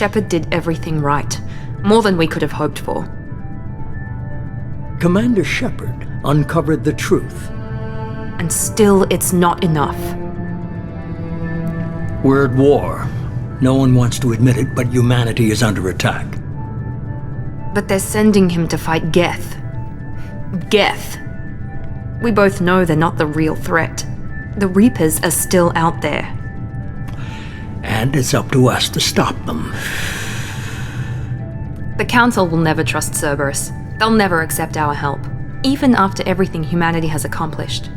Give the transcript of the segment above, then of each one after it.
Shepard did everything right. More than we could have hoped for. Commander Shepard uncovered the truth. And still, it's not enough. We're at war. No one wants to admit it, but humanity is under attack. But they're sending him to fight Geth. Geth. We both know they're not the real threat. The Reapers are still out there. And it's up to us to stop them. The Council will never trust Cerberus. They'll never accept our help, even after everything humanity has accomplished.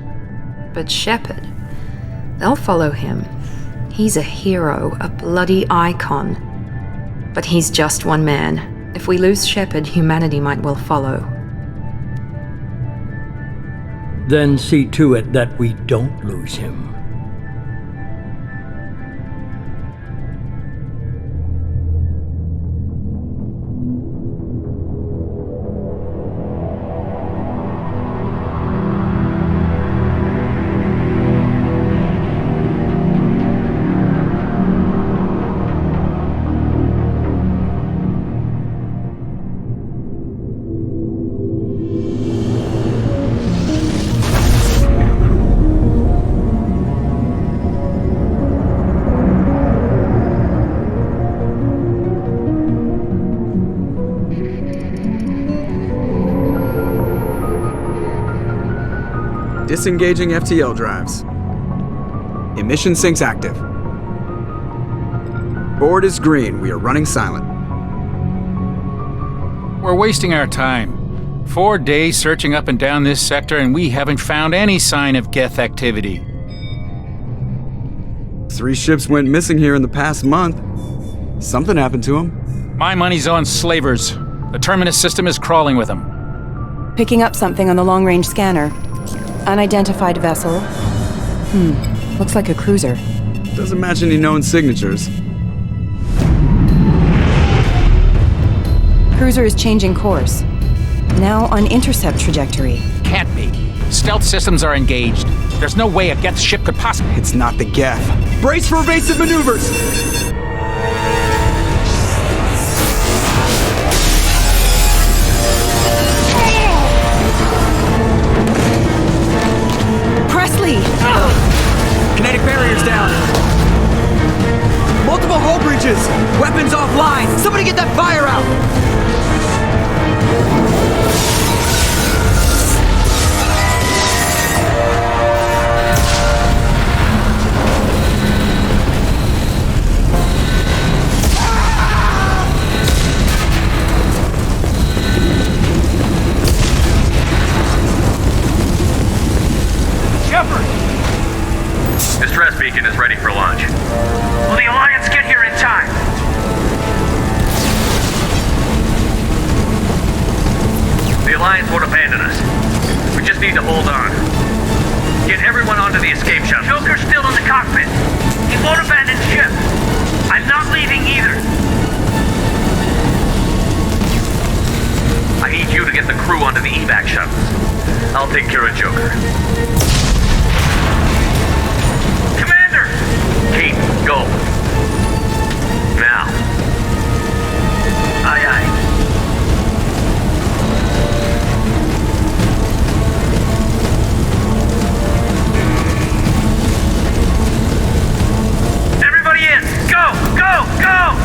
But Shepard, they'll follow him. He's a hero, a bloody icon. But he's just one man. If we lose Shepard, humanity might well follow. Then see to it that we don't lose him. Disengaging FTL drives. Emission sinks active. Board is green. We are running silent. We're wasting our time. 4 days searching up and down this sector, and we haven't found any sign of Geth activity. 3 ships went missing here in the past month. Something happened to them. My money's on slavers. The Terminus system is crawling with them. Picking up something on the long-range scanner. Unidentified vessel. Looks like a cruiser. Doesn't match any known signatures. Cruiser is changing course. Now on intercept trajectory. Can't be. Stealth systems are engaged. There's no way a Geth ship could possibly... It's not the Geth. Brace for evasive maneuvers! Presley! Kinetic barriers down. Multiple hull breaches. Weapons offline. Somebody get that fire out. Distress beacon is ready for launch. Will the Alliance get here in time? The Alliance won't abandon us. We just need to hold on. Get everyone onto the escape shuttle. Joker's still in the cockpit. He won't abandon ship. I'm not leaving either. I need you to get the crew onto the evac shuttles. I'll take care of Joker. Keep, go. Now. Aye, aye. Everybody in! Go! Go! Go!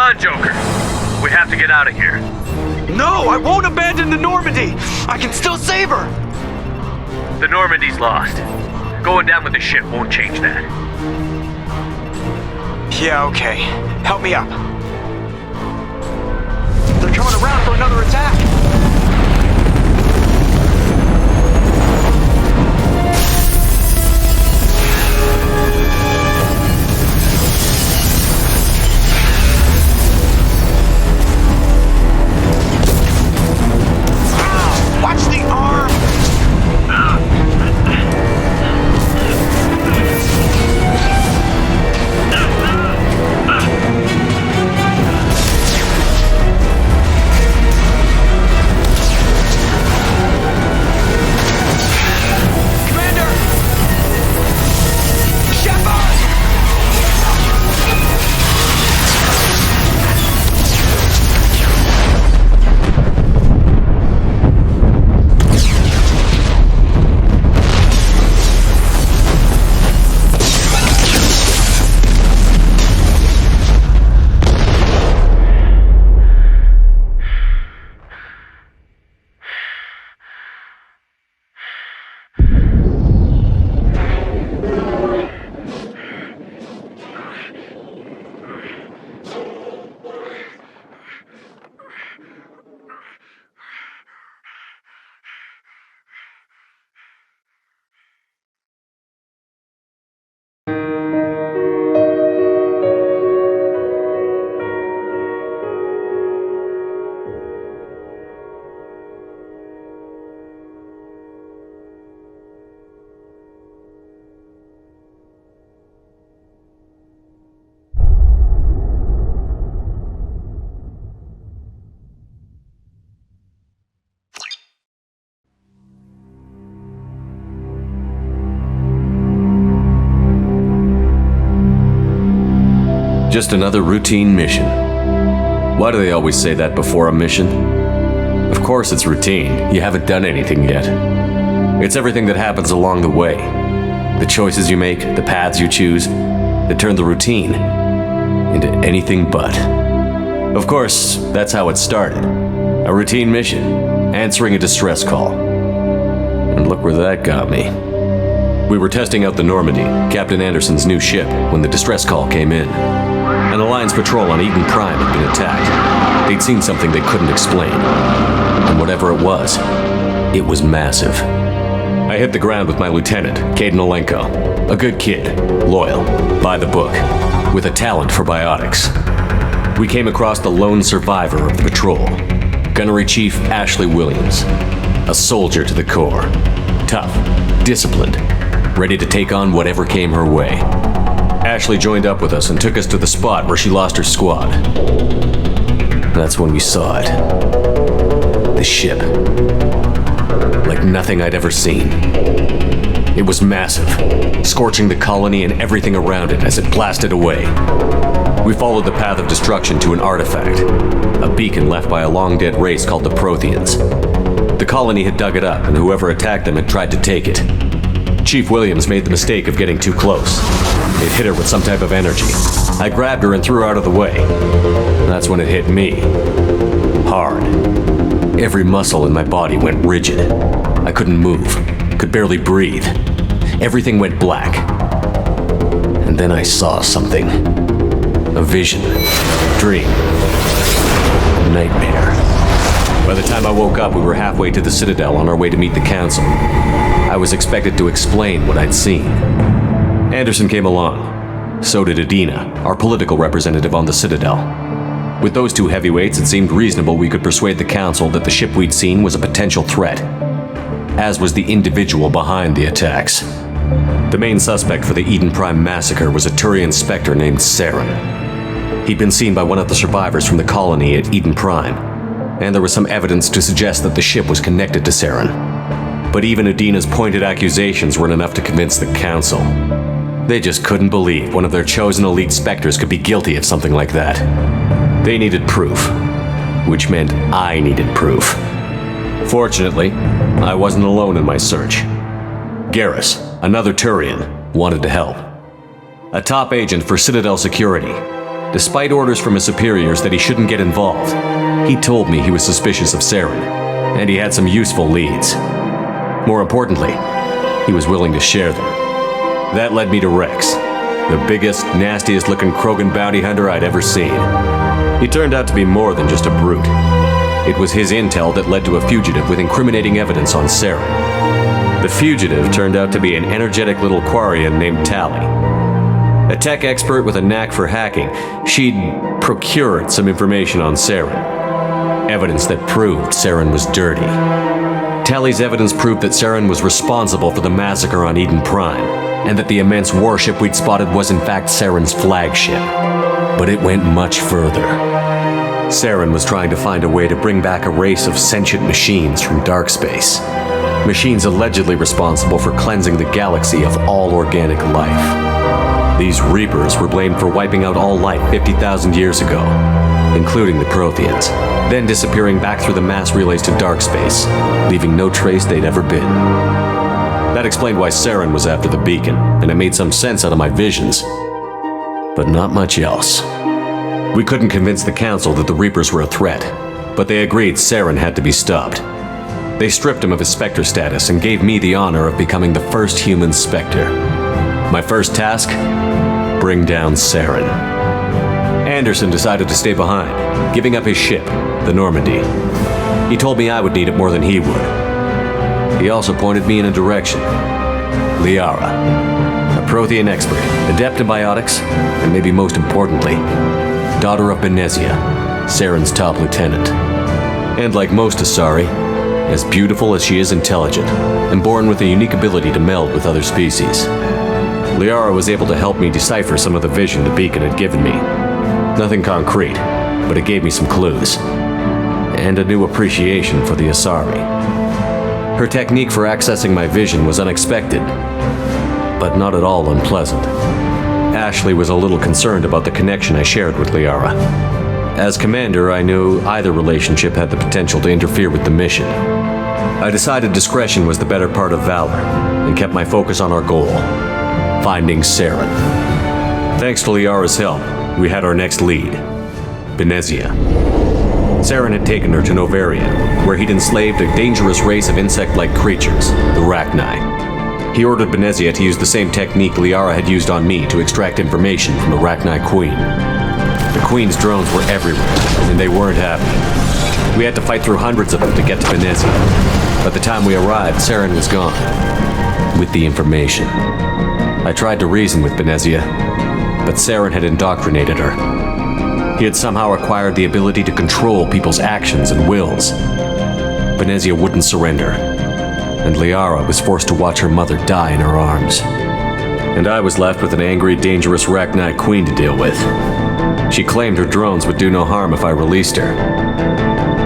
on, Joker. We have to get out of here. No, I won't abandon the Normandy. I can still save her. The Normandy's lost. Going down with the ship won't change that. Yeah, okay. Help me up. They're coming around for another attack. Watch the arm! Just another routine mission. Why do they always say that before a mission? Of course it's routine. You haven't done anything yet. It's everything that happens along the way. The choices you make, the paths you choose, that turn the routine into anything but. Of course, that's how it started. A routine mission, answering a distress call. And look where that got me. We were testing out the Normandy, Captain Anderson's new ship, when the distress call came in. An Alliance patrol on Eden Prime had been attacked. They'd seen something they couldn't explain. And whatever it was massive. I hit the ground with my lieutenant, Caden Olenko. A good kid, loyal, by the book, with a talent for biotics. We came across the lone survivor of the patrol, Gunnery Chief Ashley Williams. A soldier to the core. Tough, disciplined, ready to take on whatever came her way. Ashley joined up with us and took us to the spot where she lost her squad. That's when we saw it. The ship. Like nothing I'd ever seen. It was massive, scorching the colony and everything around it as it blasted away. We followed the path of destruction to an artifact, a beacon left by a long-dead race called the Protheans. The colony had dug it up, and whoever attacked them had tried to take it. Chief Williams made the mistake of getting too close. It hit her with some type of energy. I grabbed her and threw her out of the way. That's when it hit me. Hard. Every muscle in my body went rigid. I couldn't move, could barely breathe. Everything went black. And then I saw something. A vision. Dream. Nightmare. By the time I woke up, we were halfway to the Citadel on our way to meet the Council. I was expected to explain what I'd seen. Anderson came along. So did Adina, our political representative on the Citadel. With those two heavyweights, it seemed reasonable we could persuade the Council that the ship we'd seen was a potential threat, as was the individual behind the attacks. The main suspect for the Eden Prime massacre was a Turian Spectre named Saren. He'd been seen by one of the survivors from the colony at Eden Prime, and there was some evidence to suggest that the ship was connected to Saren. But even Adina's pointed accusations weren't enough to convince the Council. They just couldn't believe one of their chosen elite Spectres could be guilty of something like that. They needed proof, which meant I needed proof. Fortunately, I wasn't alone in my search. Garrus, another Turian, wanted to help. A top agent for Citadel Security, Despite orders from his superiors that he shouldn't get involved, he told me he was suspicious of Saren, and he had some useful leads. More importantly, he was willing to share them. That led me to Rex, the biggest, nastiest looking Krogan bounty hunter I'd ever seen. He turned out to be more than just a brute. It was his intel that led to a fugitive with incriminating evidence on Saren. The fugitive turned out to be an energetic little Quarian named Tally. A tech expert with a knack for hacking, she'd procured some information on Saren. Evidence that proved Saren was dirty. Tally's evidence proved that Saren was responsible for the massacre on Eden Prime, and that the immense warship we'd spotted was in fact Saren's flagship. But it went much further. Saren was trying to find a way to bring back a race of sentient machines from dark space. Machines allegedly responsible for cleansing the galaxy of all organic life. These Reapers were blamed for wiping out all life 50,000 years ago, including the Protheans, then disappearing back through the mass relays to dark space, leaving no trace they'd ever been. That explained why Saren was after the beacon, and it made some sense out of my visions. But not much else. We couldn't convince the Council that the Reapers were a threat, but they agreed Saren had to be stopped. They stripped him of his Spectre status and gave me the honor of becoming the first human Spectre. My first task? Bring down Saren. Anderson decided to stay behind, giving up his ship, the Normandy. He told me I would need it more than he would. He also pointed me in a direction. Liara, a Prothean expert, adept in biotics, and maybe most importantly, daughter of Benezia, Saren's top lieutenant. And like most Asari, as beautiful as she is intelligent, and born with a unique ability to meld with other species. Liara was able to help me decipher some of the vision the beacon had given me. Nothing concrete, but it gave me some clues. And a new appreciation for the Asari. Her technique for accessing my vision was unexpected, but not at all unpleasant. Ashley was a little concerned about the connection I shared with Liara. As commander, I knew either relationship had the potential to interfere with the mission. I decided discretion was the better part of valor, and kept my focus on our goal, finding Saren. Thanks to Liara's help, we had our next lead, Benezia. Saren had taken her to Novaria, where he'd enslaved a dangerous race of insect-like creatures, the Rachni. He ordered Benezia to use the same technique Liara had used on me to extract information from the Rachni Queen. The Queen's drones were everywhere, and they weren't happy. We had to fight through hundreds of them to get to Benezia. By the time we arrived, Saren was gone, with the information. I tried to reason with Benezia, but Saren had indoctrinated her. He had somehow acquired the ability to control people's actions and wills. Benezia wouldn't surrender, and Liara was forced to watch her mother die in her arms. And I was left with an angry, dangerous Rachni Queen to deal with. She claimed her drones would do no harm if I released her.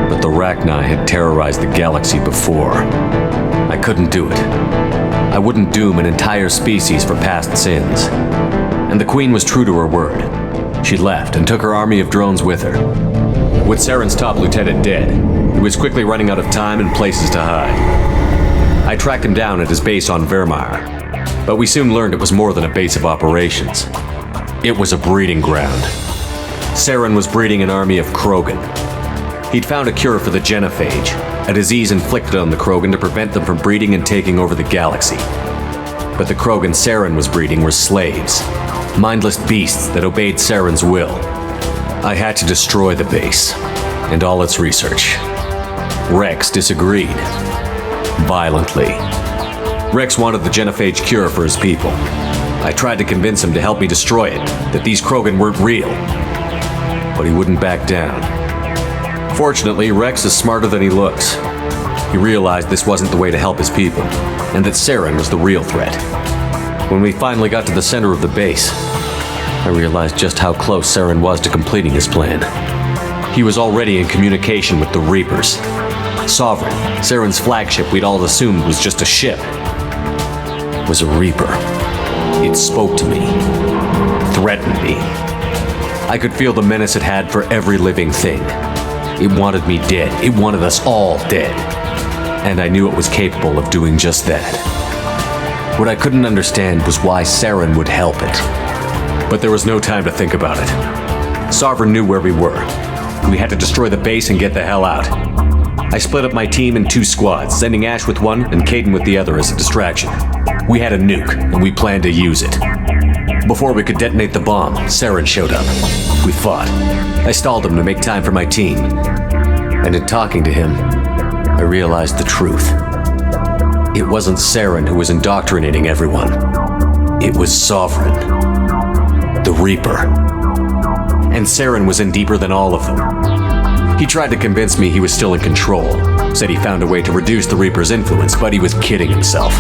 But the Rachni had terrorized the galaxy before. I couldn't do it. I wouldn't doom an entire species for past sins. And the Queen was true to her word. She left and took her army of drones with her. With Saren's top lieutenant dead, he was quickly running out of time and places to hide. I tracked him down at his base on Vermeer, but we soon learned it was more than a base of operations. It was a breeding ground. Saren was breeding an army of Krogan. He'd found a cure for the genophage, a disease inflicted on the Krogan to prevent them from breeding and taking over the galaxy. But the Krogan Saren was breeding were slaves, mindless beasts that obeyed Saren's will. I had to destroy the base, and all its research. Rex disagreed. Violently. Rex wanted the genophage cure for his people. I tried to convince him to help me destroy it, that these Krogan weren't real. But he wouldn't back down. Fortunately, Rex is smarter than he looks. He realized this wasn't the way to help his people, and that Saren was the real threat. When we finally got to the center of the base, I realized just how close Saren was to completing his plan. He was already in communication with the Reapers. Sovereign, Saren's flagship we'd all assumed was just a ship, was a Reaper. It spoke to me, threatened me. I could feel the menace it had for every living thing. It wanted me dead. It wanted us all dead. And I knew it was capable of doing just that. What I couldn't understand was why Saren would help it. But there was no time to think about it. Sovereign knew where we were. We had to destroy the base and get the hell out. I split up my team in 2 squads, sending Ash with one and Caden with the other as a distraction. We had a nuke, and we planned to use it. Before we could detonate the bomb, Saren showed up. We fought. I stalled him to make time for my team. And in talking to him, I realized the truth. It wasn't Saren who was indoctrinating everyone. It was Sovereign. The Reaper. And Saren was in deeper than all of them. He tried to convince me he was still in control. Said he found a way to reduce the Reaper's influence, but he was kidding himself.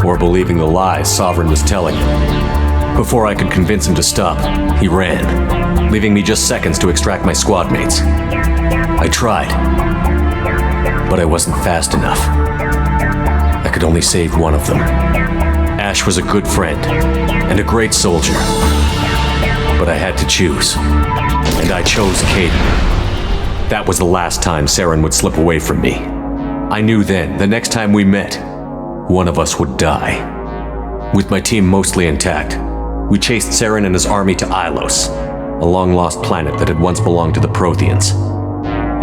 Or believing the lies Sovereign was telling him. Before I could convince him to stop, he ran, leaving me just seconds to extract my squad mates. I tried, but I wasn't fast enough. I could only save one of them. Ash was a good friend and a great soldier, but I had to choose, and I chose Caden. That was the last time Saren would slip away from me. I knew then, the next time we met, one of us would die. With my team mostly intact, we chased Saren and his army to Ilos, a long-lost planet that had once belonged to the Protheans.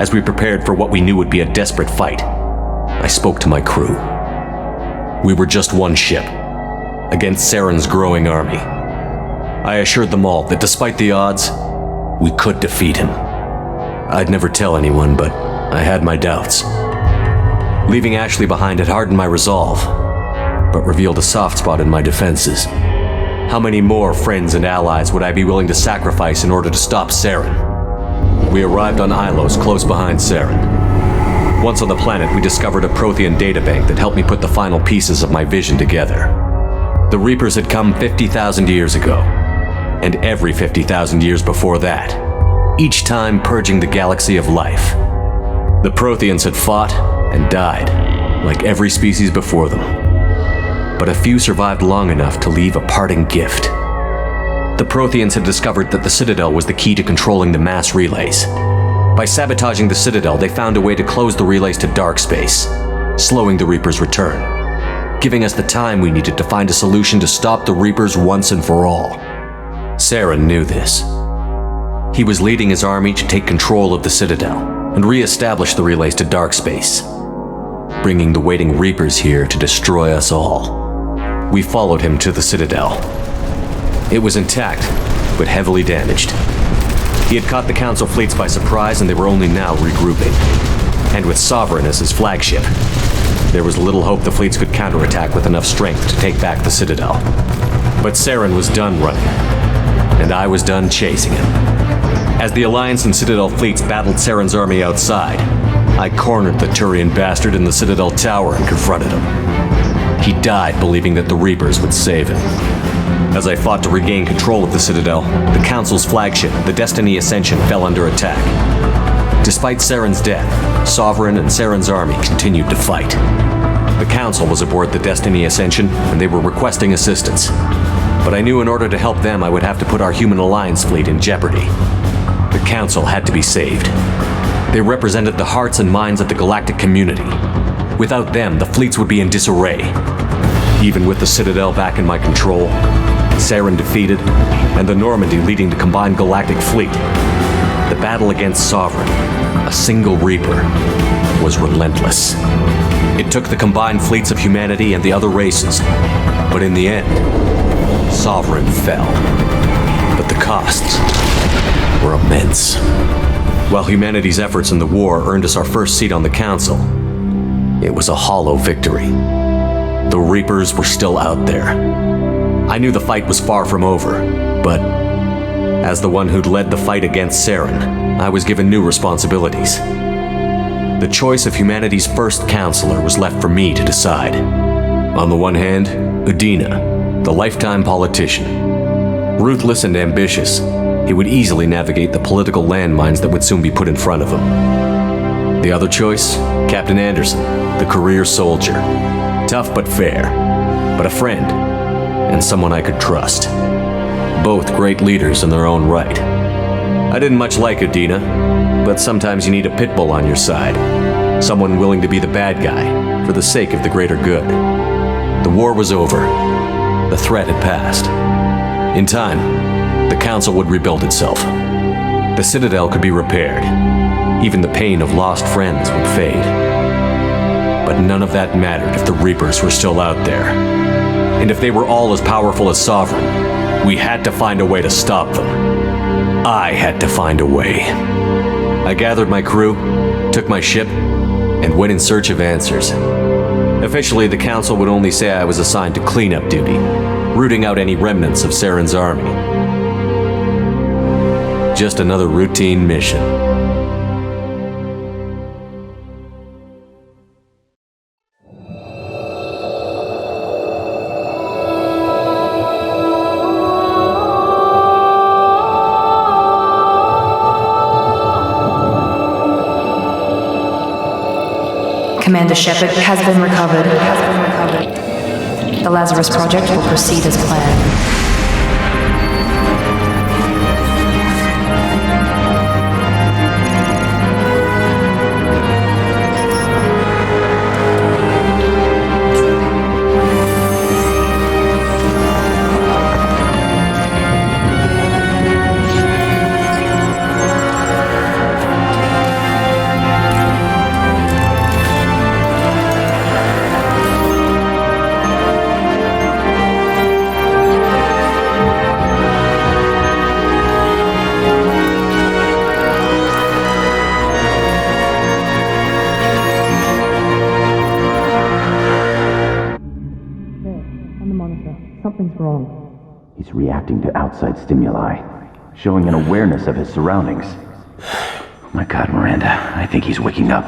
As we prepared for what we knew would be a desperate fight, I spoke to my crew. We were just one ship, against Saren's growing army. I assured them all that despite the odds, we could defeat him. I'd never tell anyone, but I had my doubts. Leaving Ashley behind had hardened my resolve, but revealed a soft spot in my defenses. How many more friends and allies would I be willing to sacrifice in order to stop Saren? We arrived on Ilos, close behind Saren. Once on the planet, we discovered a Prothean databank that helped me put the final pieces of my vision together. The Reapers had come 50,000 years ago, and every 50,000 years before that, each time purging the galaxy of life. The Protheans had fought and died, like every species before them. But a few survived long enough to leave a parting gift. The Protheans had discovered that the Citadel was the key to controlling the mass relays. By sabotaging the Citadel, they found a way to close the relays to dark space, slowing the Reapers' return, giving us the time we needed to find a solution to stop the Reapers once and for all. Saren knew this. He was leading his army to take control of the Citadel and re-establish the relays to dark space, bringing the waiting Reapers here to destroy us all. We followed him to the Citadel. It was intact, but heavily damaged. He had caught the Council fleets by surprise, and they were only now regrouping. And with Sovereign as his flagship, there was little hope the fleets could counterattack with enough strength to take back the Citadel. But Saren was done running, and I was done chasing him. As the Alliance and Citadel fleets battled Saren's army outside, I cornered the Turian bastard in the Citadel tower and confronted him. He died believing that the Reapers would save him. As I fought to regain control of the Citadel, the Council's flagship, the Destiny Ascension, fell under attack. Despite Saren's death, Sovereign and Saren's army continued to fight. The Council was aboard the Destiny Ascension, and they were requesting assistance. But I knew in order to help them, I would have to put our human Alliance fleet in jeopardy. The Council had to be saved. They represented the hearts and minds of the galactic community. Without them, the fleets would be in disarray. Even with the Citadel back in my control, Saren defeated, and the Normandy leading the combined galactic fleet, the battle against Sovereign, a single Reaper, was relentless. It took the combined fleets of humanity and the other races, but in the end, Sovereign fell. But the costs were immense. While humanity's efforts in the war earned us our first seat on the Council, it was a hollow victory. The Reapers were still out there. I knew the fight was far from over, but as the one who'd led the fight against Saren, I was given new responsibilities. The choice of humanity's first counselor was left for me to decide. On the one hand, Udina, the lifetime politician. Ruthless and ambitious, he would easily navigate the political landmines that would soon be put in front of him. The other choice, Captain Anderson, the career soldier. Tough but fair, but a friend, and someone I could trust. Both great leaders in their own right. I didn't much like Udina, but sometimes you need a pit bull on your side. Someone willing to be the bad guy, for the sake of the greater good. The war was over. The threat had passed. In time, the Council would rebuild itself. The Citadel could be repaired. Even the pain of lost friends would fade. But none of that mattered if the Reapers were still out there. And if they were all as powerful as Sovereign, we had to find a way to stop them. I had to find a way. I gathered my crew, took my ship, and went in search of answers. Officially, the Council would only say I was assigned to cleanup duty, rooting out any remnants of Saren's army. Just another routine mission. Commander Shepard has been recovered. The Lazarus Project will proceed as planned. Something's wrong. He's reacting to outside stimuli, showing an awareness of his surroundings. Oh my God, Miranda, I think he's waking up.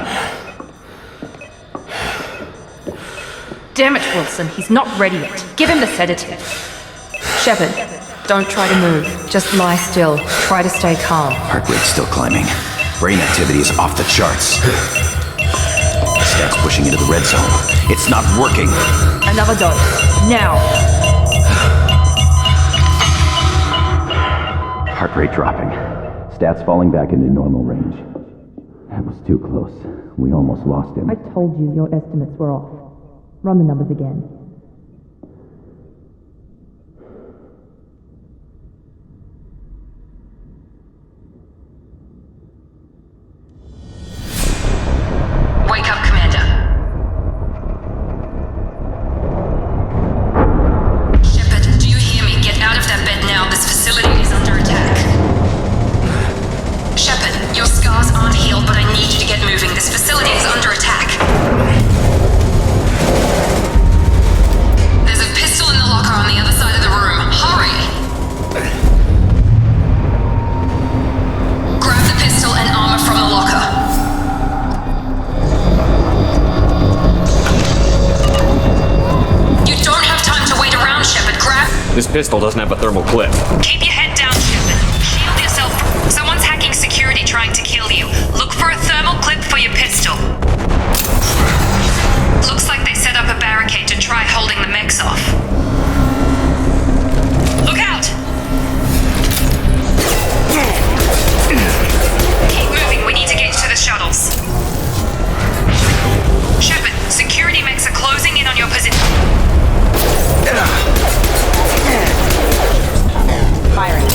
Damn it, Wilson, he's not ready yet. Give him the sedative. Shepard, don't try to move. Just lie still. Try to stay calm. Heart rate's still climbing. Brain activity is off the charts. Stats pushing into the red zone. It's not working. Another dose. Now. Heart rate dropping. Stats falling back into normal range. That was too close. We almost lost him. I told you your estimates were off. Run the numbers again. Wake up, Commander. Shepard, do you hear me? Get out of that bed now. This facility is under attack. Shepard, your scars aren't healed, but I need you to get moving. This facility is under attack. There's a pistol in the locker on the other side of the room. Hurry! Grab the pistol and armor from the locker. You don't have time to wait around, Shepard. Grab... This pistol doesn't have a thermal clip. Keep your head down, Shepard. Shield yourself. Someone's hacking security trying to kill you. Look for a thermal clip for your pistol. Looks like they set up a barricade to try holding the mechs off. Look out! Keep moving, we need to get to the shuttles. Shepard, security mechs are closing in on your position. Firing.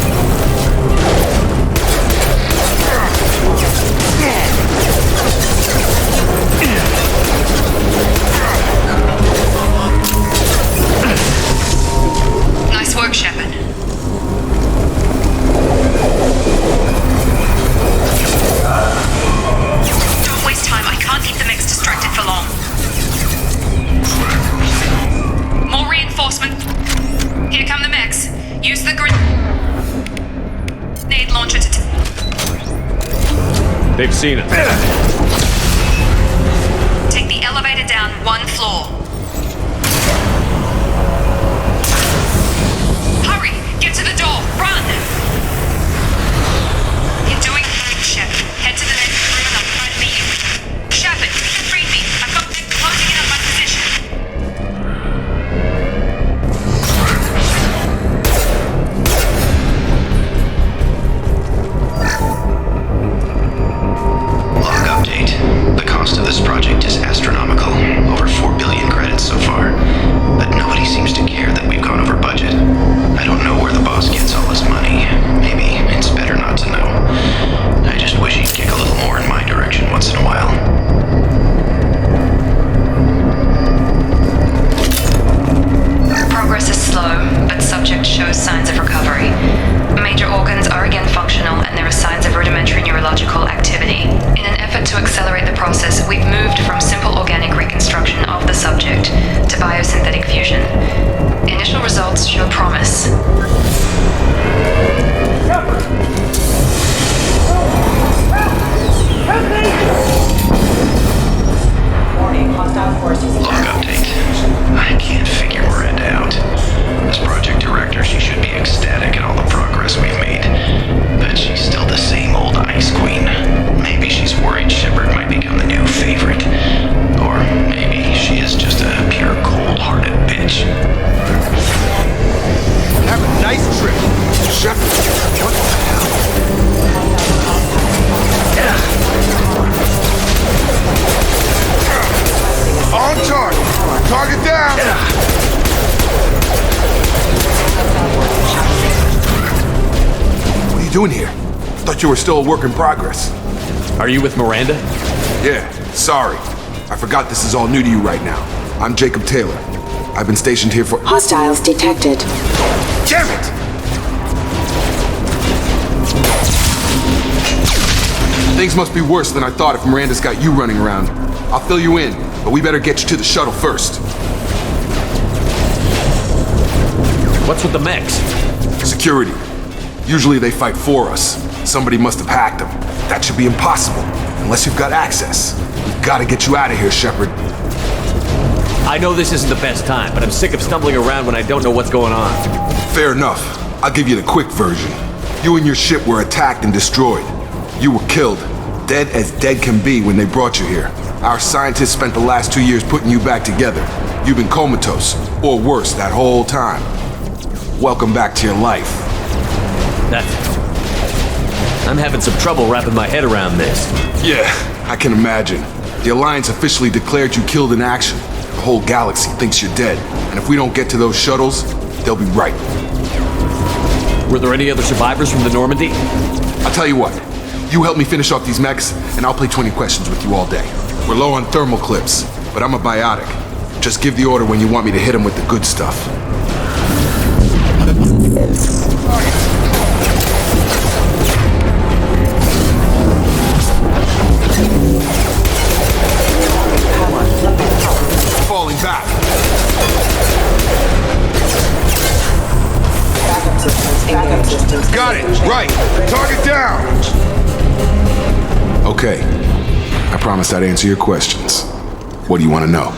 Nice work, Shepard. Don't waste time. I can't keep the mechs distracted for long. More reinforcement. Here come the mechs. Use the grenade launcher to... They've seen it. Take the elevator down one floor. Hurry! Get to the door! Run! You're doing fine, Shepard. Head to the next room and I'll try to meet you. Shepard, read me. I've got them closing in on my position. Log update. The cost of this project is astronomical. Over 4 billion credits. subject shows signs of recovery. Major organs are again functional and there are signs of rudimentary neurological activity. In an effort to accelerate the process, we've moved from simple organic reconstruction of the subject to biosynthetic fusion. Initial results show promise. Log update. I can't figure Miranda out. As project director, she should be ecstatic at all the progress we've made. But she's still the same old ice queen. Maybe she's worried Shepard might become the new favorite. Or maybe she is just a pure cold-hearted bitch. Have a nice trip. Shepard, what the hell? On target. Target down. What are you doing here? Thought you were still a work in progress. Are you with Miranda? Yeah, sorry. I forgot this is all new to you right now. I'm Jacob Taylor. I've been stationed here for— Hostiles detected. Damn it! Things must be worse than I thought if Miranda's got you running around. I'll fill you in, but we better get you to the shuttle first. What's with the mechs? Security. Usually they fight for us. Somebody must have hacked them. That should be impossible, unless you've got access. We've got to get you out of here, Shepard. I know this isn't the best time, but I'm sick of stumbling around when I don't know what's going on. Fair enough. I'll give you the quick version. You and your ship were attacked and destroyed. You were killed, dead as dead can be when they brought you here. Our scientists spent the last 2 years putting you back together. You've been comatose, or worse, that whole time. Welcome back to your life. I'm having some trouble wrapping my head around this. Yeah, I can imagine. The Alliance officially declared you killed in action. The whole galaxy thinks you're dead. And if we don't get to those shuttles, they'll be right. Were there any other survivors from the Normandy? I'll tell you what. You help me finish off these mechs, and I'll play 20 questions with you all day. We're low on thermal clips, but I'm a biotic. Just give the order when you want me to hit them with the good stuff. Falling back. Got it. Right. Target down. Okay. I promised I'd answer your questions. What do you want to know?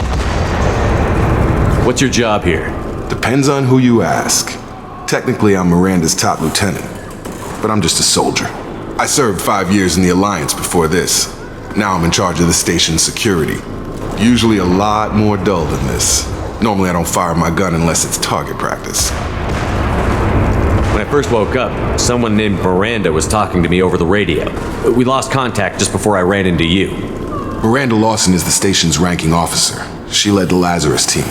What's your job here? Depends on who you ask. Technically, I'm Miranda's top lieutenant, but I'm just a soldier. I served 5 years in the Alliance before this. Now I'm in charge of the station's security. Usually a lot more dull than this. Normally I don't fire my gun unless it's target practice. When I first woke up, someone named Miranda was talking to me over the radio. We lost contact just before I ran into you. Miranda Lawson is the station's ranking officer. She led the Lazarus team.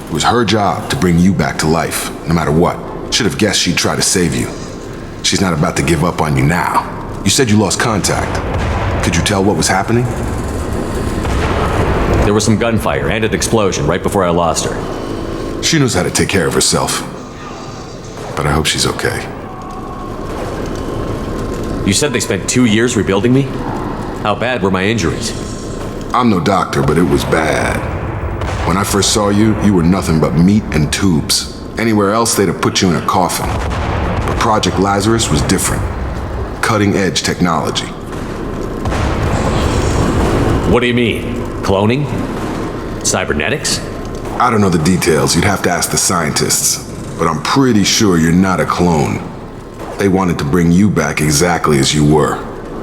It was her job to bring you back to life, no matter what. Should have guessed she'd try to save you. She's not about to give up on you now. You said you lost contact. Could you tell what was happening? There was some gunfire and an explosion right before I lost her. She knows how to take care of herself. But I hope she's okay. You said they spent 2 years rebuilding me? How bad were my injuries? I'm no doctor, but it was bad. When I first saw you, you were nothing but meat and tubes. Anywhere else, they'd have put you in a coffin. But Project Lazarus was different. Cutting-edge technology. What do you mean? Cloning? Cybernetics? I don't know the details. You'd have to ask the scientists. But I'm pretty sure you're not a clone. They wanted to bring you back exactly as you were.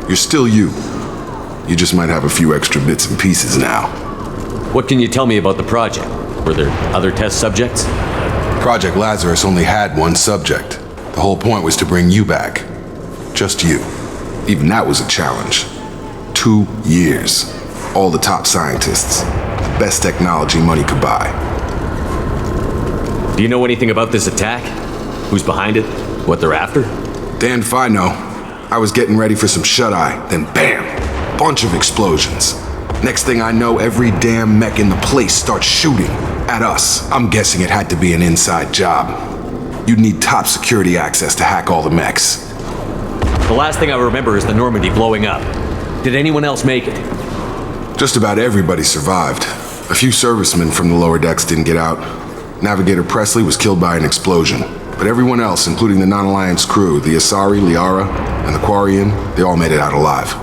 You're still you. You just might have a few extra bits and pieces now. What can you tell me about the project? Were there other test subjects? Project Lazarus only had one subject. The whole point was to bring you back. Just you. Even that was a challenge. 2 years. All the top scientists. The best technology money could buy. Do you know anything about this attack? Who's behind it? What they're after? Damned if I know. I was getting ready for some shut-eye, then bam! Bunch of explosions. Next thing I know, every damn mech in the place starts shooting at us. I'm guessing it had to be an inside job. You'd need top security access to hack all the mechs. The last thing I remember is the Normandy blowing up. Did anyone else make it? Just about everybody survived. A few servicemen from the lower decks didn't get out. Navigator Presley was killed by an explosion. But everyone else, including the non-Alliance crew, the Asari, Liara, and the Quarian, they all made it out alive.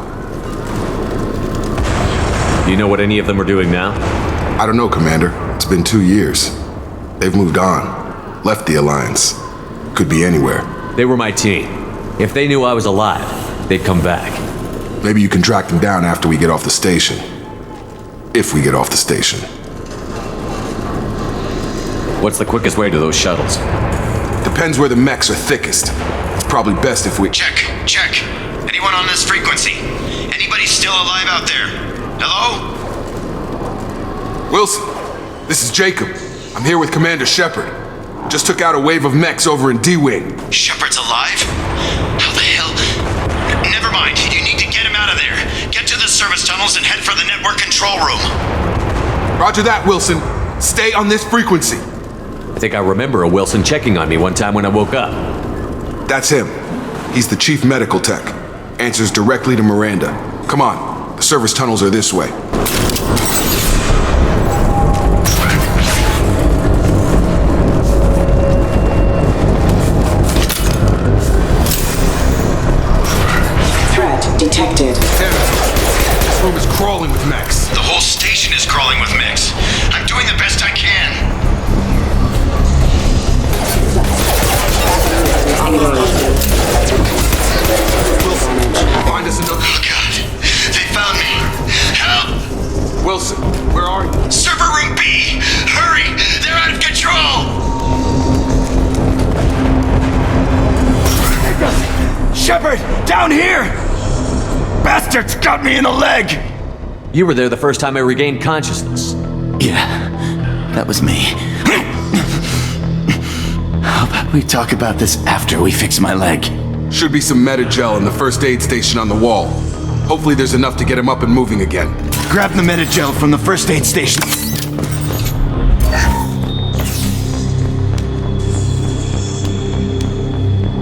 Do you know what any of them are doing now? I don't know, Commander. It's been 2 years. They've moved on. Left the Alliance. Could be anywhere. They were my team. If they knew I was alive, they'd come back. Maybe you can track them down after we get off the station. If we get off the station. What's the quickest way to those shuttles? Depends where the mechs are thickest. It's probably best if we... Check. Anyone on this frequency? Anybody still alive out there? Hello? Wilson, this is Jacob. I'm here with Commander Shepard. Just took out a wave of mechs over in D-Wing. Shepard's alive? How the hell? Never mind. You need to get him out of there. Get to the service tunnels and head for the network control room. Roger that, Wilson. Stay on this frequency. I think I remember a Wilson checking on me one time when I woke up. That's him. He's the chief medical tech. Answers directly to Miranda. Come on. The service tunnels are this way. Threat detected. Damn it. This room is crawling with mechs. The whole station is crawling with mechs. I'm doing the best I can. Wilson, find us another... Oh God, they found me. Help! Wilson, where are you? Server room B! Hurry! They're out of control! Shepard! Down here! Bastards got me in the leg! You were there the first time I regained consciousness. Yeah, that was me. How about we talk about this after we fix my leg? Should be some Medi-gel in the first aid station on the wall. Hopefully there's enough to get him up and moving again. Grab the Medi-gel from the first aid station.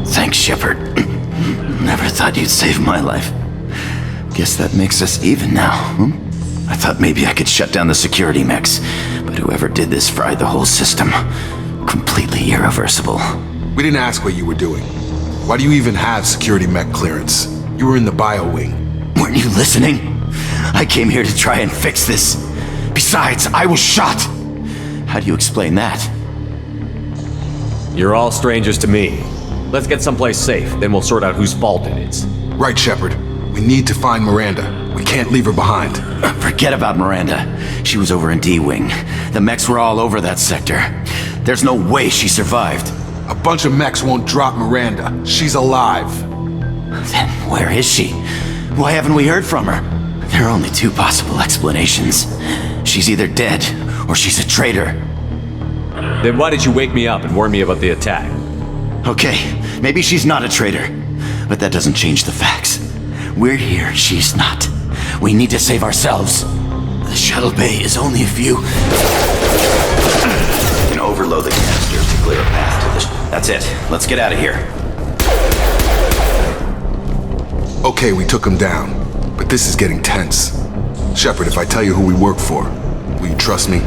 Thanks, Shepard. Never thought you'd save my life. Guess that makes us even now, I thought maybe I could shut down the security mechs, but whoever did this fried the whole system. Completely irreversible. We didn't ask what you were doing. Why do you even have security mech clearance? You were in the bio wing. Weren't you listening? I came here to try and fix this. Besides, I was shot. How do you explain that? You're all strangers to me. Let's get someplace safe, then we'll sort out whose fault it is. Right, Shepard. We need to find Miranda. We can't leave her behind. Forget about Miranda. She was over in D-Wing. The mechs were all over that sector. There's no way she survived. A bunch of mechs won't drop Miranda. She's alive. Then where is she? Why haven't we heard from her? There are only two possible explanations. She's either dead, or she's a traitor. Then why did you wake me up and warn me about the attack? Okay, maybe she's not a traitor. But that doesn't change the facts. We're here, she's not. We need to save ourselves. The shuttle bay is only a few... You can overload the canisters to clear a path to the... That's it. Let's get out of here. Okay, we took him down. But this is getting tense. Shepard, if I tell you who we work for, will you trust me?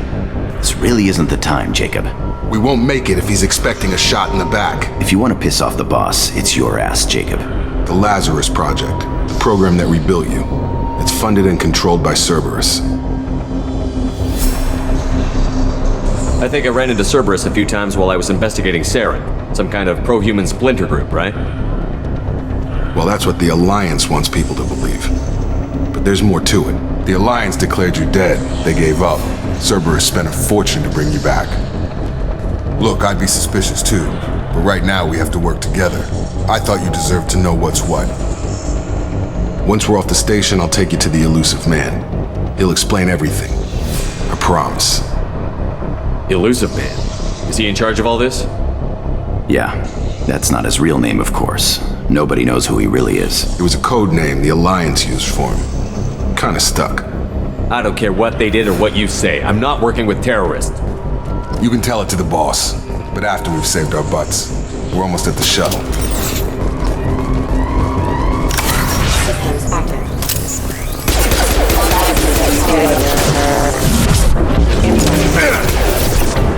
This really isn't the time, Jacob. We won't make it if he's expecting a shot in the back. If you want to piss off the boss, it's your ass, Jacob. The Lazarus Project, the program that rebuilt you. It's funded and controlled by Cerberus. I think I ran into Cerberus a few times while I was investigating Saren. Some kind of pro-human splinter group, right? Well, that's what the Alliance wants people to believe. But there's more to it. The Alliance declared you dead. They gave up. Cerberus spent a fortune to bring you back. Look, I'd be suspicious too. But right now we have to work together. I thought you deserved to know what's what. Once we're off the station, I'll take you to the elusive man. He'll explain everything. I promise. Elusive man? Is he in charge of all this? Yeah. That's not his real name, of course. Nobody knows who he really is. It was a code name the Alliance used for him. Kinda stuck. I don't care what they did or what you say. I'm not working with terrorists. You can tell it to the boss. but after we've saved our butts. We're almost at the shuttle.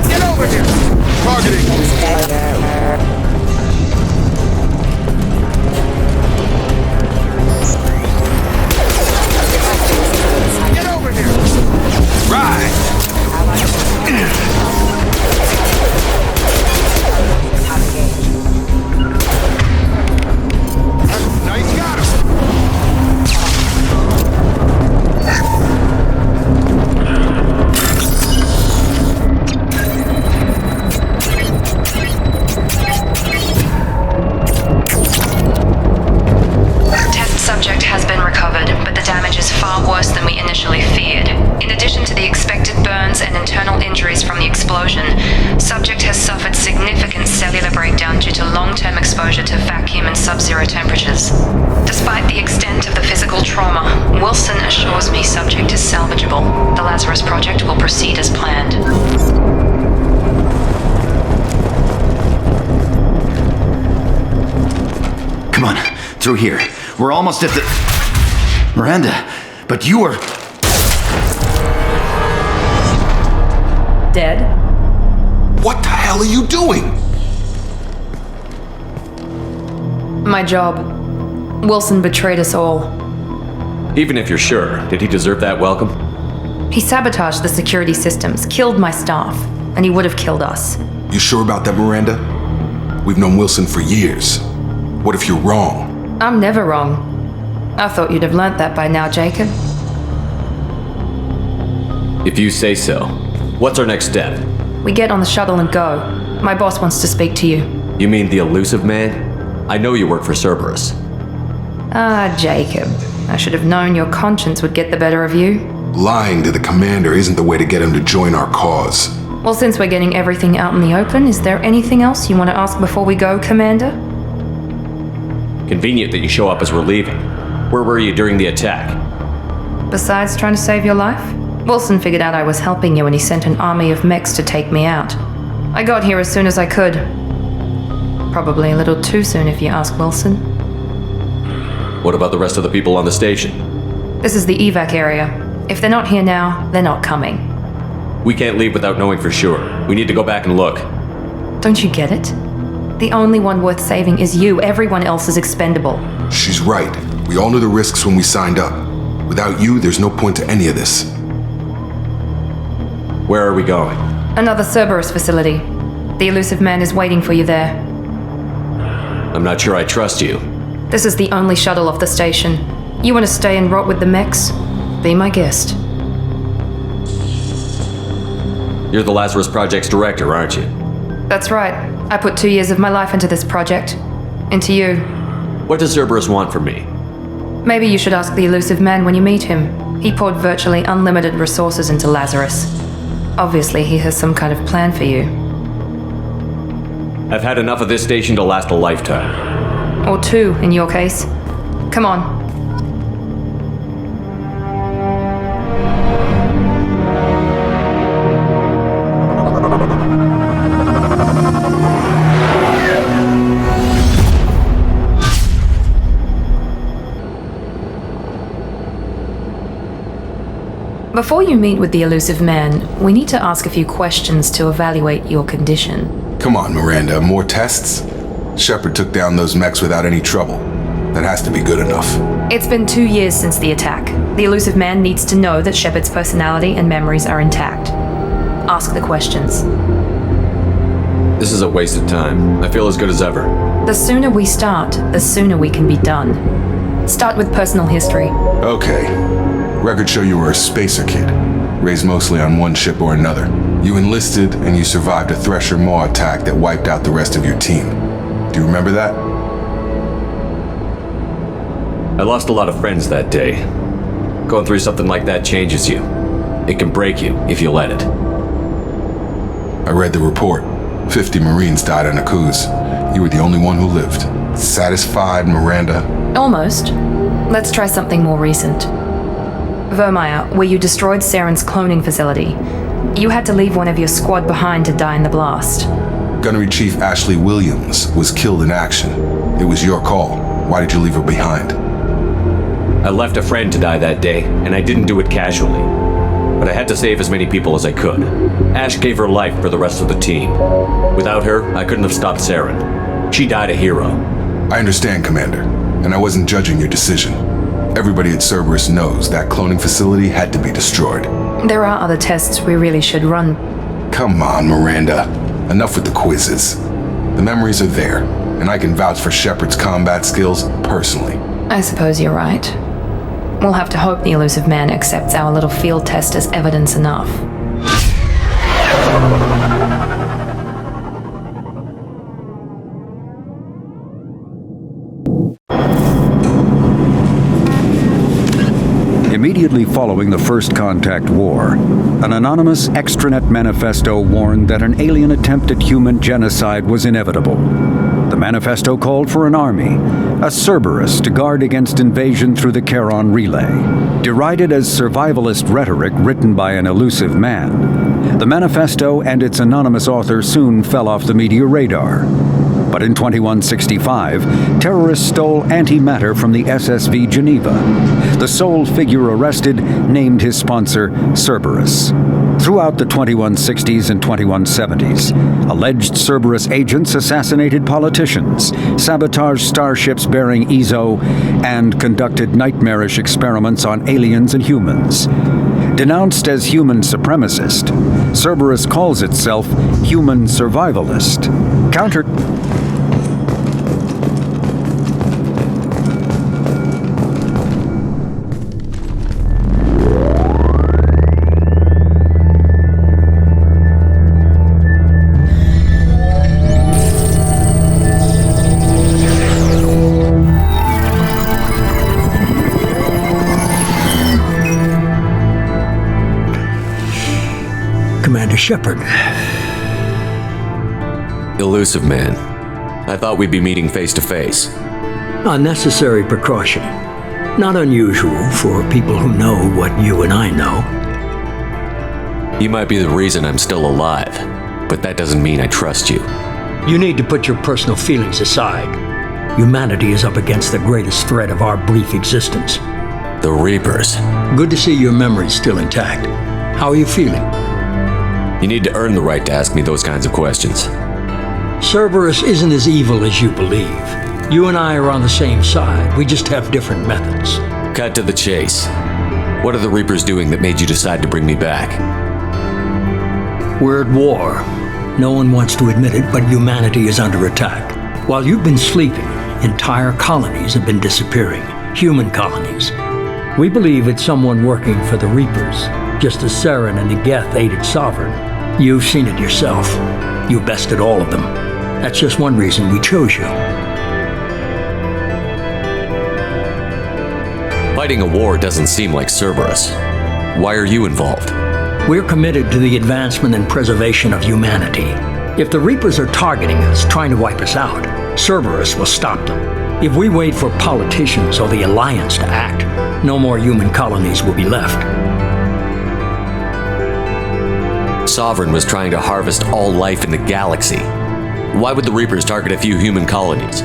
Get over here! Targeting! Get over here! Right! Now you got him! Test subject has been recovered, but the damage is far worse than we initially feared. In addition to the expected burns and internal injuries from the explosion, subject has suffered significant cellular breakdown due to long-term exposure to vacuum and sub-zero temperatures. Despite the extent of the physical trauma, Wilson assures me subject is salvageable. The Lazarus Project will proceed as planned. Come on, through here. We're almost at the... Miranda, but you are... Dead? What the hell are you doing? My job. Wilson betrayed us all. Even if you're sure, did he deserve that welcome? He sabotaged the security systems, killed my staff, and he would have killed us. You sure about that, Miranda? We've known Wilson for years. What if you're wrong? I'm never wrong. I thought you'd have learnt that by now, Jacob. If you say so. What's our next step? We get on the shuttle and go. My boss wants to speak to you. You mean the elusive man? I know you work for Cerberus. Ah, Jacob. I should have known your conscience would get the better of you. Lying to the commander isn't the way to get him to join our cause. Well, since we're getting everything out in the open, is there anything else you want to ask before we go, Commander? Convenient that you show up as we're leaving. Where were you during the attack? Besides trying to save your life, Wilson figured out I was helping you and he sent an army of mechs to take me out. I got here as soon as I could. Probably a little too soon if you ask Wilson. What about the rest of the people on the station? This is the evac area. If they're not here now, they're not coming. We can't leave without knowing for sure. We need to go back and look. Don't you get it? The only one worth saving is you. Everyone else is expendable. She's right. We all knew the risks when we signed up. Without you, there's no point to any of this. Where are we going? Another Cerberus facility. The elusive man is waiting for you there. I'm not sure I trust you. This is the only shuttle off the station. You want to stay and rot with the mechs? Be my guest. You're the Lazarus Project's director, aren't you? That's right. I put 2 years of my life into this project. Into you. What does Cerberus want from me? Maybe you should ask the elusive man when you meet him. He poured virtually unlimited resources into Lazarus. Obviously, he has some kind of plan for you. I've had enough of this station to last a lifetime. Or 2, in your case. Come on. Before you meet with the elusive man, we need to ask a few questions to evaluate your condition. Come on, Miranda, more tests? Shepard took down those mechs without any trouble. That has to be good enough. It's been 2 years since the attack. The elusive man needs to know that Shepard's personality and memories are intact. Ask the questions. This is a waste of time. I feel as good as ever. The sooner we start, the sooner we can be done. Start with personal history. Okay. Records show you were a spacer kid, raised mostly on one ship or another. You enlisted and you survived a Thresher Maw attack that wiped out the rest of your team. Do you remember that? I lost a lot of friends that day. Going through something like that changes you. It can break you if you let it. I read the report. 50 Marines died on a cruise. You were the only one who lived. Satisfied, Miranda? Almost. Let's try something more recent. Vermeer, where you destroyed Saren's cloning facility. You had to leave one of your squad behind to die in the blast. Gunnery Chief Ashley Williams was killed in action. It was your call. Why did you leave her behind? I left a friend to die that day, and I didn't do it casually. But I had to save as many people as I could. Ash gave her life for the rest of the team. Without her, I couldn't have stopped Saren. She died a hero. I understand, Commander, and I wasn't judging your decision. Everybody at Cerberus knows that cloning facility had to be destroyed. There are other tests we really should run. Come on, Miranda. Enough with the quizzes. The memories are there, and I can vouch for Shepard's combat skills personally. I suppose you're right. We'll have to hope the elusive man accepts our little field test as evidence enough. Immediately following the First Contact War, an anonymous extranet manifesto warned that an alien attempt at human genocide was inevitable. The manifesto called for an army, a Cerberus, to guard against invasion through the Charon Relay. Derided as survivalist rhetoric written by an elusive man, the manifesto and its anonymous author soon fell off the media radar. But in 2165, terrorists stole antimatter from the SSV Geneva. The sole figure arrested named his sponsor Cerberus. Throughout the 2160s and 2170s, alleged Cerberus agents assassinated politicians, sabotaged starships bearing EZO, and conducted nightmarish experiments on aliens and humans. Denounced as human supremacist, Cerberus calls itself human survivalist. Commander Shepard. Elusive man. I thought we'd be meeting face to face. A necessary precaution. Not unusual for people who know what you and I know. You might be the reason I'm still alive, but that doesn't mean I trust you. You need to put your personal feelings aside. Humanity is up against the greatest threat of our brief existence. The Reapers. Good to see your memory's still intact. How are you feeling? You need to earn the right to ask me those kinds of questions. Cerberus isn't as evil as you believe. You and I are on the same side. We just have different methods. Cut to the chase. What are the Reapers doing that made you decide to bring me back? We're at war. No one wants to admit it, but humanity is under attack. While you've been sleeping, entire colonies have been disappearing. Human colonies. We believe it's someone working for the Reapers, just as Saren and the Geth aided Sovereign. You've seen it yourself. You bested all of them. That's just one reason we chose you. Fighting a war doesn't seem like Cerberus. Why are you involved? We're committed to the advancement and preservation of humanity. If the Reapers are targeting us, trying to wipe us out, Cerberus will stop them. If we wait for politicians or the Alliance to act, no more human colonies will be left. Sovereign was trying to harvest all life in the galaxy. Why would the Reapers target a few human colonies?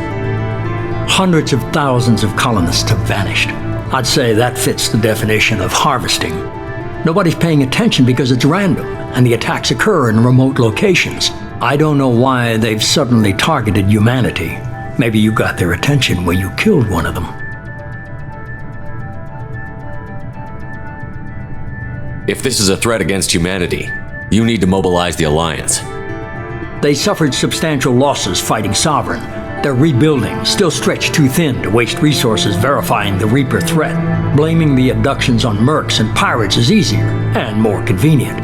Hundreds of thousands of colonists have vanished. I'd say that fits the definition of harvesting. Nobody's paying attention because it's random, and the attacks occur in remote locations. I don't know why they've suddenly targeted humanity. Maybe you got their attention when you killed one of them. If this is a threat against humanity, you need to mobilize the Alliance. They suffered substantial losses fighting Sovereign. They're rebuilding, still stretched too thin to waste resources verifying the Reaper threat. Blaming the abductions on mercs and pirates is easier and more convenient.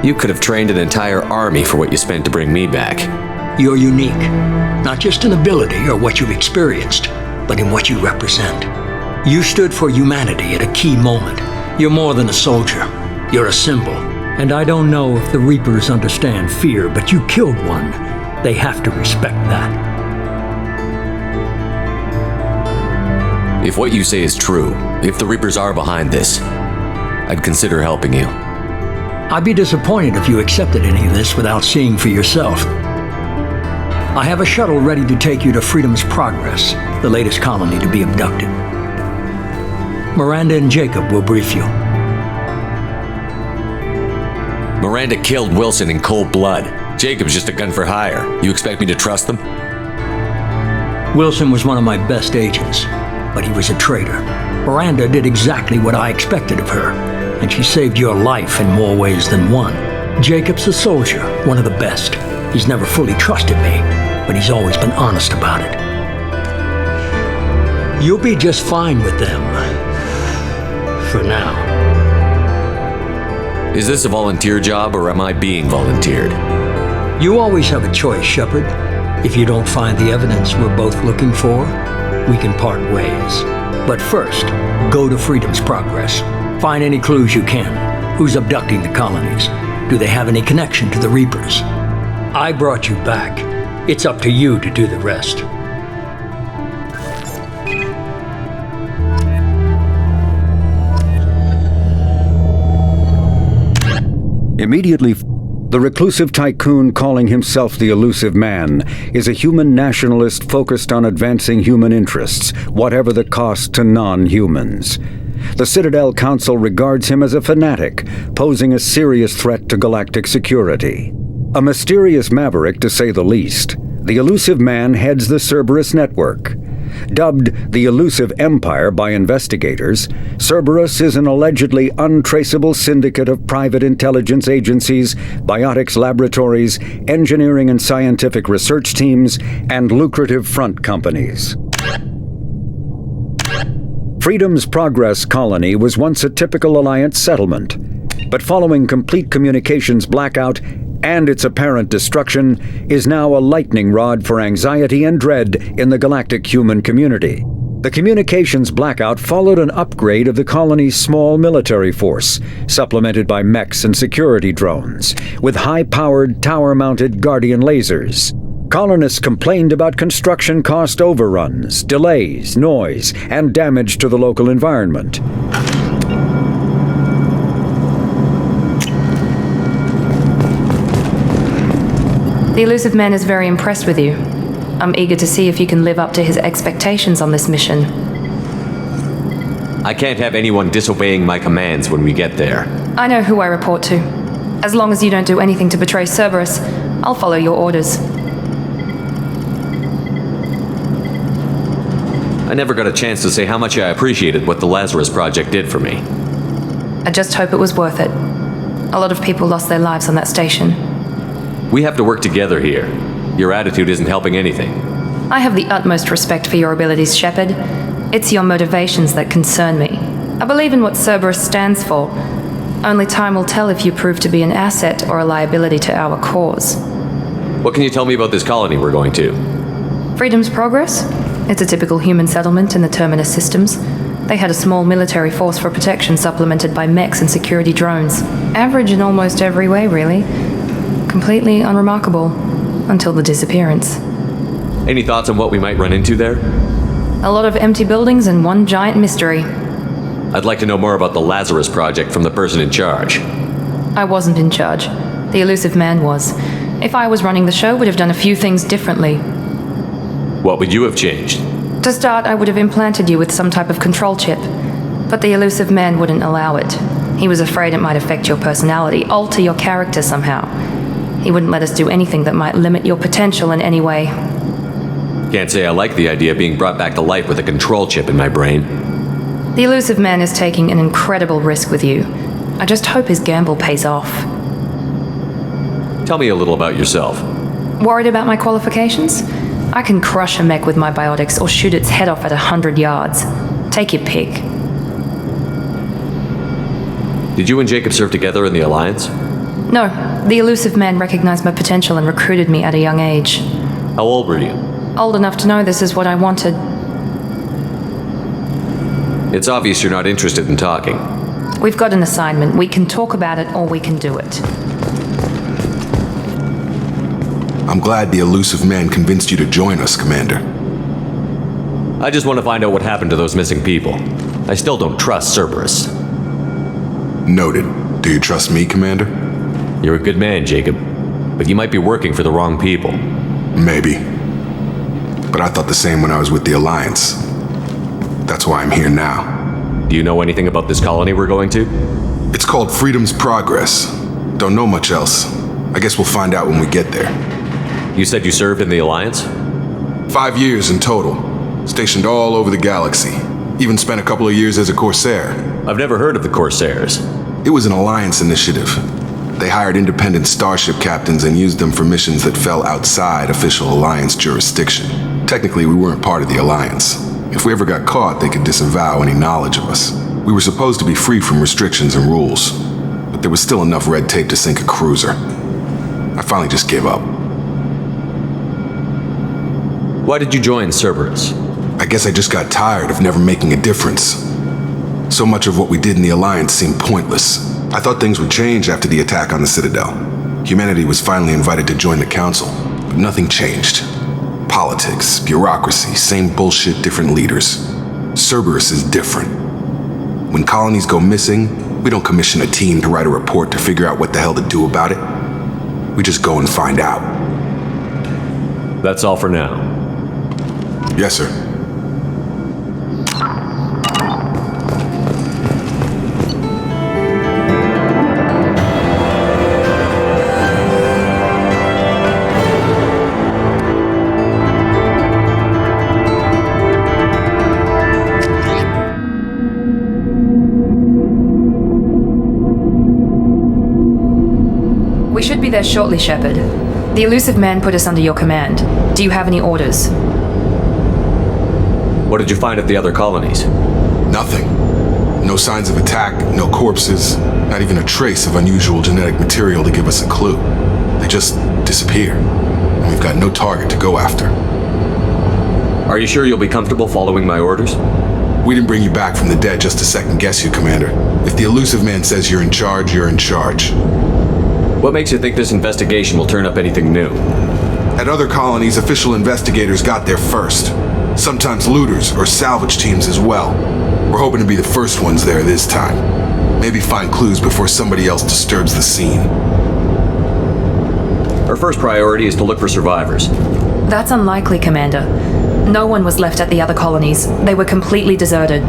You could have trained an entire army for what you spent to bring me back. You're unique, not just in ability or what you've experienced, but in what you represent. You stood for humanity at a key moment. You're more than a soldier. You're a symbol. And I don't know if the Reapers understand fear, but you killed one. They have to respect that. If what you say is true, if the Reapers are behind this, I'd consider helping you. I'd be disappointed if you accepted any of this without seeing for yourself. I have a shuttle ready to take you to Freedom's Progress, the latest colony to be abducted. Miranda and Jacob will brief you. Miranda killed Wilson in cold blood. Jacob's just a gun for hire. You expect me to trust them? Wilson was one of my best agents, but he was a traitor. Miranda did exactly what I expected of her, and she saved your life in more ways than one. Jacob's a soldier, one of the best. He's never fully trusted me, but he's always been honest about it. You'll be just fine with them. For now. Is this a volunteer job, or am I being volunteered? You always have a choice, Shepard. If you don't find the evidence we're both looking for, we can part ways. But first, go to Freedom's Progress. Find any clues you can. Who's abducting the colonies? Do they have any connection to the Reapers? I brought you back. It's up to you to do the rest. Immediately, the reclusive tycoon calling himself the Elusive Man is a human nationalist focused on advancing human interests, whatever the cost to non-humans. The Citadel Council regards him as a fanatic, posing a serious threat to galactic security. A mysterious maverick, to say the least, the Elusive Man heads the Cerberus network. Dubbed the Elusive Empire by investigators, Cerberus is an allegedly untraceable syndicate of private intelligence agencies, biotics laboratories, engineering and scientific research teams, and lucrative front companies. Freedom's Progress colony was once a typical Alliance settlement, but following complete communications blackout and its apparent destruction, is now a lightning rod for anxiety and dread in the galactic human community. The communications blackout followed an upgrade of the colony's small military force, supplemented by mechs and security drones, with high-powered, tower-mounted Guardian lasers. Colonists complained about construction cost overruns, delays, noise, and damage to the local environment. The Elusive Man is very impressed with you. I'm eager to see if you can live up to his expectations on this mission. I can't have anyone disobeying my commands when we get there. I know who I report to. As long as you don't do anything to betray Cerberus, I'll follow your orders. I never got a chance to say how much I appreciated what the Lazarus Project did for me. I just hope it was worth it. A lot of people lost their lives on that station. We have to work together here. Your attitude isn't helping anything. I have the utmost respect for your abilities, Shepard. It's your motivations that concern me. I believe in what Cerberus stands for. Only time will tell if you prove to be an asset or a liability to our cause. What can you tell me about this colony we're going to? Freedom's Progress? It's a typical human settlement in the Terminus systems. They had a small military force for protection supplemented by mechs and security drones. Average in almost every way, really. Completely unremarkable, until the disappearance. Any thoughts on what we might run into there? A lot of empty buildings and one giant mystery. I'd like to know more about the Lazarus Project from the person in charge. I wasn't in charge. The Elusive Man was. If I was running the show, would have done a few things differently. What would you have changed? To start, I would have implanted you with some type of control chip. But the Elusive Man wouldn't allow it. He was afraid it might affect your personality, alter your character somehow. He wouldn't let us do anything that might limit your potential in any way. Can't say I like the idea of being brought back to life with a control chip in my brain. The Elusive Man is taking an incredible risk with you. I just hope his gamble pays off. Tell me a little about yourself. Worried about my qualifications? I can crush a mech with my biotics or shoot its head off at 100 yards. Take your pick. Did you and Jacob serve together in the Alliance? No, the Elusive Man recognized my potential and recruited me at a young age. How old were you? Old enough to know this is what I wanted. It's obvious you're not interested in talking. We've got an assignment. We can talk about it or we can do it. I'm glad the Elusive Man convinced you to join us, Commander. I just want to find out what happened to those missing people. I still don't trust Cerberus. Noted. Do you trust me, Commander? You're a good man, Jacob. But you might be working for the wrong people. Maybe. But I thought the same when I was with the Alliance. That's why I'm here now. Do you know anything about this colony we're going to? It's called Freedom's Progress. Don't know much else. I guess we'll find out when we get there. You said you served in the Alliance? 5 years in total. Stationed all over the galaxy. Even spent a couple of years as a Corsair. I've never heard of the Corsairs. It was an Alliance initiative. They hired independent starship captains and used them for missions that fell outside official Alliance jurisdiction. Technically, we weren't part of the Alliance. If we ever got caught, they could disavow any knowledge of us. We were supposed to be free from restrictions and rules, but there was still enough red tape to sink a cruiser. I finally just gave up. Why did you join Cerberus? I guess I just got tired of never making a difference. So much of what we did in the Alliance seemed pointless. I thought things would change after the attack on the Citadel. Humanity was finally invited to join the Council, but nothing changed. Politics, bureaucracy, same bullshit, different leaders. Cerberus is different. When colonies go missing, we don't commission a team to write a report to figure out what the hell to do about it. We just go and find out. That's all for now. Yes, sir. We should be there shortly, Shepard. The elusive man put us under your command. Do you have any orders? What did you find at the other colonies? Nothing. No signs of attack, no corpses, not even a trace of unusual genetic material to give us a clue. They just disappear, and we've got no target to go after. Are you sure you'll be comfortable following my orders? We didn't bring you back from the dead just to second guess you, Commander. If the elusive man says you're in charge, you're in charge. What makes you think this investigation will turn up anything new? At other colonies, official investigators got there first. Sometimes looters or salvage teams as well. We're hoping to be the first ones there this time. Maybe find clues before somebody else disturbs the scene. Our first priority is to look for survivors. That's unlikely, Commander. No one was left at the other colonies. They were completely deserted.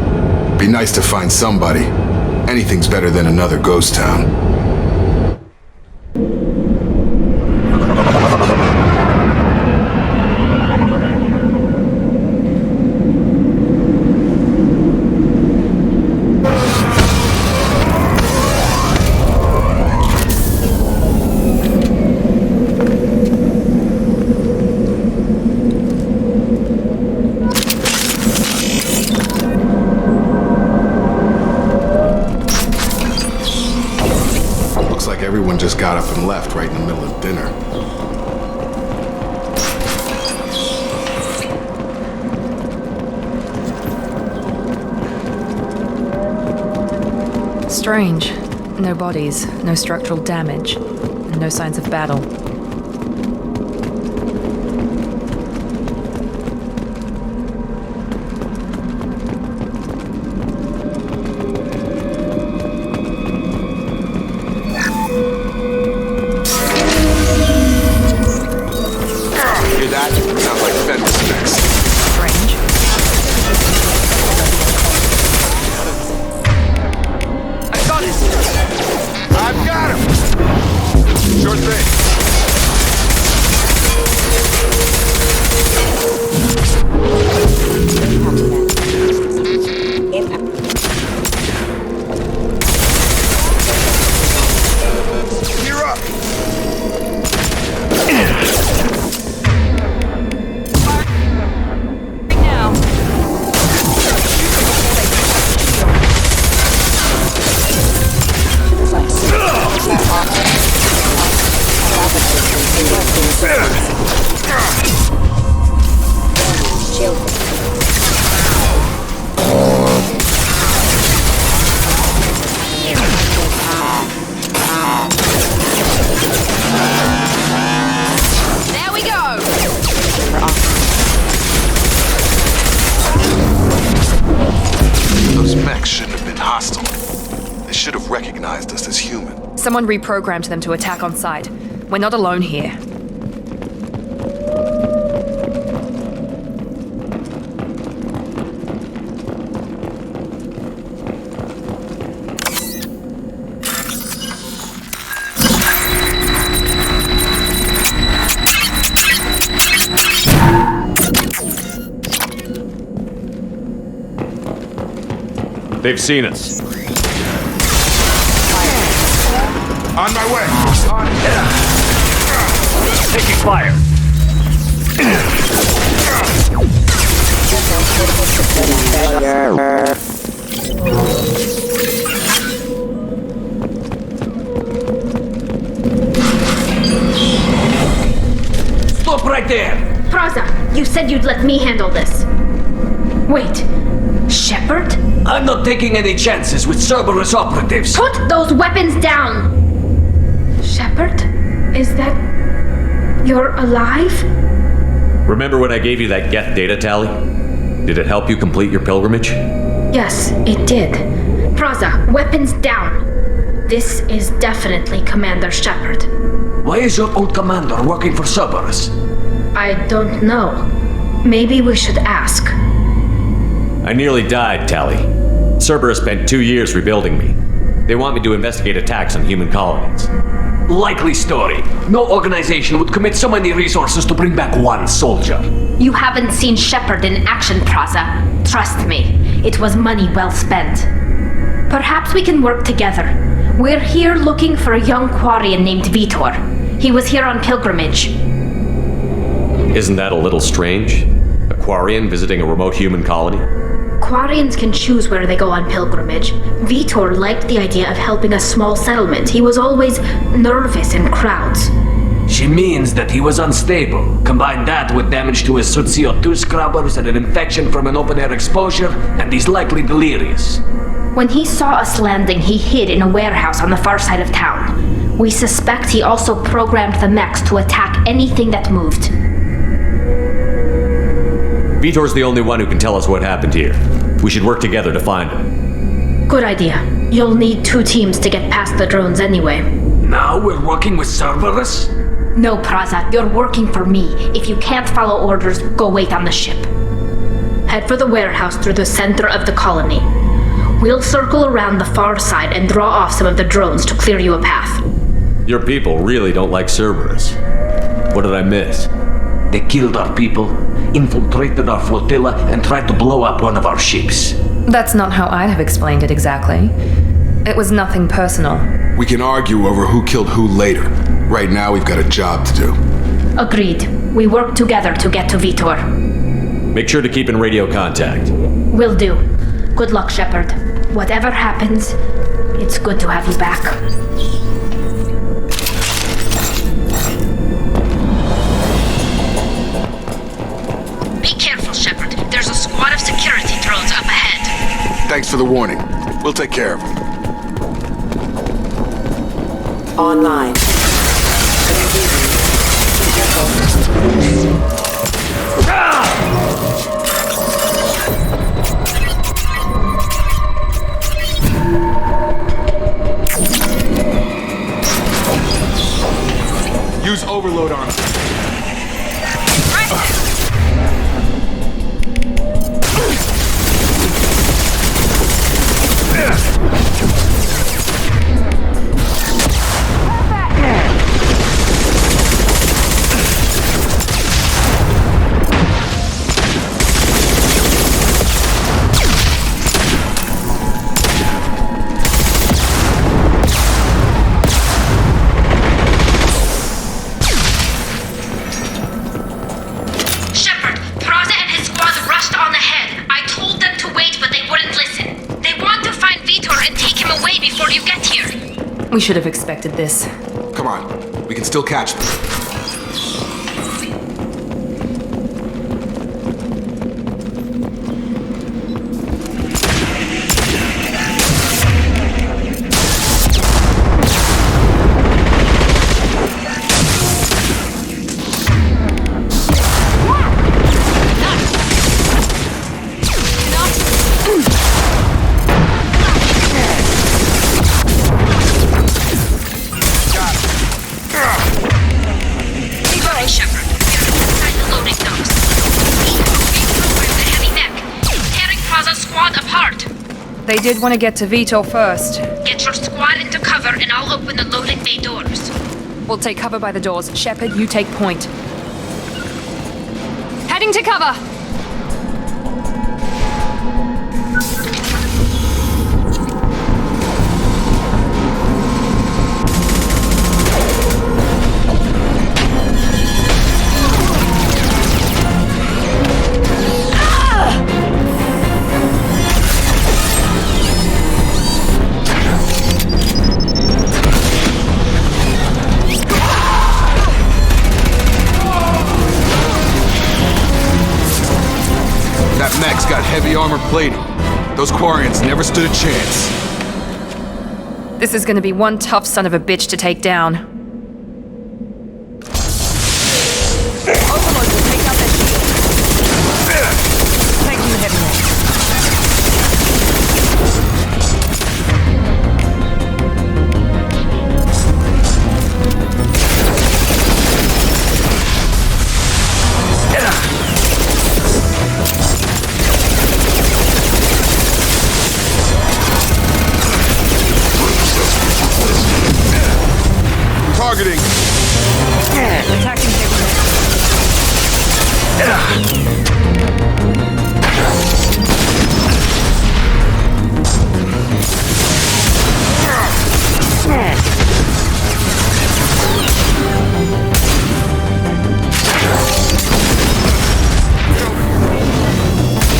Be nice to find somebody. Anything's better than another ghost town. Everyone just got up and left right in the middle of dinner. Strange. No bodies, no structural damage, and no signs of battle. Someone reprogrammed them to attack on sight. We're not alone here. They've seen us. On my way. Taking fire. Stop right there! Praza, you said you'd let me handle this. Wait, Shepard? I'm not taking any chances with Cerberus operatives. Put those weapons down! Shepard? Is that... you're alive? Remember when I gave you that Geth data tally? Did it help you complete your pilgrimage? Yes, it did. Praza, weapons down. This is definitely Commander Shepard. Why is your old commander working for Cerberus? I don't know. Maybe we should ask. I nearly died, Tally. Cerberus spent 2 years rebuilding me. They want me to investigate attacks on human colonies. Likely story. No organization would commit so many resources to bring back one soldier. You haven't seen Shepard in action, Praza. Trust me, it was money well spent. Perhaps we can work together. We're here looking for a young Quarian named Vitor. He was here on pilgrimage. Isn't that a little strange? A Quarian visiting a remote human colony? Quarians can choose where they go on pilgrimage. Vitor liked the idea of helping a small settlement. He was always nervous in crowds. She means that he was unstable. Combine that with damage to his CO2 scrubbers and an infection from an open-air exposure, and he's likely delirious. When he saw us landing, he hid in a warehouse on the far side of town. We suspect he also programmed the mechs to attack anything that moved. Vitor's the only one who can tell us what happened here. We should work together to find him. Good idea. You'll need 2 teams to get past the drones anyway. Now we're working with Cerberus? No, Praza, you're working for me. If you can't follow orders, go wait on the ship. Head for the warehouse through the center of the colony. We'll circle around the far side and draw off some of the drones to clear you a path. Your people really don't like Cerberus. What did I miss? They killed our people, infiltrated our flotilla, and tried to blow up one of our ships. That's not how I'd have explained it exactly. It was nothing personal. We can argue over who killed who later. Right now, we've got a job to do. Agreed. We work together to get to Vitor. Make sure to keep in radio contact. Will do. Good luck, Shepard. Whatever happens, it's good to have you back. Be careful, Shepard. There's a squad of security drones up ahead. Thanks for the warning. We'll take care of them. Online. Use overload on them. We should have expected this. Come on, we can still catch them. They did want to get to Vito first. Get your squad into cover and I'll open the loading bay doors. We'll take cover by the doors. Shepard, you take point. Heading to cover! Mech's got heavy armor plating. Those Quarians never stood a chance. This is gonna be one tough son of a bitch to take down. Overlord will take out their shield. Thank you, Heavyweight. Targeting. Attacking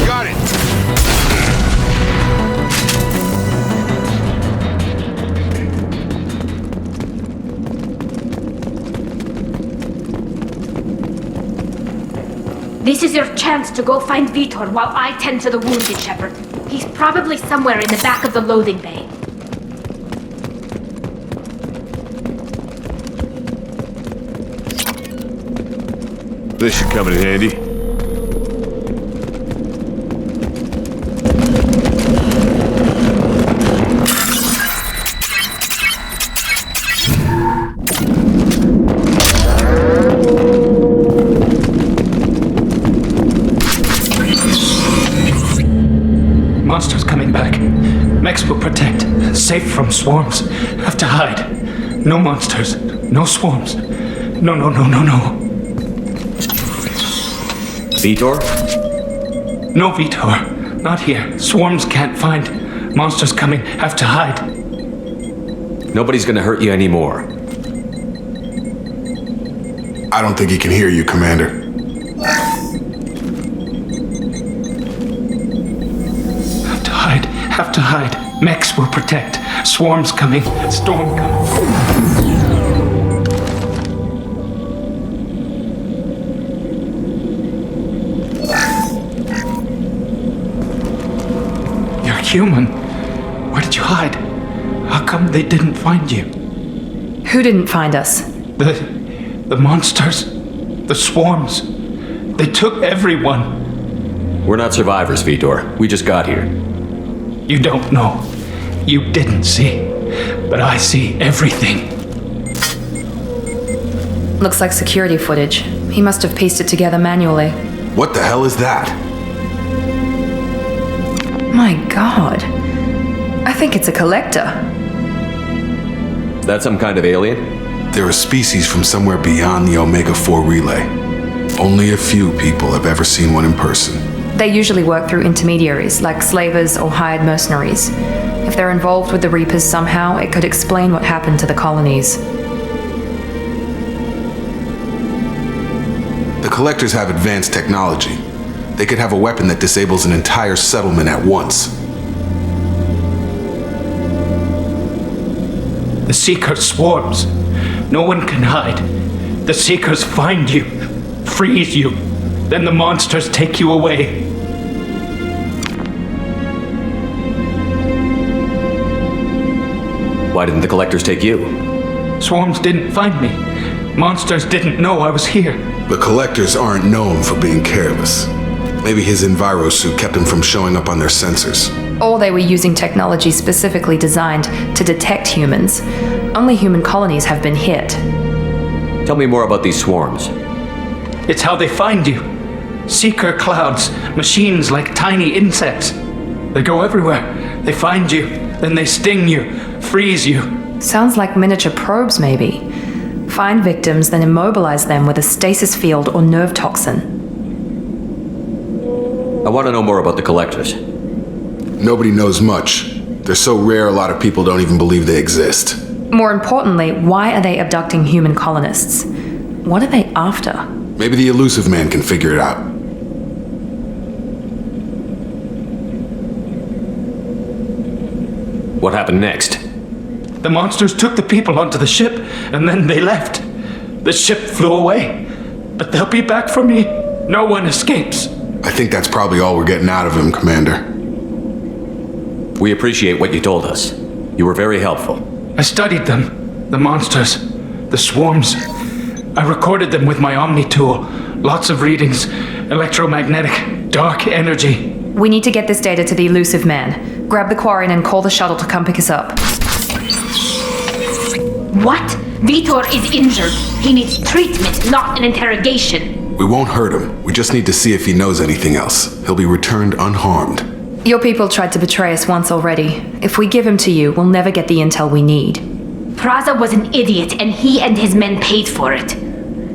Got it. This is your chance to go find Vitor while I tend to the wounded, Shepard. He's probably somewhere in the back of the loading bay. This should come in handy. Monsters coming back. Mechs will protect. Safe from swarms. Have to hide. No monsters. No swarms. No. Vitor? No Vitor. Not here. Swarms can't find. Monsters coming. Have to hide. Nobody's gonna hurt you anymore. I don't think he can hear you, Commander. Have to hide. Mechs will protect. Swarms coming. Storm coming. You're human. Where did you hide? How come they didn't find you? Who didn't find us? The monsters. The swarms. They took everyone. We're not survivors, Vitor. We just got here. You don't know. You didn't see. But I see everything. Looks like security footage. He must have pieced it together manually. What the hell is that? My god. I think it's a collector. Is that some kind of alien? They're a species from somewhere beyond the Omega-4 relay. Only a few people have ever seen one in person. They usually work through intermediaries, like slavers or hired mercenaries. If they're involved with the Reapers somehow, it could explain what happened to the colonies. The Collectors have advanced technology. They could have a weapon that disables an entire settlement at once. The Seeker swarms. No one can hide. The Seekers find you, freeze you, then the monsters take you away. Why didn't the Collectors take you? Swarms didn't find me. Monsters didn't know I was here. The Collectors aren't known for being careless. Maybe his enviro suit kept him from showing up on their sensors. Or they were using technology specifically designed to detect humans. Only human colonies have been hit. Tell me more about these swarms. It's how they find you. Seeker clouds, machines like tiny insects. They go everywhere. They find you, then they sting you, freeze you. Sounds like miniature probes, maybe. Find victims, then immobilize them with a stasis field or nerve toxin. I want to know more about the collectors. Nobody knows much. They're so rare, a lot of people don't even believe they exist. More importantly, why are they abducting human colonists? What are they after? Maybe the elusive man can figure it out. What happened next? The monsters took the people onto the ship, and then they left. The ship flew away. But they'll be back for me. No one escapes. I think that's probably all we're getting out of him, Commander. We appreciate what you told us. You were very helpful. I studied them. The monsters. The swarms. I recorded them with my Omni tool. Lots of readings. Electromagnetic. Dark energy. We need to get this data to the elusive man. Grab the Quarian and call the shuttle to come pick us up. What? Vitor is injured. He needs treatment, not an interrogation. We won't hurt him. We just need to see if he knows anything else. He'll be returned unharmed. Your people tried to betray us once already. If we give him to you, we'll never get the intel we need. Praza was an idiot, and he and his men paid for it.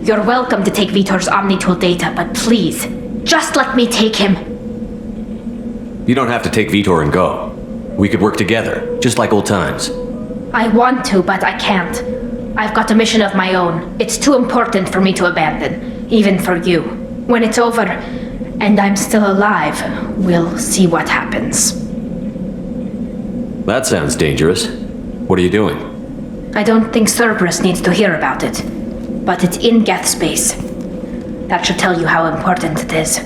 You're welcome to take Vitor's Omnitool data, but please, just let me take him. You don't have to take Vitor and go. We could work together, just like old times. I want to, but I can't. I've got a mission of my own. It's too important for me to abandon, even for you. When it's over, and I'm still alive, we'll see what happens. That sounds dangerous. What are you doing? I don't think Cerberus needs to hear about it, but it's in Geth space. That should tell you how important it is.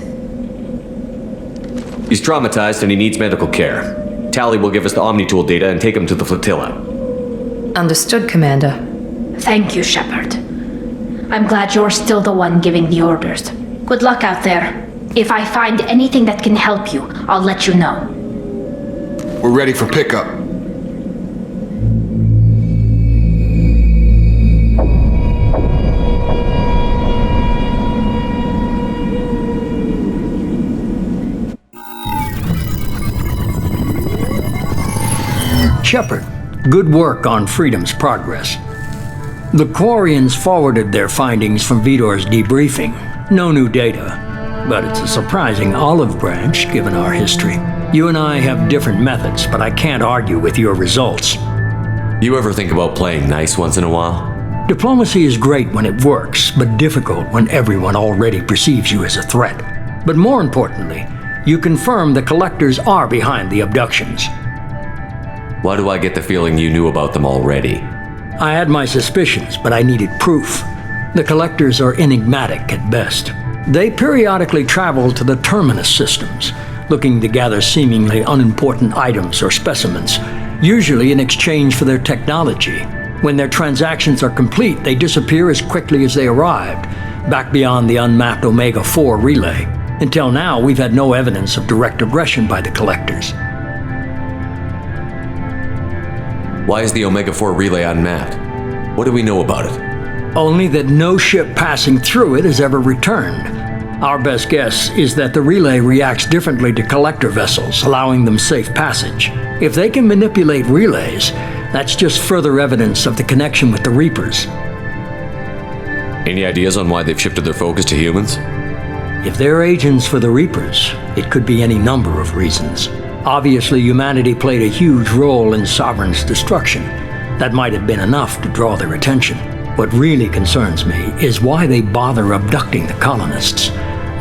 He's traumatized and he needs medical care. Tally will give us the Omnitool data and take him to the flotilla. Understood, Commander. Thank you, Shepard. I'm glad you're still the one giving the orders. Good luck out there. If I find anything that can help you, I'll let you know. We're ready for pickup. Shepard, good work on Freedom's progress. The Quarians forwarded their findings from Vitor's debriefing. No new data, but it's a surprising olive branch given our history. You and I have different methods, but I can't argue with your results. You ever think about playing nice once in a while? Diplomacy is great when it works, but difficult when everyone already perceives you as a threat. But more importantly, you confirm the collectors are behind the abductions. Why do I get the feeling you knew about them already? I had my suspicions, but I needed proof. The collectors are enigmatic at best. They periodically travel to the terminus systems, looking to gather seemingly unimportant items or specimens, usually in exchange for their technology. When their transactions are complete, they disappear as quickly as they arrived, back beyond the unmapped Omega-4 relay. Until now, we've had no evidence of direct aggression by the collectors. Why is the Omega-4 relay unmapped? What do we know about it? Only that no ship passing through it has ever returned. Our best guess is that the relay reacts differently to collector vessels, allowing them safe passage. If they can manipulate relays, that's just further evidence of the connection with the Reapers. Any ideas on why they've shifted their focus to humans? If they're agents for the Reapers, it could be any number of reasons. Obviously, humanity played a huge role in Sovereign's destruction. That might have been enough to draw their attention. What really concerns me is why they bother abducting the colonists.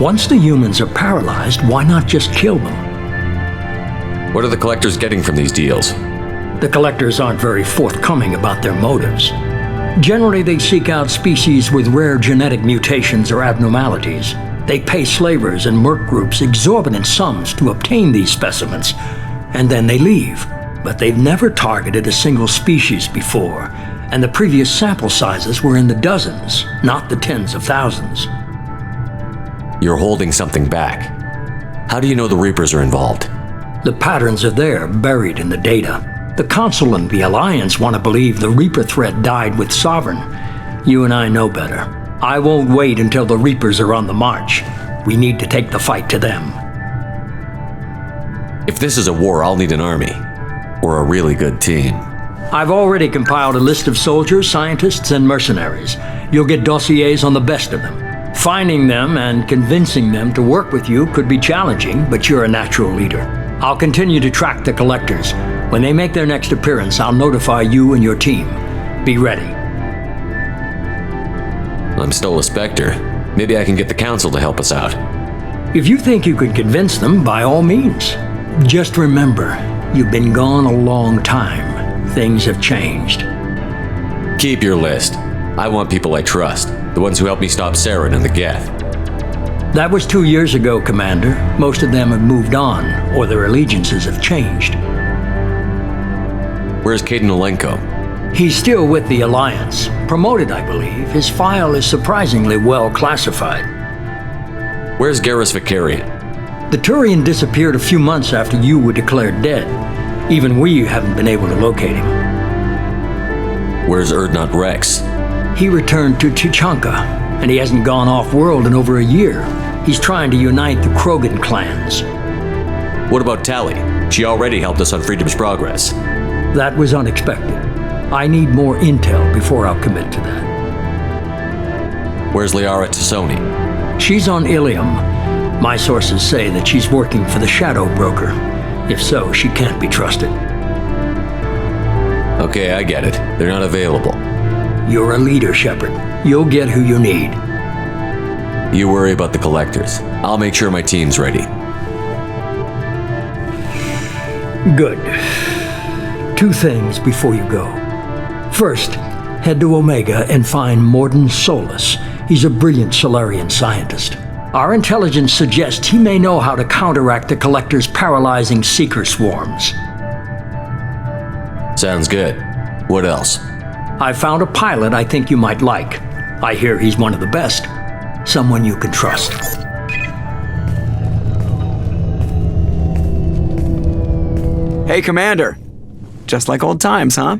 Once the humans are paralyzed, why not just kill them? What are the collectors getting from these deals? The collectors aren't very forthcoming about their motives. Generally, they seek out species with rare genetic mutations or abnormalities. They pay slavers and merc groups exorbitant sums to obtain these specimens, and then they leave. But they've never targeted a single species before, and the previous sample sizes were in the dozens, not the tens of thousands. You're holding something back. How do you know the Reapers are involved? The patterns are there, buried in the data. The Council and the Alliance want to believe the Reaper threat died with Sovereign. You and I know better. I won't wait until the Reapers are on the march. We need to take the fight to them. If this is a war, I'll need an army. We're a really good team. I've already compiled a list of soldiers, scientists, and mercenaries. You'll get dossiers on the best of them. Finding them and convincing them to work with you could be challenging, but you're a natural leader. I'll continue to track the collectors. When they make their next appearance, I'll notify you and your team. Be ready. I'm still a Spectre. Maybe I can get the Council to help us out. If you think you could convince them, by all means. Just remember, you've been gone a long time. Things have changed. Keep your list. I want people I trust. The ones who helped me stop Saren and the Geth. That was 2 years ago, Commander. Most of them have moved on, or their allegiances have changed. Where's Caden Olenko? He's still with the Alliance. Promoted, I believe. His file is surprisingly well classified. Where's Garrus Vicarian? The Turian disappeared a few months after you were declared dead. Even we haven't been able to locate him. Where's Erdnot Rex? He returned to Chichanka, and he hasn't gone off-world in over a year. He's trying to unite the Krogan clans. What about Tali? She already helped us on Freedom's Progress. That was unexpected. I need more intel before I'll commit to that. Where's Liara Tassoni? She's on Ilium. My sources say that she's working for the Shadow Broker. If so, she can't be trusted. Okay, I get it. They're not available. You're a leader, Shepard. You'll get who you need. You worry about the collectors. I'll make sure my team's ready. Good. 2 things before you go. First, head to Omega and find Morden Solus. He's a brilliant Solarian scientist. Our intelligence suggests he may know how to counteract the Collector's paralyzing seeker swarms. Sounds good. What else? I found a pilot I think you might like. I hear he's one of the best. Someone you can trust. Hey, Commander. Just like old times, huh?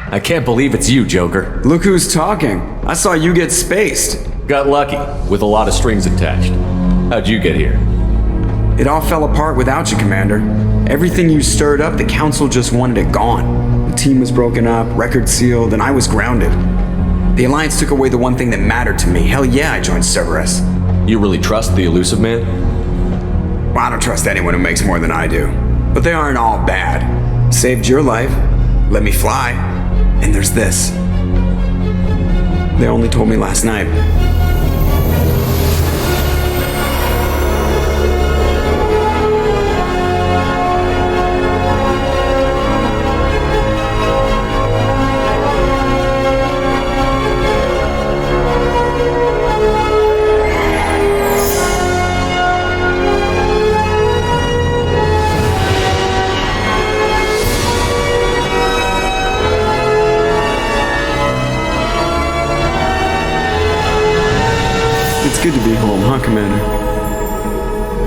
I can't believe it's you, Joker. Look who's talking. I saw you get spaced. Got lucky, with a lot of strings attached. How'd you get here? It all fell apart without you, Commander. Everything you stirred up, the Council just wanted it gone. The team was broken up, record sealed, and I was grounded. The Alliance took away the one thing that mattered to me. Hell yeah, I joined Cerberus. You really trust the Elusive Man? Well, I don't trust anyone who makes more than I do. But they aren't all bad. Saved your life, let me fly, and there's this. They only told me last night. It's good to be home, huh, Commander?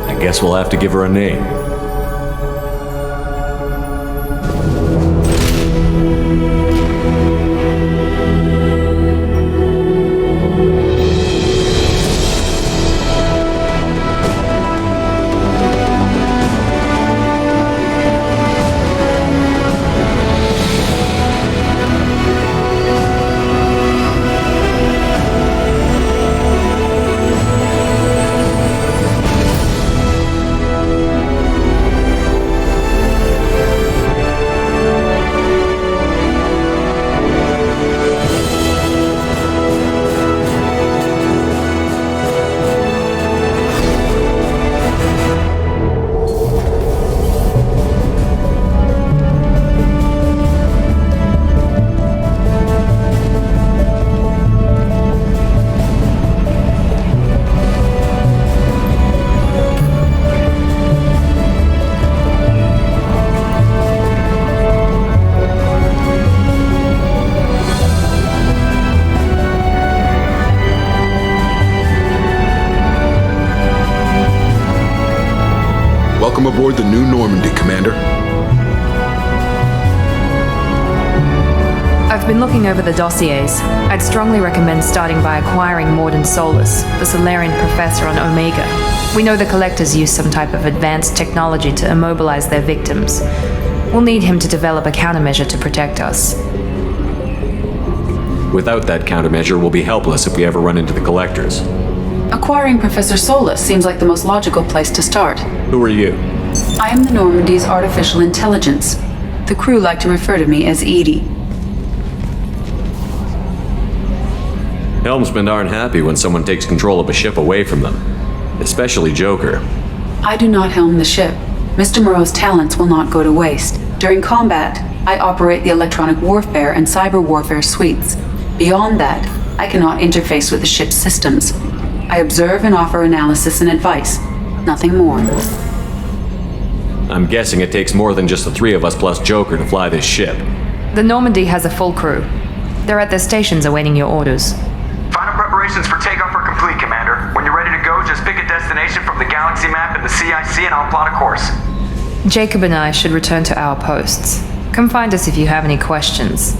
I guess we'll have to give her a name. Welcome aboard the new Normandy, Commander. I've been looking over the dossiers. I'd strongly recommend starting by acquiring Morden Solus, the Solarian professor on Omega. We know the Collectors use some type of advanced technology to immobilize their victims. We'll need him to develop a countermeasure to protect us. Without that countermeasure, we'll be helpless if we ever run into the collectors. Acquiring Professor Solus seems like the most logical place to start. Who are you? I am the Normandy's artificial intelligence. The crew like to refer to me as Edie. Helmsmen aren't happy when someone takes control of a ship away from them. Especially Joker. I do not helm the ship. Mr. Moreau's talents will not go to waste. During combat, I operate the electronic warfare and cyber warfare suites. Beyond that, I cannot interface with the ship's systems. I observe and offer analysis and advice. Nothing more. I'm guessing it takes more than just the three of us plus Joker to fly this ship. The Normandy has a full crew. They're at their stations awaiting your orders. Final preparations for takeoff are complete, Commander. When you're ready to go, just pick a destination from the galaxy map in the CIC and I'll plot a course. Jacob and I should return to our posts. Come find us if you have any questions.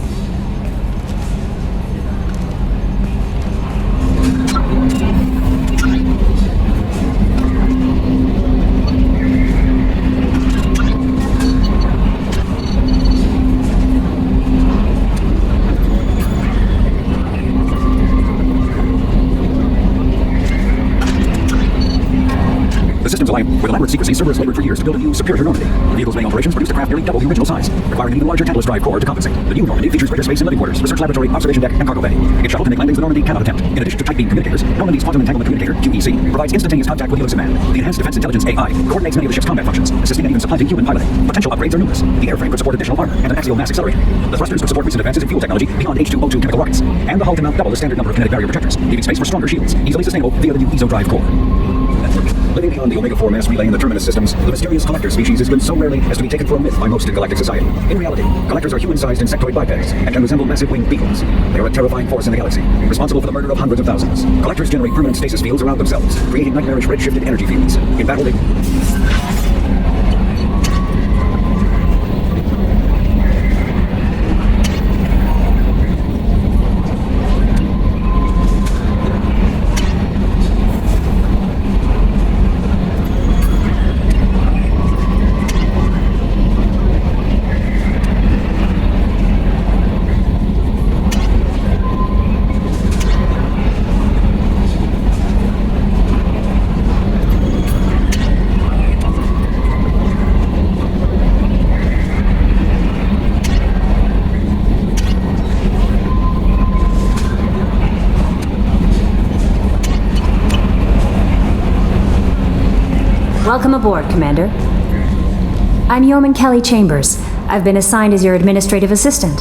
With elaborate secrecy, Cerberus labored for years to build a new, superior Normandy. The vehicle's main operations produced a craft nearly double the original size, requiring an even larger Tantalus drive core to compensate. The new Normandy features greater space in living quarters, research laboratory, observation deck, and cargo bay. Its shuttle can make landings the Normandy cannot attempt. In addition to tight beam communicators, Normandy's quantum entanglement communicator, QEC, provides instantaneous contact with the elusive man. The enhanced defense intelligence AI coordinates many of the ship's combat functions, assisting and even supplanting human piloting. Potential upgrades are numerous. The airframe could support additional armor and an axial mass accelerator. The thrusters could support recent advances in fuel technology beyond H2O2 chemical rockets. And the hull can mount double the standard number of kinetic barrier projectors, leaving space for stronger shields, easily sustainable via the new ESO drive core. Living beyond the Omega-4 mass relay and the Terminus systems, the mysterious collector species has been so rarely as to be taken for a myth by most in galactic society. In reality, collectors are human-sized insectoid bipeds and can resemble massive winged beagles. They are a terrifying force in the galaxy, responsible for the murder of hundreds of thousands. Collectors generate permanent stasis fields around themselves, creating nightmarish redshifted energy fields. In battle, they... Welcome aboard, Commander. I'm Yeoman Kelly Chambers. I've been assigned as your administrative assistant.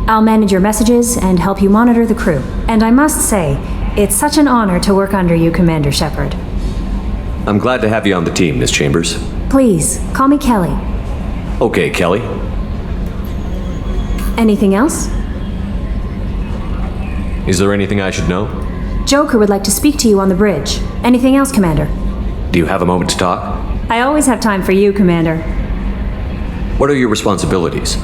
I'll manage your messages and help you monitor the crew. And I must say, it's such an honor to work under you, Commander Shepard. I'm glad to have you on the team, Miss Chambers. Please, call me Kelly. Okay, Kelly. Anything else? Is there anything I should know? Joker would like to speak to you on the bridge. Anything else, Commander? Do you have a moment to talk? I always have time for you, Commander. What are your responsibilities?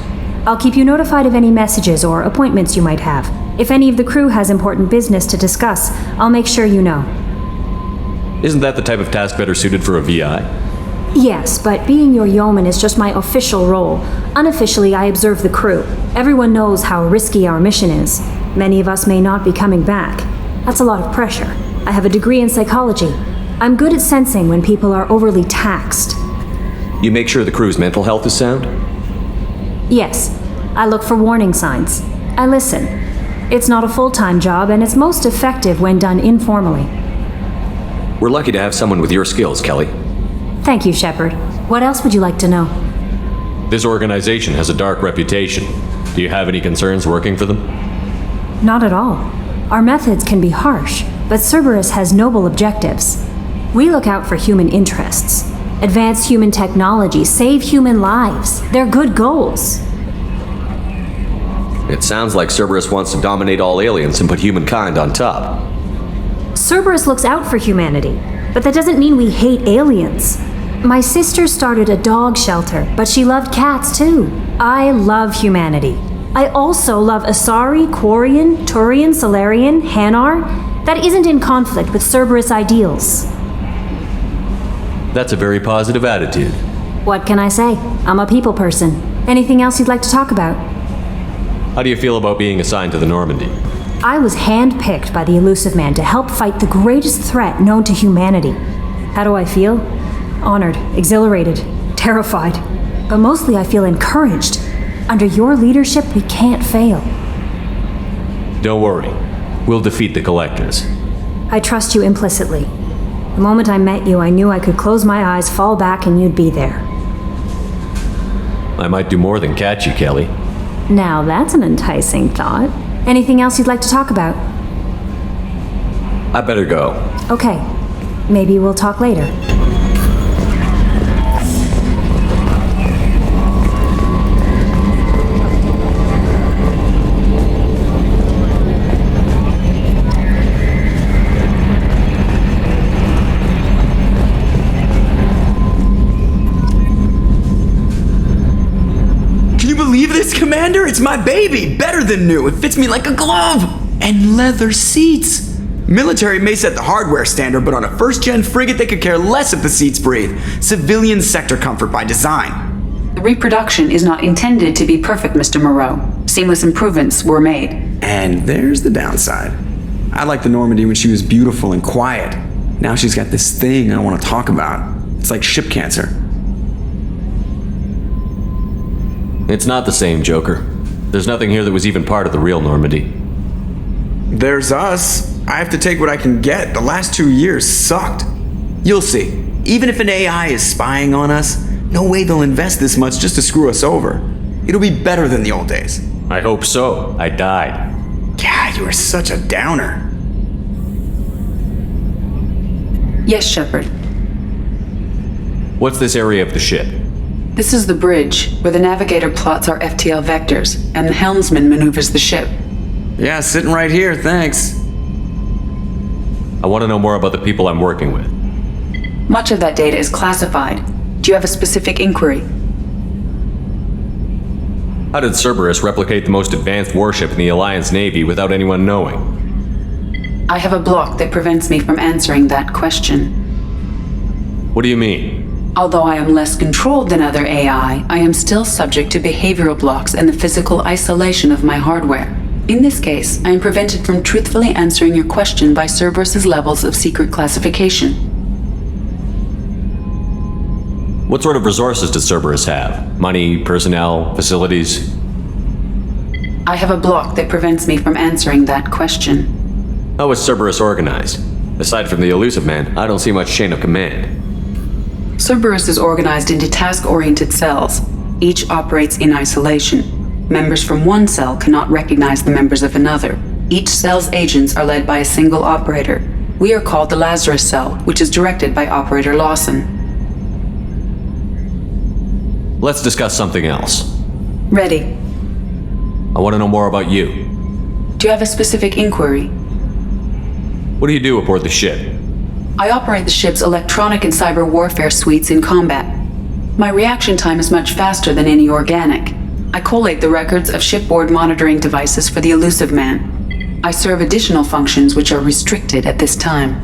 I'll keep you notified of any messages or appointments you might have. If any of the crew has important business to discuss, I'll make sure you know. Isn't that the type of task better suited for a VI? Yes, but being your yeoman is just my official role. Unofficially, I observe the crew. Everyone knows how risky our mission is. Many of us may not be coming back. That's a lot of pressure. I have a degree in psychology. I'm good at sensing when people are overly taxed. You make sure the crew's mental health is sound? Yes. I look for warning signs. I listen. It's not a full-time job, and it's most effective when done informally. We're lucky to have someone with your skills, Kelly. Thank you, Shepard. What else would you like to know? This organization has a dark reputation. Do you have any concerns working for them? Not at all. Our methods can be harsh, but Cerberus has noble objectives. We look out for human interests. Advance human technology, save human lives. They're good goals. It sounds like Cerberus wants to dominate all aliens and put humankind on top. Cerberus looks out for humanity, but that doesn't mean we hate aliens. My sister started a dog shelter, but she loved cats too. I love humanity. I also love Asari, Quarian, Turian, Solarian, Hanar. That isn't in conflict with Cerberus ideals. That's a very positive attitude. What can I say? I'm a people person. Anything else you'd like to talk about? How do you feel about being assigned to the Normandy? I was handpicked by the Elusive Man to help fight the greatest threat known to humanity. How do I feel? Honored, exhilarated, terrified. But mostly I feel encouraged. Under your leadership, we can't fail. Don't worry. We'll defeat the Collectors. I trust you implicitly. The moment I met you, I knew I could close my eyes, fall back, and you'd be there. I might do more than catch you, Kelly. Now that's an enticing thought. Anything else you'd like to talk about? I better go. Okay. Maybe we'll talk later. Believe this, Commander? It's my baby! Better than new! It fits me like a glove! And leather seats! Military may set the hardware standard, but on a first-gen frigate they could care less if the seats breathe. Civilian sector comfort by design. The reproduction is not intended to be perfect, Mr. Moreau. Seamless improvements were made. And there's the downside. I liked the Normandy when she was beautiful and quiet. Now she's got this thing I don't want to talk about. It's like ship cancer. It's not the same, Joker. There's nothing here that was even part of the real Normandy. There's us. I have to take what I can get. The last 2 years sucked. You'll see. Even if an AI is spying on us, no way they'll invest this much just to screw us over. It'll be better than the old days. I hope so. I died. God, you are such a downer. Yes, Shepard. What's this area of the ship? This is the bridge, where the navigator plots our FTL vectors, and the helmsman maneuvers the ship. Yeah, sitting right here, thanks. I want to know more about the people I'm working with. Much of that data is classified. Do you have a specific inquiry? How did Cerberus replicate the most advanced warship in the Alliance Navy without anyone knowing? I have a block that prevents me from answering that question. What do you mean? Although I am less controlled than other AI, I am still subject to behavioral blocks and the physical isolation of my hardware. In this case, I am prevented from truthfully answering your question by Cerberus's levels of secret classification. What sort of resources does Cerberus have? Money, personnel, facilities? I have a block that prevents me from answering that question. How is Cerberus organized? Aside from the Elusive Man, I don't see much chain of command. Cerberus is organized into task-oriented cells. Each operates in isolation. Members from one cell cannot recognize the members of another. Each cell's agents are led by a single operator. We are called the Lazarus Cell, which is directed by Operator Lawson. Let's discuss something else. Ready. I want to know more about you. Do you have a specific inquiry? What do you do aboard the ship? I operate the ship's electronic and cyber warfare suites in combat. My reaction time is much faster than any organic. I collate the records of shipboard monitoring devices for the Elusive Man. I serve additional functions which are restricted at this time.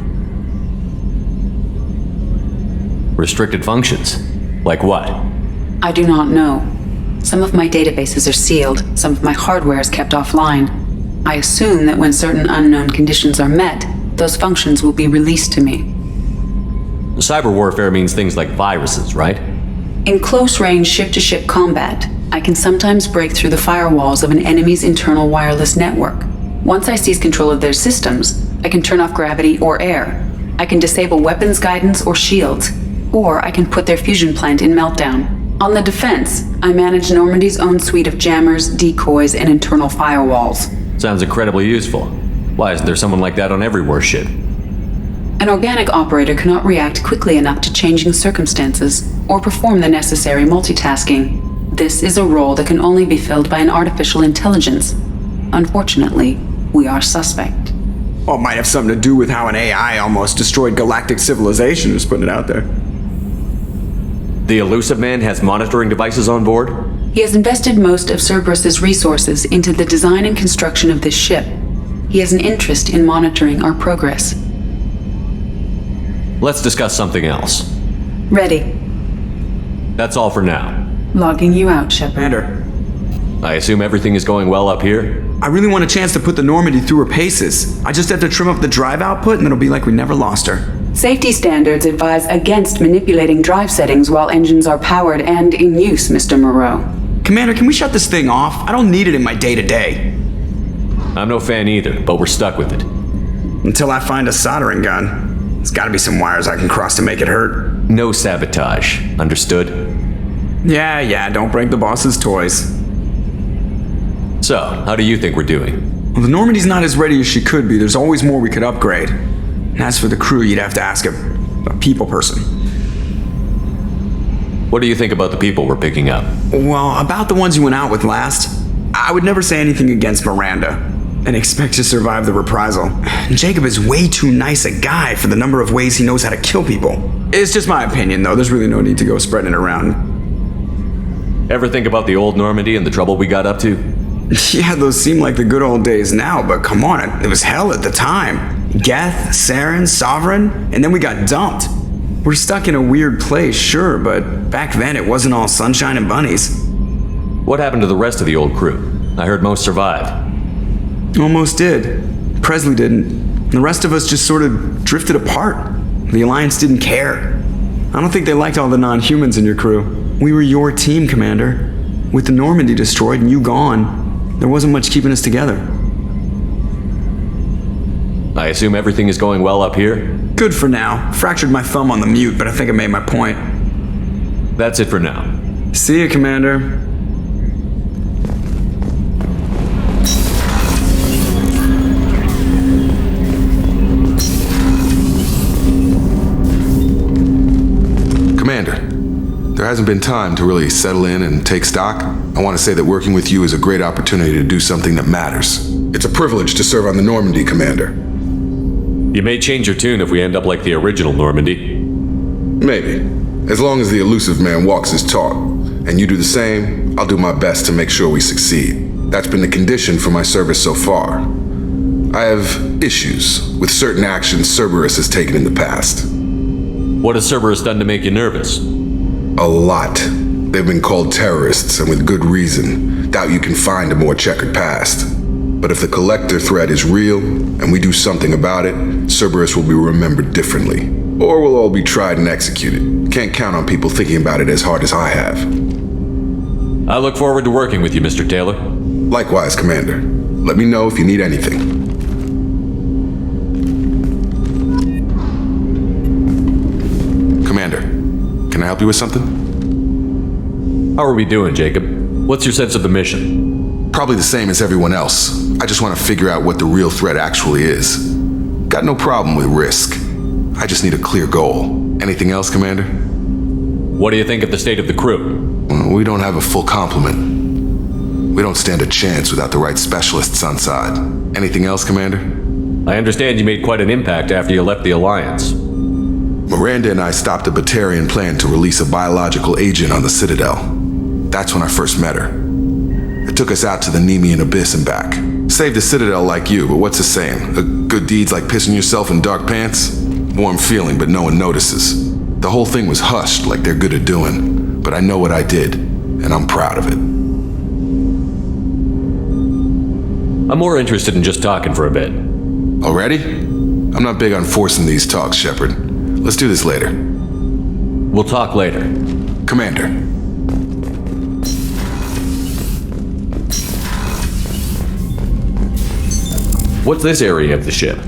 Restricted functions? Like what? I do not know. Some of my databases are sealed, some of my hardware is kept offline. I assume that when certain unknown conditions are met, those functions will be released to me. Cyber warfare means things like viruses, right? In close-range ship-to-ship combat, I can sometimes break through the firewalls of an enemy's internal wireless network. Once I seize control of their systems, I can turn off gravity or air. I can disable weapons guidance or shields, or I can put their fusion plant in meltdown. On the defense, I manage Normandy's own suite of jammers, decoys, and internal firewalls. Sounds incredibly useful. Why isn't there someone like that on every warship? An organic operator cannot react quickly enough to changing circumstances or perform the necessary multitasking. This is a role that can only be filled by an artificial intelligence. Unfortunately, we are suspect. Well, it might have something to do with how an AI almost destroyed galactic civilization, just putting it out there. The Elusive Man has monitoring devices on board? He has invested most of Cerberus's resources into the design and construction of this ship. He has an interest in monitoring our progress. Let's discuss something else. Ready. That's all for now. Logging you out, Shepard. Commander, I assume everything is going well up here? I really want a chance to put the Normandy through her paces. I just have to trim up the drive output and it'll be like we never lost her. Safety standards advise against manipulating drive settings while engines are powered and in use, Mr. Moreau. Commander, can we shut this thing off? I don't need it in my day-to-day. I'm no fan either, but we're stuck with it. Until I find a soldering gun. There's gotta be some wires I can cross to make it hurt. No sabotage. Understood? Yeah, don't break the boss's toys. So, how do you think we're doing? Well, the Normandy's not as ready as she could be. There's always more we could upgrade. And as for the crew, you'd have to ask a people person. What do you think about the people we're picking up? Well, about the ones you went out with last, I would never say anything against Miranda and expect to survive the reprisal. Jacob is way too nice a guy for the number of ways he knows how to kill people. It's just my opinion, though. There's really no need to go spreading it around. Ever think about the old Normandy and the trouble we got up to? Yeah, those seem like the good old days now, but come on, it was hell at the time. Geth, Saren, Sovereign, and then we got dumped. We're stuck in a weird place, sure, but back then it wasn't all sunshine and bunnies. What happened to the rest of the old crew? I heard most survived. Almost did. Presley didn't. The rest of us just sort of drifted apart. The Alliance didn't care. I don't think they liked all the non-humans in your crew. We were your team, Commander. With the Normandy destroyed and you gone, there wasn't much keeping us together. I assume everything is going well up here? Good for now. Fractured my thumb on the mute, but I think I made my point. That's it for now. See you, Commander. Commander, there hasn't been time to really settle in and take stock. I want to say that working with you is a great opportunity to do something that matters. It's a privilege to serve on the Normandy, Commander. You may change your tune if we end up like the original Normandy. Maybe. As long as the elusive man walks his talk, and you do the same, I'll do my best to make sure we succeed. That's been the condition for my service so far. I have issues with certain actions Cerberus has taken in the past. What has Cerberus done to make you nervous? A lot. They've been called terrorists, and with good reason. Doubt you can find a more checkered past. But if the collector threat is real, and we do something about it, Cerberus will be remembered differently. Or we'll all be tried and executed. Can't count on people thinking about it as hard as I have. I look forward to working with you, Mr. Taylor. Likewise, Commander. Let me know if you need anything. Commander, can I help you with something? How are we doing, Jacob? What's your sense of the mission? Probably the same as everyone else. I just want to figure out what the real threat actually is. Got no problem with risk. I just need a clear goal. Anything else, Commander? What do you think of the state of the crew? We don't have a full complement. We don't stand a chance without the right specialists on side. Anything else, Commander? I understand you made quite an impact after you left the Alliance. Miranda and I stopped a Batarian plan to release a biological agent on the Citadel. That's when I first met her. It took us out to the Nemean Abyss and back. Saved the Citadel like you, but what's the saying? A good deed's like pissing yourself in dark pants? Warm feeling, but no one notices. The whole thing was hushed like they're good at doing. But I know what I did, and I'm proud of it. I'm more interested in just talking for a bit. Already? I'm not big on forcing these talks, Shepard. Let's do this later. We'll talk later. Commander. What's this area of the ship?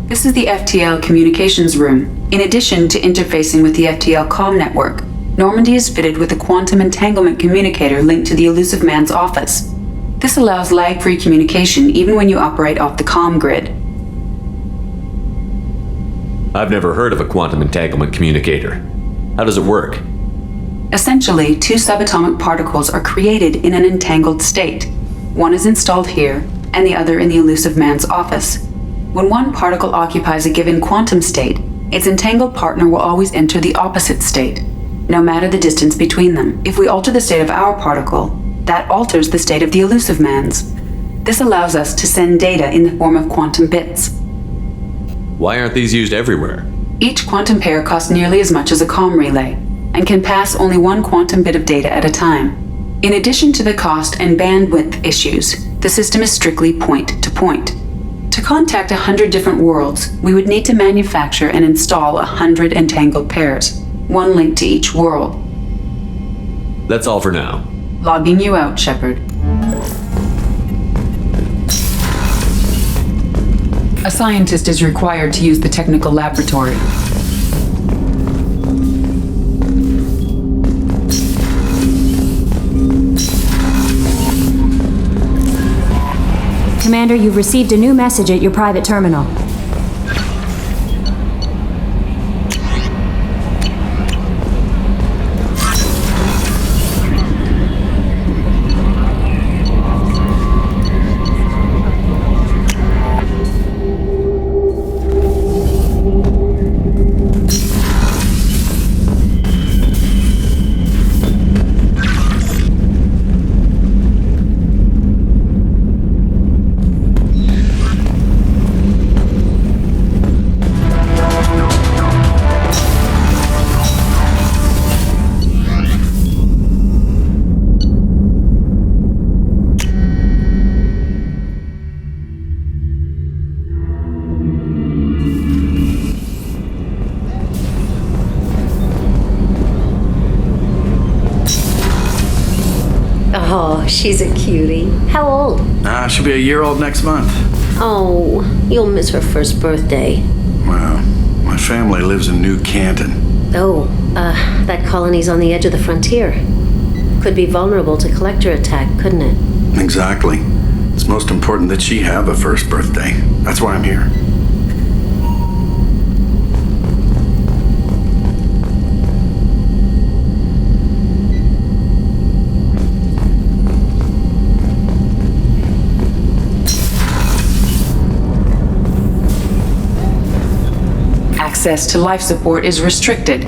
This is the FTL communications room. In addition to interfacing with the FTL comm network, Normandy is fitted with a quantum entanglement communicator linked to the elusive man's office. This allows lag-free communication even when you operate off the comm grid. I've never heard of a quantum entanglement communicator. How does it work? Essentially, two subatomic particles are created in an entangled state. One is installed here, and the other in the elusive man's office. When one particle occupies a given quantum state, its entangled partner will always enter the opposite state, no matter the distance between them. If we alter the state of our particle, that alters the state of the elusive man's. This allows us to send data in the form of quantum bits. Why aren't these used everywhere? Each quantum pair costs nearly as much as a comm relay. and can pass only one quantum bit of data at a time. In addition to the cost and bandwidth issues, the system is strictly point-to-point. To contact 100 different worlds, we would need to manufacture and install 100 entangled pairs, one link to each world. That's all for now. Logging you out, Shepard. A scientist is required to use the technical laboratory. Commander, you've received a new message at your private terminal. Oh, she's a cutie. How old? She'll be a year old next month. Oh, you'll miss her first birthday. Well, my family lives in New Canton. Oh, that colony's on the edge of the frontier. Could be vulnerable to collector attack, couldn't it? Exactly. It's most important that she have a first birthday. That's why I'm here. Access to life support is restricted.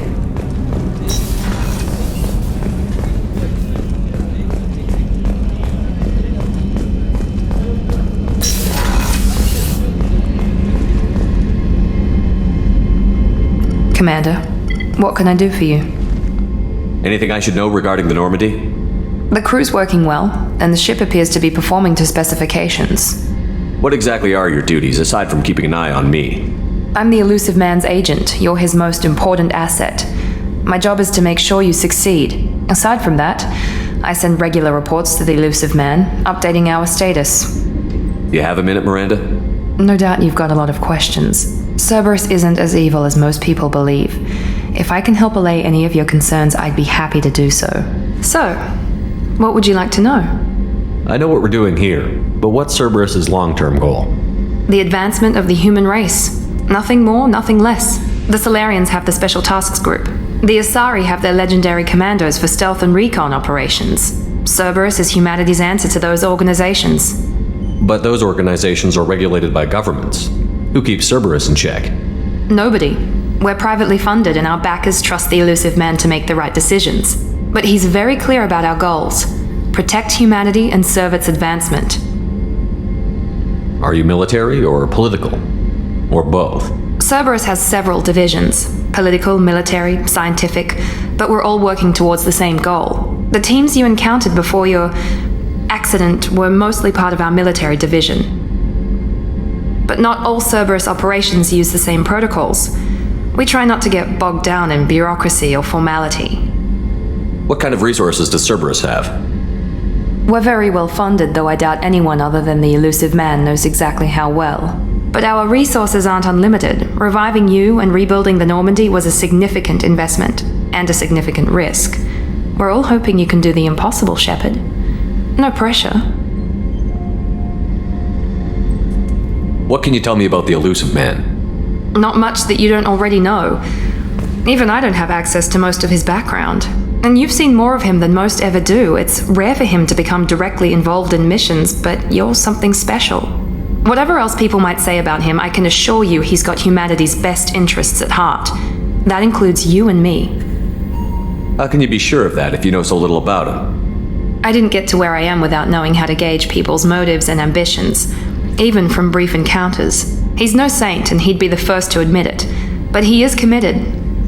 Commander, what can I do for you? Anything I should know regarding the Normandy? The crew's working well, and the ship appears to be performing to specifications. What exactly are your duties, aside from keeping an eye on me? I'm the Elusive Man's agent. You're his most important asset. My job is to make sure you succeed. Aside from that, I send regular reports to the Elusive Man, updating our status. You have a minute, Miranda? No doubt you've got a lot of questions. Cerberus isn't as evil as most people believe. If I can help allay any of your concerns, I'd be happy to do so. So, what would you like to know? I know what we're doing here, but what's Cerberus's long-term goal? The advancement of the human race. Nothing more, nothing less. The Solarians have the Special Tasks Group. The Asari have their legendary commandos for stealth and recon operations. Cerberus is humanity's answer to those organizations. But those organizations are regulated by governments. Who keeps Cerberus in check? Nobody. We're privately funded and our backers trust the Elusive Man to make the right decisions. But he's very clear about our goals. Protect humanity and serve its advancement. Are you military or political? Or both? Cerberus has several divisions. Political, military, scientific, but we're all working towards the same goal. The teams you encountered before your accident were mostly part of our military division. But not all Cerberus operations use the same protocols. We try not to get bogged down in bureaucracy or formality. What kind of resources does Cerberus have? We're very well funded, though I doubt anyone other than the Elusive Man knows exactly how well. But our resources aren't unlimited. Reviving you and rebuilding the Normandy was a significant investment, and a significant risk. We're all hoping you can do the impossible, Shepard. No pressure. What can you tell me about the Elusive Man? Not much that you don't already know. Even I don't have access to most of his background. And you've seen more of him than most ever do. It's rare for him to become directly involved in missions, but you're something special. Whatever else people might say about him, I can assure you he's got humanity's best interests at heart. That includes you and me. How can you be sure of that if you know so little about him? I didn't get to where I am without knowing how to gauge people's motives and ambitions, even from brief encounters. He's no saint, and he'd be the first to admit it. But he is committed.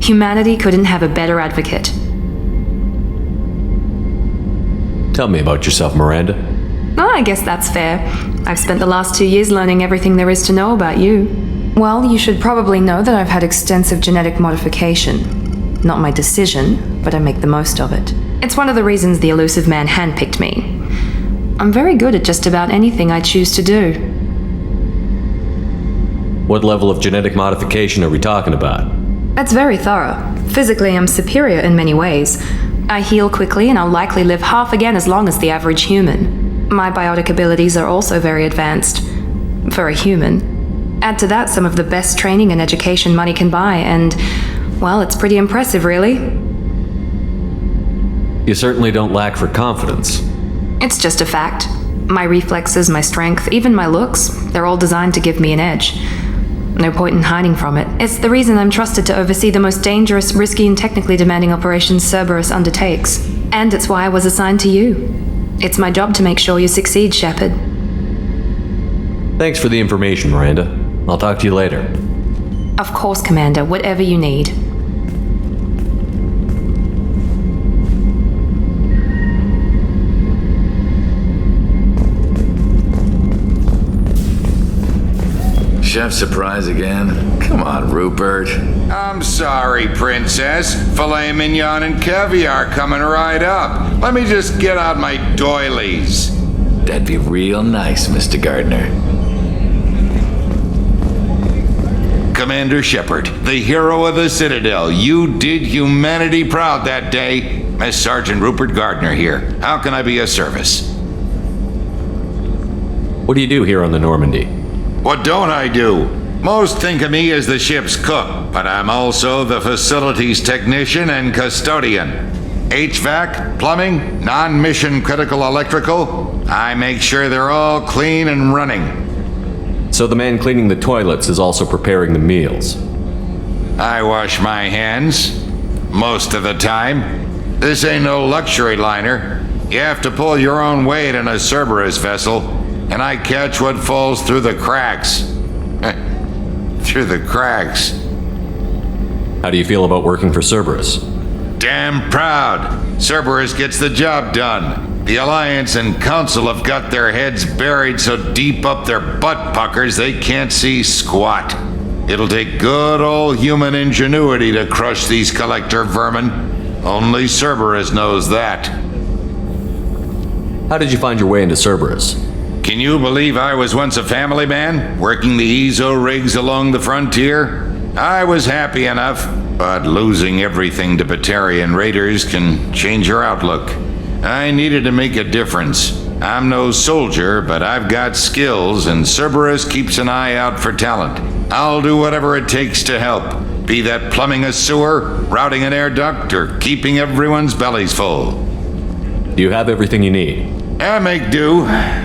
Humanity couldn't have a better advocate. Tell me about yourself, Miranda. Oh, I guess that's fair. I've spent the last 2 years learning everything there is to know about you. Well, you should probably know that I've had extensive genetic modification. Not my decision, but I make the most of it. It's one of the reasons the elusive man handpicked me. I'm very good at just about anything I choose to do. What level of genetic modification are we talking about? That's very thorough. Physically, I'm superior in many ways. I heal quickly and I'll likely live half again as long as the average human. My biotic abilities are also very advanced. For a human. Add to that some of the best training and education money can buy, and, well, it's pretty impressive, really. You certainly don't lack for confidence. It's just a fact. My reflexes, my strength, even my looks, they're all designed to give me an edge. No point in hiding from it. It's the reason I'm trusted to oversee the most dangerous, risky, and technically demanding operations Cerberus undertakes. And it's why I was assigned to you. It's my job to make sure you succeed, Shepard. Thanks for the information, Miranda. I'll talk to you later. Of course, Commander, whatever you need. Chef surprise again? Come on, Rupert. I'm sorry, Princess. Filet mignon and caviar coming right up. Let me just get out my doilies. That'd be real nice, Mr. Gardner. Commander Shepard, the hero of the Citadel. You did humanity proud that day. Miss Sergeant Rupert Gardner here. How can I be of service? What do you do here on the Normandy? What don't I do? Most think of me as the ship's cook, but I'm also the facilities technician and custodian. HVAC, plumbing, non-mission critical electrical. I make sure they're all clean and running. So the man cleaning the toilets is also preparing the meals? I wash my hands. Most of the time. This ain't no luxury liner. You have to pull your own weight in a Cerberus vessel. And I catch what falls through the cracks. Through the cracks. How do you feel about working for Cerberus? Damn proud. Cerberus gets the job done. The Alliance and Council have got their heads buried so deep up their butt puckers they can't see squat. It'll take good old human ingenuity to crush these collector vermin. Only Cerberus knows that. How did you find your way into Cerberus? Can you believe I was once a family man, working the EZO rigs along the frontier? I was happy enough, but losing everything to Batarian raiders can change your outlook. I needed to make a difference. I'm no soldier, but I've got skills, and Cerberus keeps an eye out for talent. I'll do whatever it takes to help, be that plumbing a sewer, routing an air duct, or keeping everyone's bellies full. Do you have everything you need? I make do,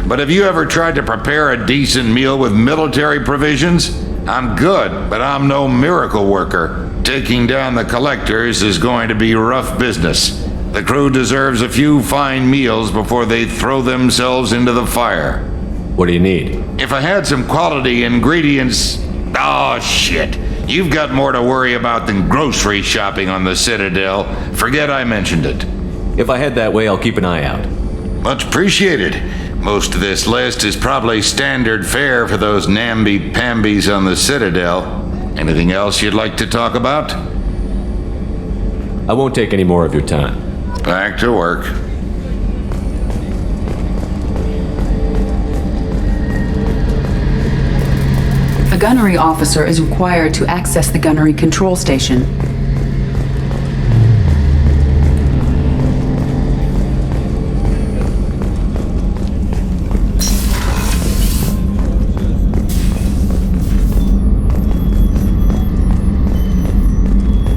but have you ever tried to prepare a decent meal with military provisions? I'm good, but I'm no miracle worker. Taking down the collectors is going to be rough business. The crew deserves a few fine meals before they throw themselves into the fire. What do you need? If I had some quality ingredients... Oh, shit. You've got more to worry about than grocery shopping on the Citadel. Forget I mentioned it. If I head that way, I'll keep an eye out. Much appreciated. Most of this list is probably standard fare for those namby-pambies on the Citadel. Anything else you'd like to talk about? I won't take any more of your time. Back to work. A gunnery officer is required to access the gunnery control station.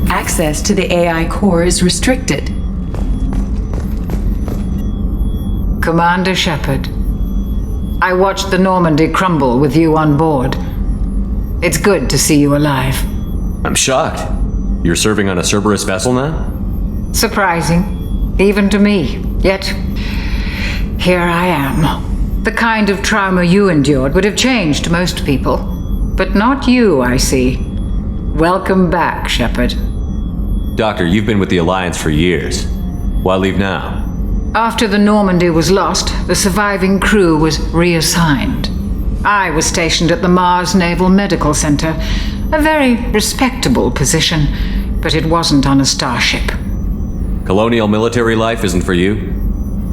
Access to the AI core is restricted. Commander Shepard, I watched the Normandy crumble with you on board. It's good to see you alive. I'm shocked. You're serving on a Cerberus vessel now? Surprising, even to me. Yet, here I am. The kind of trauma you endured would have changed most people. But not you, I see. Welcome back, Shepard. Doctor, you've been with the Alliance for years. Why leave now? After the Normandy was lost, the surviving crew was reassigned. I was stationed at the Mars Naval Medical Center, a very respectable position, but it wasn't on a starship. Colonial military life isn't for you?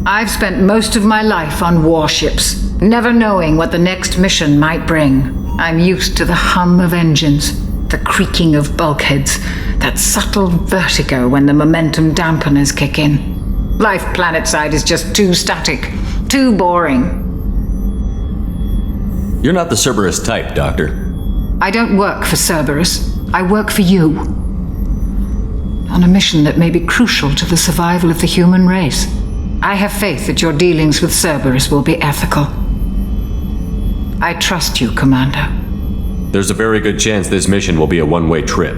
I've spent most of my life on warships, never knowing what the next mission might bring. I'm used to the hum of engines, the creaking of bulkheads, that subtle vertigo when the momentum dampeners kick in. Life planetside is just too static, too boring. You're not the Cerberus type, Doctor. I don't work for Cerberus. I work for you. On a mission that may be crucial to the survival of the human race. I have faith that your dealings with Cerberus will be ethical. I trust you, Commander. There's a very good chance this mission will be a one-way trip.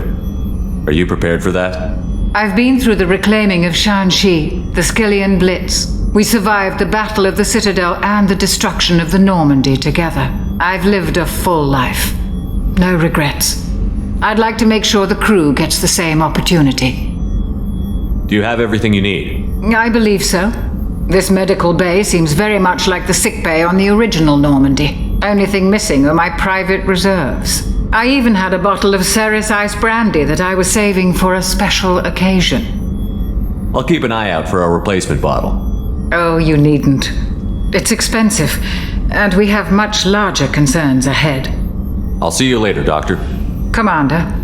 Are you prepared for that? I've been through the reclaiming of Shanxi, the Skillian Blitz. We survived the Battle of the Citadel and the destruction of the Normandy together. I've lived a full life. No regrets. I'd like to make sure the crew gets the same opportunity. Do you have everything you need? I believe so. This medical bay seems very much like the sick bay on the original Normandy. Only thing missing are my private reserves. I even had a bottle of Ceres Ice Brandy that I was saving for a special occasion. I'll keep an eye out for a replacement bottle. Oh, you needn't. It's expensive, and we have much larger concerns ahead. I'll see you later, Doctor. Commander.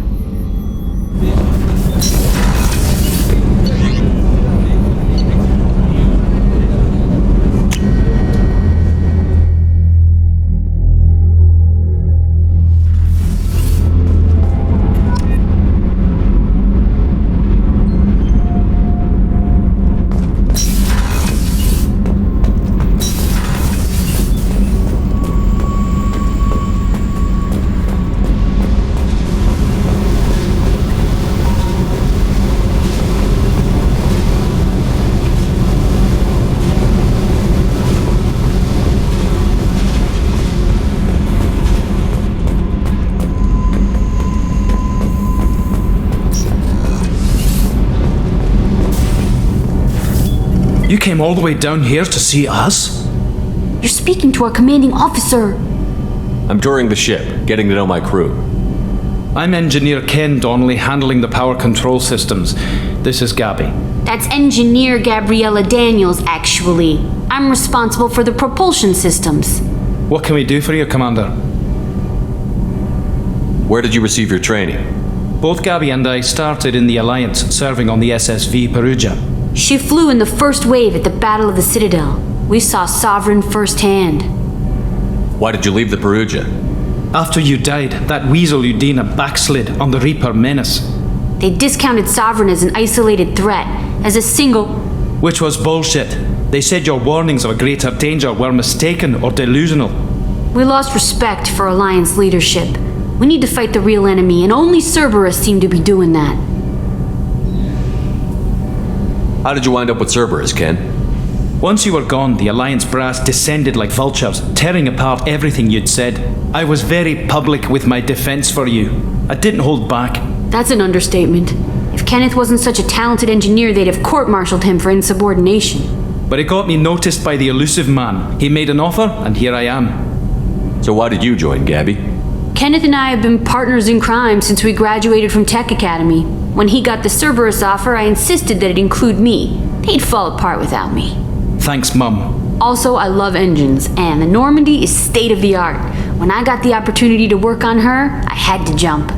You came all the way down here to see us? You're speaking to our commanding officer. I'm touring the ship, getting to know my crew. I'm Engineer Ken Donnelly, handling the power control systems. This is Gabby. That's Engineer Gabriella Daniels, actually. I'm responsible for the propulsion systems. What can we do for you, Commander? Where did you receive your training? Both Gabby and I started in the Alliance, serving on the SSV Perugia. She flew in the first wave at the Battle of the Citadel. We saw Sovereign firsthand. Why did you leave the Perugia? After you died, that weasel Udina backslid on the Reaper Menace. They discounted Sovereign as an isolated threat, as a single... Which was bullshit. They said your warnings of a greater danger were mistaken or delusional. We lost respect for Alliance leadership. We need to fight the real enemy, and only Cerberus seemed to be doing that. How did you wind up with Cerberus, Ken? Once you were gone, the Alliance brass descended like vultures, tearing apart everything you'd said. I was very public with my defense for you. I didn't hold back. That's an understatement. If Kenneth wasn't such a talented engineer, they'd have court-martialed him for insubordination. But it got me noticed by the elusive man. He made an offer, and here I am. So why did you join, Gabby? Kenneth and I have been partners in crime since we graduated from Tech Academy. When he got the Cerberus offer, I insisted that it include me. He'd fall apart without me. Thanks, Mum. Also, I love engines, and the Normandy is state-of-the-art. When I got the opportunity to work on her, I had to jump.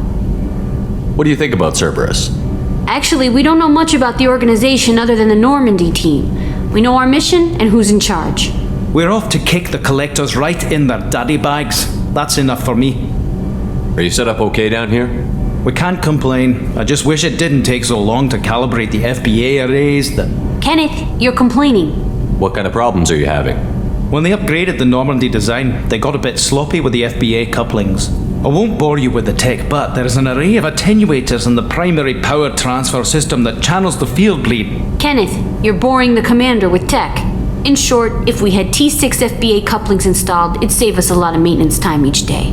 What do you think about Cerberus? Actually, we don't know much about the organization other than the Normandy team. We know our mission and who's in charge. We're off to kick the collectors right in their daddy bags. That's enough for me. Are you set up okay down here? We can't complain. I just wish it didn't take so long to calibrate the FBA arrays. Kenneth, you're complaining. What kind of problems are you having? When they upgraded the Normandy design, they got a bit sloppy with the FBA couplings. I won't bore you with the tech, but there is an array of attenuators in the primary power transfer system that channels the field bleed. Kenneth, you're boring the commander with tech. In short, if we had T6 FBA couplings installed, it'd save us a lot of maintenance time each day.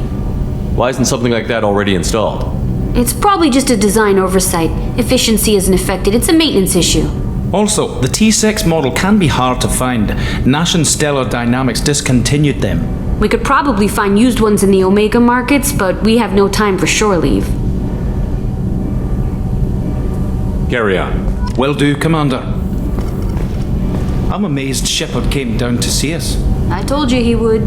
Why isn't something like that already installed? It's probably just a design oversight. Efficiency isn't affected, it's a maintenance issue. Also, the T6 model can be hard to find. Nash and Stellar Dynamics discontinued them. We could probably find used ones in the Omega markets, but we have no time for shore leave. Carry on. Will do, Commander. I'm amazed Shepard came down to see us. I told you he would.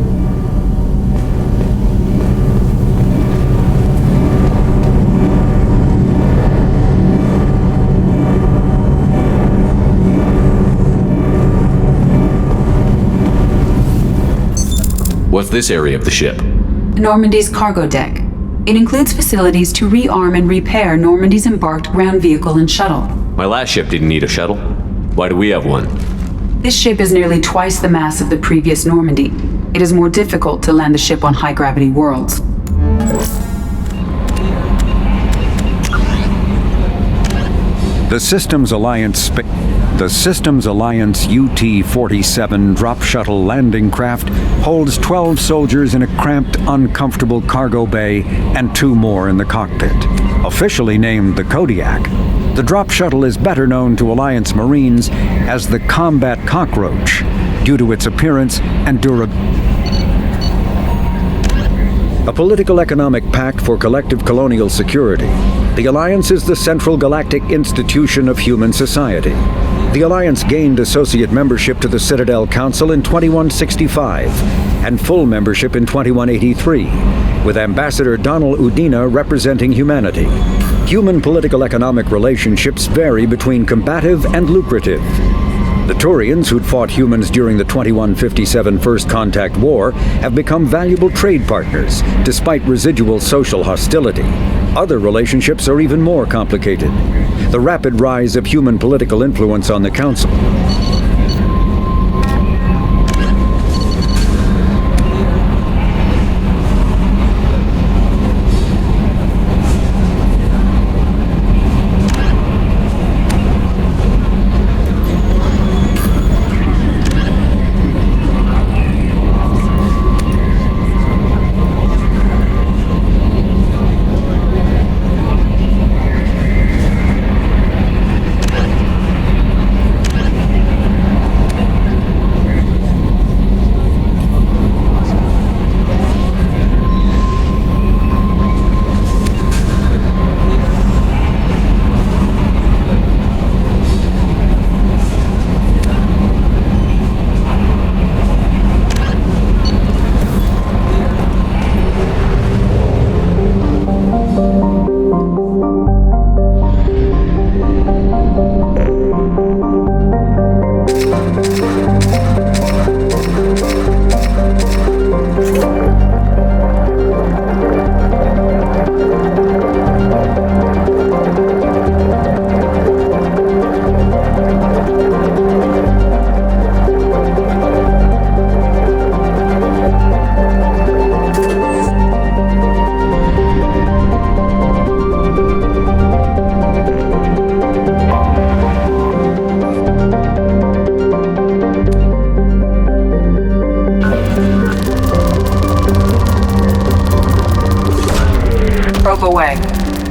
What's this area of the ship? Normandy's cargo deck. It includes facilities to rearm and repair Normandy's embarked ground vehicle and shuttle. My last ship didn't need a shuttle. Why do we have one? This ship is nearly twice the mass of the previous Normandy. It is more difficult to land the ship on high-gravity worlds. The Systems Alliance UT-47 drop shuttle landing craft holds 12 soldiers in a cramped, uncomfortable cargo bay and 2 more in the cockpit. Officially named the Kodiak, the drop shuttle is better known to Alliance Marines as the Combat Cockroach due to its appearance and durability. A political economic pact for collective colonial security, the Alliance is the central galactic institution of human society. The Alliance gained associate membership to the Citadel Council in 2165 and full membership in 2183, with Ambassador Donald Udina representing humanity. Human political economic relationships vary between combative and lucrative. The Turians, who'd fought humans during the 2157 First Contact War, have become valuable trade partners, despite residual social hostility. Other relationships are even more complicated. The rapid rise of human political influence on the Council.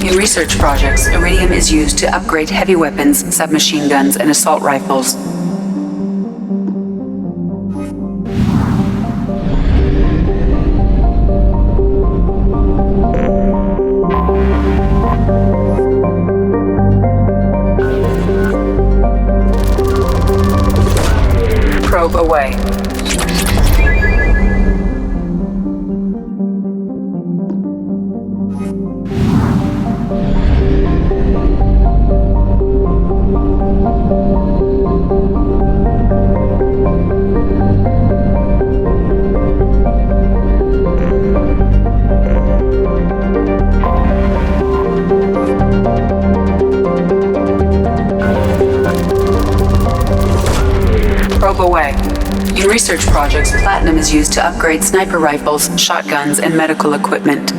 In research projects, iridium is used to upgrade heavy weapons, submachine guns, and assault rifles. Probe away. Away. In research projects, platinum is used to upgrade sniper rifles, shotguns, and medical equipment.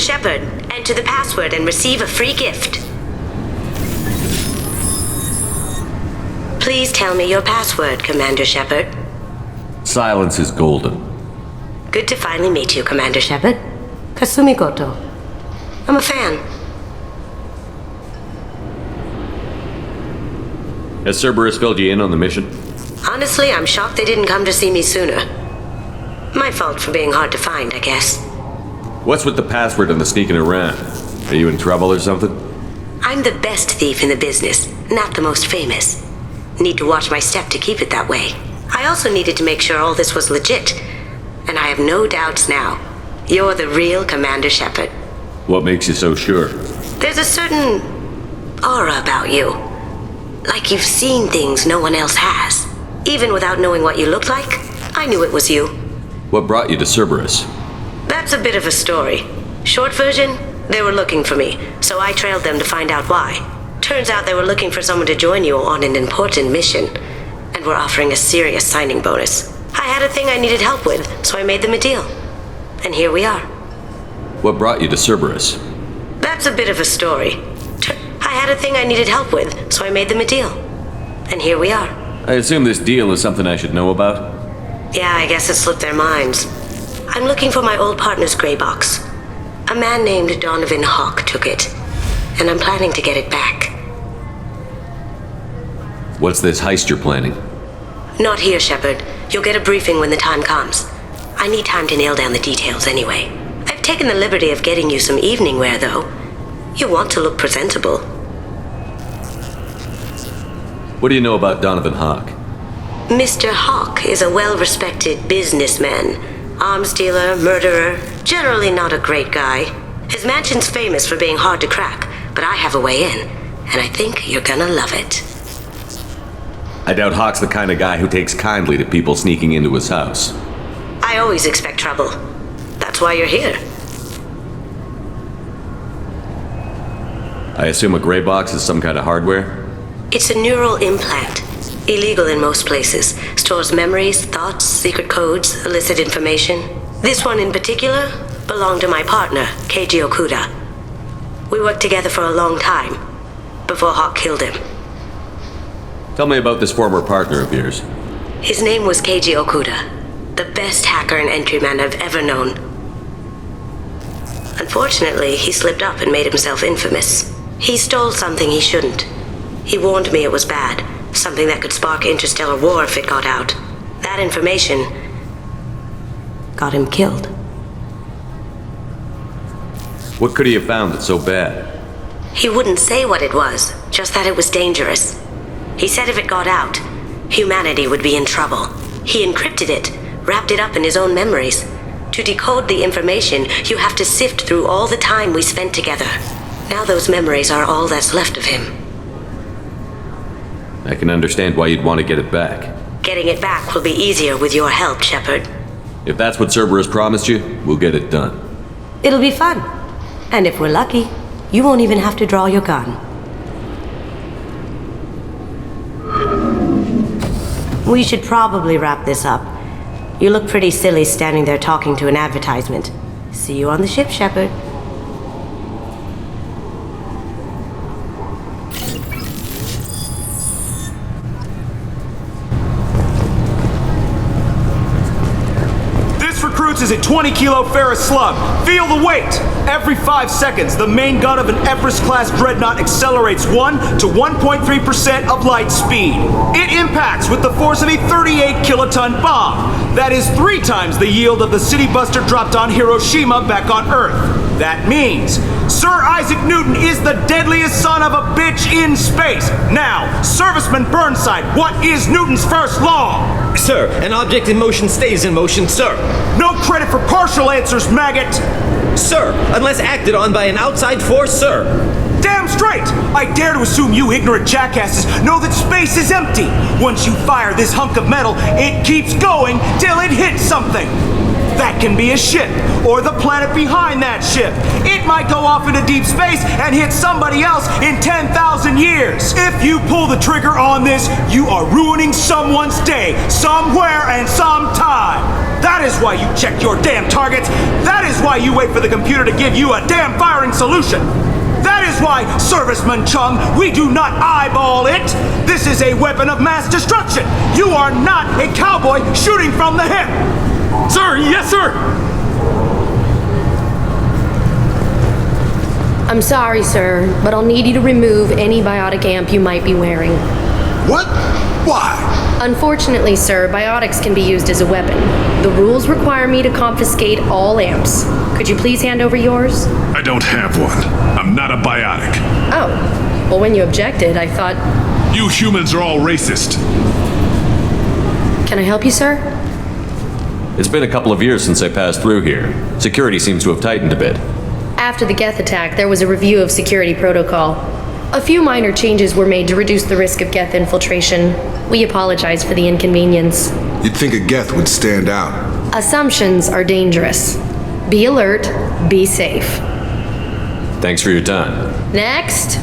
Shepard. Enter the password and receive a free gift. Please tell me your password, Commander Shepard. Silence is golden. Good to finally meet you, Commander Shepard. Kasumi Goto. I'm a fan. Has Cerberus filled you in on the mission? Honestly, I'm shocked they didn't come to see me sooner. My fault for being hard to find, I guess. What's with the password and the sneaking around? Are you in trouble or something? I'm the best thief in the business, not the most famous. Need to watch my step to keep it that way. I also needed to make sure all this was legit. And I have no doubts now. You're the real Commander Shepard. What makes you so sure? There's a certain aura about you. Like you've seen things no one else has. Even without knowing what you looked like, I knew it was you. What brought you to Cerberus? That's a bit of a story. Short version, they were looking for me, so I trailed them to find out why. Turns out they were looking for someone to join you on an important mission, and were offering a serious signing bonus. I had a thing I needed help with, so I made them a deal. And here we are. What brought you to Cerberus? That's a bit of a story. I had a thing I needed help with, so I made them a deal. And here we are. I assume this deal is something I should know about? Yeah, I guess it slipped their minds. I'm looking for my old partner's gray box. A man named Donovan Hawk took it, and I'm planning to get it back. What's this heist you're planning? Not here, Shepard. You'll get a briefing when the time comes. I need time to nail down the details anyway. I've taken the liberty of getting you some evening wear, though. You want to look presentable. What do you know about Donovan Hawk? Mr. Hawk is a well-respected businessman. Arms dealer, murderer, generally not a great guy. His mansion's famous for being hard to crack, but I have a way in, and I think you're gonna love it. I doubt Hawk's the kind of guy who takes kindly to people sneaking into his house. I always expect trouble. That's why you're here. I assume a gray box is some kind of hardware? It's a neural implant. Illegal in most places. Stores memories, thoughts, secret codes, illicit information. This one in particular belonged to my partner, Keiji Okuda. We worked together for a long time, before Hawk killed him. Tell me about this former partner of yours. His name was Keiji Okuda, the best hacker and entryman I've ever known. Unfortunately, he slipped up and made himself infamous. He stole something he shouldn't. He warned me it was bad, something that could spark interstellar war if it got out. That information got him killed. What could he have found that's so bad? He wouldn't say what it was, just that it was dangerous. He said if it got out, humanity would be in trouble. He encrypted it, wrapped it up in his own memories. To decode the information, you have to sift through all the time we spent together. Now those memories are all that's left of him. I can understand why you'd want to get it back. Getting it back will be easier with your help, Shepard. If that's what Cerberus promised you, we'll get it done. It'll be fun. And if we're lucky, you won't even have to draw your gun. We should probably wrap this up. You look pretty silly standing there talking to an advertisement. See you on the ship, Shepard. Is a 20-kilo ferrous slug. Feel the weight! Every 5 seconds, the main gun of an Everest-class dreadnought accelerates 1 to 1.3% of light speed. It impacts with the force of a 38-kiloton bomb. That is 3 times the yield of the city buster dropped on Hiroshima back on Earth. That means Sir Isaac Newton is the deadliest son of a bitch in space. Now, Serviceman Burnside, what is Newton's first law? Sir, an object in motion stays in motion, sir. No credit for partial answers, maggot! Sir, unless acted on by an outside force, sir. Damn straight! I dare to assume you ignorant jackasses know that space is empty. Once you fire this hunk of metal, it keeps going till it hits something. That can be a ship, or the planet behind that ship. It might go off into deep space and hit somebody else in 10,000 years. If you pull the trigger on this, you are ruining someone's day, somewhere and sometime. That is why you check your damn targets. That is why you wait for the computer to give you a damn firing solution. That is why, Serviceman Chung, we do not eyeball it. This is a weapon of mass destruction. You are not a cowboy shooting from the hip. Sir, yes, sir. I'm sorry, sir, but I'll need you to remove any biotic amp you might be wearing. What? Why? Unfortunately, sir, biotics can be used as a weapon. The rules require me to confiscate all amps. Could you please hand over yours? I don't have one. I'm not a biotic. Oh. Well, when you objected, I thought... You humans are all racist. Can I help you, sir? It's been a couple of years since I passed through here. Security seems to have tightened a bit. After the Geth attack, there was a review of security protocol. A few minor changes were made to reduce the risk of Geth infiltration. We apologize for the inconvenience. You'd think a Geth would stand out. Assumptions are dangerous. Be alert, be safe. Thanks for your time. Next!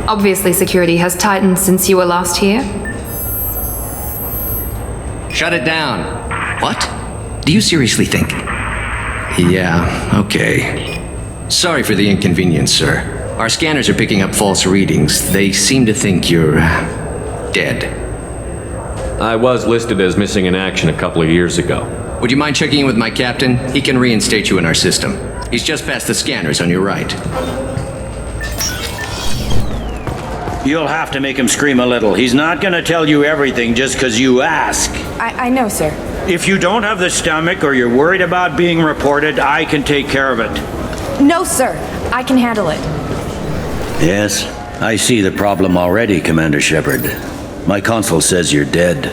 Obviously, security has tightened since you were last here. Shut it down. What? Do you seriously think? Yeah, okay. Sorry for the inconvenience, sir. Our scanners are picking up false readings. They seem to think you're... dead. I was listed as missing in action a couple of years ago. Would you mind checking in with my captain? He can reinstate you in our system. He's just past the scanners on your right. You'll have to make him scream a little. He's not gonna tell you everything just because you ask. I know, sir. If you don't have the stomach or you're worried about being reported, I can take care of it. No, sir. I can handle it. Yes, I see the problem already, Commander Shepard. My console says you're dead.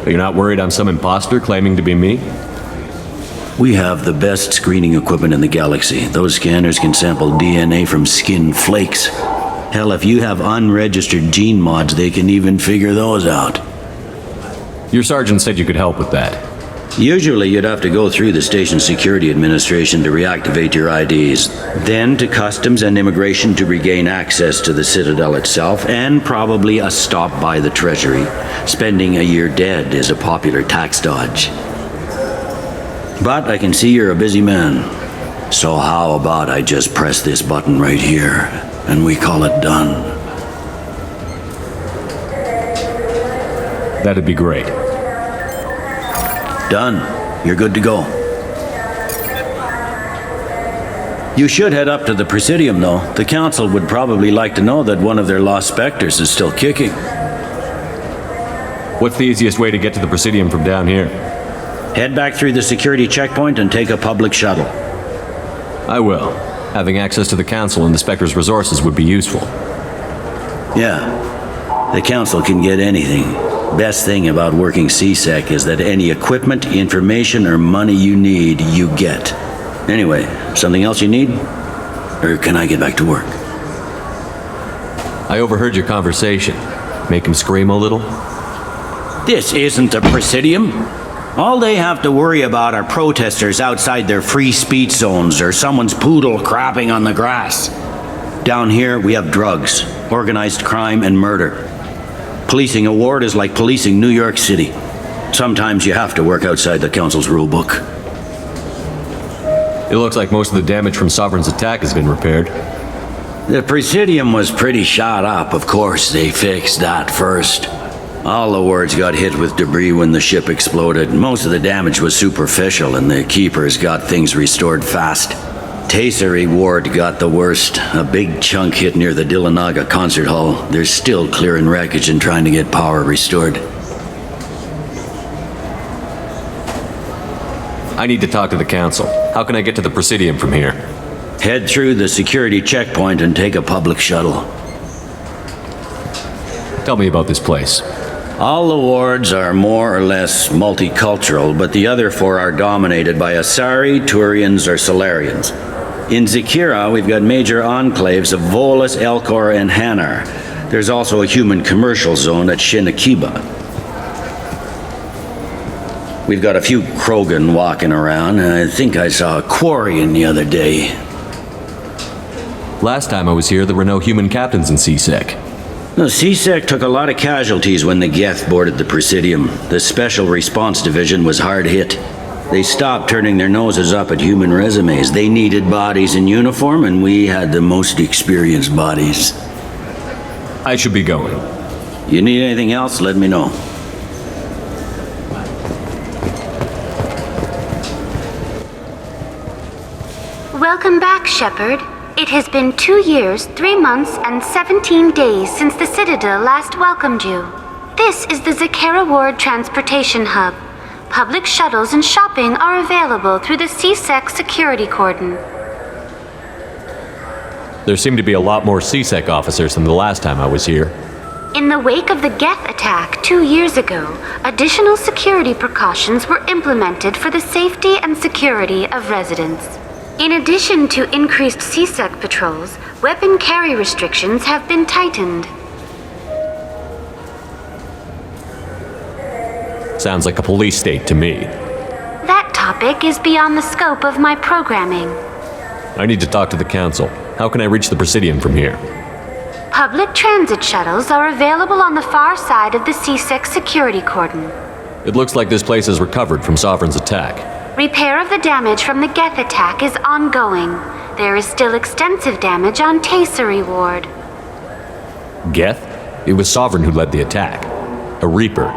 You're not worried I'm some imposter claiming to be me? We have the best screening equipment in the galaxy. Those scanners can sample DNA from skin flakes. Hell, if you have unregistered gene mods, they can even figure those out. Your sergeant said you could help with that. Usually you'd have to go through the station security administration to reactivate your IDs, then to customs and immigration to regain access to the Citadel itself, and probably a stop by the Treasury. Spending a year dead is a popular tax dodge. But I can see you're a busy man. So how about I just press this button right here, and we call it done? That'd be great. Done. You're good to go. You should head up to the Presidium, though. The Council would probably like to know that one of their lost specters is still kicking. What's the easiest way to get to the Presidium from down here? Head back through the security checkpoint and take a public shuttle. I will. Having access to the Council and the Spectre's resources would be useful. Yeah. The Council can get anything. Best thing about working CSEC is that any equipment, information, or money you need, you get. Anyway, something else you need? Or can I get back to work? I overheard your conversation. Make him scream a little? This isn't a Presidium. All they have to worry about are protesters outside their free speech zones or someone's poodle crapping on the grass. Down here, we have drugs, organized crime, and murder. Policing a ward is like policing New York City. Sometimes you have to work outside the Council's rulebook. It looks like most of the damage from Sovereign's attack has been repaired. The Presidium was pretty shot up, of course. They fixed that first. All the wards got hit with debris when the ship exploded. Most of the damage was superficial, and the Keepers got things restored fast. Tasery Ward got the worst. A big chunk hit near the Dillanaga concert hall. They're still clearing wreckage and trying to get power restored. I need to talk to the Council. How can I get to the Presidium from here? Head through the security checkpoint and take a public shuttle. Tell me about this place. All the wards are more or less multicultural, but the other four are dominated by Asari, Turians, or Solarians. In Zakira, we've got major enclaves of Volus, Elcor, and Hanar. There's also a human commercial zone at Shinakiba. We've got a few Krogan walking around, and I think I saw a Quarian the other day. Last time I was here, there were no human captains in CSEC. The CSEC took a lot of casualties when the Geth boarded the Presidium. The Special Response Division was hard hit. They stopped turning their noses up at human resumes. They needed bodies in uniform, and we had the most experienced bodies. I should be going. You need anything else, let me know. Welcome back, Shepard. It has been 2 years, 3 months, and 17 days since the Citadel last welcomed you. This is the Zakera Ward Transportation Hub. Public shuttles and shopping are available through the CSEC security cordon. There seem to be a lot more CSEC officers than the last time I was here. In the wake of the Geth attack 2 years ago, additional security precautions were implemented for the safety and security of residents. In addition to increased CSEC patrols, weapon carry restrictions have been tightened. Sounds like a police state to me. That topic is beyond the scope of my programming. I need to talk to the council. How can I reach the Presidium from here? Public transit shuttles are available on the far side of the CSEC security cordon. It looks like this place is recovered from Sovereign's attack. Repair of the damage from the Geth attack is ongoing. There is still extensive damage on Tasery Ward. Geth? It was Sovereign who led the attack. A Reaper.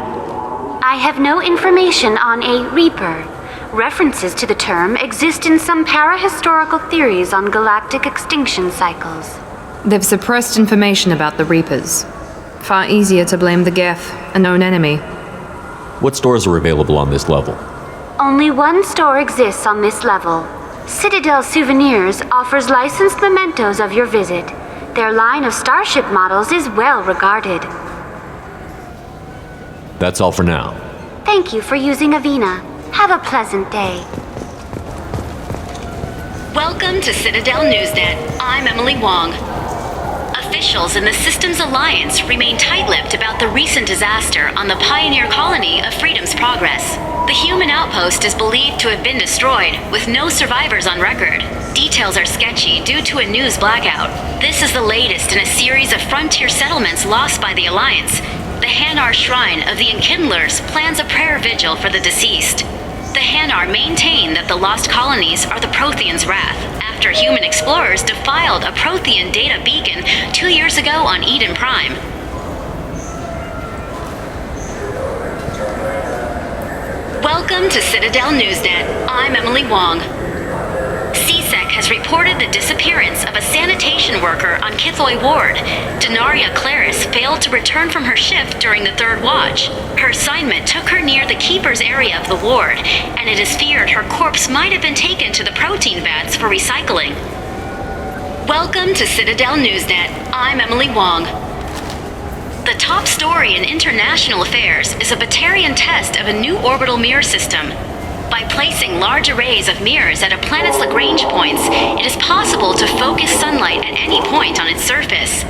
I have no information on a Reaper. References to the term exist in some parahistorical theories on galactic extinction cycles. They've suppressed information about the Reapers. Far easier to blame the Geth, a known enemy. What stores are available on this level? Only one store exists on this level. Citadel Souvenirs offers licensed mementos of your visit. Their line of starship models is well regarded. That's all for now. Thank you for using Avina. Have a pleasant day. Welcome to Citadel Newsnet. I'm Emily Wong. Officials in the Systems Alliance remain tight-lipped about the recent disaster on the pioneer colony of Freedom's Progress. The human outpost is believed to have been destroyed, with no survivors on record. Details are sketchy due to a news blackout. This is the latest in a series of frontier settlements lost by the Alliance. The Hanar Shrine of the Enkindlers plans a prayer vigil for the deceased. The Hanar maintain that the lost colonies are the Protheans' wrath, after human explorers defiled a Prothean data beacon 2 years ago on Eden Prime. Welcome to Citadel Newsnet. I'm Emily Wong. CSEC has reported the disappearance of a sanitation worker on Kithoy Ward. Denaria Claris failed to return from her shift during the third watch. Her assignment took her near the Keeper's area of the ward, and it is feared her corpse might have been taken to the protein vats for recycling. Welcome to Citadel Newsnet. I'm Emily Wong. The top story in international affairs is a Batarian test of a new orbital mirror system. By placing large arrays of mirrors at a planet's Lagrange points, it is possible to focus sunlight at any point on its surface.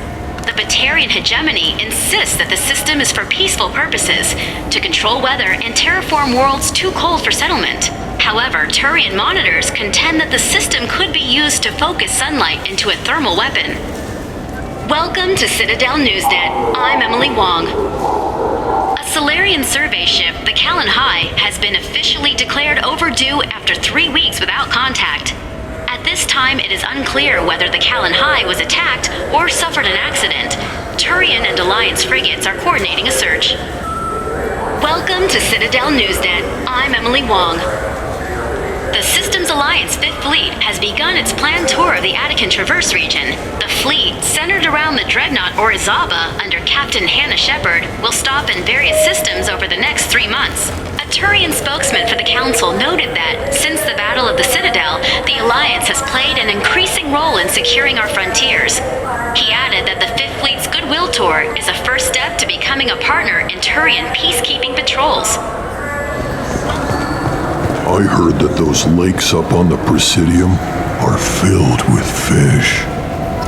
The Batarian hegemony insists that the system is for peaceful purposes, to control weather and terraform worlds too cold for settlement. However, Turian monitors contend that the system could be used to focus sunlight into a thermal weapon. Welcome to Citadel Newsnet. I'm Emily Wong. A Solarian survey ship, the Callan High, has been officially declared overdue after 3 weeks without contact. At this time, it is unclear whether the Callan High was attacked or suffered an accident. Turian and Alliance frigates are coordinating a search. Welcome to Citadel Newsnet. I'm Emily Wong. The Systems Alliance 5th Fleet has begun its planned tour of the Attican Traverse region. The fleet, centered around the dreadnought Orizaba under Captain Hannah Shepard, will stop in various systems over the next 3 months. A Turian spokesman for the Council noted that, since the Battle of the Citadel, the Alliance has played an increasing role in securing our frontiers. He added that the 5th Fleet's Goodwill Tour is a first step to becoming a partner in Turian peacekeeping patrols. I heard that those lakes up on the Presidium are filled with fish.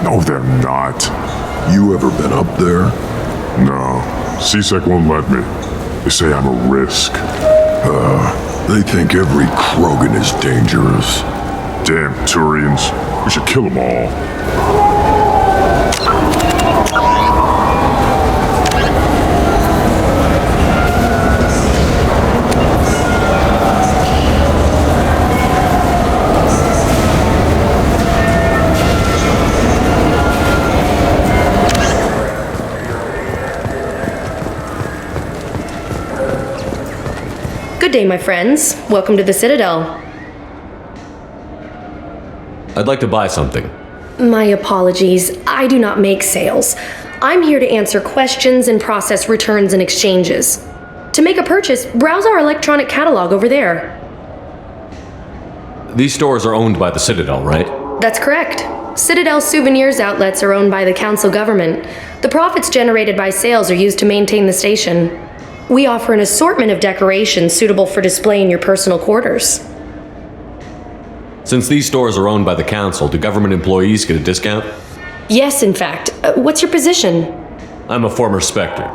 No, they're not. You ever been up there? No. CSEC won't let me. They say I'm a risk. They think every Krogan is dangerous. Damn Turians. We should kill them all. Good day, my friends. Welcome to the Citadel. I'd like to buy something. My apologies. I do not make sales. I'm here to answer questions and process returns and exchanges. To make a purchase, browse our electronic catalog over there. These stores are owned by the Citadel, right? That's correct. Citadel souvenirs outlets are owned by the council government. The profits generated by sales are used to maintain the station. We offer an assortment of decorations suitable for display in your personal quarters. Since these stores are owned by the council, do government employees get a discount? Yes, in fact. What's your position? I'm a former Spectre.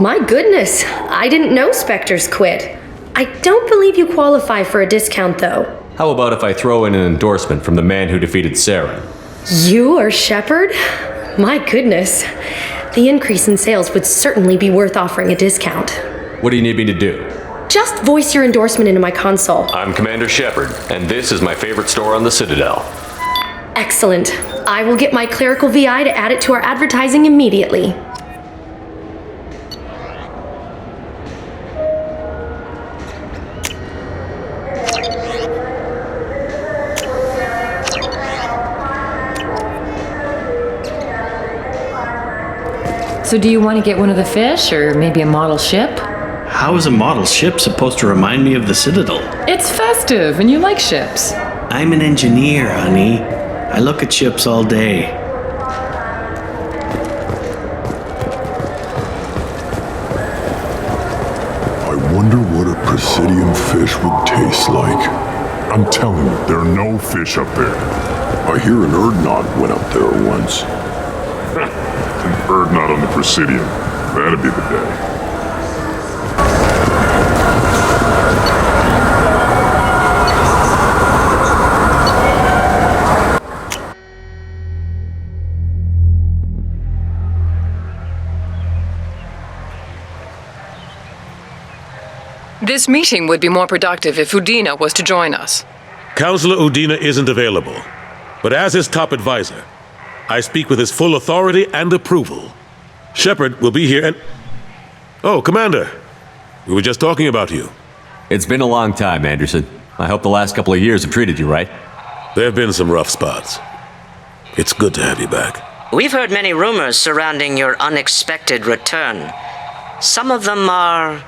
My goodness, I didn't know Spectres quit. I don't believe you qualify for a discount, though. How about if I throw in an endorsement from the man who defeated Saren? You are Shepard? My goodness. The increase in sales would certainly be worth offering a discount. What do you need me to do? Just voice your endorsement into my console. I'm Commander Shepard, and this is my favorite store on the Citadel. Excellent. I will get my clerical VI to add it to our advertising immediately. So do you want to get one of the fish, or maybe a model ship? How is a model ship supposed to remind me of the Citadel? It's festive, and you like ships. I'm an engineer, honey. I look at ships all day. I wonder what a Presidium fish would taste like. I'm telling you, there are no fish up there. I hear an Urdnot went up there once. An Urdnot on the Presidium. That'd be the day. This meeting would be more productive if Udina was to join us. Counselor Udina isn't available, but as his top advisor, I speak with his full authority and approval. Shepard will be here and... Oh, Commander. We were just talking about you. It's been a long time, Anderson. I hope the last couple of years have treated you right. There have been some rough spots. It's good to have you back. We've heard many rumors surrounding your unexpected return. Some of them are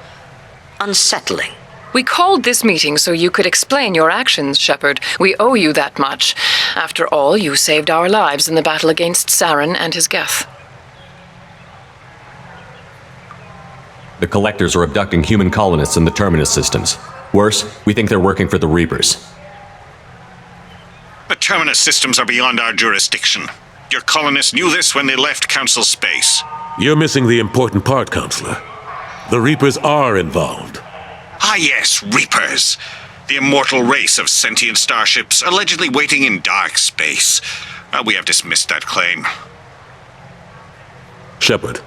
unsettling. We called this meeting so you could explain your actions, Shepard. We owe you that much. After all, you saved our lives in the battle against Saren and his Geth. The Collectors are abducting human colonists in the Terminus systems. Worse, we think they're working for the Reapers. The Terminus systems are beyond our jurisdiction. Your colonists knew this when they left Council space. You're missing the important part, Counselor. The Reapers are involved. Ah yes, Reapers. The immortal race of sentient starships allegedly waiting in dark space. We have dismissed that claim. Shepard,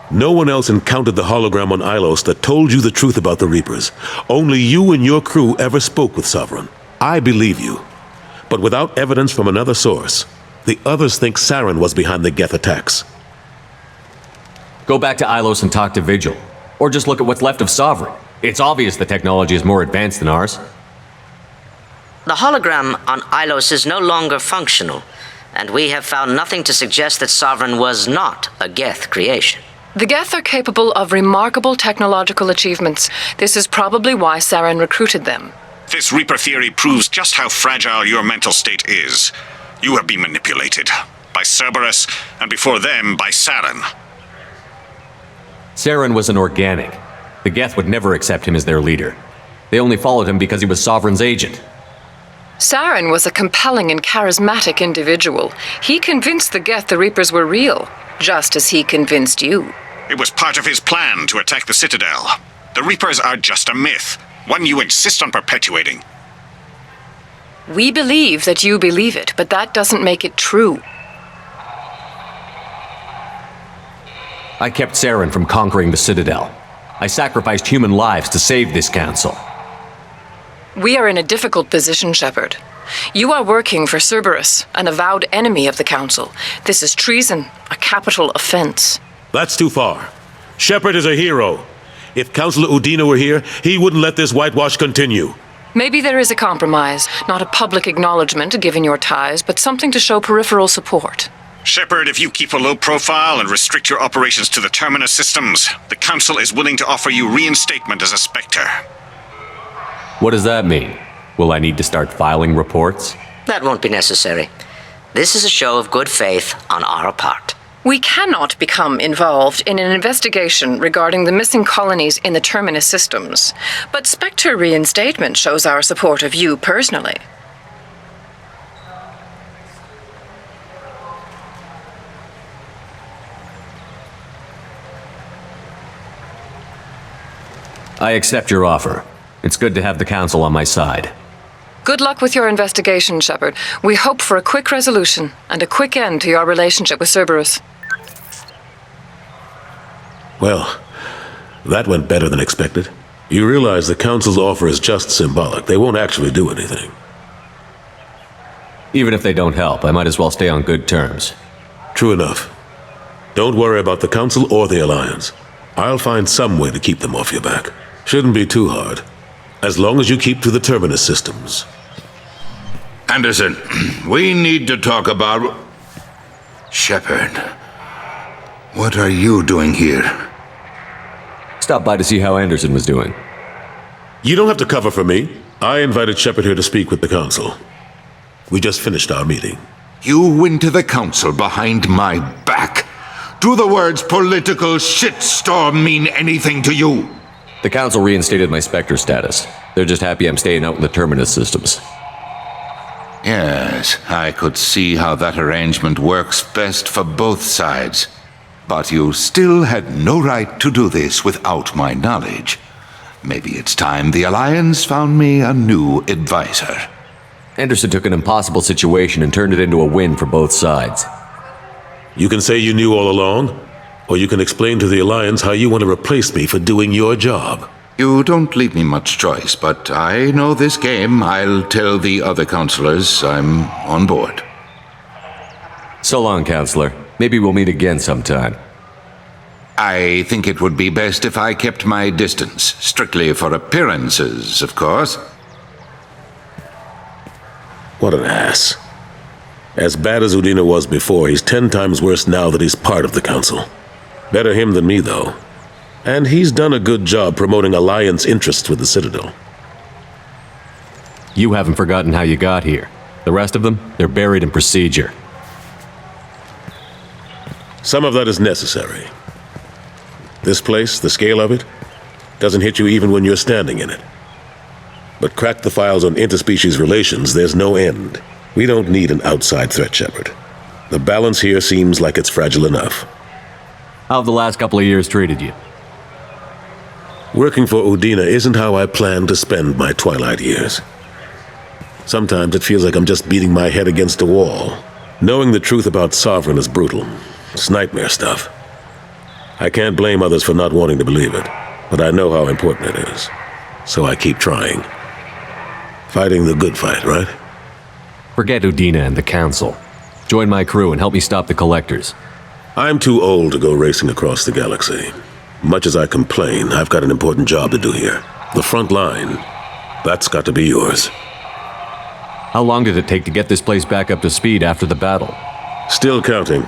no one else encountered the hologram on Ilos that told you the truth about the Reapers. Only you and your crew ever spoke with Sovereign. I believe you. But without evidence from another source, the others think Saren was behind the Geth attacks. Go back to Ilos and talk to Vigil. Or just look at what's left of Sovereign. It's obvious the technology is more advanced than ours. The hologram on Ilos is no longer functional, and we have found nothing to suggest that Sovereign was not a Geth creation. The Geth are capable of remarkable technological achievements. This is probably why Saren recruited them. This Reaper theory proves just how fragile your mental state is. You have been manipulated. By Cerberus, and before them, by Saren. Saren was an organic. The Geth would never accept him as their leader. They only followed him because he was Sovereign's agent. Saren was a compelling and charismatic individual. He convinced the Geth the Reapers were real, just as he convinced you. It was part of his plan to attack the Citadel. The Reapers are just a myth, one you insist on perpetuating. We believe that you believe it, but that doesn't make it true. I kept Saren from conquering the Citadel. I sacrificed human lives to save this council. We are in a difficult position, Shepard. You are working for Cerberus, an avowed enemy of the Council. This is treason, a capital offense. That's too far. Shepard is a hero. If Councillor Udina were here, he wouldn't let this whitewash continue. Maybe there is a compromise. Not a public acknowledgement given your ties, but something to show peripheral support. Shepard, if you keep a low profile and restrict your operations to the Terminus systems, the Council is willing to offer you reinstatement as a Spectre. What does that mean? Will I need to start filing reports? That won't be necessary. This is a show of good faith on our part. We cannot become involved in an investigation regarding the missing colonies in the Terminus systems, but Spectre reinstatement shows our support of you personally. I accept your offer. It's good to have the Council on my side. Good luck with your investigation, Shepard. We hope for a quick resolution and a quick end to your relationship with Cerberus. Well, that went better than expected. You realize the Council's offer is just symbolic. They won't actually do anything. Even if they don't help, I might as well stay on good terms. True enough. Don't worry about the Council or the Alliance. I'll find some way to keep them off your back. Shouldn't be too hard. As long as you keep to the Terminus systems. Anderson, we need to talk about... Shepard, what are you doing here? Stopped by to see how Anderson was doing. You don't have to cover for me. I invited Shepard here to speak with the Council. We just finished our meeting. You went to the Council behind my back. Do the words political shitstorm mean anything to you? The Council reinstated my Spectre status. They're just happy I'm staying out in the Terminus systems. Yes, I could see how that arrangement works best for both sides. But you still had no right to do this without my knowledge. Maybe it's time the Alliance found me a new advisor. Anderson took an impossible situation and turned it into a win for both sides. You can say you knew all along, or you can explain to the Alliance how you want to replace me for doing your job. You don't leave me much choice, but I know this game. I'll tell the other counselors I'm on board. So long, Counselor. Maybe we'll meet again sometime. I think it would be best if I kept my distance. Strictly for appearances, of course. What an ass. As bad as Udina was before, he's 10 times worse now that he's part of the Council. Better him than me, though. And he's done a good job promoting Alliance interests with the Citadel. You haven't forgotten how you got here. The rest of them, they're buried in procedure. Some of that is necessary. This place, the scale of it, doesn't hit you even when you're standing in it. But crack the files on interspecies relations, there's no end. We don't need an outside threat, Shepard. The balance here seems like it's fragile enough. How have the last couple of years treated you? Working for Udina isn't how I plan to spend my twilight years. Sometimes it feels like I'm just beating my head against a wall. Knowing the truth about Sovereign is brutal. It's nightmare stuff. I can't blame others for not wanting to believe it, but I know how important it is. So I keep trying. Fighting the good fight, right? Forget Udina and the Council. Join my crew and help me stop the Collectors. I'm too old to go racing across the galaxy. Much as I complain, I've got an important job to do here. The front line. That's got to be yours. How long did it take to get this place back up to speed after the battle? Still counting.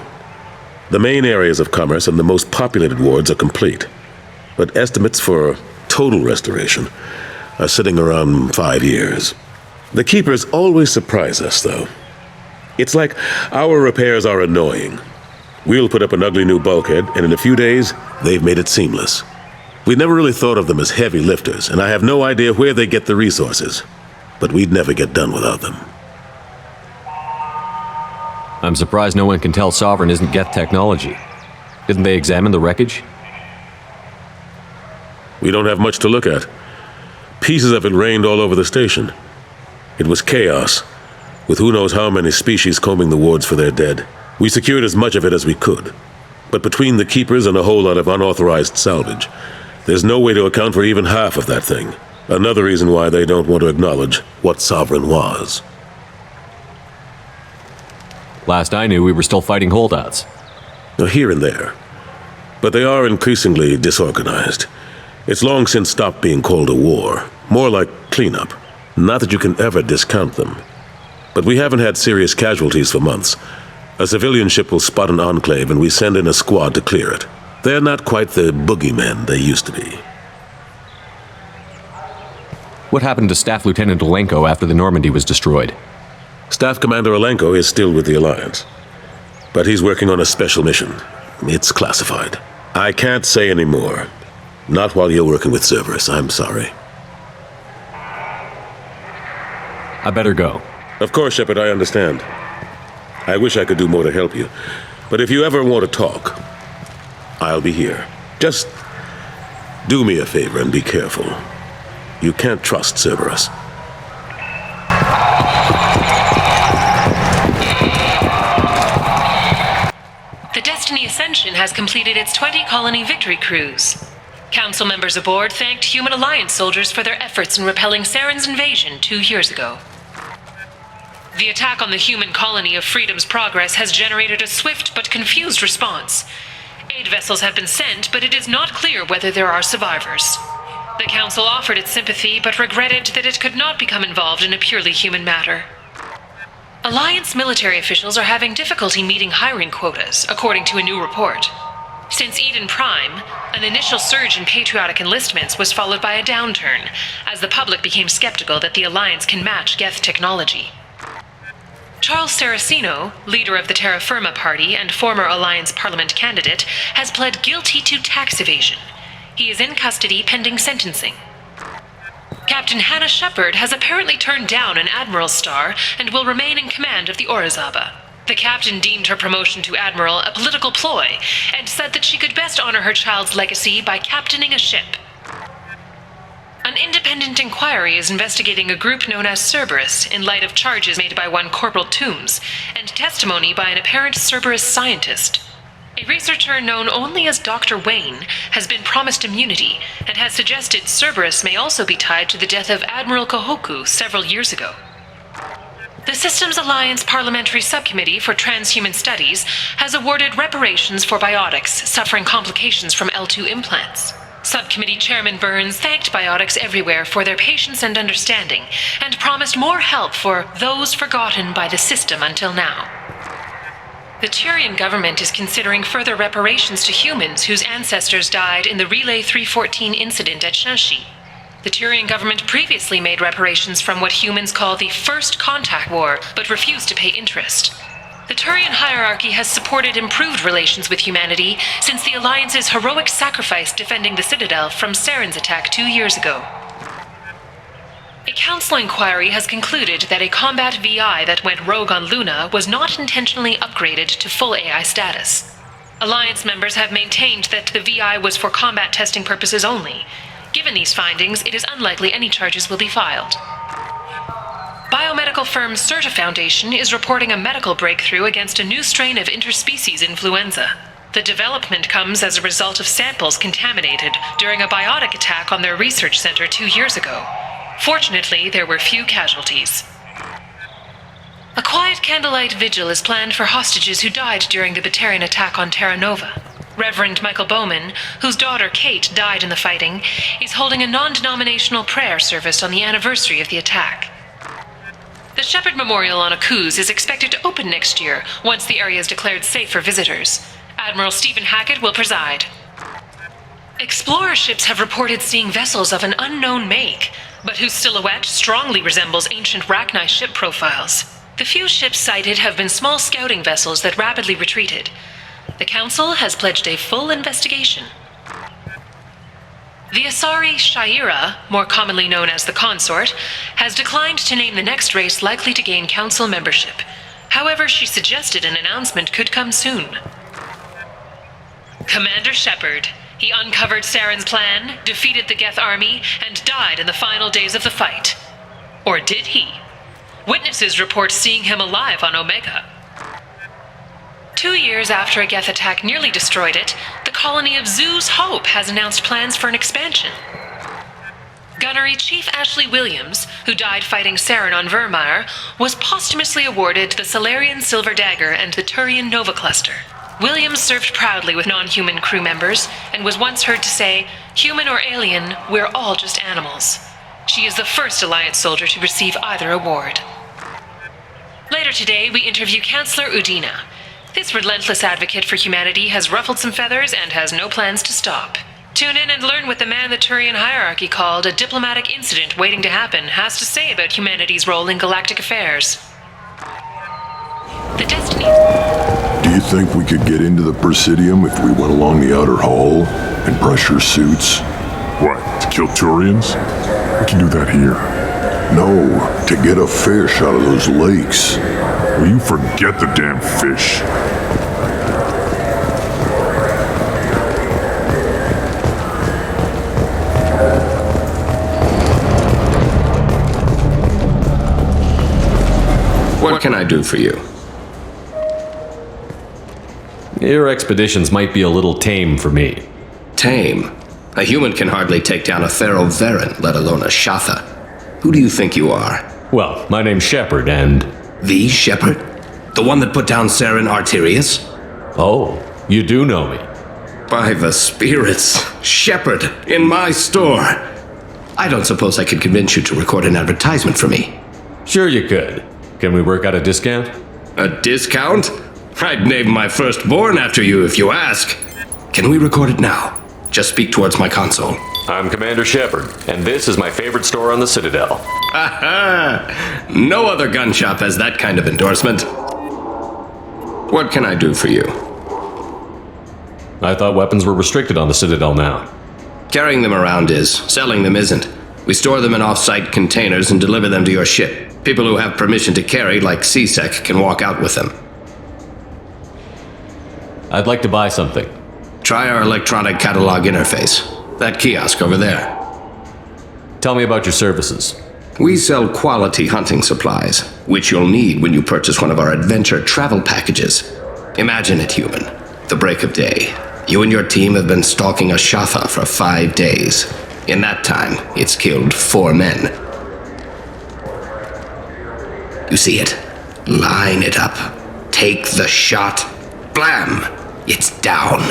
The main areas of commerce and the most populated wards are complete. But estimates for total restoration are sitting around 5 years. The Keepers always surprise us, though. It's like our repairs are annoying. We'll put up an ugly new bulkhead, and in a few days, they've made it seamless. We never really thought of them as heavy lifters, and I have no idea where they get the resources. But we'd never get done without them. I'm surprised no one can tell Sovereign isn't Geth technology. Didn't they examine the wreckage? We don't have much to look at. Pieces of it rained all over the station. It was chaos, with who knows how many species combing the wards for their dead. We secured as much of it as we could. But between the Keepers and a whole lot of unauthorized salvage, there's no way to account for even half of that thing. Another reason why they don't want to acknowledge what Sovereign was. Last I knew, we were still fighting holdouts. Here and there. But they are increasingly disorganized. It's long since stopped being called a war. More like cleanup. Not that you can ever discount them. But we haven't had serious casualties for months. A civilian ship will spot an enclave and we send in a squad to clear it. They're not quite the boogeymen they used to be. What happened to Staff Lieutenant Olenko after the Normandy was destroyed? Staff Commander Olenko is still with the Alliance. But he's working on a special mission. It's classified. I can't say any more. Not while you're working with Cerberus, I'm sorry. I better go. Of course, Shepard, I understand. I wish I could do more to help you. But if you ever want to talk, I'll be here. Just do me a favor and be careful. You can't trust Cerberus. The Destiny Ascension has completed its 20-colony victory cruise. Council members aboard thanked Human Alliance soldiers for their efforts in repelling Saren's invasion 2 years ago. The attack on the human colony of Freedom's Progress has generated a swift but confused response. Aid vessels have been sent, but it is not clear whether there are survivors. The Council offered its sympathy, but regretted that it could not become involved in a purely human matter. Alliance military officials are having difficulty meeting hiring quotas, according to a new report. Since Eden Prime, an initial surge in patriotic enlistments was followed by a downturn, as the public became skeptical that the Alliance can match Geth technology. Charles Saraceno, leader of the Terra Firma Party and former Alliance Parliament candidate, has pled guilty to tax evasion. He is in custody pending sentencing. Captain Hannah Shepard has apparently turned down an admiral's star and will remain in command of the Orizaba. The captain deemed her promotion to admiral a political ploy and said that she could best honor her child's legacy by captaining a ship. An independent inquiry is investigating a group known as Cerberus in light of charges made by one Corporal Toombs and testimony by an apparent Cerberus scientist. A researcher known only as Dr. Wayne has been promised immunity and has suggested Cerberus may also be tied to the death of Admiral Kohoku several years ago. The Systems Alliance Parliamentary Subcommittee for Transhuman Studies has awarded reparations for biotics suffering complications from L2 implants. Subcommittee Chairman Burns thanked biotics everywhere for their patience and understanding and promised more help for those forgotten by the system until now. The Turian government is considering further reparations to humans whose ancestors died in the Relay 314 incident at Shanxi. The Turian government previously made reparations from what humans call the First Contact War, but refused to pay interest. The Turian hierarchy has supported improved relations with humanity since the Alliance's heroic sacrifice defending the Citadel from Saren's attack 2 years ago. A council inquiry has concluded that a combat VI that went rogue on Luna was not intentionally upgraded to full AI status. Alliance members have maintained that the VI was for combat testing purposes only. Given these findings, it is unlikely any charges will be filed. Biomedical firm Certa Foundation is reporting a medical breakthrough against a new strain of interspecies influenza. The development comes as a result of samples contaminated during a biotic attack on their research center 2 years ago. Fortunately, there were few casualties. A quiet candlelight vigil is planned for hostages who died during the Batarian attack on Terra Nova. Reverend Michael Bowman, whose daughter Kate died in the fighting, is holding a non-denominational prayer service on the anniversary of the attack. The Shepard Memorial on Akuz is expected to open next year once the area is declared safe for visitors. Admiral Stephen Hackett will preside. Explorer ships have reported seeing vessels of an unknown make, but whose silhouette strongly resembles ancient Rachni ship profiles. The few ships sighted have been small scouting vessels that rapidly retreated. The Council has pledged a full investigation. The Asari Shaira, more commonly known as the Consort, has declined to name the next race likely to gain Council membership. However, she suggested an announcement could come soon. Commander Shepard. He uncovered Saren's plan, defeated the Geth army, and died in the final days of the fight. Or did he? Witnesses report seeing him alive on Omega. 2 years after a Geth attack nearly destroyed it, the colony of Zoo's Hope has announced plans for an expansion. Gunnery Chief Ashley Williams, who died fighting Saren on Vermeer, was posthumously awarded the Solarian Silver Dagger and the Turian Nova Cluster. Williams served proudly with non-human crew members and was once heard to say, Human or alien, we're all just animals. She is the first Alliance soldier to receive either award. Later today, we interview Chancellor Udina. This relentless advocate for humanity has ruffled some feathers and has no plans to stop. Tune in and learn what the man the Turian hierarchy called a diplomatic incident waiting to happen has to say about humanity's role in galactic affairs. The destiny... Do you think we could get into the Presidium if we went along the outer hall in pressure suits? What, to kill Turians? We can do that here. No, to get a fish out of those lakes. Will you forget the damn fish? What can I do for you? Your expeditions might be a little tame for me. Tame? A human can hardly take down a Theroveran, let alone a Shatha. Who do you think you are? Well, my name's Shepard, and... The Shepard? The one that put down Saren Arterius? Oh, you do know me. By the spirits, Shepard, in my store. I don't suppose I could convince you to record an advertisement for me. Sure you could. Can we work out a discount? A discount? I'd name my firstborn after you if you ask. Can we record it now? Just speak towards my console. I'm Commander Shepard, and this is my favorite store on the Citadel. Ha! No other gun shop has that kind of endorsement. What can I do for you? I thought weapons were restricted on the Citadel now. Carrying them around is. Selling them isn't. We store them in off-site containers and deliver them to your ship. People who have permission to carry, like CSEC, can walk out with them. I'd like to buy something. Try our electronic catalog interface. That kiosk over there. Tell me about your services. We sell quality hunting supplies, which you'll need when you purchase one of our adventure travel packages. Imagine it, human. The break of day. You and your team have been stalking a Shatha for 5 days. In that time, it's killed 4 men. You see it? Line it up. Take the shot. Blam! It's down.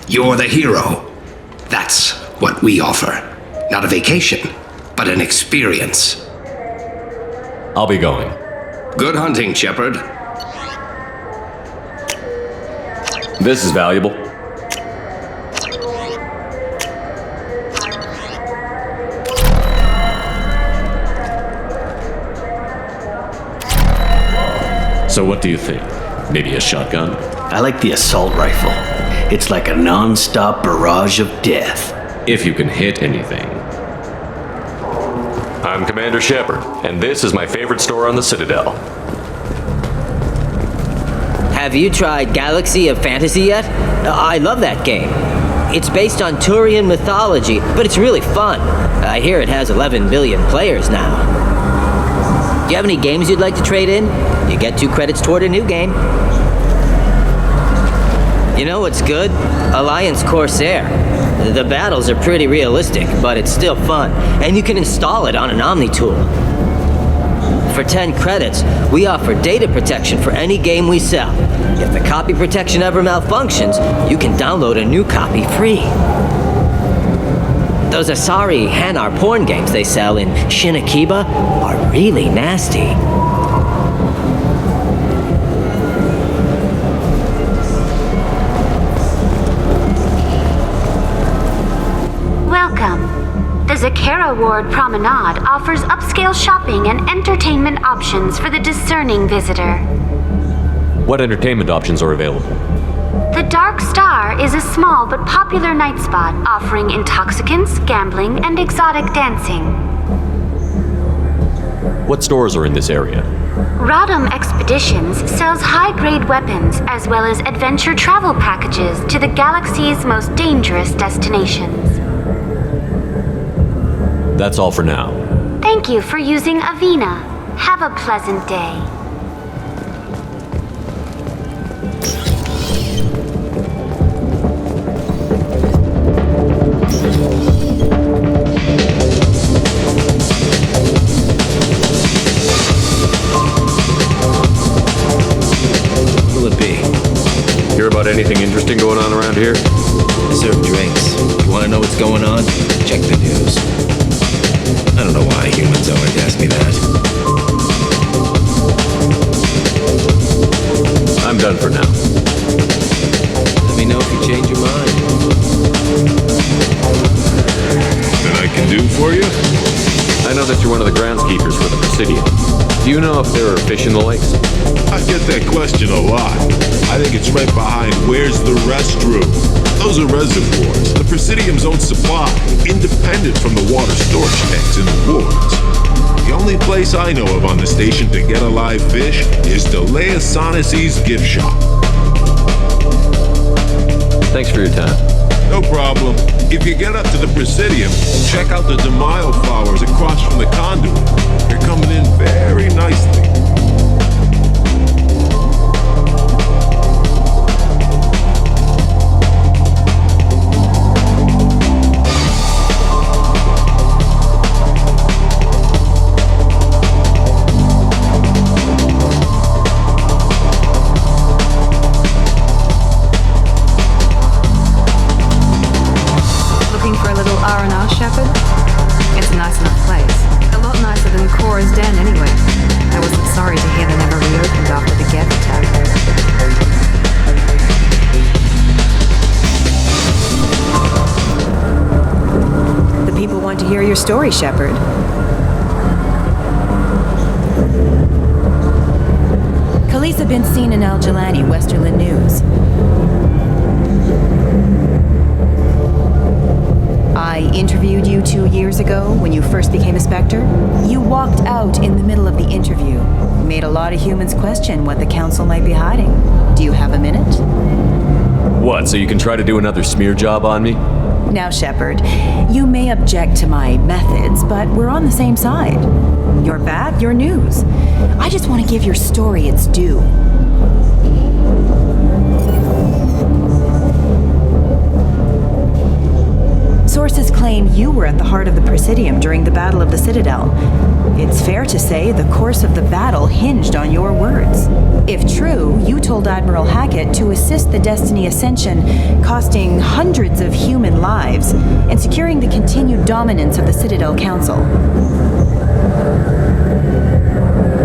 You're the hero. That's what we offer. Not a vacation, but an experience. I'll be going. Good hunting, Shepard. This is valuable. So what do you think? Maybe a shotgun? I like the assault rifle. It's like a non-stop barrage of death. If you can hit anything. I'm Commander Shepard, and this is my favorite store on the Citadel. Have you tried Galaxy of Fantasy yet? I love that game. It's based on Turian mythology, but it's really fun. I hear it has 11 billion players now. Do you have any games you'd like to trade in? You get 2 credits toward a new game. You know what's good? Alliance Corsair. The battles are pretty realistic, but it's still fun, and you can install it on an Omni tool. For 10 credits, we offer data protection for any game we sell. If the copy protection ever malfunctions, you can download a new copy free. Those Asari Hanar porn games they sell in Shinakiba are really nasty. Welcome. The Zakara Ward Promenade offers upscale shopping and entertainment options for the discerning visitor. What entertainment options are available? The Dark Star is a small but popular night spot offering intoxicants, gambling, and exotic dancing. What stores are in this area? Rodham Expeditions sells high-grade weapons as well as adventure travel packages to the galaxy's most dangerous destinations. That's all for now. Thank you for using Avina. Have a pleasant day. Who'll it be? Hear about anything interesting going on around here? I serve drinks. You want to know what's going on? I'm done for now. Let me know if you change your mind. That I can do for you? I know that you're one of the groundskeepers for the Presidium. Do you know if there are fish in the lakes? I get that question a lot. I think it's right behind where's the restroom. Those are reservoirs, the Presidium's own supply, independent from the water storage tanks in the woods. The only place I know of on the station to get a live fish is Delea Sonesi's gift shop. Thanks for your time. No problem. If you get up to the Presidium, check out the Demile flowers across from the conduit. They're coming in very nicely. It's a nice enough place. A lot nicer than Cora's den anyway. I wasn't sorry to hear they never reopened after the Geth attack. The people want to hear your story, Shepard. Khaleesa been seen in Al Jelani, Westerland News. I interviewed you 2 years ago when you first became a Spectre. You walked out in the middle of the interview. Made a lot of humans question what the Council might be hiding. Do you have a minute? What, so you can try to do another smear job on me? Now, Shepard, you may object to my methods, but we're on the same side. You're bad, you're news. I just want to give your story its due. Sources claim you were at the heart of the Presidium during the Battle of the Citadel. It's fair to say the course of the battle hinged on your words. If true, you told Admiral Hackett to assist the Destiny Ascension, costing hundreds of human lives, and securing the continued dominance of the Citadel Council.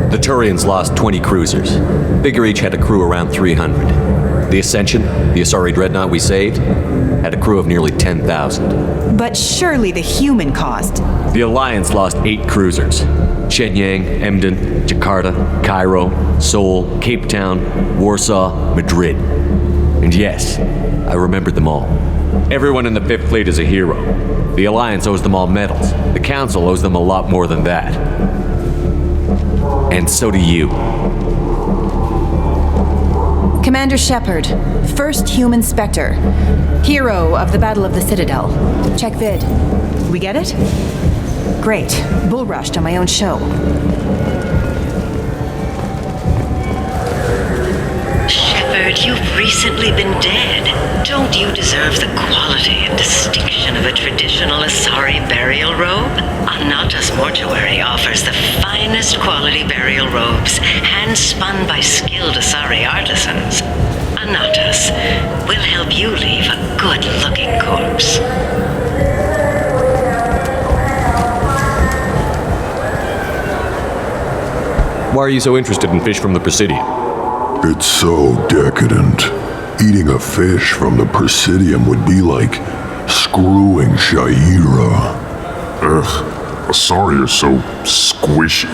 The Turians lost 20 cruisers. Figure each had a crew around 300. The Ascension, the Asari dreadnought we saved, had a crew of nearly 10,000. But surely the human cost. The Alliance lost 8 cruisers. Shenyang, Emden, Jakarta, Cairo, Seoul, Cape Town, Warsaw, Madrid. And yes, I remembered them all. Everyone in the 5th Fleet is a hero. The Alliance owes them all medals. The Council owes them a lot more than that. And so do you. Commander Shepard, first human Spectre. Hero of the Battle of the Citadel. Check vid. We get it? Great. Bull rushed on my own show. Shepard, you've recently been dead. Don't you deserve the quality and distinction of a traditional Asari burial robe? Anata's Mortuary offers the finest quality burial robes, hand-spun by skilled Asari artisans. Anata's will help you leave a good-looking corpse. Why are you so interested in fish from the Presidium? It's so decadent. Eating a fish from the Presidium would be like screwing Shaira. Ugh, Asari are so squishy.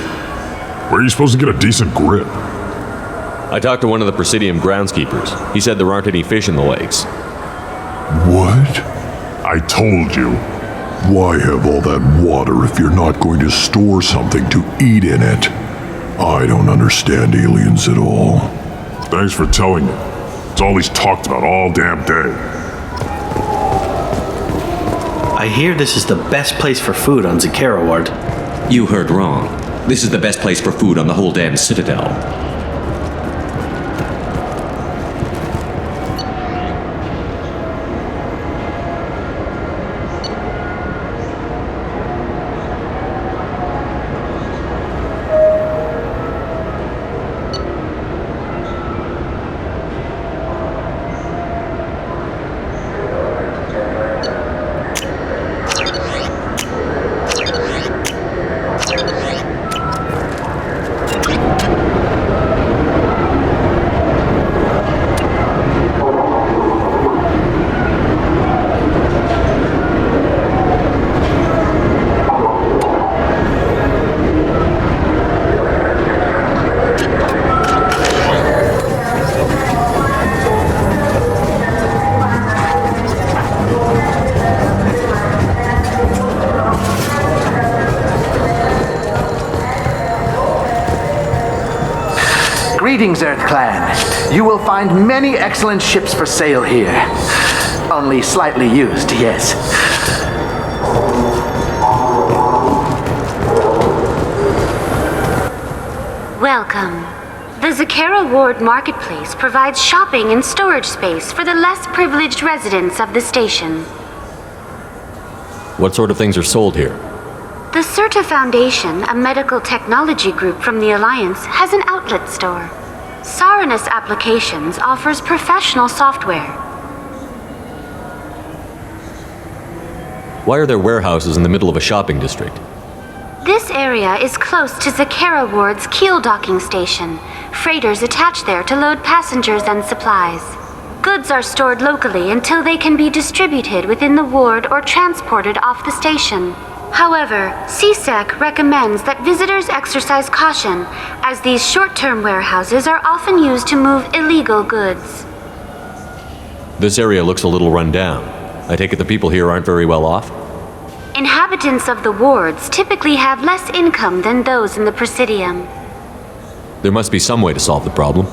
Where are you supposed to get a decent grip? I talked to one of the Presidium groundskeepers. He said there aren't any fish in the lakes. What? I told you. Why have all that water if you're not going to store something to eat in it? I don't understand aliens at all. Thanks for telling me. It's all he's talked about all damn day. I hear this is the best place for food on Zakera Ward. You heard wrong. This is the best place for food on the whole damn Citadel. Greetings, Earth Clan. You will find many excellent ships for sale here. Only slightly used, yes. Welcome. The Zakera Ward Marketplace provides shopping and storage space for the less privileged residents of the station. What sort of things are sold here? The CERTA Foundation, a medical technology group from the Alliance, has an outlet store. Saranus Applications offers professional software. Why are there warehouses in the middle of a shopping district? This area is close to Zakera Ward's Keel docking station. Freighters attach there to load passengers and supplies. Goods are stored locally until they can be distributed within the ward or transported off the station. However, CSEC recommends that visitors exercise caution, as these short-term warehouses are often used to move illegal goods. This area looks a little run down. I take it the people here aren't very well off? Inhabitants of the wards typically have less income than those in the Presidium. There must be some way to solve the problem.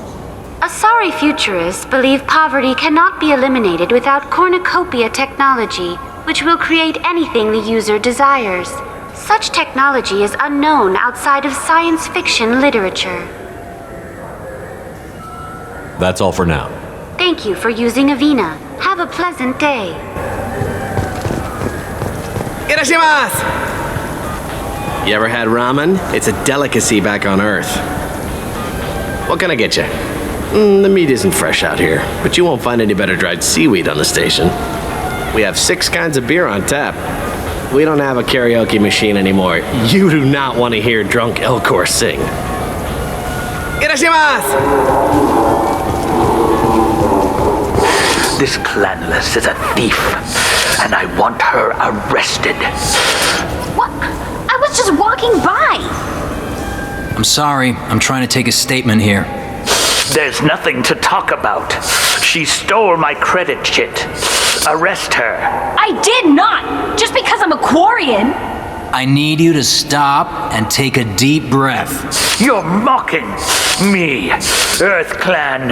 Asari futurists believe poverty cannot be eliminated without cornucopia technology, which will create anything the user desires. Such technology is unknown outside of science fiction literature. That's all for now. Thank you for using Avina. Have a pleasant day. Irashimasu! You ever had ramen? It's a delicacy back on Earth. What can I get you? The meat isn't fresh out here, but you won't find any better dried seaweed on the station. We have 6 kinds of beer on tap. We don't have a karaoke machine anymore. You do not want to hear drunk Elcor sing. Irashimasu! This clanless is a thief, and I want her arrested. What? I was just walking by! I'm sorry, I'm trying to take a statement here. There's nothing to talk about. She stole my credit chit. Arrest her. I did not! Just because I'm a Quarian! I need you to stop and take a deep breath. You're mocking me, Earth Clan.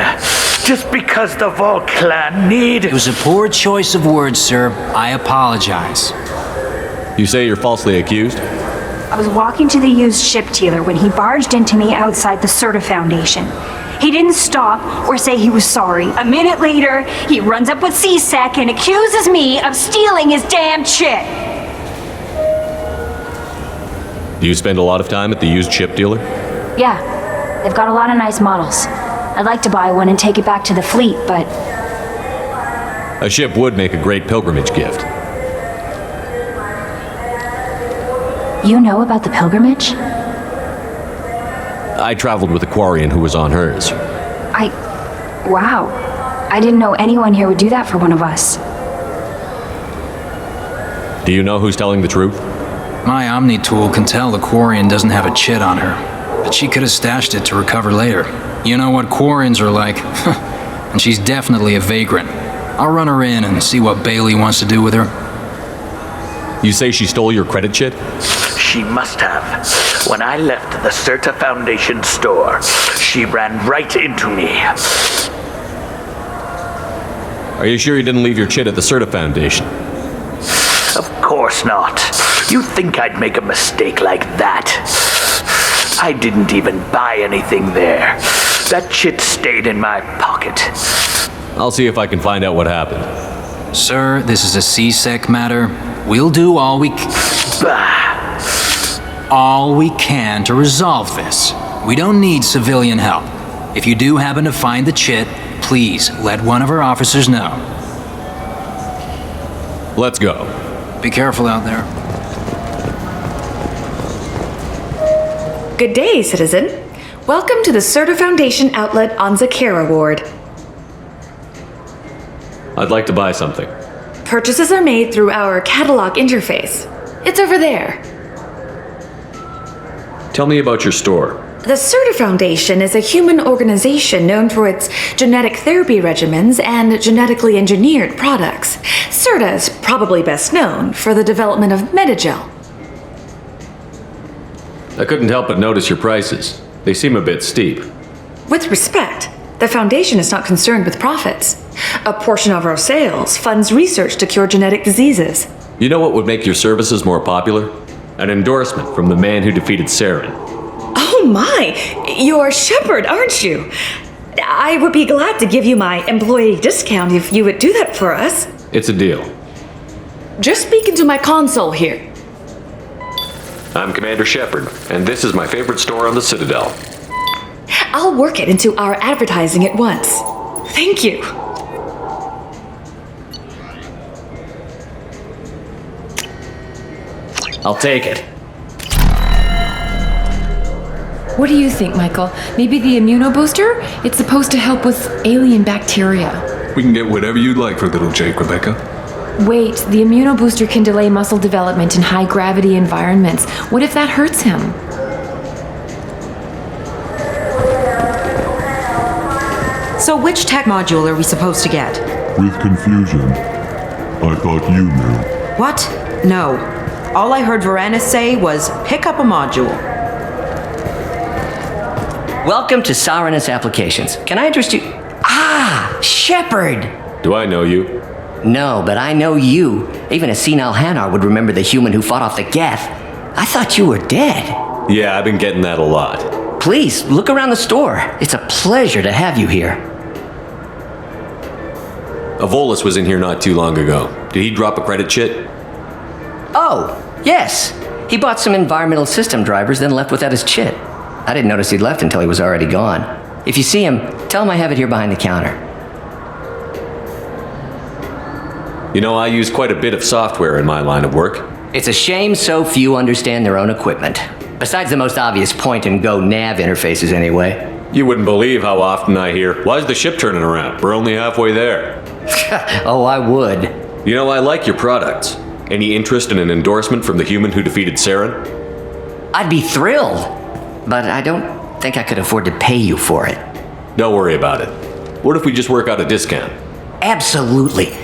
Just because the Vol Clan need... It was a poor choice of words, sir. I apologize. You say you're falsely accused? I was walking to the used ship dealer when he barged into me outside the CERTA Foundation. He didn't stop or say he was sorry. A minute later, he runs up with CSEC and accuses me of stealing his damn chit. Do you spend a lot of time at the used ship dealer? Yeah, they've got a lot of nice models. I'd like to buy one and take it back to the fleet, but... A ship would make a great pilgrimage gift. You know about the pilgrimage? I traveled with a Quarian who was on hers. Wow. I didn't know anyone here would do that for one of us. Do you know who's telling the truth? My Omni tool can tell the Quarian doesn't have a chit on her, but she could have stashed it to recover later. You know what Quarians are like, and she's definitely a vagrant. I'll run her in and see what Bailey wants to do with her. You say she stole your credit chit? She must have. When I left the CERTA Foundation store, she ran right into me. Are you sure you didn't leave your chit at the CERTA Foundation? Of course not. You'd think I'd make a mistake like that. I didn't even buy anything there. That chit stayed in my pocket. I'll see if I can find out what happened. Sir, this is a CSEC matter. We'll do all we can to resolve this. We don't need civilian help. If you do happen to find the chit, please let one of our officers know. Let's go. Be careful out there. Good day, citizen. Welcome to the CERTA Foundation outlet on Zakera Ward. I'd like to buy something. Purchases are made through our catalog interface. It's over there. Tell me about your store. The CERTA Foundation is a human organization known for its genetic therapy regimens and genetically engineered products. CERTA is probably best known for the development of Medigel. I couldn't help but notice your prices. They seem a bit steep. With respect, the Foundation is not concerned with profits. A portion of our sales funds research to cure genetic diseases. You know what would make your services more popular? An endorsement from the man who defeated Saren. Oh my! You're Shepard, aren't you? I would be glad to give you my employee discount if you would do that for us. It's a deal. Just speak into my console here. I'm Commander Shepard, and this is my favorite store on the Citadel. I'll work it into our advertising at once. Thank you. I'll take it. What do you think, Michael? Maybe the immunobooster? It's supposed to help with alien bacteria. We can get whatever you'd like for little Jake, Rebecca. Wait, the immunobooster can delay muscle development in high-gravity environments. What if that hurts him? So which tech module are we supposed to get? With confusion. I thought you knew. What? No. All I heard Varanus say was, pick up a module. Welcome to Saranus Applications. Can I interest you? Ah, Shepard! Do I know you? No, but I know you. Even a senile Hanar would remember the human who fought off the Geth. I thought you were dead. Yeah, I've been getting that a lot. Please, look around the store. It's a pleasure to have you here. Avolis was in here not too long ago. Did he drop a credit chit? Oh, yes. He bought some environmental system drivers, then left without his chit. I didn't notice he'd left until he was already gone. If you see him, tell him I have it here behind the counter. You know, I use quite a bit of software in my line of work. It's a shame so few understand their own equipment. Besides the most obvious point-and-go nav interfaces, anyway. You wouldn't believe how often I hear, "Why's the ship turning around? We're only halfway there." Oh, I would. You know, I like your products. Any interest in an endorsement from the human who defeated Saren? I'd be thrilled, but I don't think I could afford to pay you for it. Don't worry about it. What if we just work out a discount? Absolutely.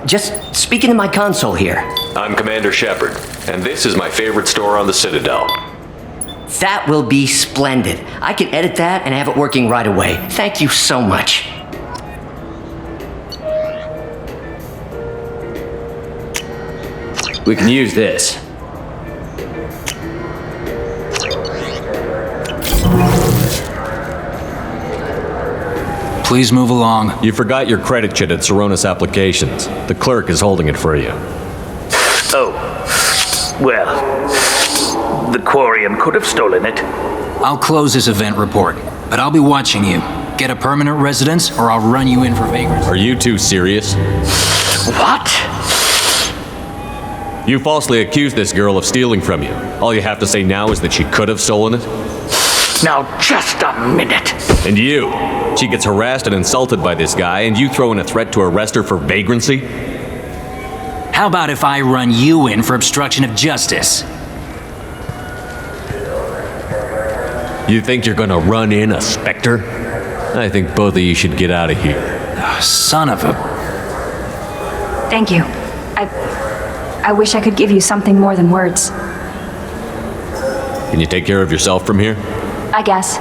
Just speak into my console here. I'm Commander Shepard, and this is my favorite store on the Citadel. That will be splendid. I can edit that and have it working right away. Thank you so much. We can use this. Please move along. You forgot your credit chit at Saranus Applications. The clerk is holding it for you. Oh. Well, the Quarium could have stolen it. I'll close this event report, but I'll be watching you. Get a permanent residence, or I'll run you in for vagrancy. Are you two serious? What? You falsely accused this girl of stealing from you. All you have to say now is that she could have stolen it? Now, just a minute. And you? She gets harassed and insulted by this guy, and you throw in a threat to arrest her for vagrancy? How about if I run you in for obstruction of justice? You think you're gonna run in a specter? I think both of you should get out of here. Son of a... Thank you. I wish I could give you something more than words. Can you take care of yourself from here? I guess.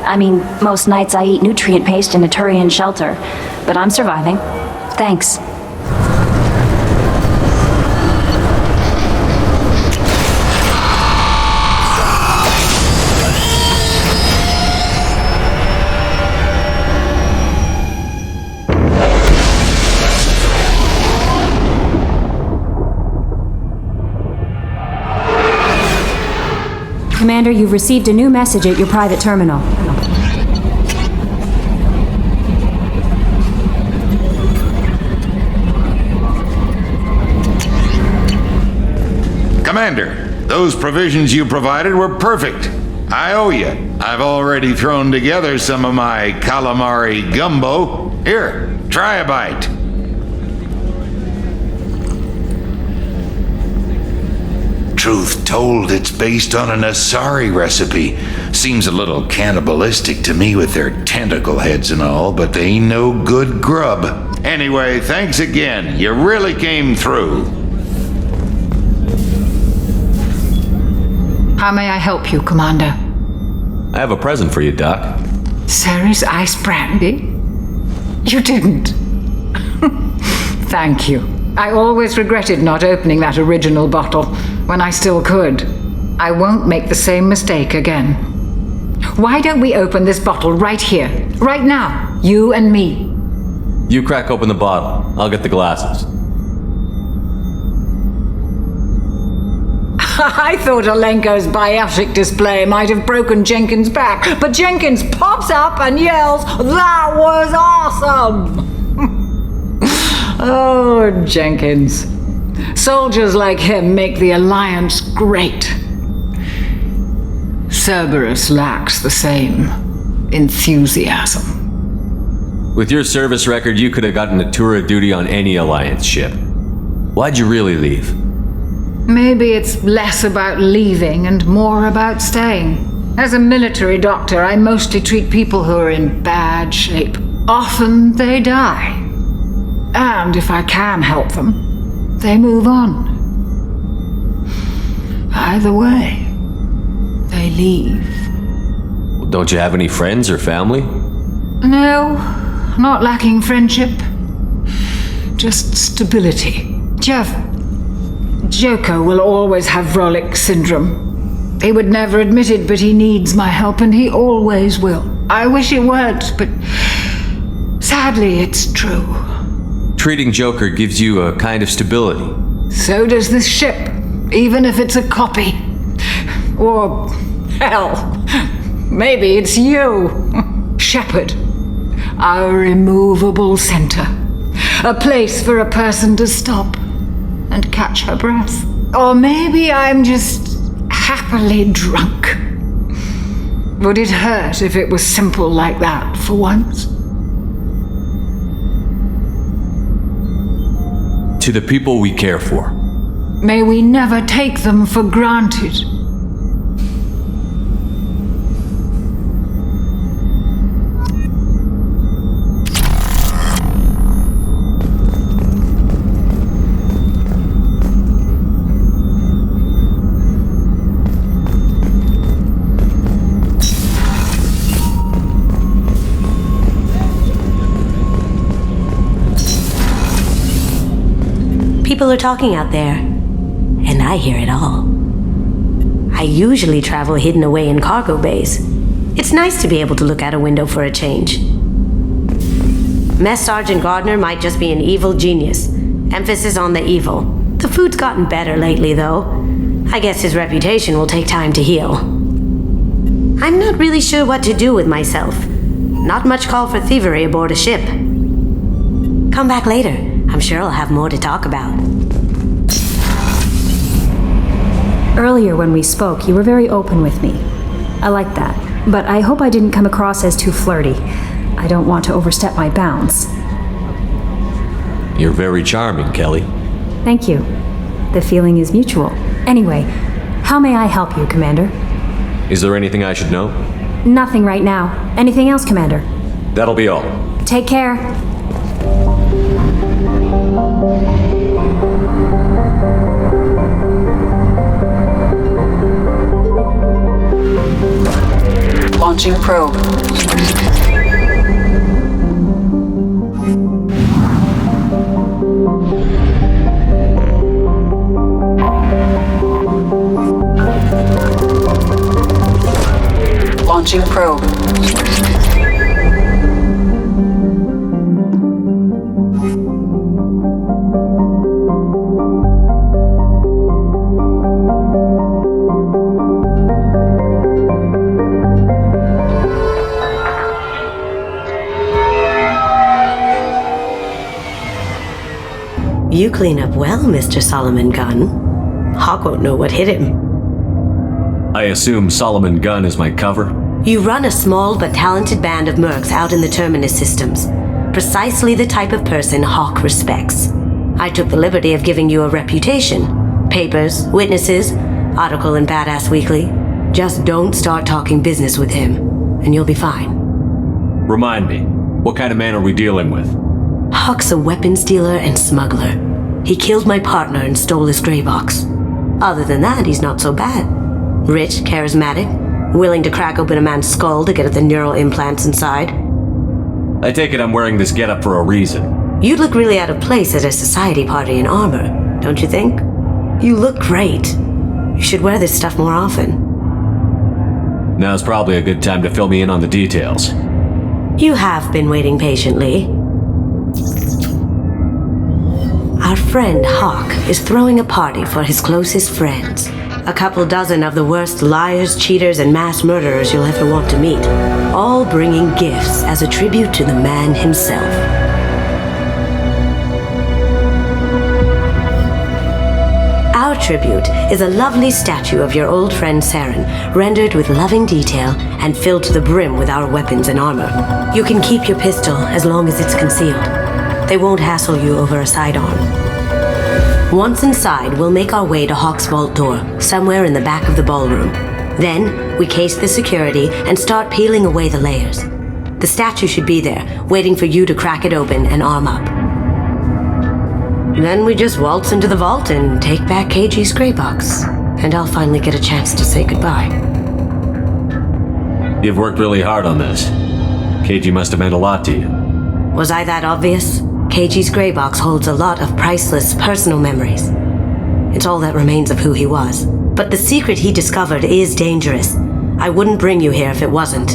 I mean, most nights I eat nutrient paste in a Turian shelter, but I'm surviving. Thanks. Commander, you've received a new message at your private terminal. Commander, those provisions you provided were perfect. I owe you. I've already thrown together some of my calamari gumbo. Here, try a bite. Truth told, it's based on an Asari recipe. Seems a little cannibalistic to me with their tentacle heads and all, but they ain't no good grub. Anyway, thanks again. You really came through. How may I help you, Commander? I have a present for you, Doc. Ceres ice brandy? You didn't. Thank you. I always regretted not opening that original bottle when I still could. I won't make the same mistake again. Why don't we open this bottle right here, right now, you and me? You crack open the bottle. I'll get the glasses. I thought Alenko's biotic display might have broken Jenkins' back, but Jenkins pops up and yells, "That was awesome!" Oh, Jenkins. Soldiers like him make the Alliance great. Cerberus lacks the same enthusiasm. With your service record, you could have gotten a tour of duty on any Alliance ship. Why'd you really leave? Maybe it's less about leaving and more about staying. As a military doctor, I mostly treat people who are in bad shape. Often they die. And if I can help them, they move on. Either way, they leave. Well, don't you have any friends or family? No, not lacking friendship. Just stability. Jeff, Joko will always have Vrolik syndrome. He would never admit it, but he needs my help, and he always will. I wish it weren't, but sadly it's true. Treating Joker gives you a kind of stability. So does this ship, even if it's a copy. Or, hell, maybe it's you, Shepard. Our immovable center. A place for a person to stop and catch her breath. Or maybe I'm just happily drunk. Would it hurt if it was simple like that for once? To the people we care for. May we never take them for granted. People are talking out there, and I hear it all. I usually travel hidden away in cargo bays. It's nice to be able to look out a window for a change. Mess Sergeant Gardner might just be an evil genius. Emphasis on the evil. The food's gotten better lately, though. I guess his reputation will take time to heal. I'm not really sure what to do with myself. Not much call for thievery aboard a ship. Come back later. I'm sure I'll have more to talk about. Earlier when we spoke, you were very open with me. I like that, but I hope I didn't come across as too flirty. I don't want to overstep my bounds. You're very charming, Kelly. Thank you. The feeling is mutual. Anyway, how may I help you, Commander? Is there anything I should know? Nothing right now. Anything else, Commander? That'll be all. Take care. Launching probe. Launching probe. You clean up well, Mr. Solomon Gunn. Hawk won't know what hit him. I assume Solomon Gunn is my cover? You run a small but talented band of mercs out in the Terminus systems. Precisely the type of person Hawk respects. I took the liberty of giving you a reputation. Papers, witnesses, article in Badass Weekly. Just don't start talking business with him, and you'll be fine. Remind me, what kind of man are we dealing with? Hawk's a weapons dealer and smuggler. He killed my partner and stole his gray box. Other than that, he's not so bad. Rich, charismatic, Willing to crack open a man's skull to get at the neural implants inside? I take it I'm wearing this getup for a reason. You'd look really out of place at a society party in armor, don't you think? You look great. You should wear this stuff more often. Now's probably a good time to fill me in on the details. You have been waiting patiently. Our friend Hawk is throwing a party for his closest friends. A couple dozen of the worst liars, cheaters, and mass murderers you'll ever want to meet. All bringing gifts as a tribute to the man himself. Our tribute is a lovely statue of your old friend Saren, rendered with loving detail and filled to the brim with our weapons and armor. You can keep your pistol as long as it's concealed. They won't hassle you over a sidearm. Once inside, we'll make our way to Hawk's vault door, somewhere in the back of the ballroom. Then, we case the security and start peeling away the layers. The statue should be there, waiting for you to crack it open and arm up. Then we just waltz into the vault and take back KG's gray box. And I'll finally get a chance to say goodbye. You've worked really hard on this. KG must have meant a lot to you. Was I that obvious? KG's gray box holds a lot of priceless personal memories. It's all that remains of who he was. But the secret he discovered is dangerous. I wouldn't bring you here if it wasn't.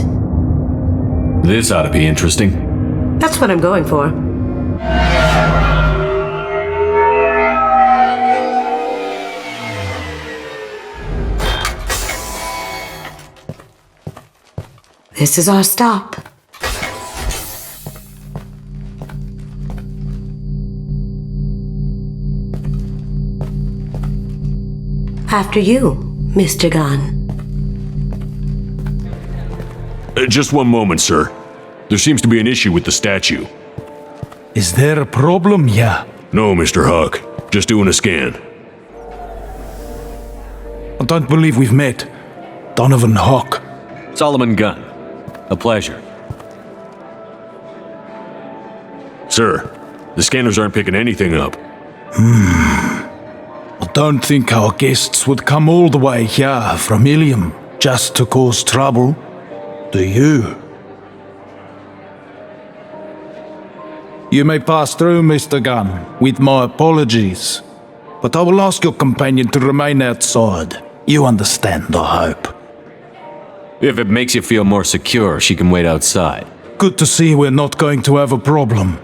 This ought to be interesting. That's what I'm going for. This is our stop. After you, Mr. Gunn. Just one moment, sir. There seems to be an issue with the statue. Is there a problem, yeah? No, Mr. Huck. Just doing a scan. I don't believe we've met. Donovan Hawk. Solomon Gunn. A pleasure. Sir, the scanners aren't picking anything up. I don't think our guests would come all the way here from Ilium just to cause trouble. Do you? You may pass through, Mr. Gunn, with my apologies. But I will ask your companion to remain outside. You understand, I hope. If it makes you feel more secure, she can wait outside. Good to see we're not going to have a problem.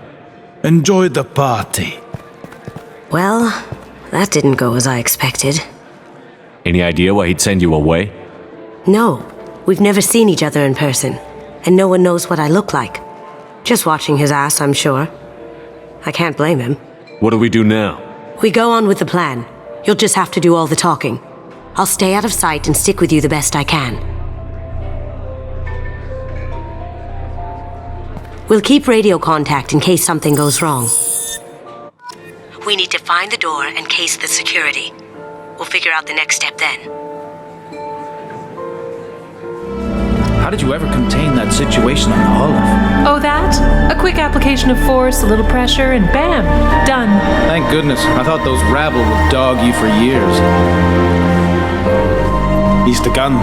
Enjoy the party. Well, that didn't go as I expected. Any idea why he'd send you away? No, we've never seen each other in person, and no one knows what I look like. Just watching his ass, I'm sure. I can't blame him. What do we do now? We go on with the plan. You'll just have to do all the talking. I'll stay out of sight and stick with you the best I can. We'll keep radio contact in case something goes wrong. We need to find the door and case the security. We'll figure out the next step then. How did you ever contain that situation on Olive? Oh, that? A quick application of force, a little pressure, and bam! Done. Thank goodness. I thought those rabble would dog you for years. Mr. Gunn.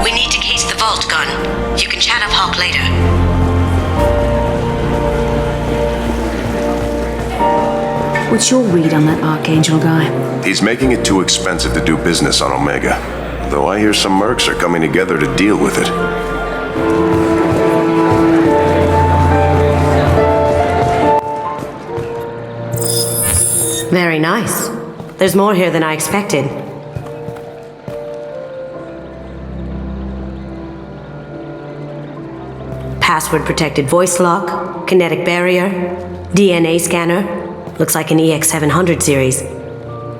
We need to case the vault, Gunn. You can chat up Hawk later. What's your read on that Archangel guy? He's making it too expensive to do business on Omega. Though I hear some mercs are coming together to deal with it. Very nice. There's more here than I expected. Password-protected voice lock, kinetic barrier, DNA scanner. Looks like an EX700 series.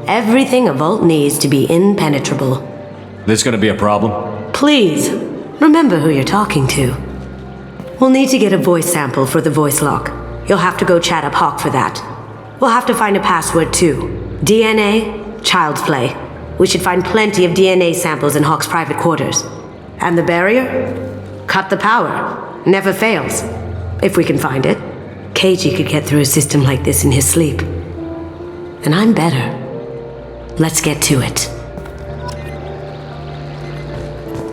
Everything a vault needs to be impenetrable. This gonna be a problem? Please, remember who you're talking to. We'll need to get a voice sample for the voice lock. You'll have to go chat up Hawk for that. We'll have to find a password too. DNA, child's play. We should find plenty of DNA samples in Hawk's private quarters. And the barrier? Cut the power. Never fails. If we can find it. KG could get through a system like this in his sleep. And I'm better. Let's get to it.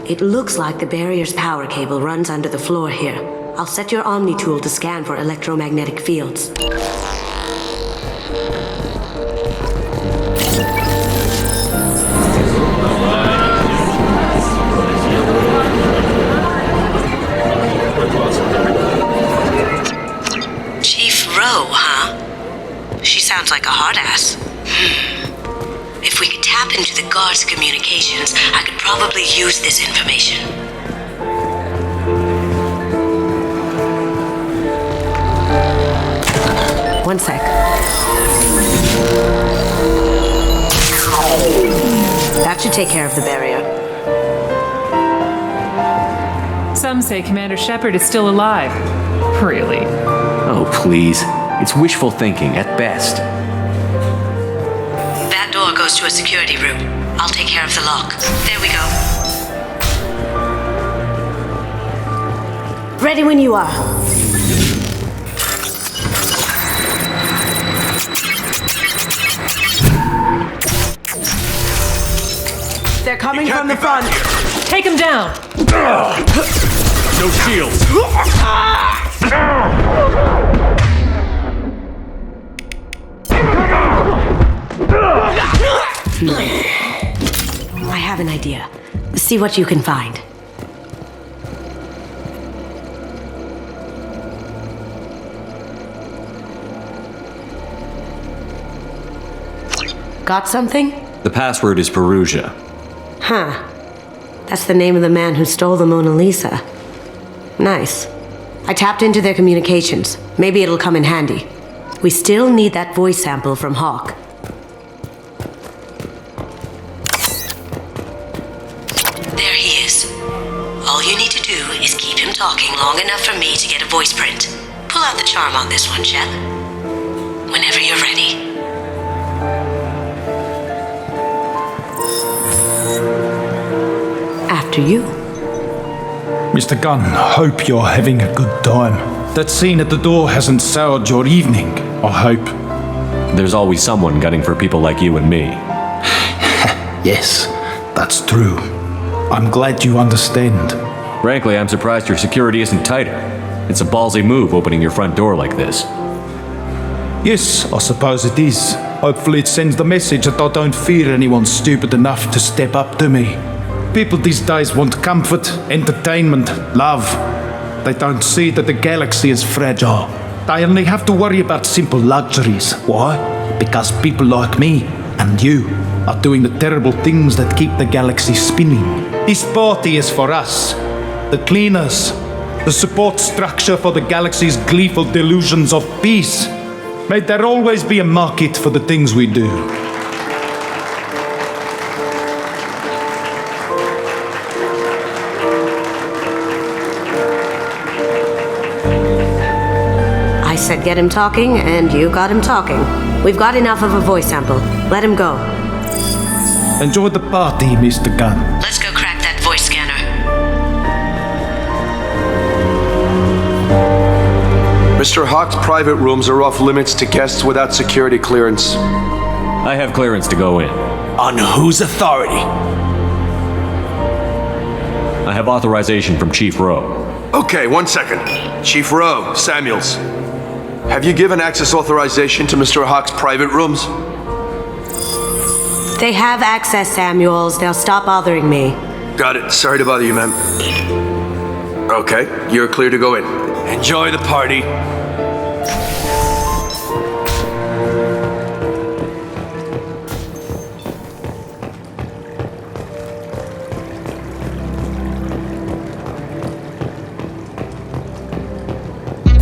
It looks like the barrier's power cable runs under the floor here. I'll set your Omni tool to scan for electromagnetic fields. Chief Rowe, huh? She sounds like a hard ass. If we could tap into the guard's communications, I could probably use this information. One sec. That should take care of the barrier. Some say Commander Shepard is still alive. Really? Oh, please. It's wishful thinking at best. That door goes to a security room. I'll take care of the lock. There we go. Ready when you are. They're coming from the front. Take him down. No shields. I have an idea. See what you can find. Got something? The password is Perugia. Huh. That's the name of the man who stole the Mona Lisa. Nice. I tapped into their communications. Maybe it'll come in handy. We still need that voice sample from Hawk. There he is. All you need to do is keep him talking long enough for me to get a voice print. Pull out the charm on this one, Shep. Whenever you're ready. After you. Mr. Gunn, hope you're having a good time. That scene at the door hasn't soured your evening, I hope. There's always someone gunning for people like you and me. Yes, that's true. I'm glad you understand. Frankly, I'm surprised your security isn't tighter. It's a ballsy move opening your front door like this. Yes, I suppose it is. Hopefully it sends the message that I don't fear anyone stupid enough to step up to me. People these days want comfort, entertainment, love. They don't see that the galaxy is fragile. They only have to worry about simple luxuries. Why? Because people like me and you are doing the terrible things that keep the galaxy spinning. This party is for us, the cleaners, the support structure for the galaxy's gleeful delusions of peace. May there always be a market for the things we do. I said get him talking, and you got him talking. We've got enough of a voice sample. Let him go. Enjoy the party, Mr. Gunn. Let's go crack that voice scanner. Mr. Hawk's private rooms are off limits to guests without security clearance. I have clearance to go in. On whose authority? I have authorization from Chief Rowe. Okay, 1 second. Chief Rowe, Samuels. Have you given access authorization to Mr. Hawk's private rooms? They have access, Samuels. They'll stop bothering me. Got it. Sorry to bother you, ma'am. Okay, you're clear to go in. Enjoy the party.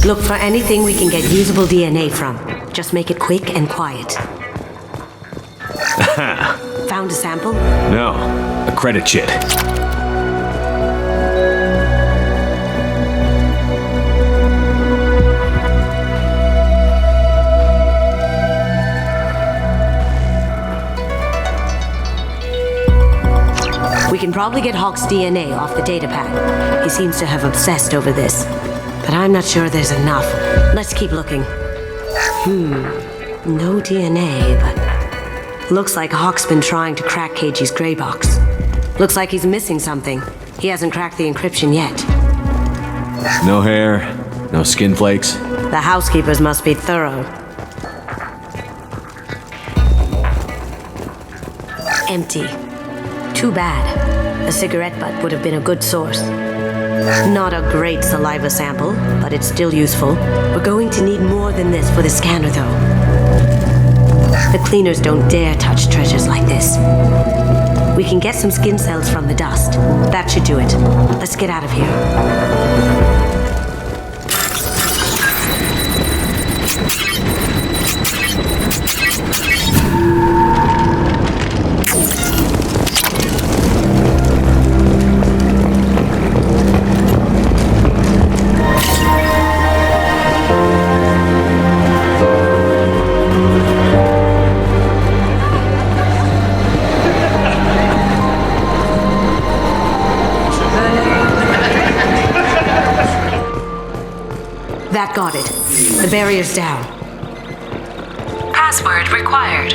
Look for anything we can get usable DNA from. Just make it quick and quiet. Found a sample? No, a credit chit. We can probably get Hawk's DNA off the datapad. He seems to have obsessed over this. But I'm not sure there's enough. Let's keep looking. No DNA, but... Looks like Hawk's been trying to crack KG's gray box. Looks like he's missing something. He hasn't cracked the encryption yet. No hair, no skin flakes. The housekeepers must be thorough. Empty. Too bad. A cigarette butt would have been a good source. Not a great saliva sample, but it's still useful. We're going to need more than this for the scanner, though. The cleaners don't dare touch treasures like this. We can get some skin cells from the dust. That should do it. Let's get out of here. That got it. The barrier's down. Password required.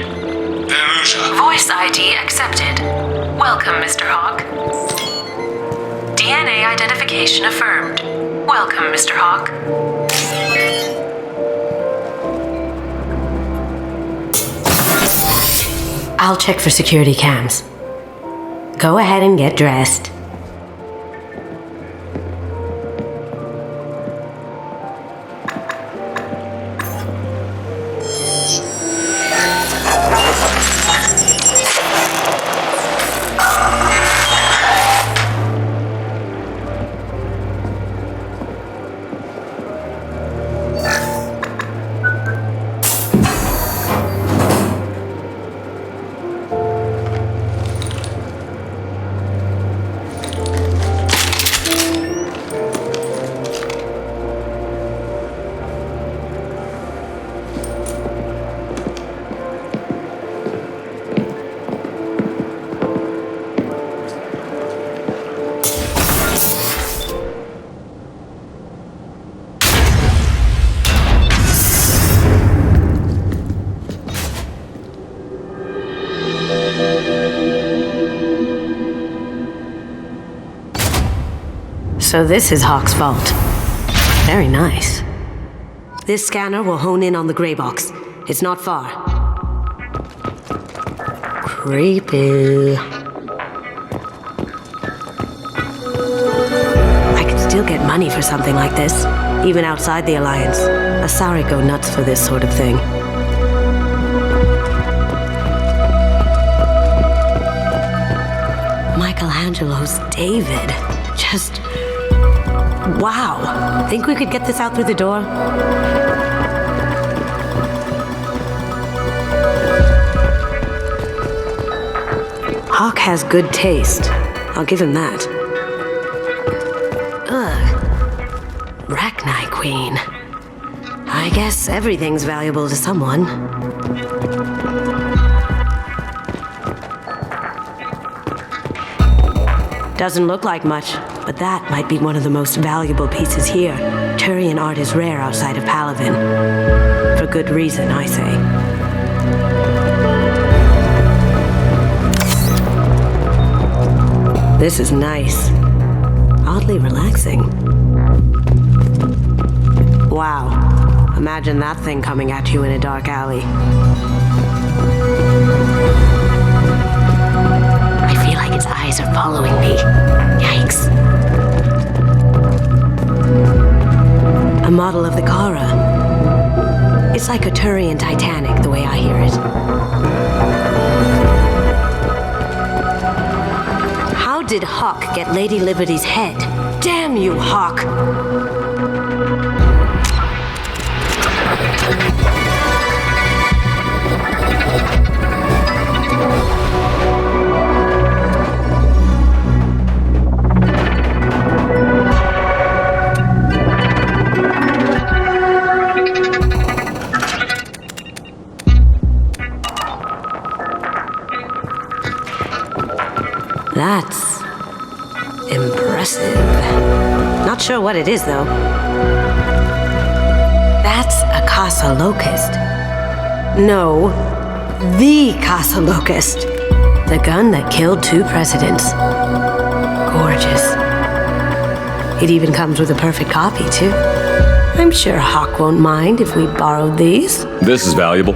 Voice ID accepted. Welcome, Mr. Hawk. DNA identification affirmed. Welcome, Mr. Hawk. I'll check for security cams. Go ahead and get dressed. So this is Hawk's vault. Very nice. This scanner will hone in on the gray box. It's not far. Creepy. I could still get money for something like this, even outside the Alliance. Asari go nuts for this sort of thing. Michelangelo's David. Just... wow. Think we could get this out through the door? Hawk has good taste. I'll give him that. Ugh. Rachni Queen. I guess everything's valuable to someone. Doesn't look like much, but that might be one of the most valuable pieces here. Turian art is rare outside of Palavin. For good reason, I say. This is nice. Oddly relaxing. Wow. Imagine that thing coming at you in a dark alley. I feel like its eyes are following me. Yikes. A model of the Kara. It's like a Turian Titanic, the way I hear it. How did Hawk get Lady Liberty's head? Damn you, Hawk! That's impressive. Not sure what it is, though. That's a Casa Locust. No, the Casa Locust. The gun that killed 2 presidents. Gorgeous. It even comes with a perfect copy, too. I'm sure Hawk won't mind if we borrowed these. This is valuable.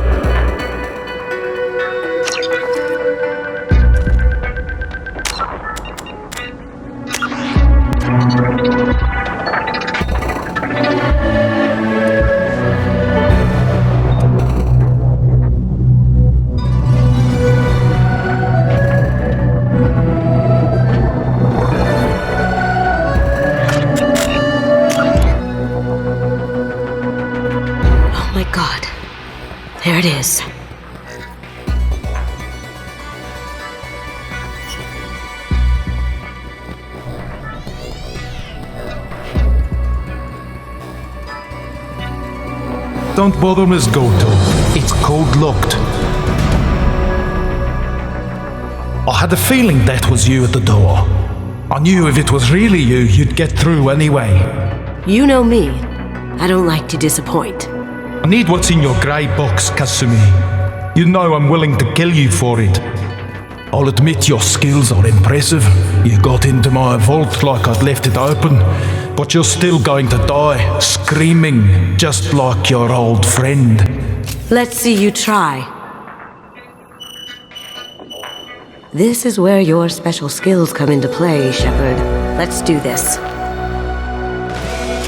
There it is. Don't bother, Miss Goto. It's code locked. I had a feeling that was you at the door. I knew if it was really you, you'd get through anyway. You know me. I don't like to disappoint. I need what's in your grey box, Kasumi. You know I'm willing to kill you for it. I'll admit your skills are impressive. You got into my vault like I'd left it open, but you're still going to die, screaming, just like your old friend. Let's see you try. This is where your special skills come into play, Shepard. Let's do this.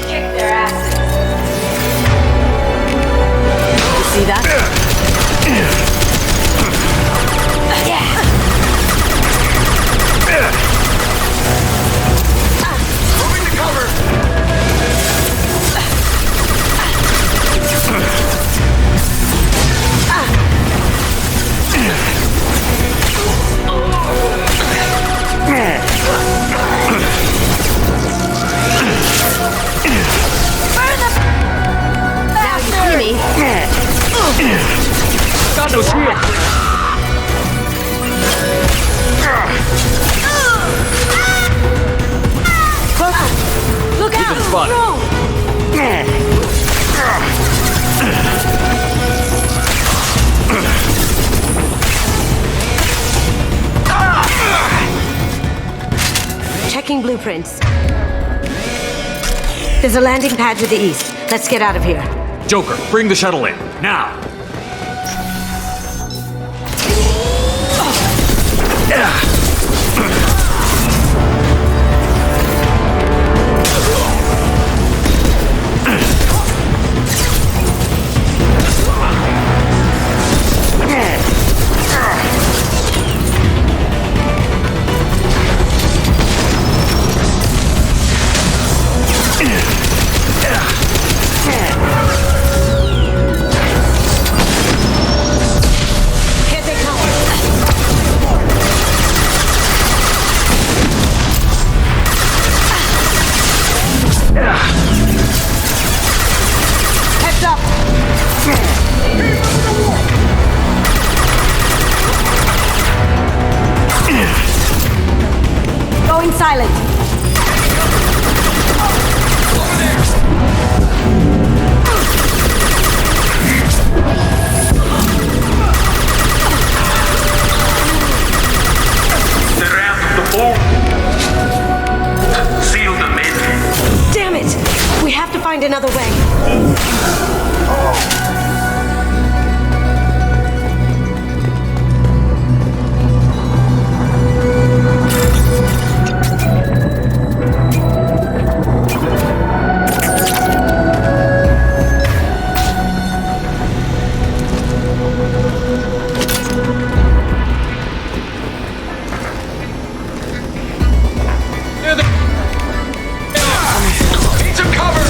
Kick their asses. See that? Moving to cover! Now you see me. Got no shield! Look out! Keep it spotted. Checking blueprints. There's a landing pad to the east. Let's get out of here. Joker, bring the shuttle in, now! Going silent. The ramp of the vault. Seal them in. Damn it! We have to find another way. Need some cover!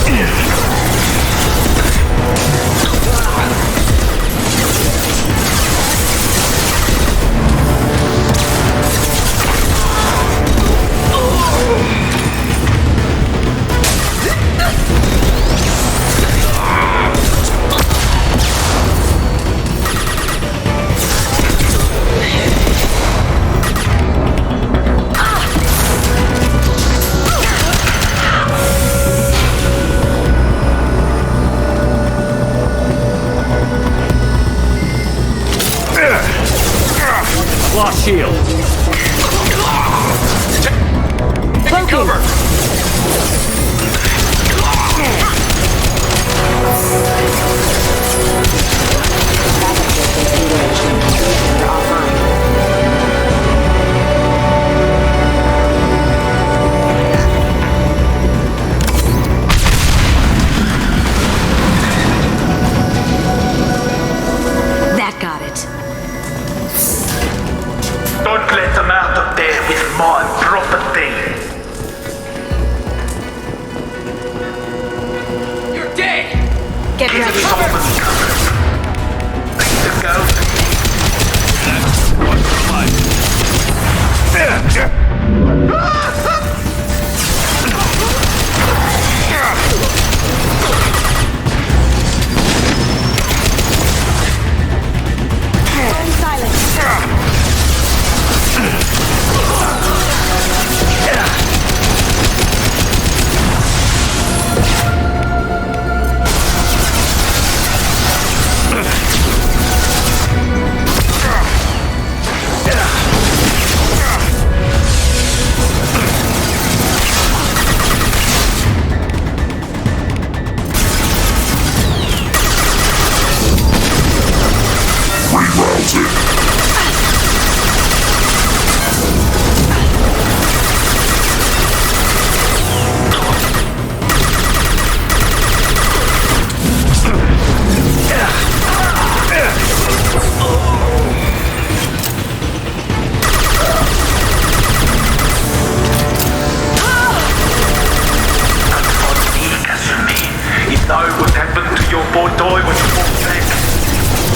Get ready.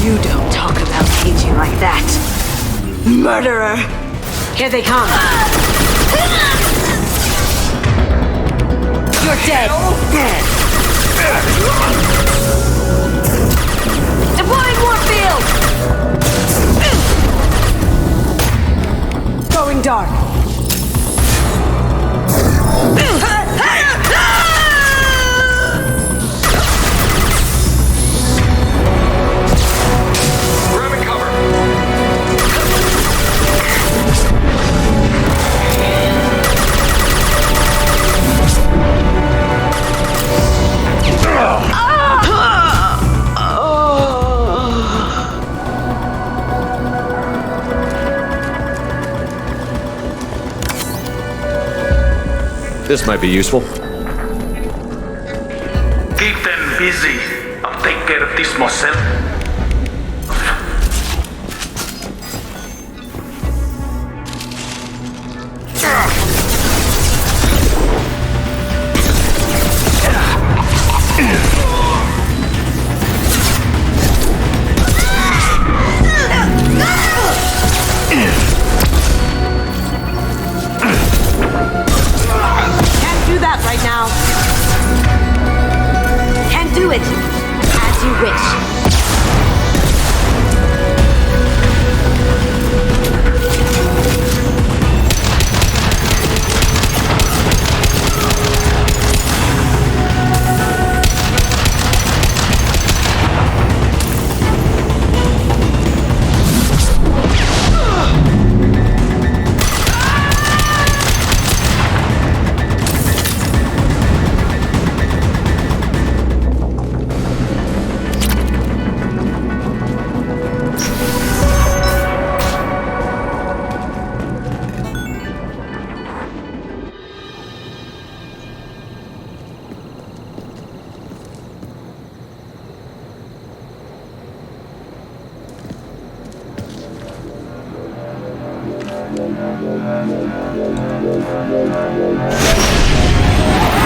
You don't talk about aging like that. Murderer! Here they come. You're dead. Deploying warp field! Going dark. This might be useful. Keep them busy. I'll take care of this myself.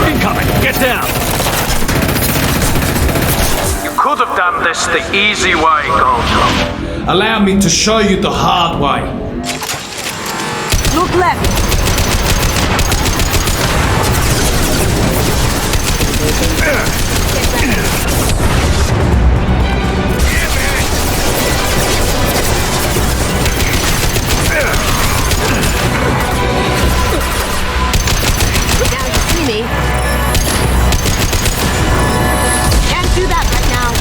Incoming! Get down! You could have done this the easy way, Goldblum. Allow me to show you the hard way. Look left. Now you see me. Can't do that right now.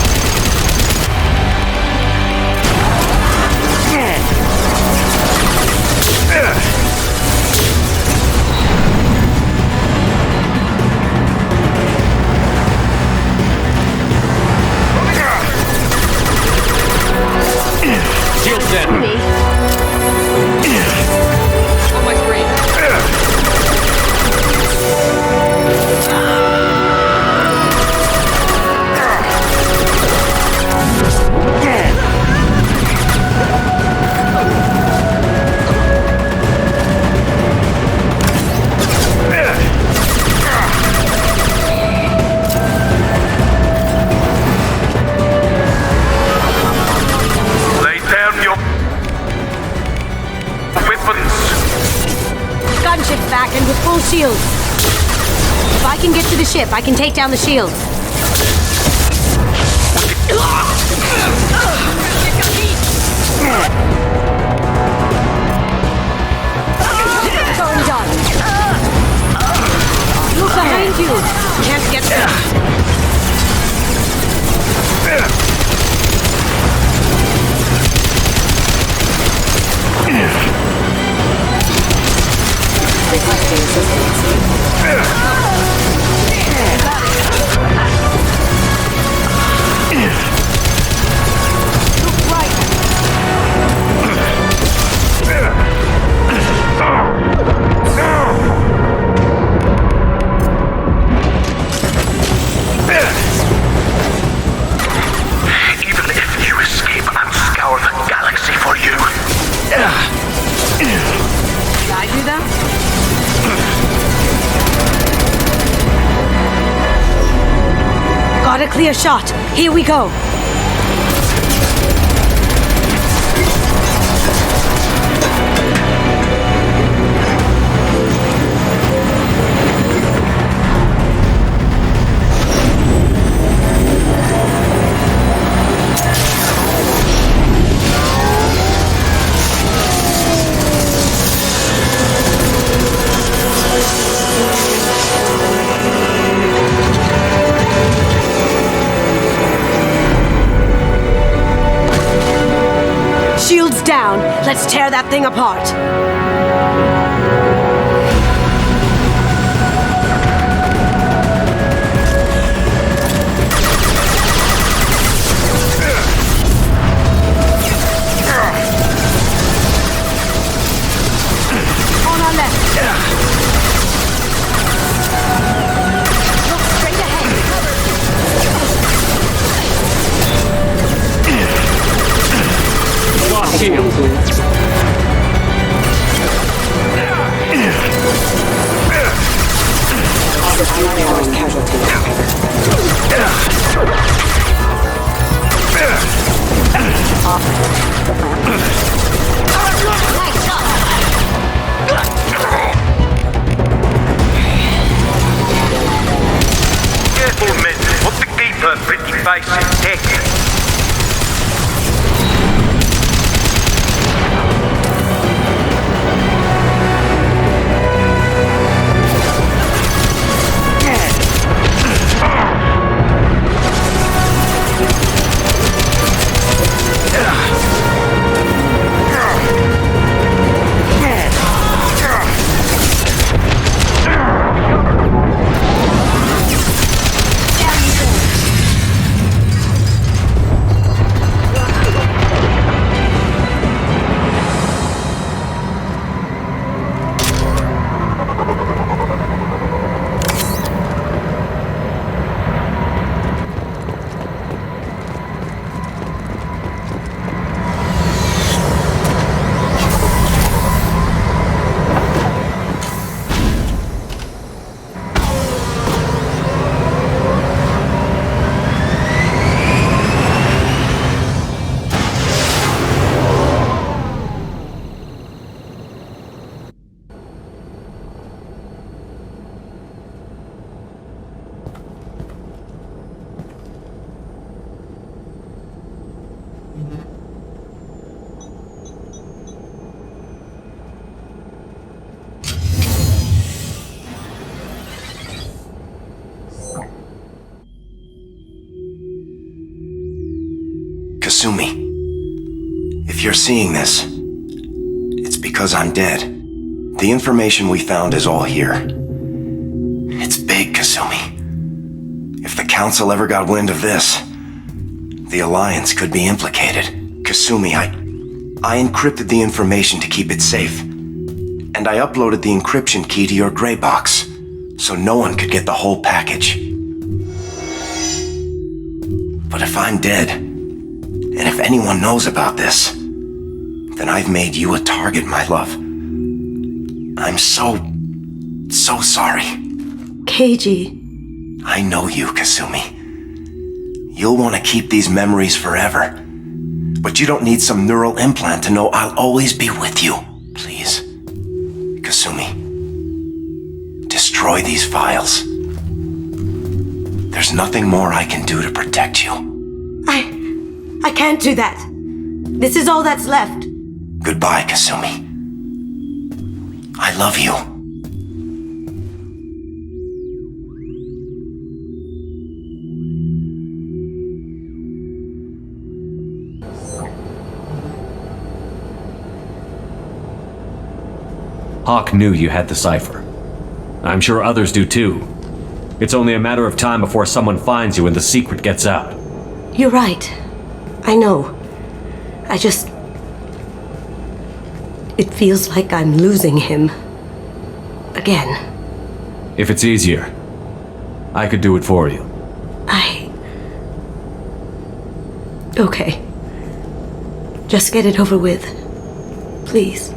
shield. If I can get to the ship, I can take down the shield. Going done. Look behind you. Can't get there. Requesting assistance. Even if you escape, I'll scour the galaxy for you. Did I do that? Got a clear shot. Here we go. Shields down. Let's tear that thing apart. On our left. Look straight ahead. Lost shield. Careful, men. Put the keeper pretty face in deck. Kasumi, if you're seeing this, it's because I'm dead. The information we found is all here. It's big, Kasumi. If the Council ever got wind of this, the Alliance could be implicated. Kasumi, I encrypted the information to keep it safe. And I uploaded the encryption key to your gray box, so no one could get the whole package. But if I'm dead, and if anyone knows about this, then I've made you a target, my love. I'm so sorry. Keiji. I know you, Kasumi. You'll want to keep these memories forever. But you don't need some neural implant to know I'll always be with you. Please. Kasumi. destroy these files. There's nothing more I can do to protect you. I can't do that. This is all that's left. Goodbye, Kasumi. I love you. Hawk knew you had the cipher. I'm sure others do too. It's only a matter of time before someone finds you and the secret gets out. You're right. I know. It feels like I'm losing him. Again. If it's easier, I could do it for you. Okay. Just get it over with. Please.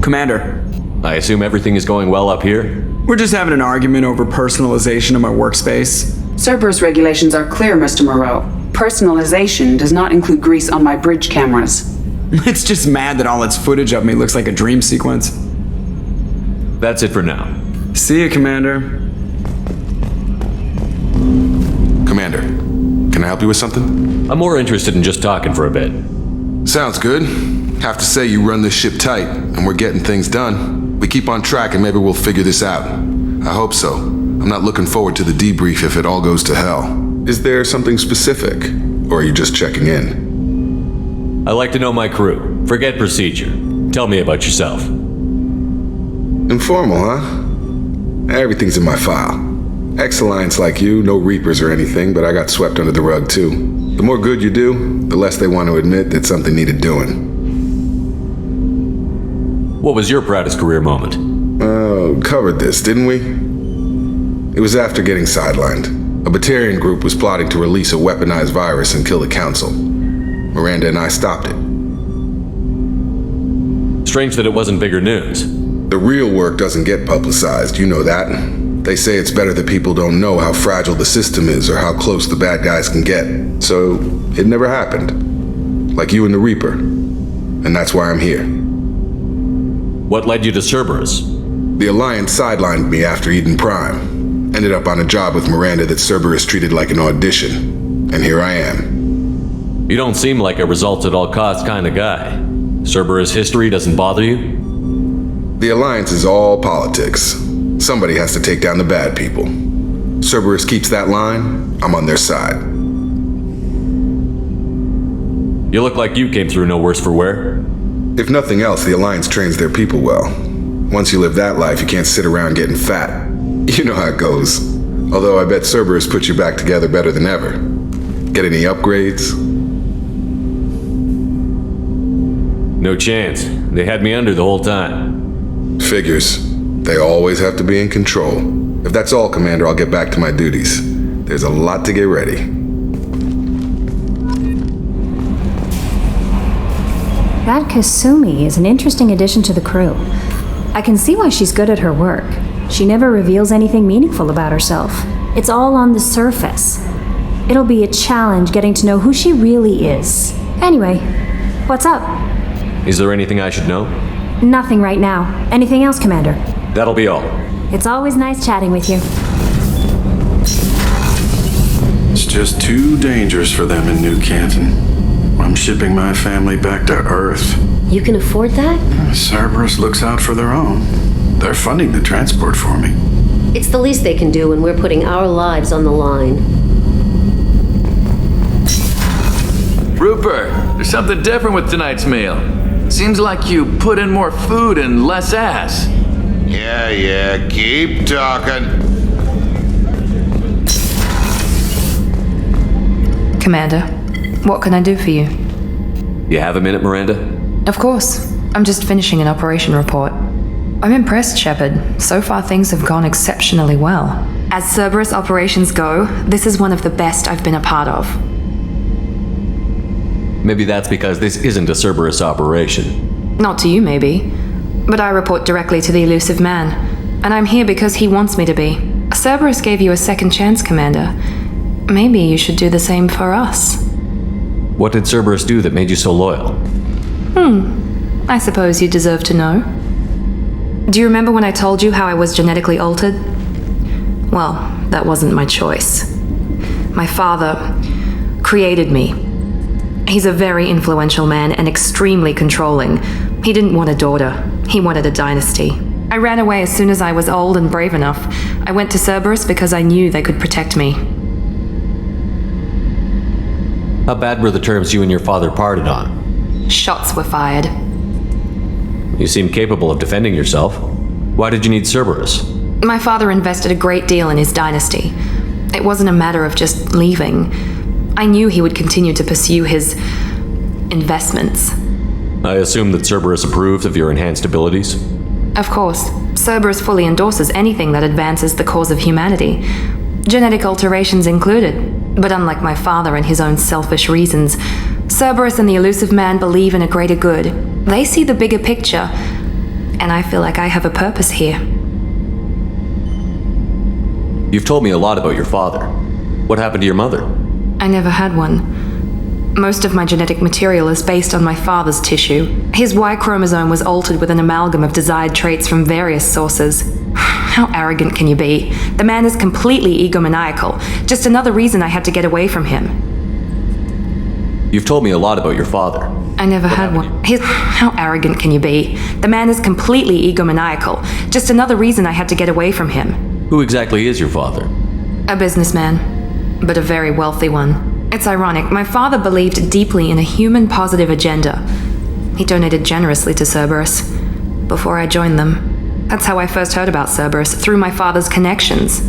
Commander. I assume everything is going well up here? We're just having an argument over personalization of my workspace. Cerberus regulations are clear, Mr. Moreau. Personalization does not include grease on my bridge cameras. It's just mad that all its footage of me looks like a dream sequence. That's it for now. See you, Commander. Commander, can I help you with something? I'm more interested in just talking for a bit. Sounds good. Have to say you run this ship tight, and we're getting things done. We keep on track and maybe we'll figure this out. I hope so. I'm not looking forward to the debrief if it all goes to hell. Is there something specific, or are you just checking in? I like to know my crew. Forget procedure. Tell me about yourself. Informal, huh? Everything's in my file. Ex-Alliance like you, no Reapers or anything, but I got swept under the rug too. The more good you do, the less they want to admit that something needed doing. What was your proudest career moment? Covered this, didn't we? It was after getting sidelined. A Batarian group was plotting to release a weaponized virus and kill the Council. Miranda and I stopped it. Strange that it wasn't bigger news. The real work doesn't get publicized, you know that. They say it's better that people don't know how fragile the system is or how close the bad guys can get. So, it never happened. Like you and the Reaper. And that's why I'm here. What led you to Cerberus? The Alliance sidelined me after Eden Prime. Ended up on a job with Miranda that Cerberus treated like an audition. And here I am. You don't seem like a results at all costs kind of guy. Cerberus history doesn't bother you? The Alliance is all politics. Somebody has to take down the bad people. Cerberus keeps that line, I'm on their side. You look like you came through no worse for wear. If nothing else, the Alliance trains their people well. Once you live that life, you can't sit around getting fat. You know how it goes. Although I bet Cerberus puts you back together better than ever. Get any upgrades? No chance. They had me under the whole time. Figures. They always have to be in control. If that's all, Commander, I'll get back to my duties. There's a lot to get ready. That Kasumi is an interesting addition to the crew. I can see why she's good at her work. She never reveals anything meaningful about herself. It's all on the surface. It'll be a challenge getting to know who she really is. Anyway, what's up? Is there anything I should know? Nothing right now. Anything else, Commander? That'll be all. It's always nice chatting with you. It's just too dangerous for them in New Canton. I'm shipping my family back to Earth. You can afford that? Cerberus looks out for their own. They're funding the transport for me. It's the least they can do when we're putting our lives on the line. Rupert, there's something different with tonight's meal. Seems like you put in more food and less ass. Yeah, keep talking. Commander, what can I do for you? You have a minute, Miranda? Of course. I'm just finishing an operation report. I'm impressed, Shepard. So far things have gone exceptionally well. As Cerberus operations go, this is one of the best I've been a part of. Maybe that's because this isn't a Cerberus operation. Not to you, maybe. But I report directly to the elusive man. And I'm here because he wants me to be. Cerberus gave you a second chance, Commander. Maybe you should do the same for us. What did Cerberus do that made you so loyal? I suppose you deserve to know. Do you remember when I told you how I was genetically altered? Well, that wasn't my choice. My father created me. He's a very influential man and extremely controlling. He didn't want a daughter. He wanted a dynasty. I ran away as soon as I was old and brave enough. I went to Cerberus because I knew they could protect me. How bad were the terms you and your father parted on? Shots were fired. You seem capable of defending yourself. Why did you need Cerberus? My father invested a great deal in his dynasty. It wasn't a matter of just leaving. I knew he would continue to pursue his investments. I assume that Cerberus approved of your enhanced abilities? Of course. Cerberus fully endorses anything that advances the cause of humanity. Genetic alterations included. But unlike my father and his own selfish reasons, Cerberus and the elusive man believe in a greater good. They see the bigger picture, and I feel like I have a purpose here. You've told me a lot about your father. What happened to your mother? I never had one. Most of my genetic material is based on my father's tissue. His Y chromosome was altered with an amalgam of desired traits from various sources. How arrogant can you be? The man is completely egomaniacal. Just another reason I had to get away from him. You've told me a lot about your father. I never had one. How arrogant can you be? The man is completely egomaniacal. Just another reason I had to get away from him. Who exactly is your father? A businessman, but a very wealthy one. It's ironic, my father believed deeply in a human-positive agenda. He donated generously to Cerberus before I joined them. That's how I first heard about Cerberus, through my father's connections.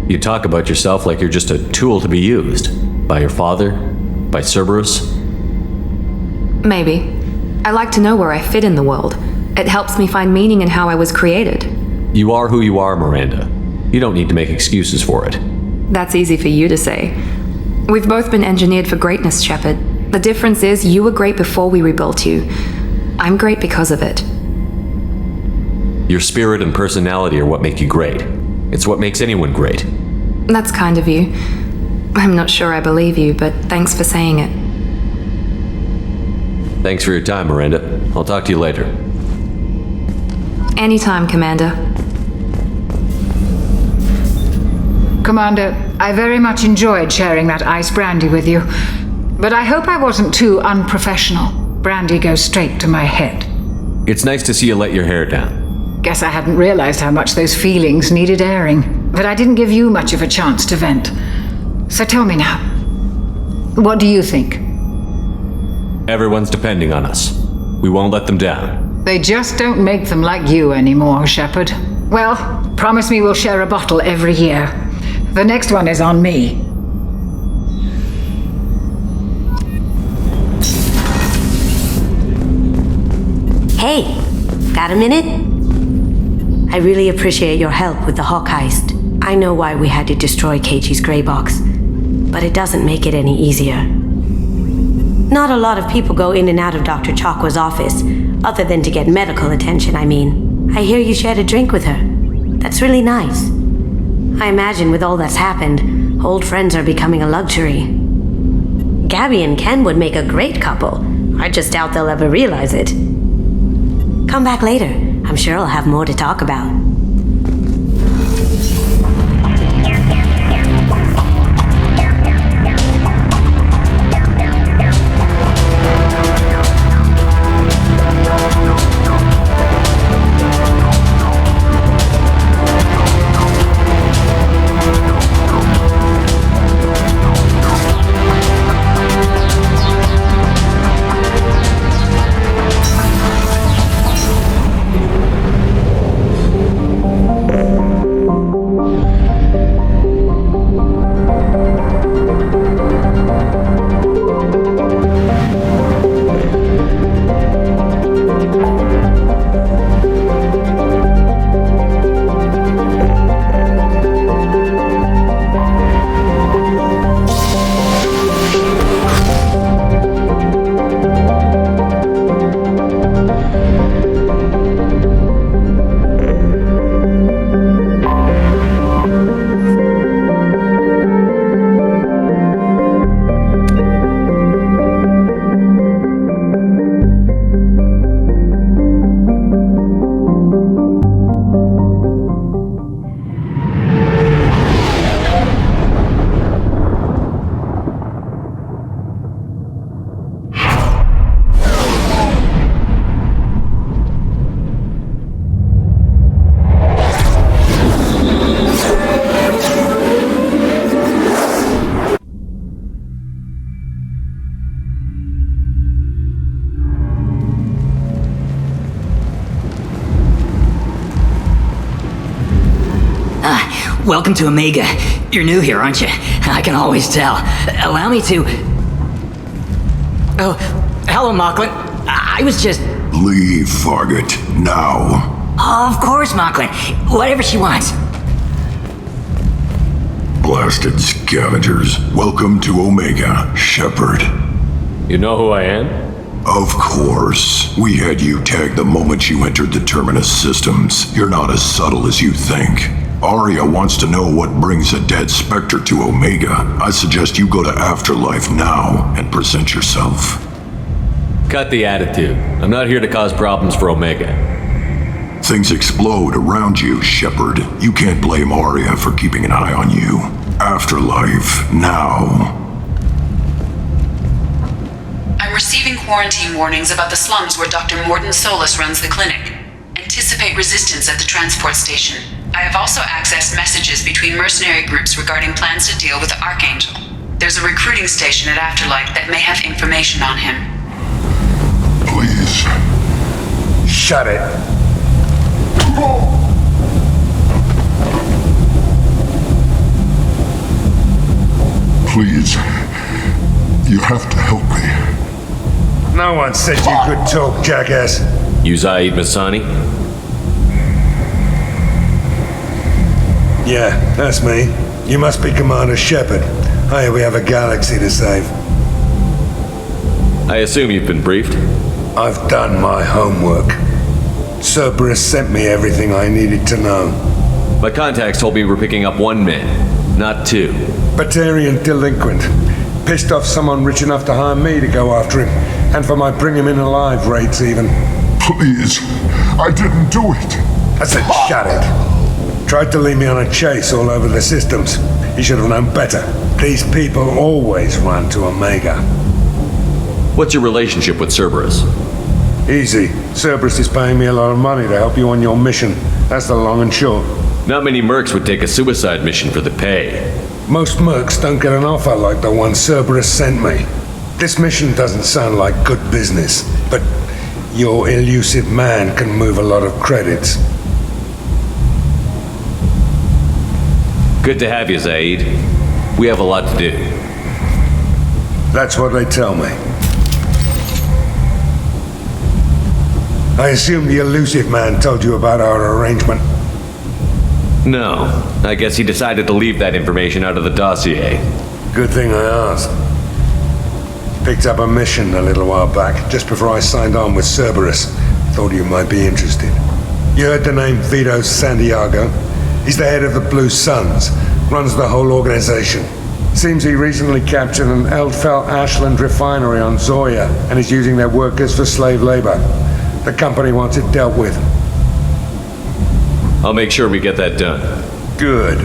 You talk about yourself like you're just a tool to be used. By your father? By Cerberus? Maybe. I like to know where I fit in the world. It helps me find meaning in how I was created. You are who you are, Miranda. You don't need to make excuses for it. That's easy for you to say. We've both been engineered for greatness, Shepard. The difference is you were great before we rebuilt you. I'm great because of it. Your spirit and personality are what make you great. It's what makes anyone great. That's kind of you. I'm not sure I believe you, but thanks for saying it. Thanks for your time, Miranda. I'll talk to you later. Anytime, Commander. Commander, I very much enjoyed sharing that ice brandy with you. But I hope I wasn't too unprofessional. Brandy goes straight to my head. It's nice to see you let your hair down. Guess I hadn't realized how much those feelings needed airing. But I didn't give you much of a chance to vent. So tell me now, what do you think? Everyone's depending on us. We won't let them down. They just don't make them like you anymore, Shepard. Well, promise me we'll share a bottle every year. The next one is on me. Hey, got a minute? I really appreciate your help with the Hawk heist. I know why we had to destroy Keiichi's gray box, but it doesn't make it any easier. Not a lot of people go in and out of Dr. Chakwa's office, other than to get medical attention, I mean. I hear you shared a drink with her. That's really nice. I imagine with all that's happened, old friends are becoming a luxury. Gabby and Ken would make a great couple. I just doubt they'll ever realize it. Come back later. I'm sure I'll have more to talk about. Welcome to Omega. You're new here, aren't you? I can always tell. Allow me to... Oh, hello, Mocklin. I was just... Leave, Fargate, now. Of course, Mocklin. Whatever she wants. Blasted scavengers. Welcome to Omega, Shepard. You know who I am? Of course. We had you tagged the moment you entered the Terminus systems. You're not as subtle as you think. Arya wants to know what brings a dead Spectre to Omega. I suggest you go to Afterlife now and present yourself. Cut the attitude. I'm not here to cause problems for Omega. Things explode around you, Shepard. You can't blame Arya for keeping an eye on you. Afterlife, now. I'm receiving quarantine warnings about the slums where Dr. Morden Solus runs the clinic. Anticipate resistance at the transport station. I have also accessed messages between mercenary groups regarding plans to deal with the Archangel. There's a recruiting station at Afterlife that may have information on him. Please. Shut it. Please. You have to help me. No one said you could talk, jackass. You Zaid Masani? Yeah, that's me. You must be Commander Shepard. Hey, we have a galaxy to save. I assume you've been briefed? I've done my homework. Cerberus sent me everything I needed to know. My contacts told me we're picking up one man, not two. Batarian delinquent. Pissed off someone rich enough to hire me to go after him. And for my bring him in alive rates even. Please. I didn't do it. I said shut it. Tried to lead me on a chase all over the systems. He should have known better. These people always run to Omega. What's your relationship with Cerberus? Easy. Cerberus is paying me a lot of money to help you on your mission. That's the long and short. Not many mercs would take a suicide mission for the pay. Most mercs don't get an offer like the one Cerberus sent me. This mission doesn't sound like good business, but your elusive man can move a lot of credits. Good to have you, Zaid. We have a lot to do. That's what they tell me. I assume the elusive man told you about our arrangement. No. I guess he decided to leave that information out of the dossier. Good thing I asked. Picked up a mission a little while back, just before I signed on with Cerberus. Thought you might be interested. You heard the name Vito Santiago? He's the head of the Blue Suns, runs the whole organization. Seems he recently captured an Eldfell Ashland refinery on Zoya and is using their workers for slave labor. The company wants it dealt with. I'll make sure we get that done. Good.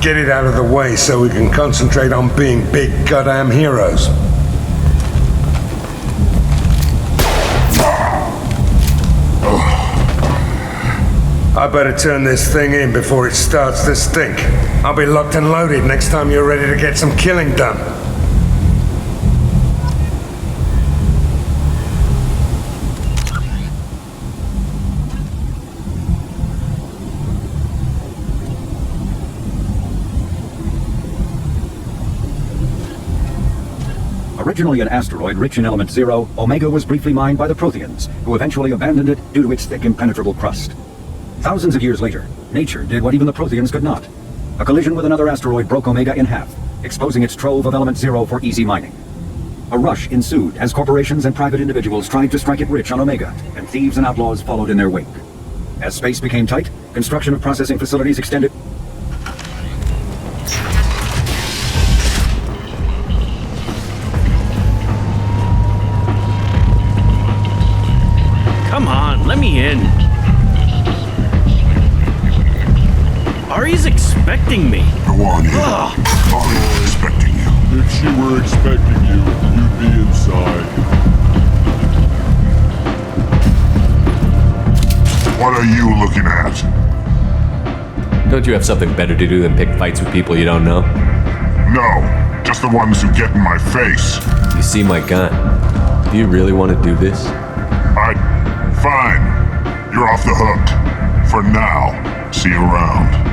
Get it out of the way so we can concentrate on being big goddamn heroes. I better turn this thing in before it starts to stink. I'll be locked and loaded next time you're ready to get some killing done. Originally an asteroid rich in element 0, Omega was briefly mined by the Protheans, who eventually abandoned it due to its thick, impenetrable crust. Thousands of years later, nature did what even the Protheans could not. A collision with another asteroid broke Omega in half, exposing its trove of element 0 for easy mining. A rush ensued as corporations and private individuals tried to strike it rich on Omega, and thieves and outlaws followed in their wake. As space became tight, construction of processing facilities extended. Come on, let me in. Ari's expecting me. Go on in. Ari's expecting you. If she were expecting you, you'd be inside. What are you looking at? Don't you have something better to do than pick fights with people you don't know? No, just the ones who get in my face. You see my gun. Do you really want to do this? Fine. You're off the hook. For now. See you around.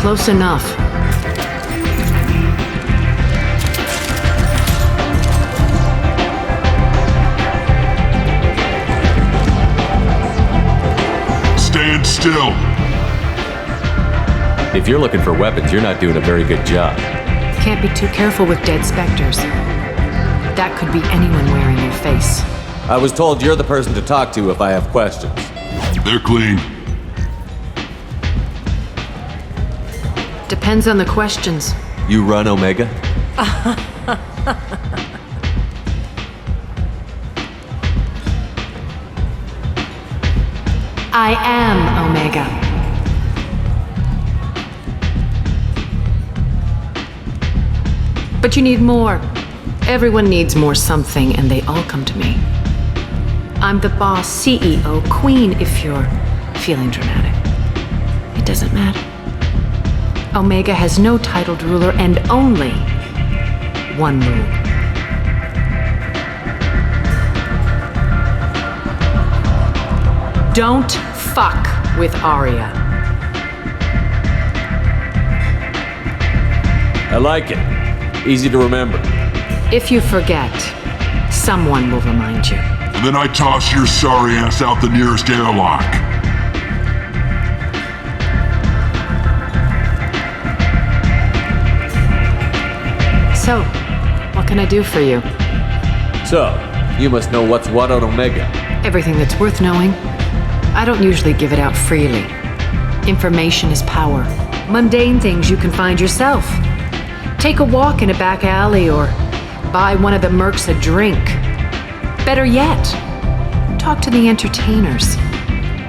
close enough. Stand still. If you're looking for weapons, you're not doing a very good job. Can't be too careful with dead specters. That could be anyone wearing your face. I was told you're the person to talk to if I have questions. They're clean. Depends on the questions. You run Omega? I am Omega. But you need more. Everyone needs more something, and they all come to me. I'm the boss, CEO, queen, if you're feeling dramatic. It doesn't matter. Omega has no titled ruler and only one rule. Don't fuck with Arya. I like it. Easy to remember. If you forget, someone will remind you. And then I toss your sorry ass out the nearest airlock. So, what can I do for you? So, you must know what's what on Omega. Everything that's worth knowing. I don't usually give it out freely. Information is power. Mundane things you can find yourself. Take a walk in a back alley or buy one of the mercs a drink. Better yet, talk to the entertainers.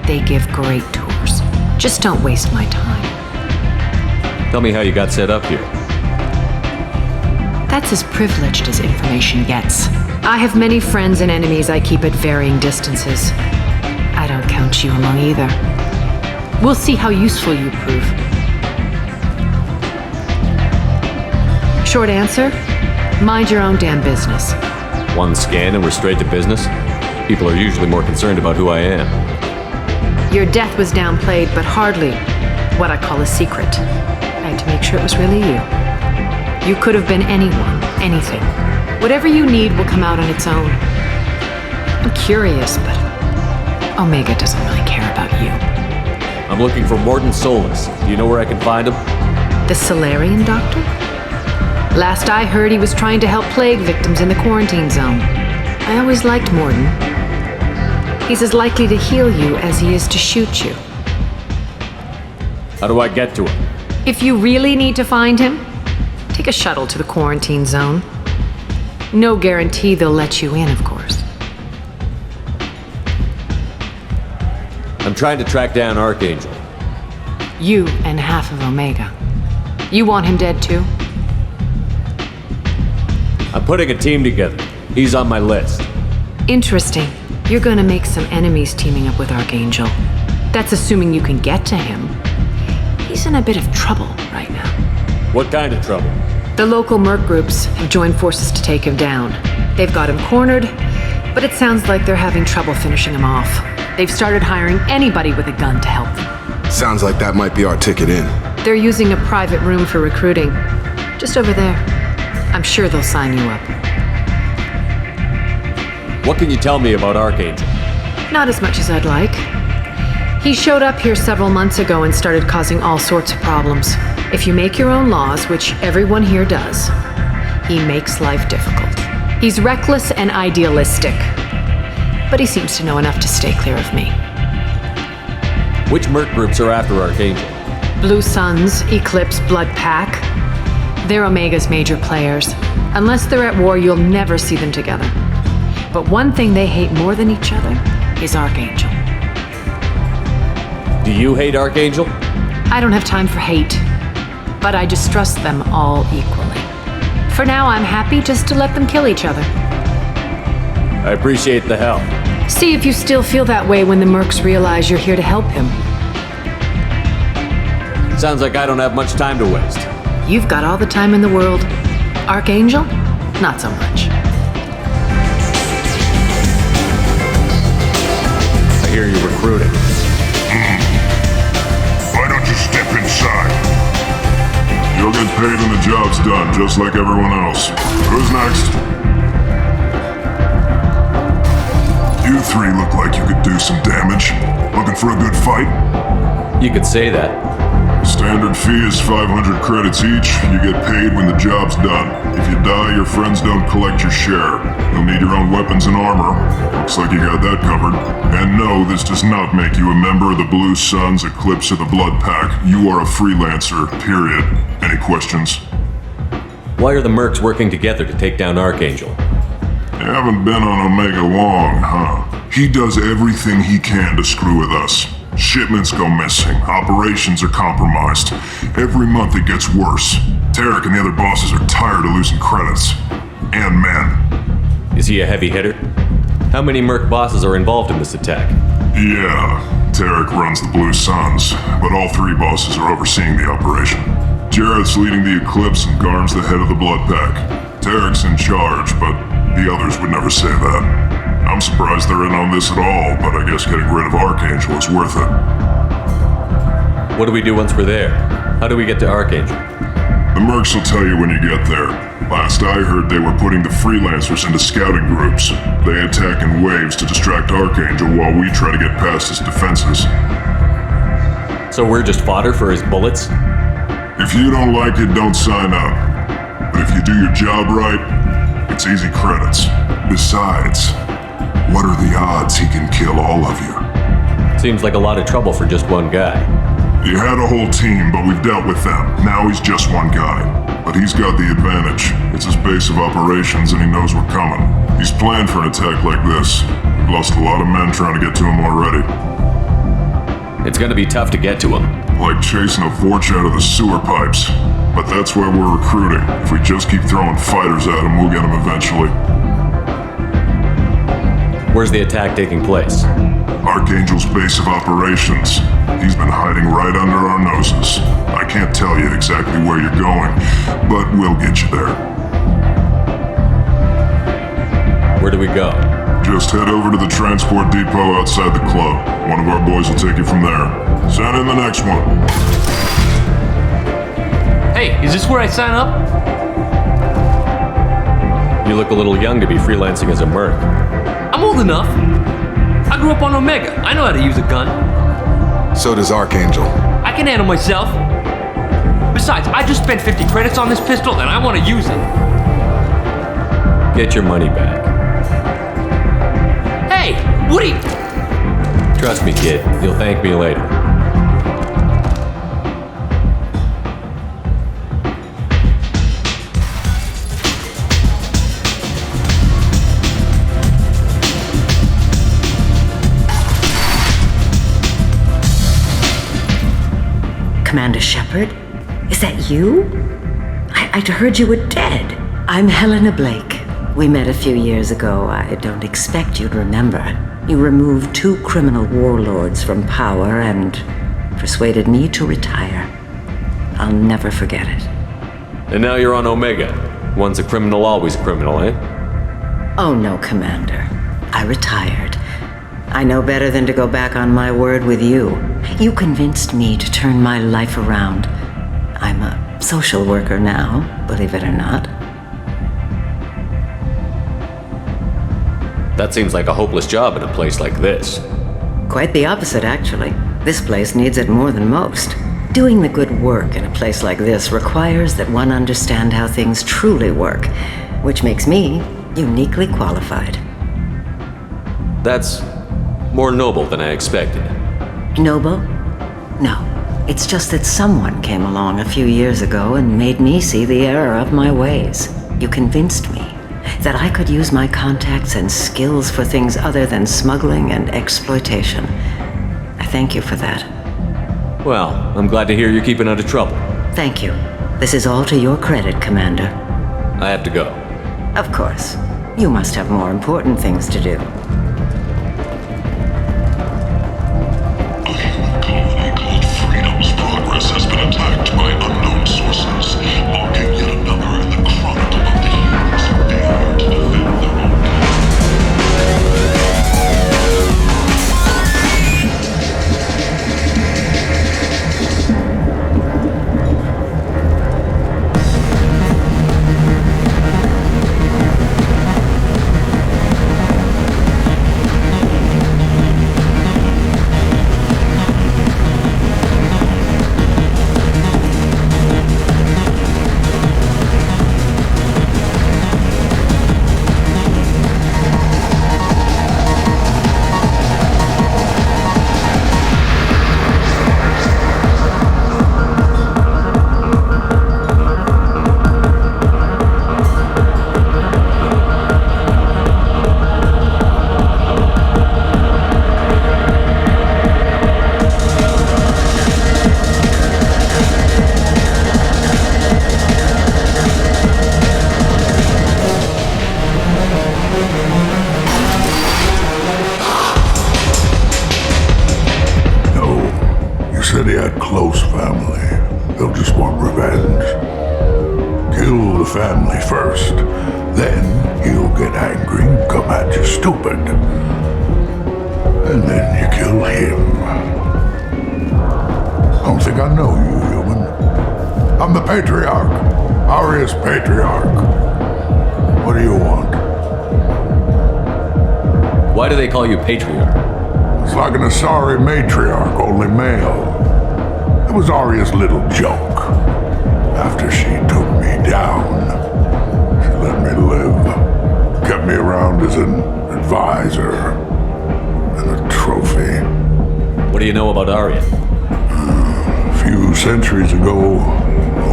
They give great tours. Just don't waste my time. Tell me how you got set up here. That's as privileged as information gets. I have many friends and enemies I keep at varying distances. I don't count you among either. We'll see how useful you prove. Short answer, mind your own damn business. One scan and we're straight to business? People are usually more concerned about who I am. Your death was downplayed, but hardly what I call a secret. I had to make sure it was really you. You could have been anyone, anything. Whatever you need will come out on its own. I'm curious, but Omega doesn't really care about you. I'm looking for Morden Solus. Do you know where I can find him? The Solarian doctor? Last I heard, he was trying to help plague victims in the quarantine zone. I always liked Morden. He's as likely to heal you as he is to shoot you. How do I get to him? If you really need to find him, take a shuttle to the quarantine zone. No guarantee they'll let you in, of course. I'm trying to track down Archangel. You and half of Omega. You want him dead too? I'm putting a team together. He's on my list. Interesting. You're gonna make some enemies teaming up with Archangel. That's assuming you can get to him. He's in a bit of trouble right now. What kind of trouble? The local merc groups have joined forces to take him down. They've got him cornered, but it sounds like they're having trouble finishing him off. They've started hiring anybody with a gun to help them. Sounds like that might be our ticket in. They're using a private room for recruiting. Just over there. I'm sure they'll sign you up. What can you tell me about Archangel? Not as much as I'd like. He showed up here several months ago and started causing all sorts of problems. If you make your own laws, which everyone here does, he makes life difficult. He's reckless and idealistic, but he seems to know enough to stay clear of me. Which merc groups are after Archangel? Blue Suns, Eclipse, Blood Pack. They're Omega's major players. Unless they're at war, you'll never see them together. But one thing they hate more than each other is Archangel. Do you hate Archangel? I don't have time for hate, but I distrust them all equally. For now, I'm happy just to let them kill each other. I appreciate the help. See if you still feel that way when the mercs realize you're here to help him. Sounds like I don't have much time to waste. You've got all the time in the world. Archangel? Not so much. I hear you're recruiting. Why don't you step inside? You'll get paid when the job's done, just like everyone else. Who's next? You three look like you could do some damage. Looking for a good fight? You could say that. Standard fee is 500 credits each. You get paid when the job's done. If you die, your friends don't collect your share. You'll need your own weapons and armor. Looks like you got that covered. And no, this does not make you a member of the Blue Suns, Eclipse, or the Blood Pack. You are a freelancer, period. Any questions? Why are the mercs working together to take down Archangel? You haven't been on Omega long, huh? He does everything he can to screw with us. Shipments go missing, operations are compromised. Every month it gets worse. Tarek and the other bosses are tired of losing credits. And men. Is he a heavy hitter? How many merc bosses are involved in this attack? Yeah, Tarek runs the Blue Suns, but all three bosses are overseeing the operation. Jarrett's leading the Eclipse and Garm's the head of the Blood Pack. Tarek's in charge, but the others would never say that. I'm surprised they're in on this at all, but I guess getting rid of Archangel is worth it. What do we do once we're there? How do we get to Archangel? The mercs will tell you when you get there. Last I heard, they were putting the freelancers into scouting groups. They attack in waves to distract Archangel while we try to get past his defenses. So we're just fodder for his bullets? If you don't like it, don't sign up. But if you do your job right, it's easy credits. Besides, what are the odds he can kill all of you? Seems like a lot of trouble for just one guy. He had a whole team, but we've dealt with them. Now he's just one guy. But he's got the advantage. It's his base of operations and he knows we're coming. He's planned for an attack like this. We've lost a lot of men trying to get to him already. It's gonna be tough to get to him. Like chasing a Vorch out of the sewer pipes. But that's why we're recruiting. If we just keep throwing fighters at him, we'll get him eventually. Where's the attack taking place? Archangel's base of operations. He's been hiding right under our noses. I can't tell you exactly where you're going, but we'll get you there. Where do we go? Just head over to the transport depot outside the club. One of our boys will take you from there. Send in the next one. Hey, is this where I sign up? You look a little young to be freelancing as a merc. I'm old enough. I grew up on Omega. I know how to use a gun. So does Archangel. I can handle myself. Besides, I just spent 50 credits on this pistol and I want to use it. Get your money back. Hey, what are you... Trust me, kid. You'll thank me later. Commander Shepard? Is that you? I'd heard you were dead. I'm Helena Blake. We met a few years ago. I don't expect you'd remember. You removed 2 criminal warlords from power and persuaded me to retire. I'll never forget it. And now you're on Omega. Once a criminal, always a criminal, eh? Oh no, Commander. I retired. I know better than to go back on my word with you. You convinced me to turn my life around. I'm a social worker now, believe it or not. That seems like a hopeless job in a place like this. Quite the opposite, actually. This place needs it more than most. Doing the good work in a place like this requires that one understand how things truly work, which makes me uniquely qualified. That's more noble than I expected. Noble? No. It's just that someone came along a few years ago and made me see the error of my ways. You convinced me that I could use my contacts and skills for things other than smuggling and exploitation. I thank you for that. Well, I'm glad to hear you're keeping out of trouble. Thank you. This is all to your credit, Commander. I have to go. Of course. You must have more important things to do. Has been attacked by unknown sources, marking yet another in the chronicle of the heroes who dare to defend their own said he had close family. They'll just want revenge. Kill the family first. Then he'll get angry and come at you stupid. And then you kill him. I don't think I know you, human. I'm the Patriarch. Aria's Patriarch. What do you want? Why do they call you Patriarch? It's like an Asari matriarch, only male. It was Aria's little joke. After she took me down, she let me live. Kept me around as an advisor and a trophy. What do you know about Aria? A few centuries ago,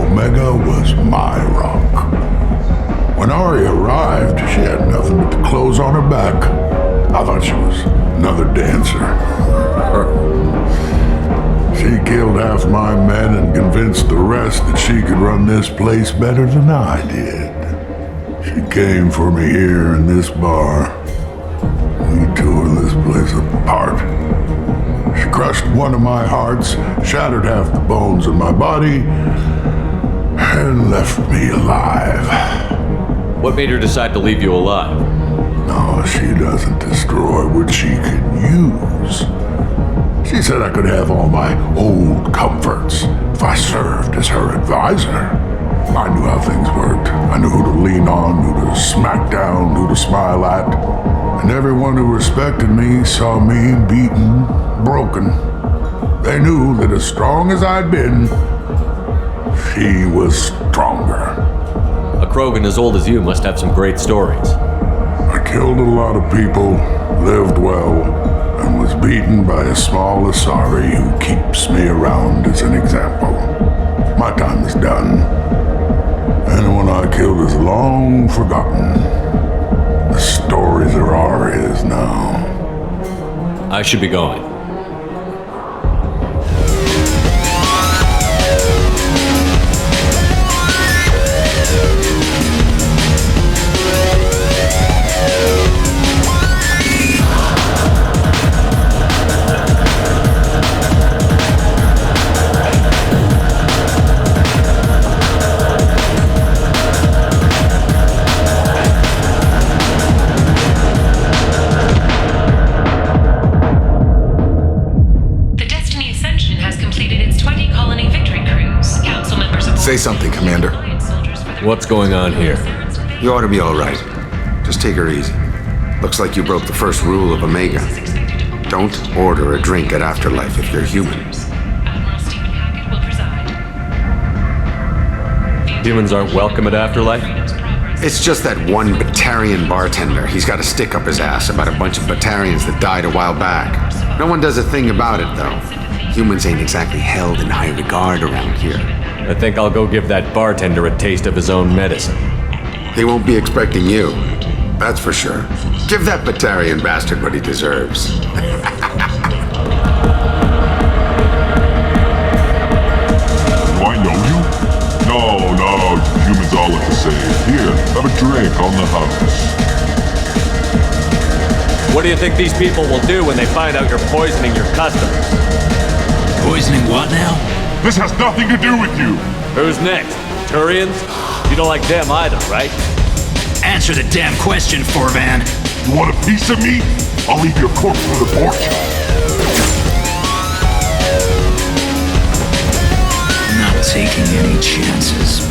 Omega was my rock. When Aria arrived, she had nothing but the clothes on her back. I thought she was another dancer. She killed half my men and convinced the rest that she could run this place better than I did. She came for me here in this bar. We tore this place apart. She crushed one of my hearts, shattered half the bones in my body, and left me alive. What made her decide to leave you alive? No, she doesn't destroy what she can use. She said I could have all my old comforts if I served as her advisor. I knew how things worked. I knew who to lean on, who to smack down, who to smile at. And everyone who respected me saw me beaten, broken. They knew that as strong as I'd been, she was stronger. A Krogan as old as you must have some great stories. I killed a lot of people, lived well, and was beaten by a small Asari who keeps me around as an example. My time is done. Anyone I killed is long forgotten. The stories are Aria's now. I should be going. Say something, Commander. What's going on here? You ought to be all right. Just take her easy. Looks like you broke the first rule of Omega. Don't order a drink at Afterlife if you're human. Humans aren't welcome at Afterlife? It's just that one Batarian bartender. He's got a stick up his ass about a bunch of Batarians that died a while back. No one does a thing about it, though. Humans ain't exactly held in high regard around here. I think I'll go give that bartender a taste of his own medicine. He won't be expecting you. That's for sure. Give that Batarian bastard what he deserves. Do I know you? No, humans all look the same. Here, have a drink on the house. What do you think these people will do when they find out you're poisoning your customers? Poisoning what now? This has nothing to do with you! Who's next? Turians? You don't like them either, right? Answer the damn question, Forvan. You want a piece of me? I'll leave your corpse for the porch. Not taking any chances.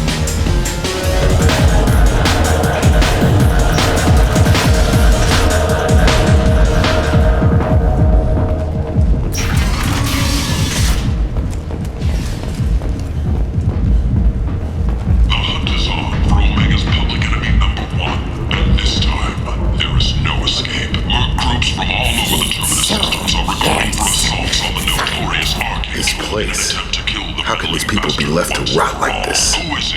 How can these people be left to rot like this?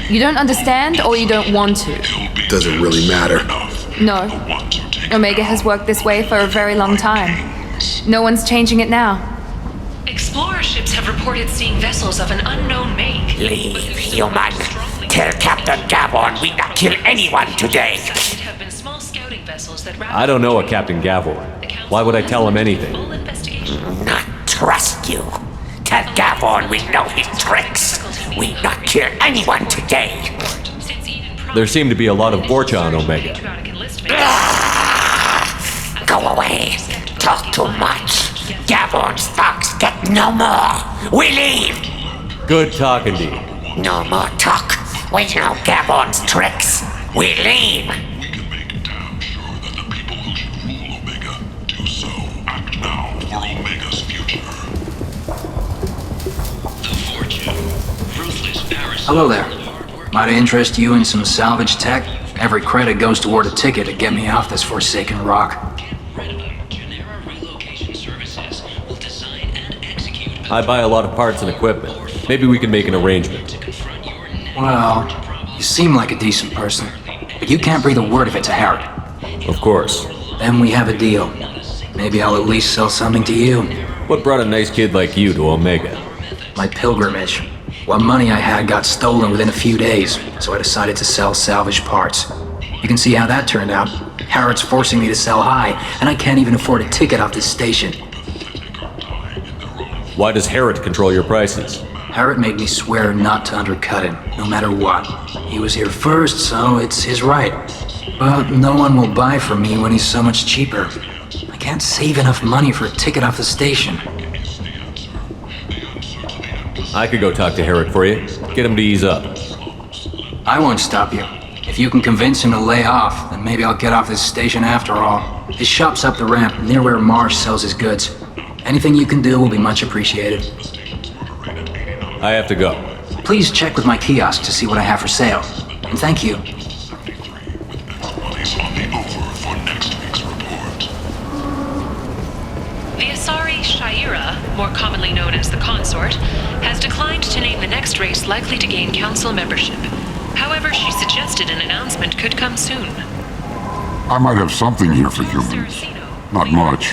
You don't understand, or you don't want to? Doesn't really matter. No. Omega has worked this way for a very long time. No one's changing it now. Explorer ships have reported seeing vessels of an unknown make. Leave, human. Tell Captain Gavon we not kill anyone today. I don't know a Captain Gavor. Why would I tell him anything? Not trust you. Tell Gavon Gabon, we know his tricks. We not kill anyone today. There seem to be a lot of Borcha on Omega. Go away. Talk too much. Gabon's thugs get no more. We leave. Good talking to you. No more talk. We know Gabon's tricks. We leave. Hello there. Might I interest you in some salvage tech? Every credit goes toward a ticket to get me off this forsaken rock. I buy a lot of parts and equipment. Maybe we can make an arrangement. Well, you seem like a decent person, but you can't breathe a word of it to Harry. Of course. Then we have a deal. Maybe I'll at least sell something to you. What brought a nice kid like you to Omega? My pilgrimage. What money I had got stolen within a few days, so I decided to sell salvaged parts. You can see how that turned out. Harrod's forcing me to sell high, and I can't even afford a ticket off this station. Why does Harrod control your prices? Harrod made me swear not to undercut him, no matter what. He was here first, so it's his right. But no one will buy from me when he's so much cheaper. I can't save enough money for a ticket off the station. I could go talk to Harrod for you. Get him to ease up. I won't stop you. If you can convince him to lay off, then maybe I'll get off this station after all. His shop's up the ramp, near where Marsh sells his goods. Anything you can do will be much appreciated. I have to go. Please check with my kiosk to see what I have for sale. And thank you. The Asari Shaira, more commonly known as the Consort, has declined to name the next race likely to gain council membership. However, she suggested an announcement could come soon. I might have something here for humans. Not much.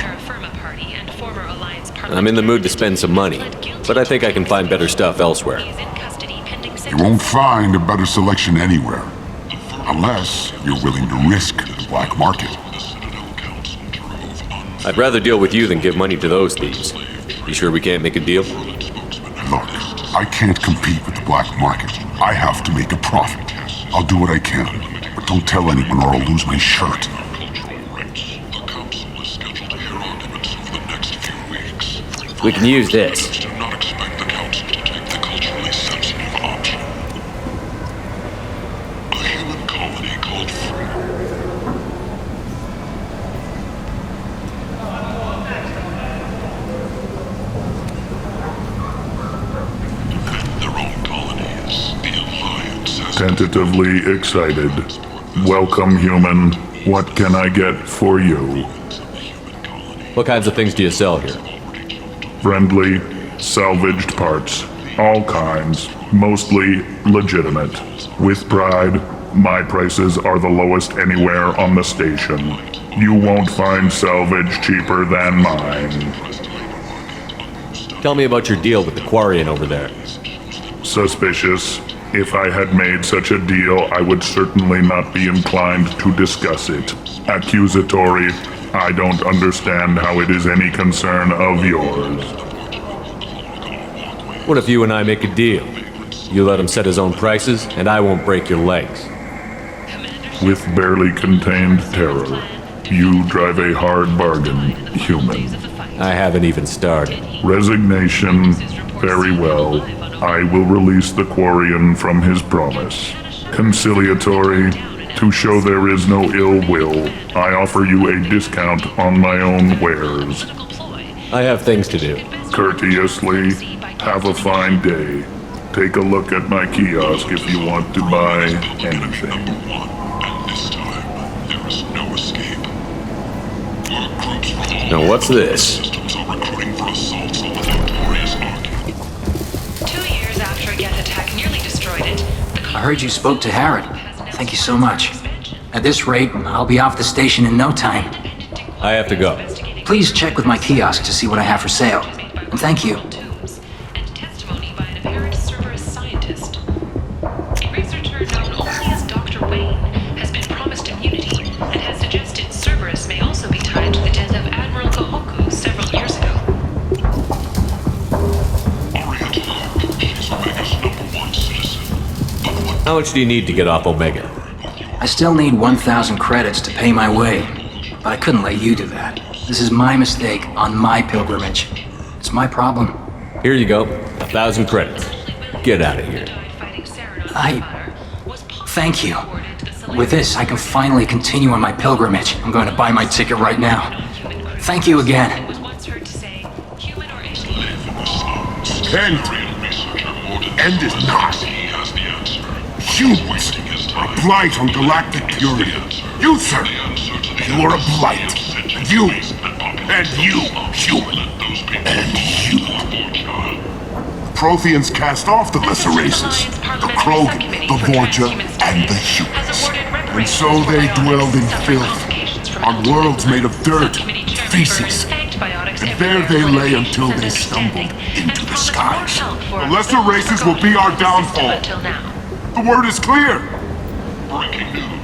I'm in the mood to spend some money, but I think I can find better stuff elsewhere. You won't find a better selection anywhere. Unless you're willing to risk the black market. I'd rather deal with you than give money to those thieves. You sure we can't make a deal? Look, I can't compete with the black market. I have to make a profit. I'll do what I can, but don't tell anyone or I'll lose my shirt. We can use this. Tentatively excited. Welcome, human. What can I get for you? What kinds of things do you sell here? Friendly, salvaged parts. All kinds. Mostly legitimate. With pride, my prices are the lowest anywhere on the station. You won't find salvage cheaper than mine. Tell me about your deal with the Quarian over there. Suspicious. If I had made such a deal, I would certainly not be inclined to discuss it. Accusatory. I don't understand how it is any concern of yours. What if you and I make a deal? You let him set his own prices, and I won't break your legs. With barely contained terror, you drive a hard bargain, human. I haven't even started. Resignation. Very well. I will release the Quarian from his promise. Conciliatory. To show there is no ill will, I offer you a discount on my own wares. I have things to do. Courteously, have a fine day. Take a look at my kiosk if you want to buy anything. Now what's this? 2 years after a Geth attack nearly destroyed it, I heard you spoke to Harrod. Thank you so much. At this rate, I'll be off the station in no time. I have to go. Please check with my kiosk to see what I have for sale. And thank you. and testimony by an apparent Cerberus scientist. A researcher known only as Dr. Wayne has been promised immunity and has suggested Cerberus may also be tied to the death of Admiral Gohoku several years ago. How much do you need to get off Omega? I still need 1,000 credits to pay my way, but I couldn't let you do that. This is my mistake on my pilgrimage. It's my problem. Here you go. 1,000 credits. Get out of here. Thank you. With this, I can finally continue on my pilgrimage. I'm going to buy my ticket right now. Thank you again. End is not. Humans are a blight on galactic purity. You, sir, you are a blight. You, and you, human, and you. The Protheans cast off the lesser races, the Krogan, the Vorja, and the humans. And so they dwelled in filth, on worlds made of dirt, feces. And there they lay until they stumbled into the skies. The lesser races will be our downfall. The word is clear.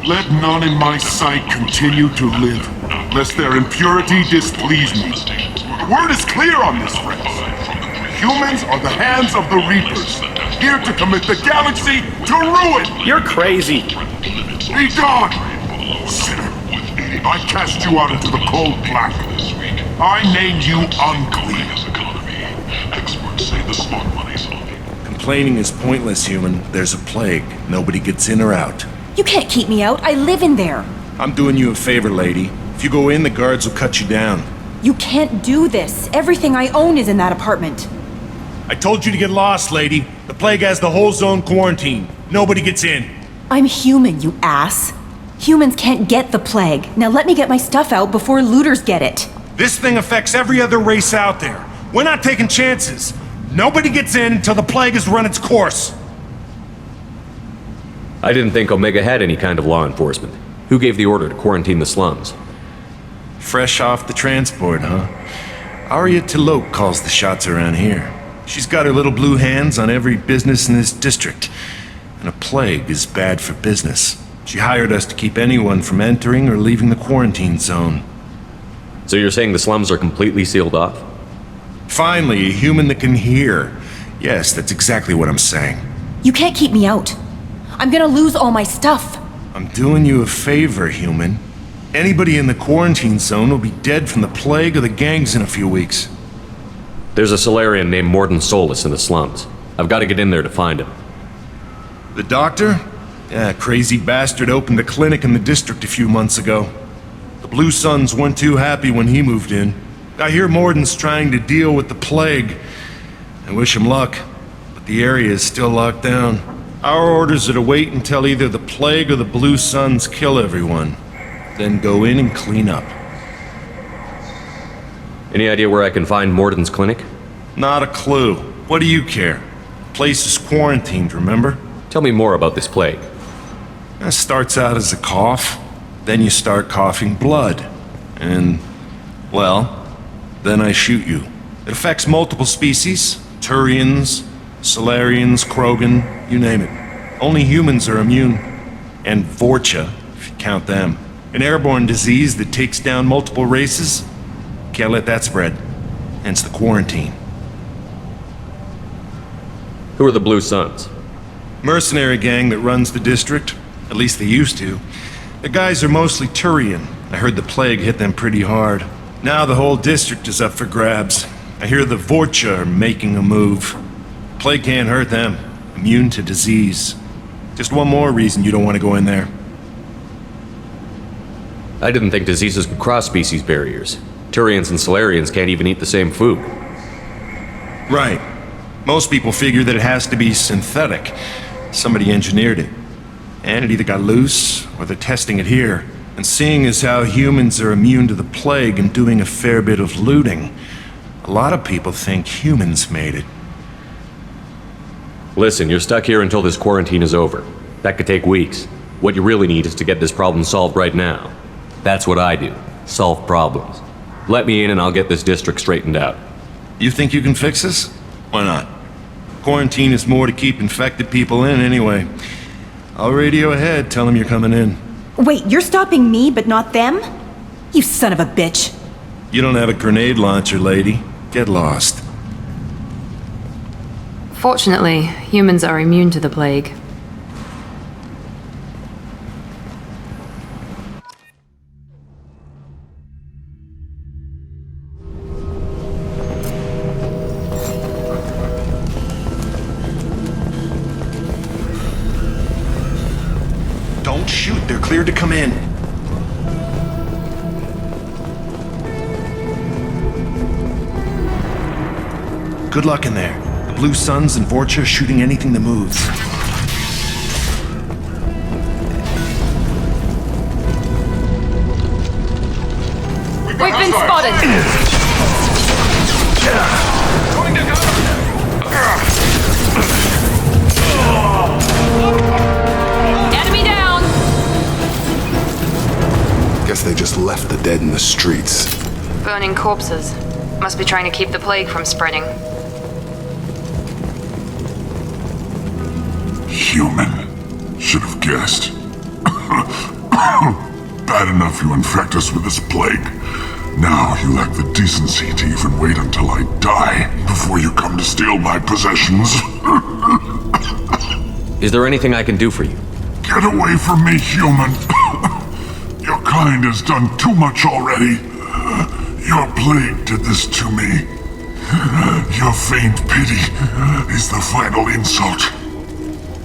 Let none in my sight continue to live, lest their impurity displease me. The word is clear on this, friends. Humans are the hands of the Reapers, here to commit the galaxy to ruin! You're crazy. Be gone! Sinner, I cast you out into the cold black. I name you unclean. Complaining is pointless, human. There's a plague. Nobody gets in or out. You can't keep me out. I live in there. I'm doing you a favor, lady. If you go in, the guards will cut you down. You can't do this. Everything I own is in that apartment. I told you to get lost, lady. The plague has the whole zone quarantined. Nobody gets in. I'm human, you ass. Humans can't get the plague. Now let me get my stuff out before looters get it. This thing affects every other race out there. We're not taking chances. Nobody gets in until the plague has run its course. I didn't think Omega had any kind of law enforcement. Who gave the order to quarantine the slums? Fresh off the transport, huh? Arya Tilok calls the shots around here. She's got her little blue hands on every business in this district. And a plague is bad for business. She hired us to keep anyone from entering or leaving the quarantine zone. So you're saying the slums are completely sealed off? Finally, a human that can hear. Yes, that's exactly what I'm saying. You can't keep me out. I'm gonna lose all my stuff. I'm doing you a favor, human. Anybody in the quarantine zone will be dead from the plague or the gangs in a few weeks. There's a Solarian named Morden Solus in the slums. I've got to get in there to find him. The doctor? Yeah, crazy bastard opened a clinic in the district a few months ago. The Blue Suns weren't too happy when he moved in. I hear Morden's trying to deal with the plague. I wish him luck, but the area is still locked down. Our orders are to wait until either the plague or the Blue Suns kill everyone. Then go in and clean up. Any idea where I can find Morden's clinic? Not a clue. What do you care? The place is quarantined, remember? Tell me more about this plague. It starts out as a cough, then you start coughing blood. And, well, then I shoot you. It affects multiple species. Turians, Solarians, Krogan, you name it. Only humans are immune. And Vorcha, if you count them. An airborne disease that takes down multiple races. Can't let that spread. Hence the quarantine. Who are the Blue Suns? Mercenary gang that runs the district. At least they used to. The guys are mostly Turian. I heard the plague hit them pretty hard. Now the whole district is up for grabs. I hear the Vorcha are making a move. Plague can't hurt them. Immune to disease. Just one more reason you don't want to go in there. I didn't think diseases could cross species barriers. Turians and Solarians can't even eat the same food. Right. Most people figure that it has to be synthetic. Somebody engineered it. And it either got loose, or they're testing it here. And seeing as how humans are immune to the plague and doing a fair bit of looting, a lot of people think humans made it. Listen, you're stuck here until this quarantine is over. That could take weeks. What you really need is to get this problem solved right now. That's what I do. Solve problems. Let me in and I'll get this district straightened out. You think you can fix this? Why not? Quarantine is more to keep infected people in anyway. I'll radio ahead, tell them you're coming in. Wait, you're stopping me but not them? You son of a bitch. You don't have a grenade launcher, lady. Get lost. Fortunately, humans are immune to the plague. Don't shoot, they're cleared to come in. Good luck in there. The Blue Suns and Vorcha shooting anything that moves. We've been spotted! Enemy down! Guess they just left the dead in the streets. Burning corpses. Must be trying to keep the plague from spreading. Human. Should have guessed. Bad enough you infect us with this plague. Now you lack the decency to even wait until I die before you come to steal my possessions. Is there anything I can do for you? Get away from me, human. Your kind has done too much already. Your plague did this to me. Your faint pity is the final insult.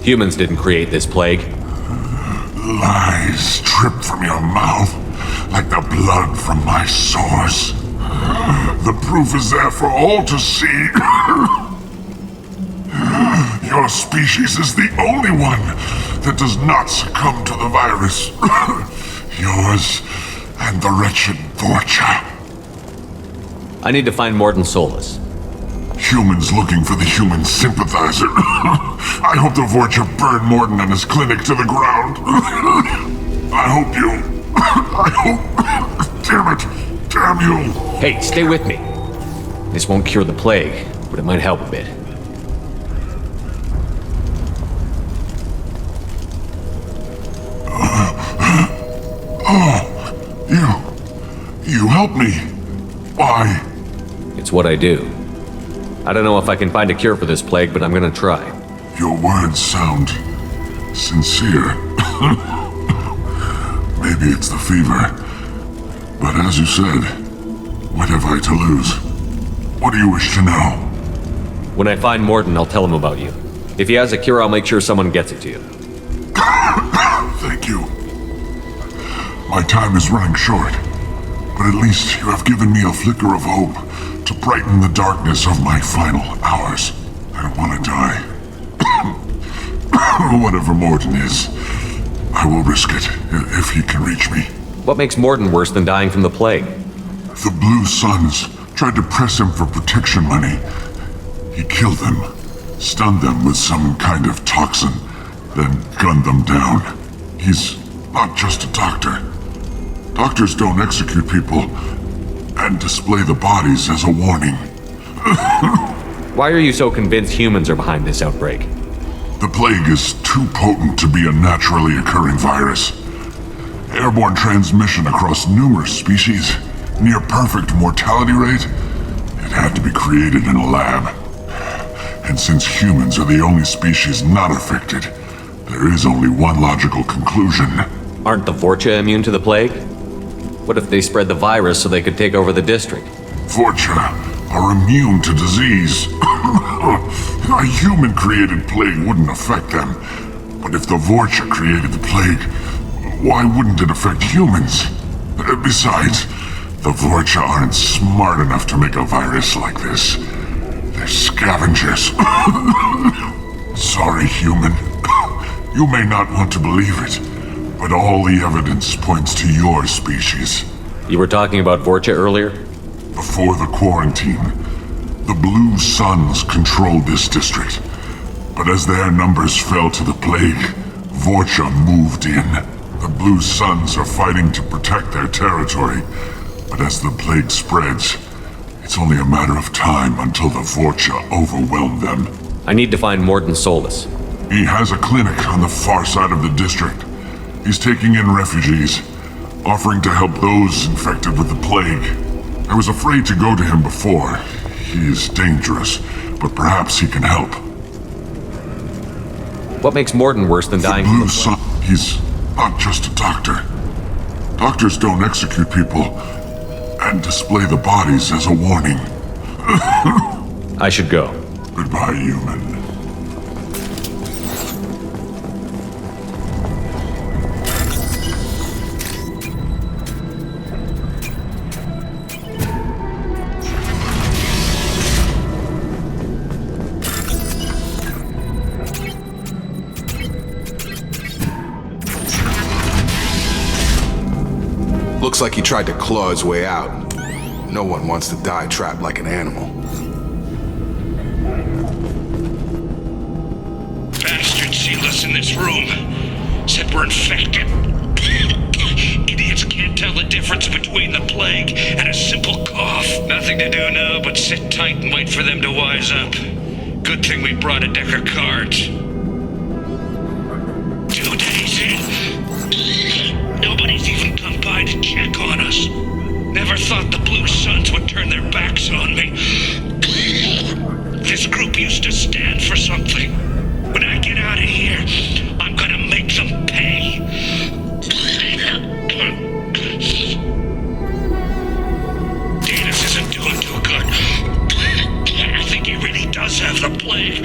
Humans didn't create this plague. Lies drip from your mouth like the blood from my sores. The proof is there for all to see. Your species is the only one that does not succumb to the virus. Yours and the wretched Vorcha. I need to find Morden Solus. Humans looking for the human sympathizer. I hope the Vorcha burn Morden and his clinic to the ground. I hope. Damn it. Damn you. Hey, stay with me. This won't cure the plague, but it might help a bit. You help me. Why? It's what I do. I don't know if I can find a cure for this plague, but I'm gonna try. Your words sound sincere. Maybe it's the fever. But as you said, what have I to lose? What do you wish to know? When I find Morden, I'll tell him about you. If he has a cure, I'll make sure someone gets it to you. Thank you. My time is running short, but at least you have given me a flicker of hope to brighten the darkness of my final hours. I don't want to die. Whatever Morden is, I will risk it if he can reach me. What makes Morden worse than dying from the plague? The Blue Suns tried to press him for protection money. He killed them, stunned them with some kind of toxin, then gunned them down. He's not just a doctor. Doctors don't execute people and display the bodies as a warning. Why are you so convinced humans are behind this outbreak? The plague is too potent to be a naturally occurring virus. Airborne transmission across numerous species, near perfect mortality rate. It had to be created in a lab. And since humans are the only species not affected, there is only one logical conclusion. Aren't the Vorcha immune to the plague? What if they spread the virus so they could take over the district? Vorcha are immune to disease. A human-created plague wouldn't affect them. But if the Vorcha created the plague, why wouldn't it affect humans? Besides, the Vorcha aren't smart enough to make a virus like this. They're scavengers. Sorry, human. You may not want to believe it, but all the evidence points to your species. You were talking about Vorcha earlier? Before the quarantine, the Blue Suns controlled this district. But as their numbers fell to the plague, Vorcha moved in. The Blue Suns are fighting to protect their territory. But as the plague spreads, it's only a matter of time until the Vorcha overwhelm them. I need to find Morden Solus. He has a clinic on the far side of the district. He's taking in refugees, offering to help those infected with the plague. I was afraid to go to him before. He is dangerous, but perhaps he can help. What makes Morden worse than dying from the Sun? He's not just a doctor. Doctors don't execute people and display the bodies as a warning. I should go. Goodbye, human. Looks like he tried to claw his way out. No one wants to die trapped like an animal. Bastards sealed us in this room. Said we're infected. Idiots can't tell the difference between the plague and a simple cough. Nothing to do now but sit tight and wait for them to wise up. Good thing we brought a deck of cards. 2 days in. Nobody's even come by to check on us. Never thought the Blue Suns would turn their backs on me. This group used to stand for something. When I get out of here, I'm gonna make them pay. Danis isn't doing too good. I think he really does have the plague.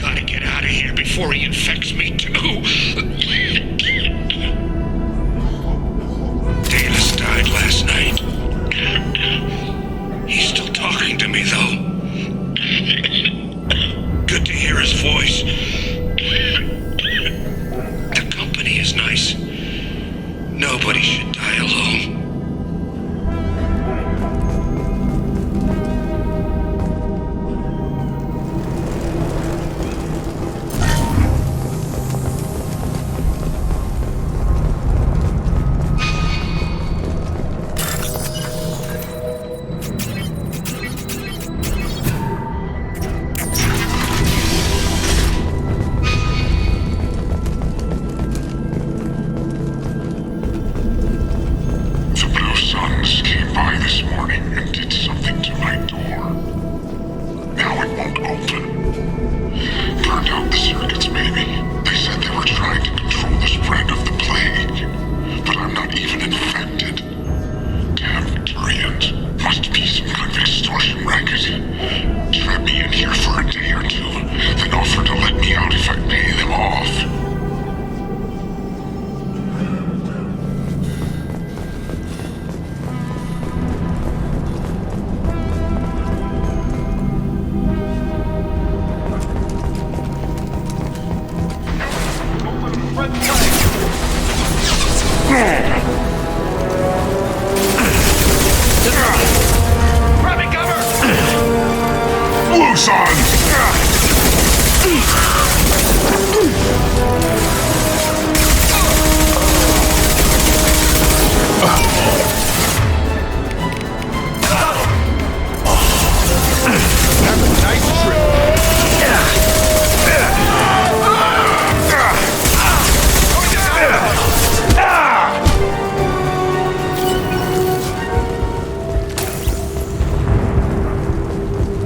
Gotta get out of here before he infects me too. Danis died last night. He's still talking to me though. Good to hear his voice. The company is nice. Nobody should die alone.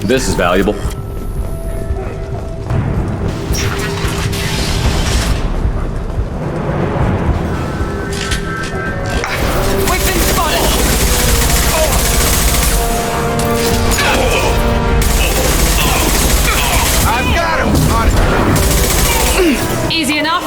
This is valuable. I've got him! Easy enough?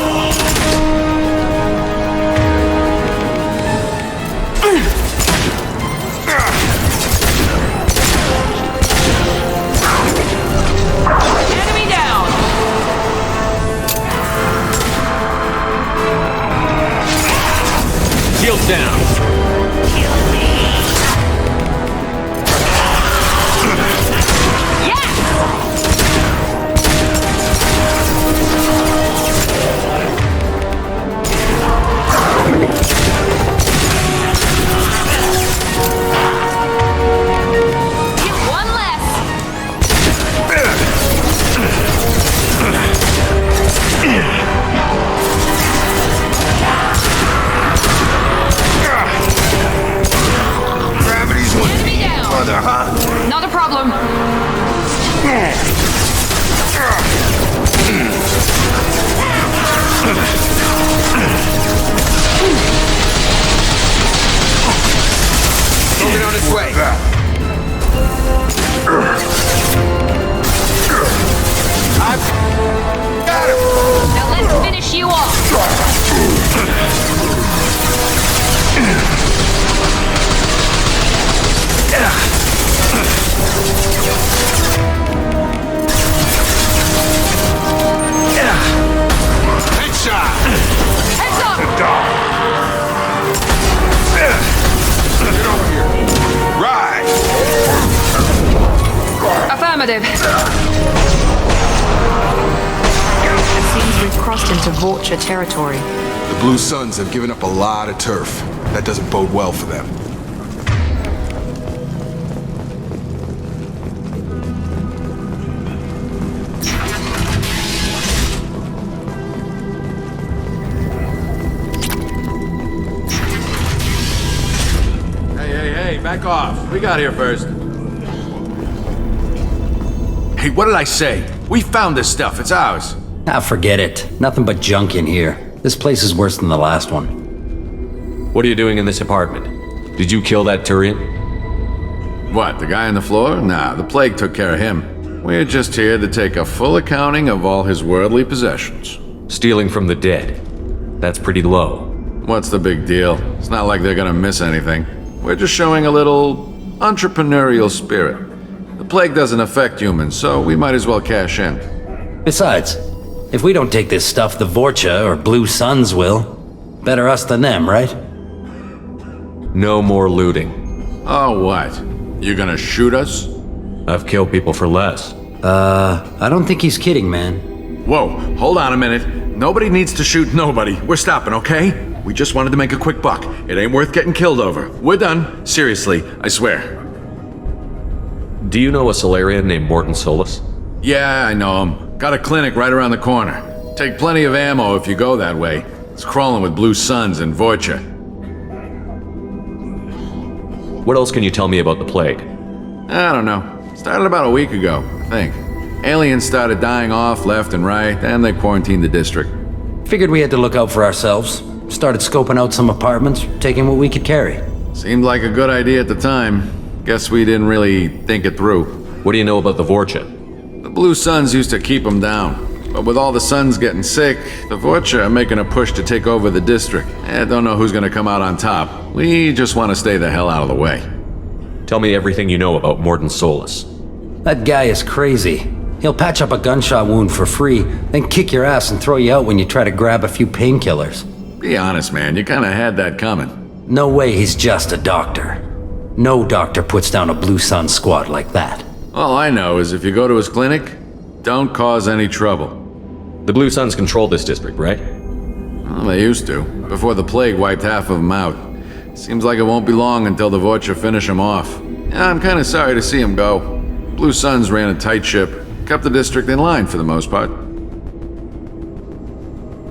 Affirmative. It seems we've crossed into Vorcha territory. The Blue Suns have given up a lot of turf. That doesn't bode well for them. Hey, back off. We got here first. Hey, what did I say? We found this stuff. It's ours. Ah, forget it. Nothing but junk in here. This place is worse than the last one. What are you doing in this apartment? Did you kill that Turian? What, the guy on the floor? Nah, the plague took care of him. We're just here to take a full accounting of all his worldly possessions. Stealing from the dead. That's pretty low. What's the big deal? It's not like they're gonna miss anything. We're just showing a little entrepreneurial spirit. The plague doesn't affect humans, so we might as well cash in. Besides, if we don't take this stuff, the Vorcha or Blue Suns will. Better us than them, right? No more looting. Oh, what? You gonna shoot us? I've killed people for less. I don't think he's kidding, man. Whoa, hold on a minute. Nobody needs to shoot nobody. We're stopping, okay? We just wanted to make a quick buck. It ain't worth getting killed over. We're done. Seriously, I swear. Do you know a Solarian named Morton Solus? Yeah, I know him. Got a clinic right around the corner. Take plenty of ammo if you go that way. It's crawling with Blue Suns and Vorcha. What else can you tell me about the plague? I don't know. Started about a week ago, I think. Aliens started dying off left and right, and they quarantined the district. Figured we had to look out for ourselves. Started scoping out some apartments, taking what we could carry. Seemed like a good idea at the time. Guess we didn't really think it through. What do you know about the Vorcha? The Blue Suns used to keep them down. But with all the Suns getting sick, the Vorcha are making a push to take over the district. I don't know who's gonna come out on top. We just want to stay the hell out of the way. Tell me everything you know about Morton Solus. That guy is crazy. He'll patch up a gunshot wound for free, then kick your ass and throw you out when you try to grab a few painkillers. Be honest, man, you kinda had that coming. No way he's just a doctor. No doctor puts down a Blue Sun squad like that. All I know is if you go to his clinic, don't cause any trouble. The Blue Suns control this district, right? Well, they used to, before the plague wiped half of them out. Seems like it won't be long until the Vorcha finish him off. Yeah, I'm kinda sorry to see him go. Blue Suns ran a tight ship, kept the district in line for the most part.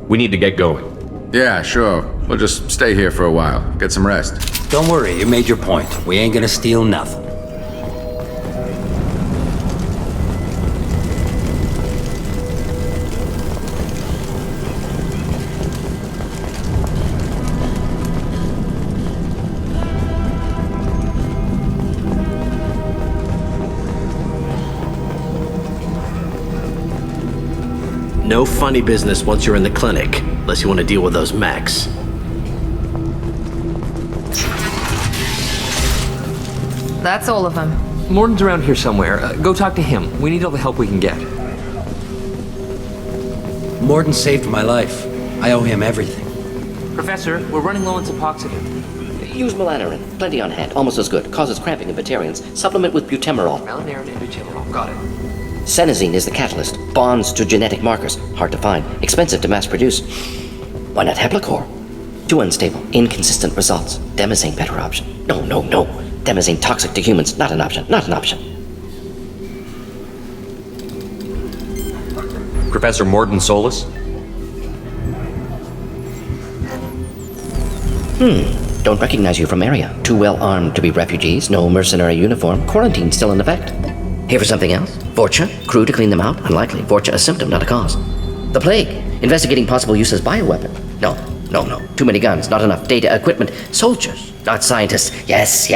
We need to get going. Yeah, sure. We'll just stay here for a while. Get some rest. Don't worry, you made your point. We ain't gonna steal nothing. No funny business once you're in the clinic, unless you want to deal with those mechs. That's all of them. Morton's around here somewhere. Go talk to him. We need all the help we can get. Morton saved my life. I owe him everything. Professor, we're running low on Suboxone. Use melanorin. Plenty on hand. Almost as good. Causes cramping in vegetarians. Supplement with butemerol. Melanorin and butemerol. Got it. Senesine is the catalyst. Bonds to genetic markers. Hard to find. Expensive to mass produce. Why not Heplicor? Too unstable. Inconsistent results. Demazine better option. No. Demazine toxic to humans. Not an option. Professor Morton Solus? Don't recognize you from area. Too well armed to be refugees. No mercenary uniform. Quarantine still in effect. Here for something else? Vorcha? Crew to clean them out? Unlikely. Vorcha a symptom, not a cause. The plague? Investigating possible use as bioweapon? No. Too many guns, not enough data, equipment. Soldiers, not scientists. Yes.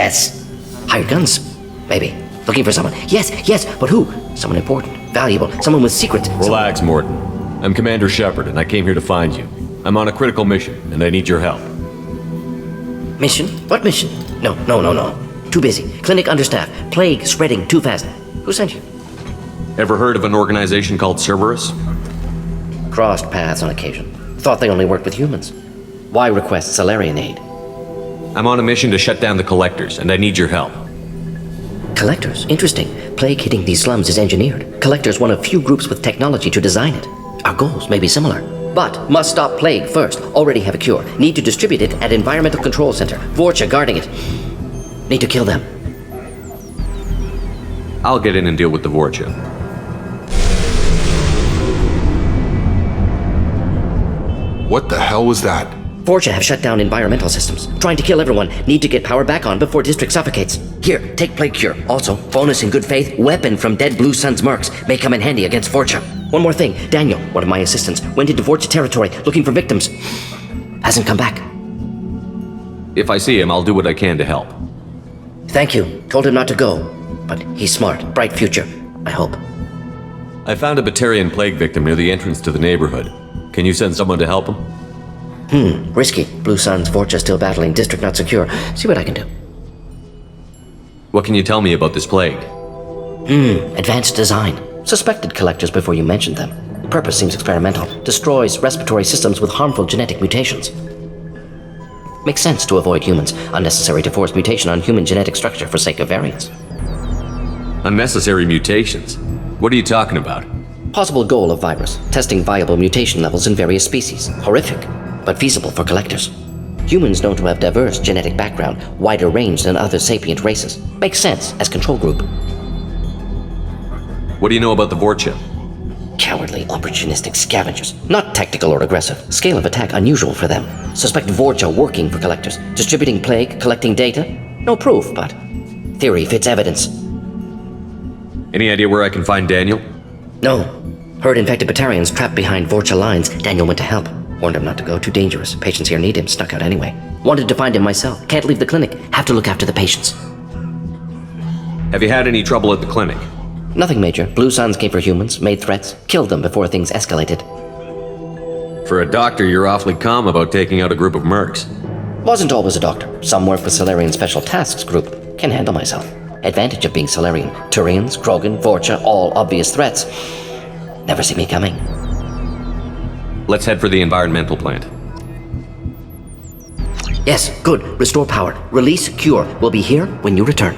Hired guns? Maybe. Looking for someone. Yes, but who? Someone important, valuable, someone with secrets. Relax, Morton. I'm Commander Shepard, and I came here to find you. I'm on a critical mission, and I need your help. Mission? What mission? No. Too busy. Clinic understaffed. Plague spreading too fast. Who sent you? Ever heard of an organization called Cerberus? Crossed paths on occasion. Thought they only worked with humans. Why request Solarian aid? I'm on a mission to shut down the collectors, and I need your help. Collectors? Interesting. Plague hitting these slums is engineered. Collectors one of few groups with technology to design it. Our goals may be similar. But must stop plague first. Already have a cure. Need to distribute it at Environmental Control Center. Vorcha guarding it. Need to kill them. I'll get in and deal with the Vorcha. What the hell was that? Vorcha have shut down environmental systems. Trying to kill everyone. Need to get power back on before district suffocates. Here, take plague cure. Also, bonus in good faith, weapon from dead Blue Sun's mercs. May come in handy against Vorcha. One more thing. Daniel, one of my assistants, went into Vorcha territory looking for victims. Hasn't come back. If I see him, I'll do what I can to help. Thank you. Told him not to go. But he's smart. Bright future. I hope. I found a Batarian plague victim near the entrance to the neighborhood. Can you send someone to help him? Risky. Blue Sun's Vorcha still battling, district not secure. See what I can do. What can you tell me about this plague? Advanced design. Suspected collectors before you mentioned them. Purpose seems experimental. Destroys respiratory systems with harmful genetic mutations. Makes sense to avoid humans. Unnecessary to force mutation on human genetic structure for sake of variance. Unnecessary mutations? What are you talking about? Possible goal of virus. Testing viable mutation levels in various species. Horrific, but feasible for collectors. Humans known to have diverse genetic background, wider range than other sapient races. Makes sense as control group. What do you know about the Vorcha? Cowardly, opportunistic scavengers. Not tactical or aggressive. Scale of attack unusual for them. Suspect Vorcha working for collectors. Distributing plague, collecting data. No proof, but theory fits evidence. Any idea where I can find Daniel? No. Heard infected Batarians trapped behind Vorcha lines. Daniel went to help. Warned him not to go, too dangerous. Patients here need him, snuck out anyway. Wanted to find him myself. Can't leave the clinic. Have to look after the patients. Have you had any trouble at the clinic? Nothing major. Blue Suns came for humans, made threats, killed them before things escalated. For a doctor, you're awfully calm about taking out a group of mercs. Wasn't always a doctor. Some work with Solarian Special Tasks Group. Can handle myself. Advantage of being Solarian. Turians, Krogan, Vorcha, all obvious threats. Never see me coming. Let's head for the environmental plant. Yes, good. Restore power. Release cure. We'll be here when you return.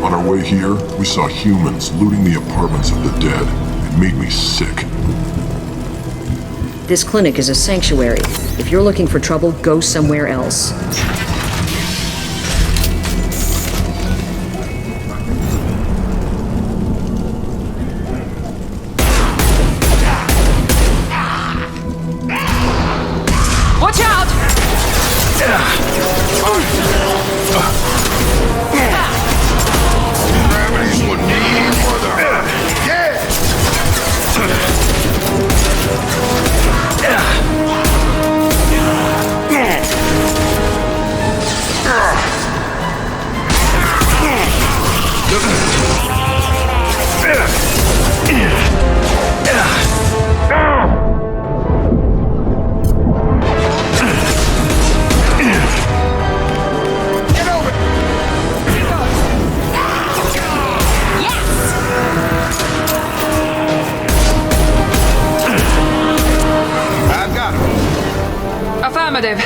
On our way here, we saw humans looting the apartments of the dead. It made me sick. This clinic is a sanctuary. If you're looking for trouble, go somewhere else. Watch out! Gravity's what need for the... Yeah! Affirmative.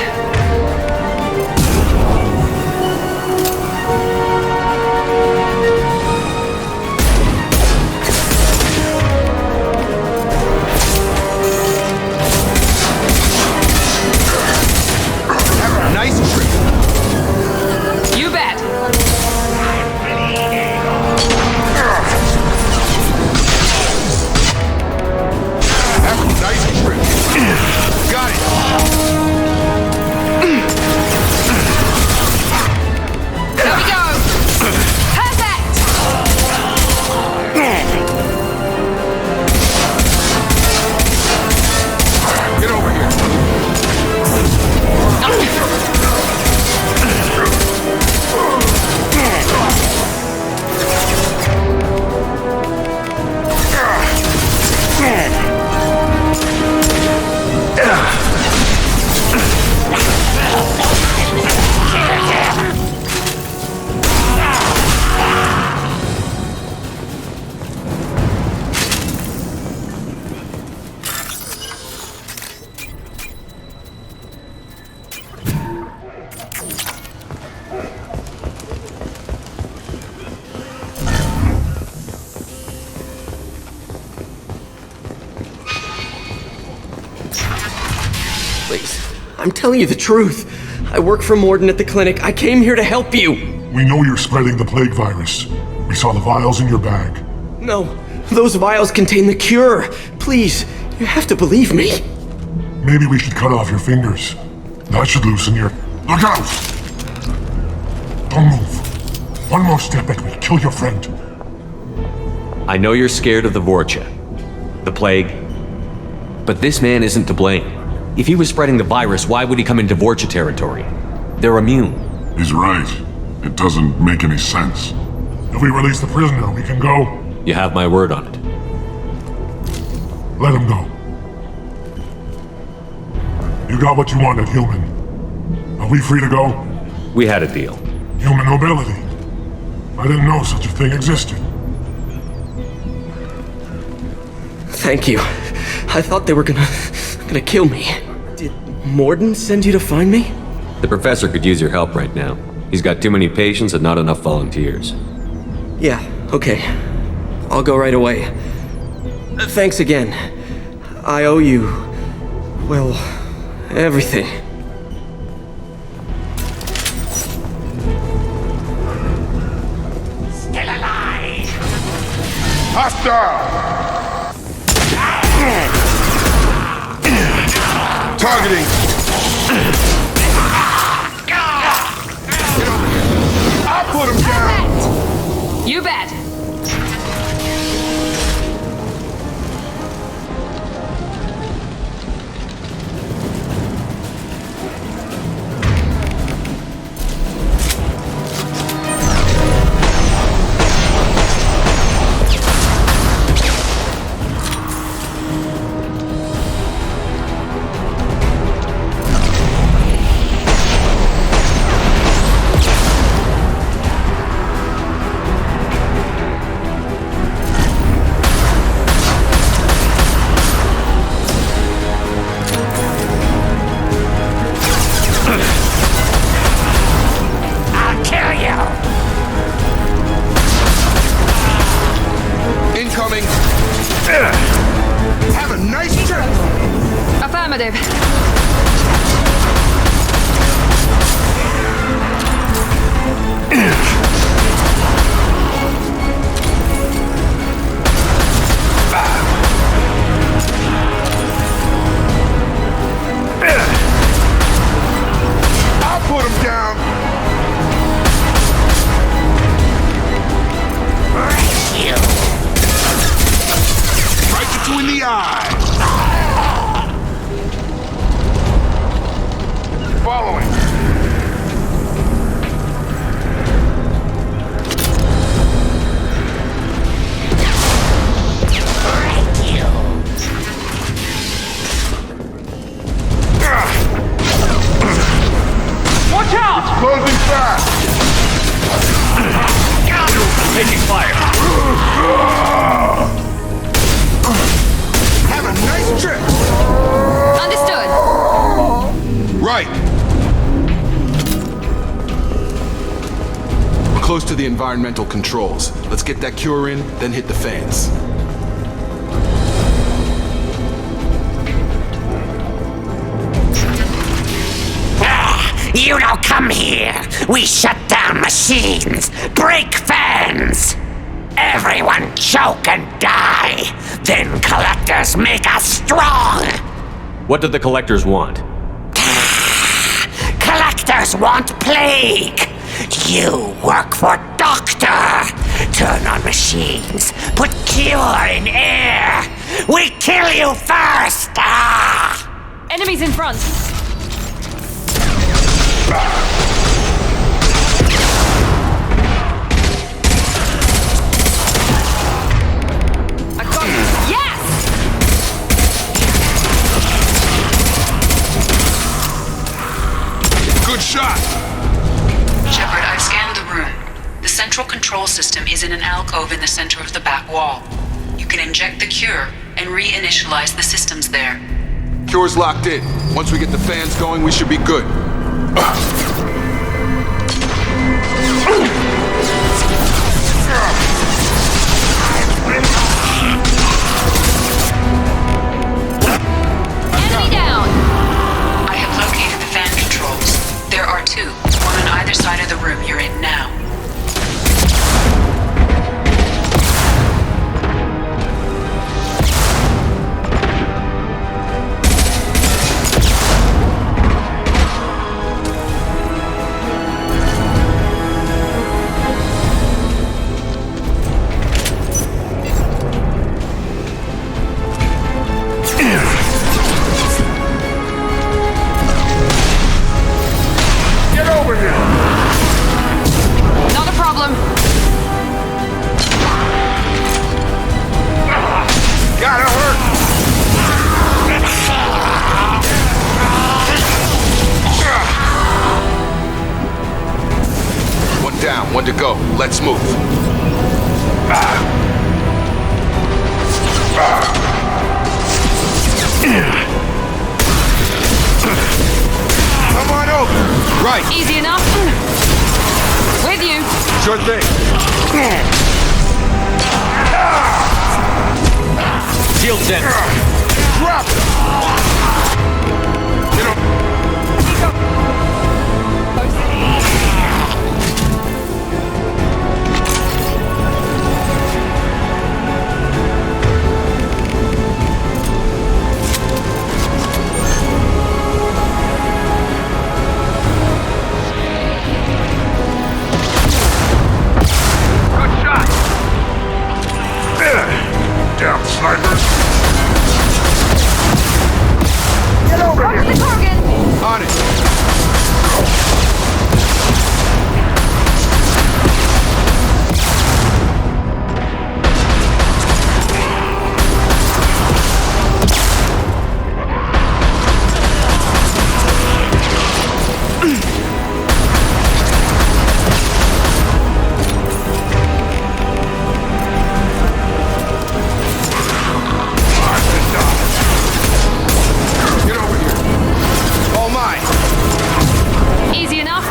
Nice trick. You bet. That's a nice trick. Got it. I'm telling you the truth. I work for Morden at the clinic. I came here to help you. We know you're spreading the plague virus. We saw the vials in your bag. No, those vials contain the cure. Please, you have to believe me. Maybe we should cut off your fingers. That should loosen your... Look out! Don't move. One more step and we kill your friend. I know you're scared of the Vorcha, the plague, but this man isn't to blame. If he was spreading the virus, why would he come into Vorcha territory? They're immune. He's right. It doesn't make any sense. If we release the prisoner, we can go. You have my word on it. Let him go. You got what you wanted, human. Are we free to go? We had a deal. Human mobility. I didn't know such a thing existed. Thank you. I thought they were gonna kill me. Did Morden send you to find me? The professor could use your help right now. He's got too many patients and not enough volunteers. Yeah, okay. I'll go right away. Thanks again. I owe you... well, everything. Still alive! Hostile! Targeting! I'll put him down! You bet. Have a nice trip! Affirmative. I'll put him down! Right between the eyes! Following. Watch out! Closing fast! Taking fire. Have a nice trip! Understood. Right! We're close to the environmental controls. Let's get that cure in, then hit the fans. You don't come here! We shut down machines, break fans! Everyone choke and die! Then collectors make us strong! What do the collectors want? Collectors want plague! You work for Doctor! Turn on machines, put cure in air! We kill you first! Ah! Enemies in front. I got you. Yes! Good shot! Shepard, I've scanned the room. The central control system is in an alcove in the center of the back wall. You can inject the cure and reinitialize the systems there. Cure's locked in. Once we get the fans going, we should be good. I have located down. One to go. Let's move. Come on over. Right. Easy enough. With you. Sure thing. Shield set. Drop it. Get up. Damn snipers! Get over here! The target! On it! Easy enough.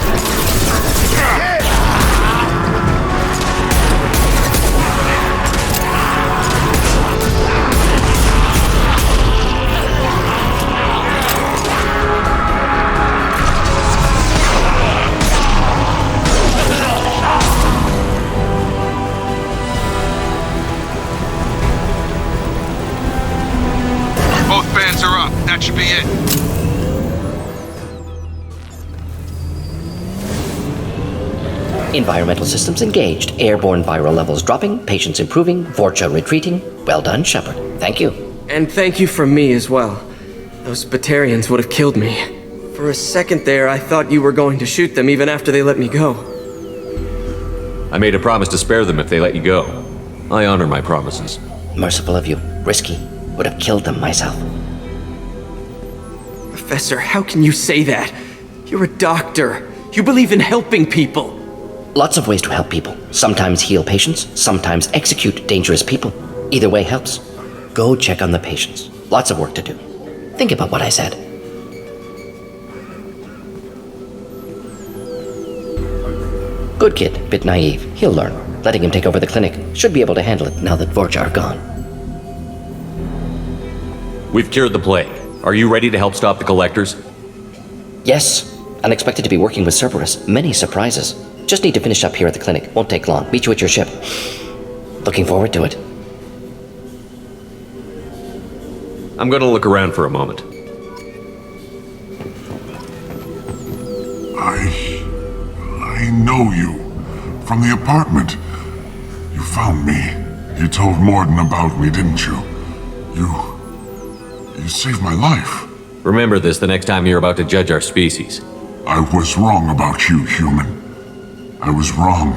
Both bands are up. That should be it. Environmental systems engaged. Airborne viral levels dropping. Patients improving. Vorcha retreating. Well done, Shepard. Thank you. And thank you from me as well. Those Batarians would have killed me. For a second there, I thought you were going to shoot them even after they let me go. I made a promise to spare them if they let you go. I honor my promises. Merciful of you. Risky. Would have killed them myself. Professor, how can you say that? You're a doctor. You believe in helping people. Lots of ways to help people. Sometimes heal patients, sometimes execute dangerous people. Either way helps. Go check on the patients. Lots of work to do. Think about what I said. Good kid, bit naive. He'll learn. Letting him take over the clinic. Should be able to handle it now that Vorcha are gone. We've cured the plague. Are you ready to help stop the collectors? Yes. Unexpected to be working with Cerberus. Many surprises. Just need to finish up here at the clinic. Won't take long. Meet you at your ship. Looking forward to it. I'm gonna look around for a moment. I know you. From the apartment. You found me. You told Morden about me, didn't you? You saved my life. Remember this the next time you're about to judge our species. I was wrong about you, human. I was wrong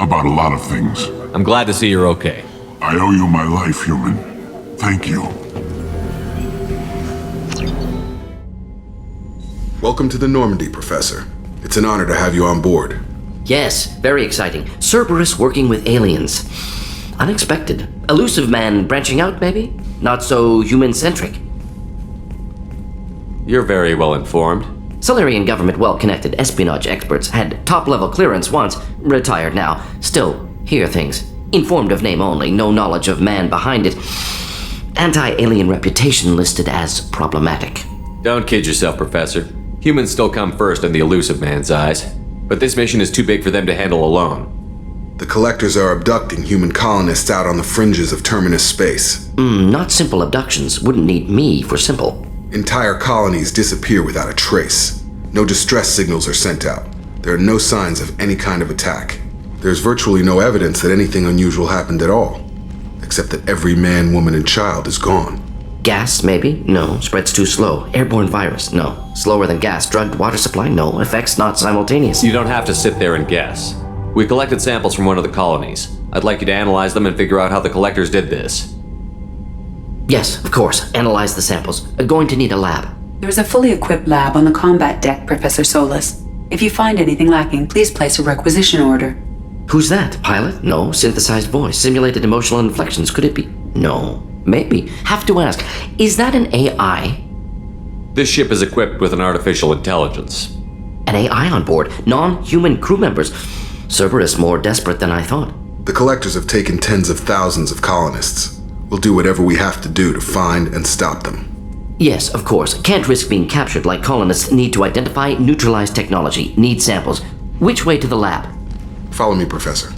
about a lot of things. I'm glad to see you're okay. I owe you my life, human. Thank you. Welcome to the Normandy, Professor. It's an honor to have you on board. Yes, very exciting. Cerberus working with aliens. Unexpected. Elusive man branching out, maybe? Not so human-centric. You're very well informed. Solarian government well-connected espionage experts had top-level clearance once, retired now. Still, hear things. Informed of name only, no knowledge of man behind it. Anti-alien reputation listed as problematic. Don't kid yourself, Professor. Humans still come first in the elusive man's eyes. But this mission is too big for them to handle alone. The collectors are abducting human colonists out on the fringes of terminus space. Not simple abductions. Wouldn't need me for simple. Entire colonies disappear without a trace. No distress signals are sent out. There are no signs of any kind of attack. There's virtually no evidence that anything unusual happened at all, except that every man, woman, and child is gone. Gas, maybe? No. Spreads too slow. Airborne virus? No. Slower than gas. Drugged water supply? No. Effects not simultaneous. You don't have to sit there and guess. We collected samples from one of the colonies. I'd like you to analyze them and figure out how the collectors did this. Yes, of course. Analyze the samples. Going to need a lab. There's a fully equipped lab on the combat deck, Professor Solus. If you find anything lacking, please place a requisition order. Who's that? Pilot? No. Synthesized voice. Simulated emotional inflections. Could it be? No. Maybe. Have to ask. Is that an AI? This ship is equipped with an artificial intelligence. An AI on board? Non-human crew members? Cerberus more desperate than I thought. The collectors have taken tens of thousands of colonists. We'll do whatever we have to do to find and stop them. Yes, of course. Can't risk being captured like colonists need to identify, neutralize technology, need samples. Which way to the lab? Follow me, Professor.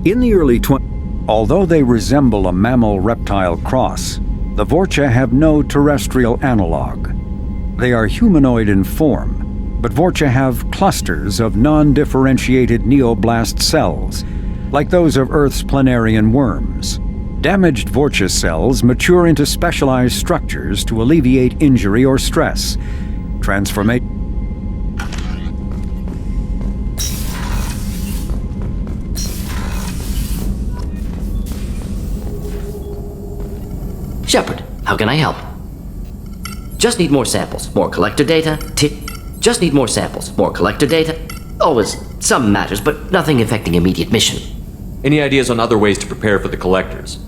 In the early although they resemble a mammal-reptile cross, the Vorcha have no terrestrial analog. They are humanoid in form, but Vorcha have clusters of non-differentiated neoblast cells, like those of Earth's planarian worms. Damaged Vorcha cells mature into specialized structures to alleviate injury or stress. Transformation. Shepard, how can I help? Just need more samples, more collector data, just need more samples, more collector data. Always some matters, but nothing affecting immediate mission. Any ideas on other ways to prepare for the collectors?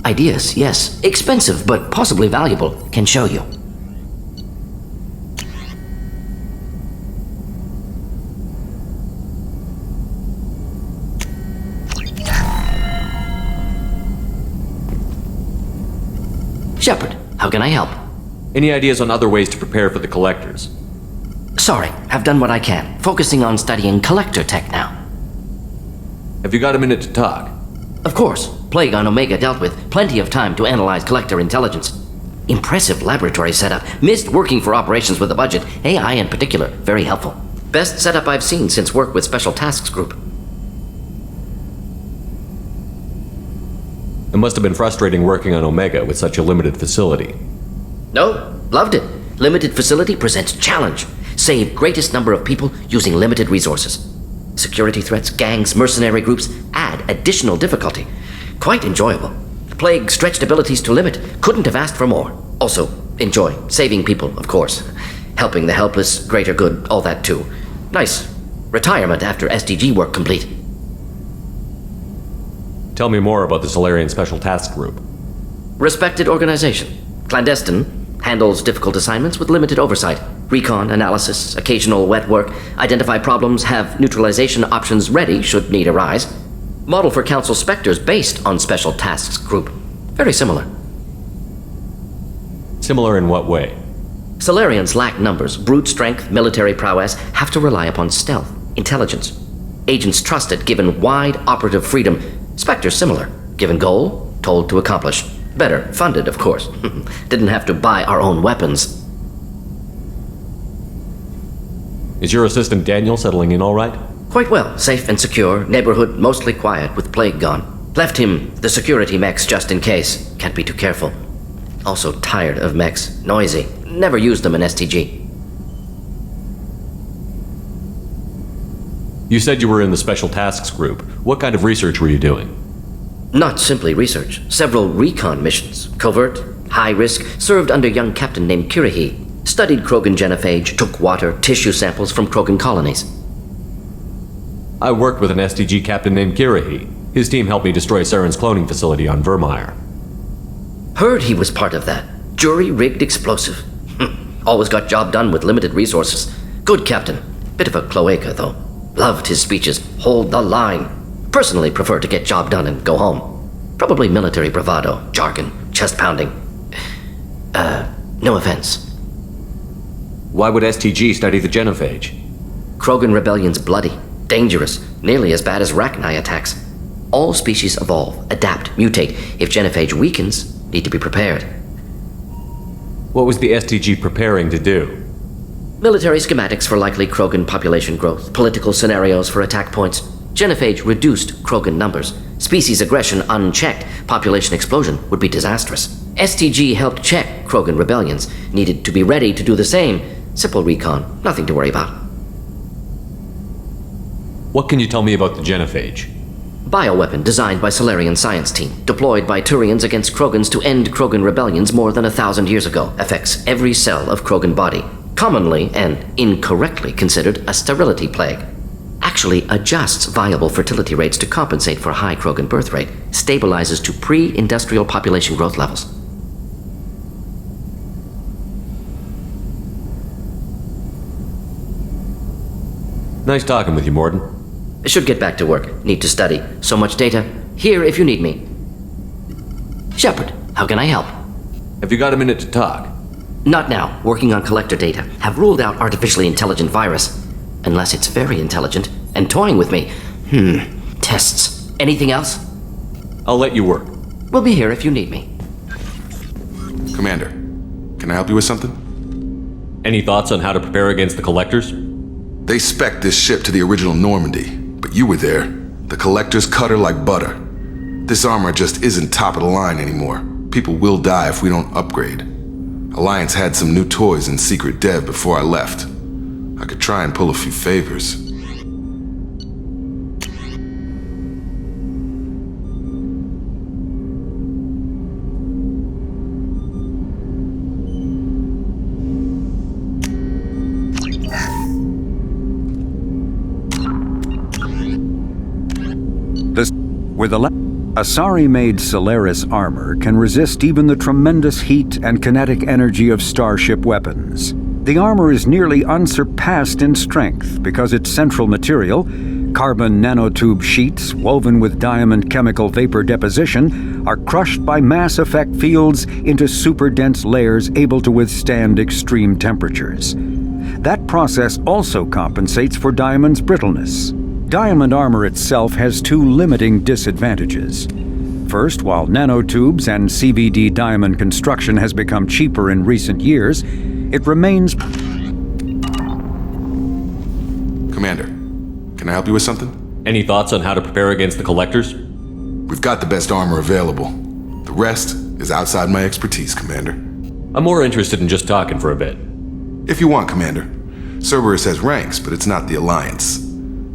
Ideas, yes. Expensive, but possibly valuable. Can show you. Shepard, how can I help? Any ideas on other ways to prepare for the collectors? Sorry, I've done what I can. Focusing on studying collector tech now. Have you got a minute to talk? Of course. Plague on Omega dealt with. Plenty of time to analyze collector intelligence. Impressive laboratory setup. Missed working for operations with a budget. AI in particular. Very helpful. Best setup I've seen since work with Special Tasks Group. It must have been frustrating working on Omega with such a limited facility. No, loved it. Limited facility presents challenge. Save greatest number of people using limited resources. Security threats, gangs, mercenary groups add additional difficulty. Quite enjoyable. Plague stretched abilities to limit. Couldn't have asked for more. Also, enjoy. Saving people, of course. Helping the helpless, greater good, all that too. Nice. Retirement after SDG work complete. Tell me more about the Solarian Special Task Group. Respected organization. Clandestine. Handles difficult assignments with limited oversight. Recon, analysis, occasional wet work. Identify problems, have neutralization options ready should need arise. Model for Council Spectres based on Special Tasks Group. Very similar. Similar in what way? Solarians lack numbers, brute strength, military prowess, have to rely upon stealth, intelligence. Agents trusted, given wide operative freedom. Spectres similar, given goal, told to accomplish. Better, funded, of course. Didn't have to buy our own weapons. Is your assistant Daniel settling in all right? Quite well, safe and secure, neighborhood mostly quiet with Plague gone. Left him the security mechs just in case, can't be too careful. Also tired of mechs, noisy, never used them in STG. You said you were in the Special Tasks Group. What kind of research were you doing? Not simply research, several recon missions. Covert, high risk, served under young captain named Kirihi. Studied Krogan genophage, took water, tissue samples from Krogan colonies. I worked with an STG captain named Kirihi. His team helped me destroy Saren's cloning facility on Vermeer. Heard he was part of that. Jury-rigged explosive. Always got job done with limited resources. Good captain. Bit of a cloaca, though. Loved his speeches. Hold the line. Personally prefer to get job done and go home. Probably military bravado, jargon, chest pounding. No offense. Why would STG study the genophage? Krogan rebellion's bloody, dangerous, nearly as bad as Rachni attacks. All species evolve, adapt, mutate. If genophage weakens, need to be prepared. What was the STG preparing to do? Military schematics for likely Krogan population growth, political scenarios for attack points. Genophage reduced Krogan numbers. Species aggression unchecked, population explosion would be disastrous. STG helped check Krogan rebellions, needed to be ready to do the same. Simple recon, nothing to worry about. What can you tell me about the genophage? Bioweapon designed by Solarian science team, deployed by Turians against Krogans to end Krogan rebellions more than 1,000 years ago, affects every cell of Krogan body. Commonly and incorrectly considered a sterility plague. Actually adjusts viable fertility rates to compensate for a high Krogan birth rate, stabilizes to pre-industrial population growth levels. Nice talking with you, Morden. Should get back to work. Need to study. So much data. Here if you need me. Shepard, how can I help? Have you got a minute to talk? Not now. Working on collector data. Have ruled out artificially intelligent virus. Unless it's very intelligent and toying with me. Tests. Anything else? I'll let you work. We'll be here if you need me. Commander, can I help you with something? Any thoughts on how to prepare against the Collectors? They spec'd this ship to the original Normandy, but you were there. The Collectors cut her like butter. This armor just isn't top of the line anymore. People will die if we don't upgrade. Alliance had some new toys in secret dev before I left. I could try and pull a few favors. With Asari-made Solaris armor can resist even the tremendous heat and kinetic energy of starship weapons. The armor is nearly unsurpassed in strength because its central material, carbon nanotube sheets woven with diamond chemical vapor deposition, are crushed by mass effect fields into super dense layers able to withstand extreme temperatures. That process also compensates for diamond's brittleness. Diamond armor itself has two limiting disadvantages. First, while nanotubes and CVD diamond construction has become cheaper in recent years, it remains... Commander, can I help you with something? Any thoughts on how to prepare against the Collectors? We've got the best armor available. The rest is outside my expertise, Commander. I'm more interested in just talking for a bit. If you want, Commander. Cerberus has ranks, but it's not the Alliance.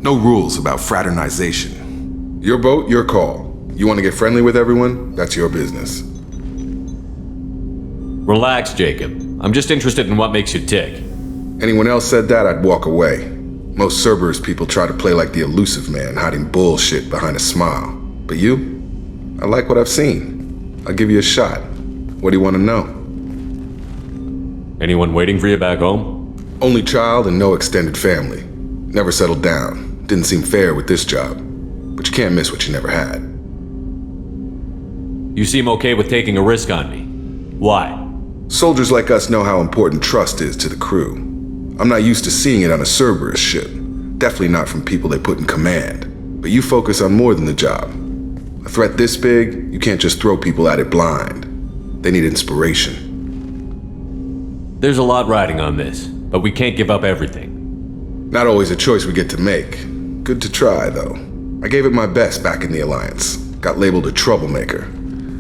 No rules about fraternization. Your boat, your call. You want to get friendly with everyone? That's your business. Relax, Jacob. I'm just interested in what makes you tick. Anyone else said that, I'd walk away. Most Cerberus people try to play like the elusive man, hiding bullshit behind a smile. But you? I like what I've seen. I'll give you a shot. What do you want to know? Anyone waiting for you back home? Only child and no extended family. Never settled down. Didn't seem fair with this job. But you can't miss what you never had. You seem okay with taking a risk on me. Why? Soldiers like us know how important trust is to the crew. I'm not used to seeing it on a Cerberus ship. Definitely not from people they put in command. But you focus on more than the job. A threat this big, you can't just throw people at it blind. They need inspiration. There's a lot riding on this, but we can't give up everything. Not always a choice we get to make. Good to try, though. I gave it my best back in the Alliance. Got labeled a troublemaker.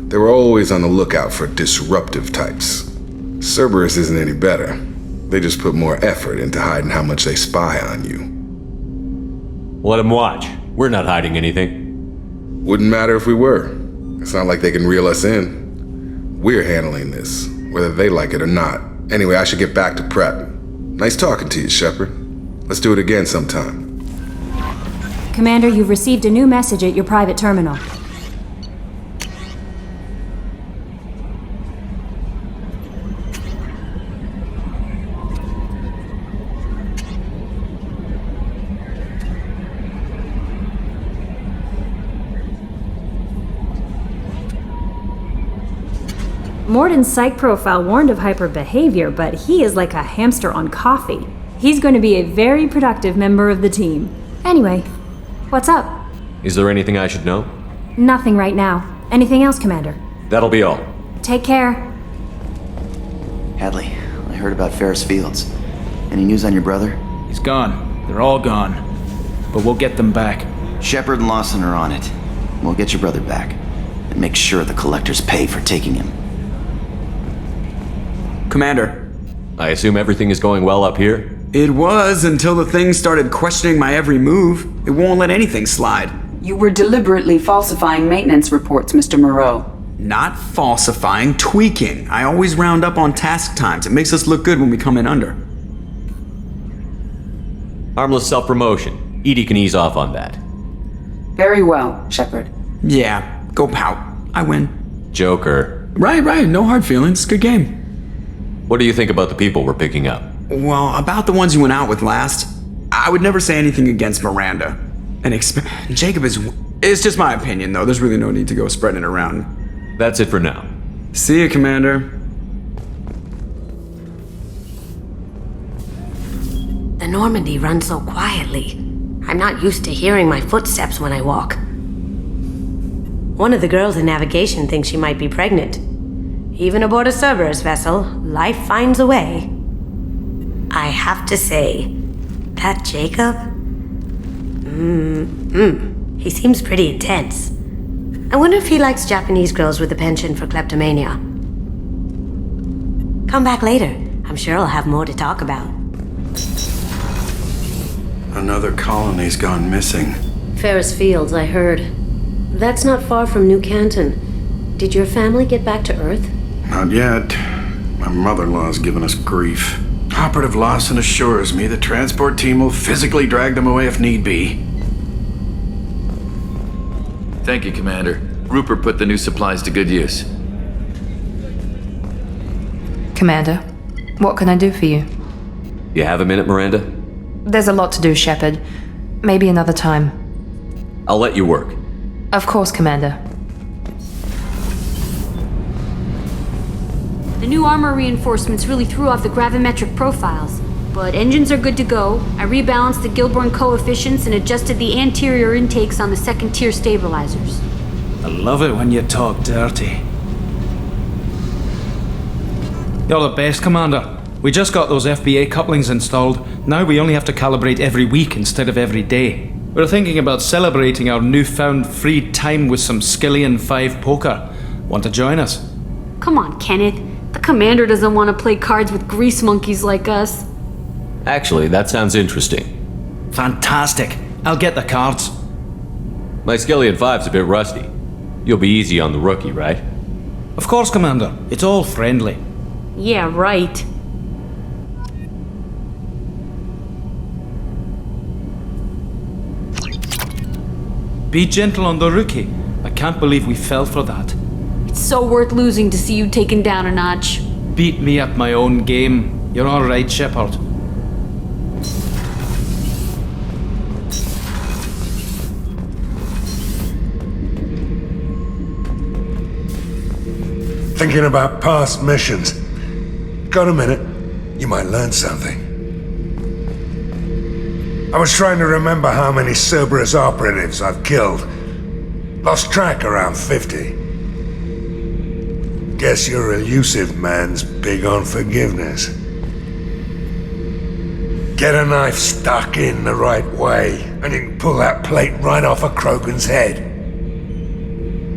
They were always on the lookout for disruptive types. Cerberus isn't any better. They just put more effort into hiding how much they spy on you. Let them watch. We're not hiding anything. Wouldn't matter if we were. It's not like they can reel us in. We're handling this, whether they like it or not. Anyway, I should get back to prep. Nice talking to you, Shepard. Let's do it again sometime. Commander, you've received a new message at your private terminal. Morden's psych profile warned of hyperbehavior, but he is like a hamster on coffee. He's going to be a very productive member of the team. Anyway, what's up? Is there anything I should know? Nothing right now. Anything else, Commander? That'll be all. Take care. Hadley, I heard about Ferris Fields. Any news on your brother? He's gone. They're all gone. But we'll get them back. Shepard and Lawson are on it. We'll get your brother back. And make sure the Collectors pay for taking him. Commander. I assume everything is going well up here? It was until the thing started questioning my every move. It won't let anything slide. You were deliberately falsifying maintenance reports, Mr. Moreau. Not falsifying, tweaking. I always round up on task times. It makes us look good when we come in under. Harmless self-promotion. Edie can ease off on that. Very well, Shepard. Yeah, go pout. I win. Joker. Right, no hard feelings. Good game. What do you think about the people we're picking up? Well, about the ones you went out with last, I would never say anything against Miranda. And Jacob is... It's just my opinion, though. There's really no need to go spreading it around. That's it for now. See you, Commander. The Normandy runs so quietly. I'm not used to hearing my footsteps when I walk. One of the girls in navigation thinks she might be pregnant. Even aboard a Cerberus vessel, life finds a way. I have to say, that Jacob? He seems pretty intense. I wonder if he likes Japanese girls with a penchant for kleptomania. Come back later. I'm sure I'll have more to talk about. Another colony's gone missing. Ferris Fields, I heard. That's not far from New Canton. Did your family get back to Earth? Not yet. My mother-in-law's given us grief. Operative Lawson assures me the transport team will physically drag them away if need be. Thank you, Commander. Rupert put the new supplies to good use. Commander, what can I do for you? You have a minute, Miranda? There's a lot to do, Shepard. Maybe another time. I'll let you work. Of course, Commander. The new armor reinforcements really threw off the gravimetric profiles. But engines are good to go. I rebalanced the Gilborn coefficients and adjusted the anterior intakes on the second-tier stabilizers. I love it when you talk dirty. You're the best, Commander. We just got those FBA couplings installed. Now we only have to calibrate every week instead of every day. We're thinking about celebrating our newfound free time with some Skillian 5 poker. Want to join us? Come on, Kenneth. The commander doesn't want to play cards with grease monkeys like us. Actually, that sounds interesting. Fantastic. I'll get the cards. My Skillian 5's a bit rusty. You'll be easy on the rookie, right? Of course, Commander. It's all friendly. Yeah, right. Be gentle on the rookie. I can't believe we fell for that. It's so worth losing to see you taken down a notch. Beat me at my own game. You're all right, Shepard. Thinking about past missions. Got a minute? You might learn something. I was trying to remember how many Cerberus operatives I've killed. Lost track around 50. Guess your elusive man's big on forgiveness. Get a knife stuck in the right way, and you can pull that plate right off a Krogan's head.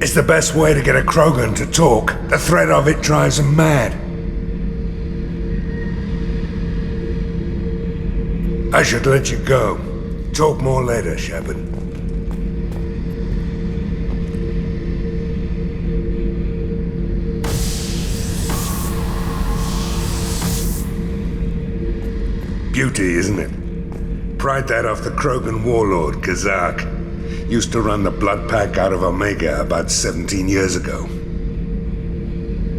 It's the best way to get a Krogan to talk. The threat of it drives him mad. I should let you go. Talk more later, Shepard. Beauty, isn't it? Pried that off the Krogan warlord, Kazak. Used to run the blood pack out of Omega about 17 years ago.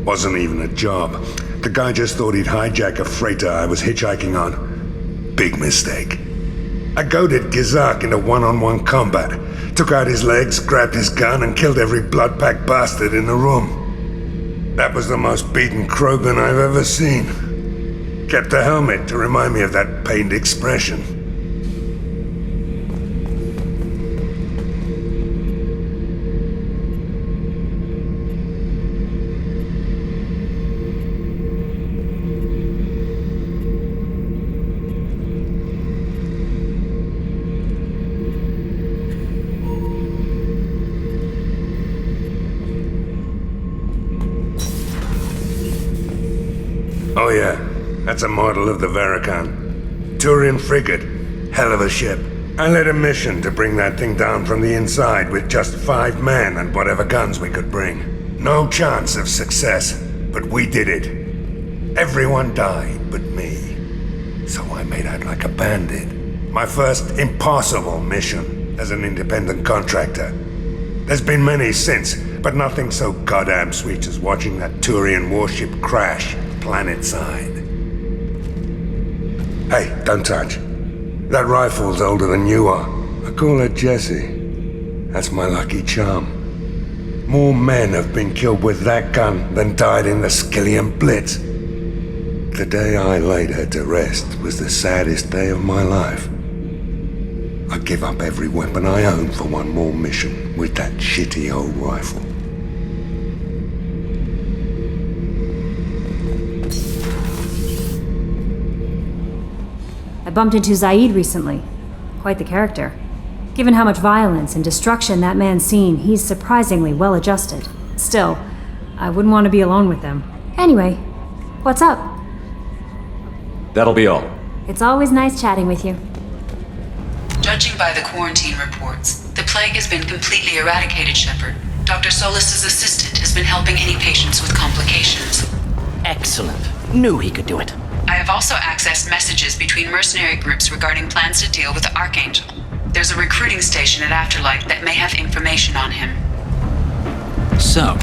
Wasn't even a job. The guy just thought he'd hijack a freighter I was hitchhiking on. Big mistake. I goaded Gizak into one-on-one combat. Took out his legs, grabbed his gun, and killed every blood pack bastard in the room. That was the most beaten Krogan I've ever seen. Kept a helmet to remind me of that pained expression. Oh yeah, that's a model of the Veracon. Turian frigate. Hell of a ship. I led a mission to bring that thing down from the inside with just 5 men and whatever guns we could bring. No chance of success, but we did it. Everyone died but me. So I made out like a bandit. My first impossible mission as an independent contractor. There's been many since, but nothing so goddamn sweet as watching that Turian warship crash planet-side. Hey, don't touch. That rifle's older than you are. I call her Jessie. That's my lucky charm. More men have been killed with that gun than died in the Skillian Blitz. The day I laid her to rest was the saddest day of my life. I'd give up every weapon I own for one more mission with that shitty old rifle. I bumped into Zaid recently. Quite the character. Given how much violence and destruction that man's seen, he's surprisingly well adjusted. Still, I wouldn't want to be alone with them. Anyway, what's up? That'll be all. It's always nice chatting with you. Judging by the quarantine reports, the plague has been completely eradicated, Shepard. Dr. Solis's assistant has been helping any patients with complications. Excellent. Knew he could do it. I have also accessed messages between mercenary groups regarding plans to deal with the Archangel. There's a recruiting station at Afterlight that may have information on him. So,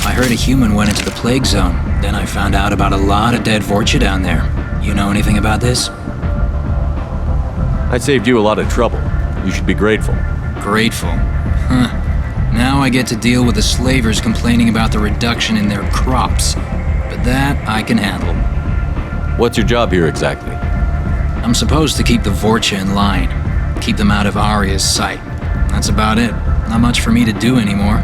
I heard a human went into the plague zone. Then I found out about a lot of dead Vorcha down there. You know anything about this? I saved you a lot of trouble. You should be grateful. Grateful? Huh. Now I get to deal with the slavers complaining about the reduction in their crops. But that I can handle. What's your job here exactly? I'm supposed to keep the Vorcha in line. Keep them out of Arya's sight. That's about it. Not much for me to do anymore.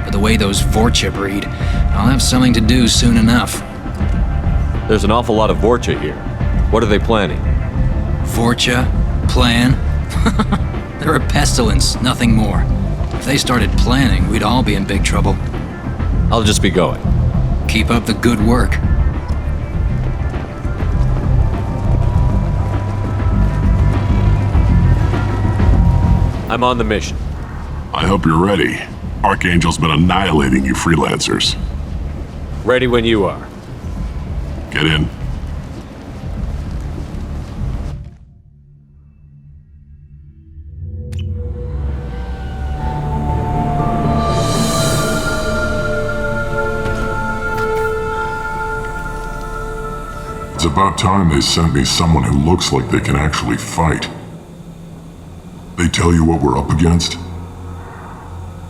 But the way those Vorcha breed, I'll have something to do soon enough. There's an awful lot of Vorcha here. What are they planning? Vorcha? Plan? They're a pestilence, nothing more. If they started planning, we'd all be in big trouble. I'll just be going. Keep up the good work. I'm on the mission. I hope you're ready. Archangel's been annihilating you freelancers. Ready when you are. Get in. It's about time they sent me someone who looks like they can actually fight. They tell you what we're up against?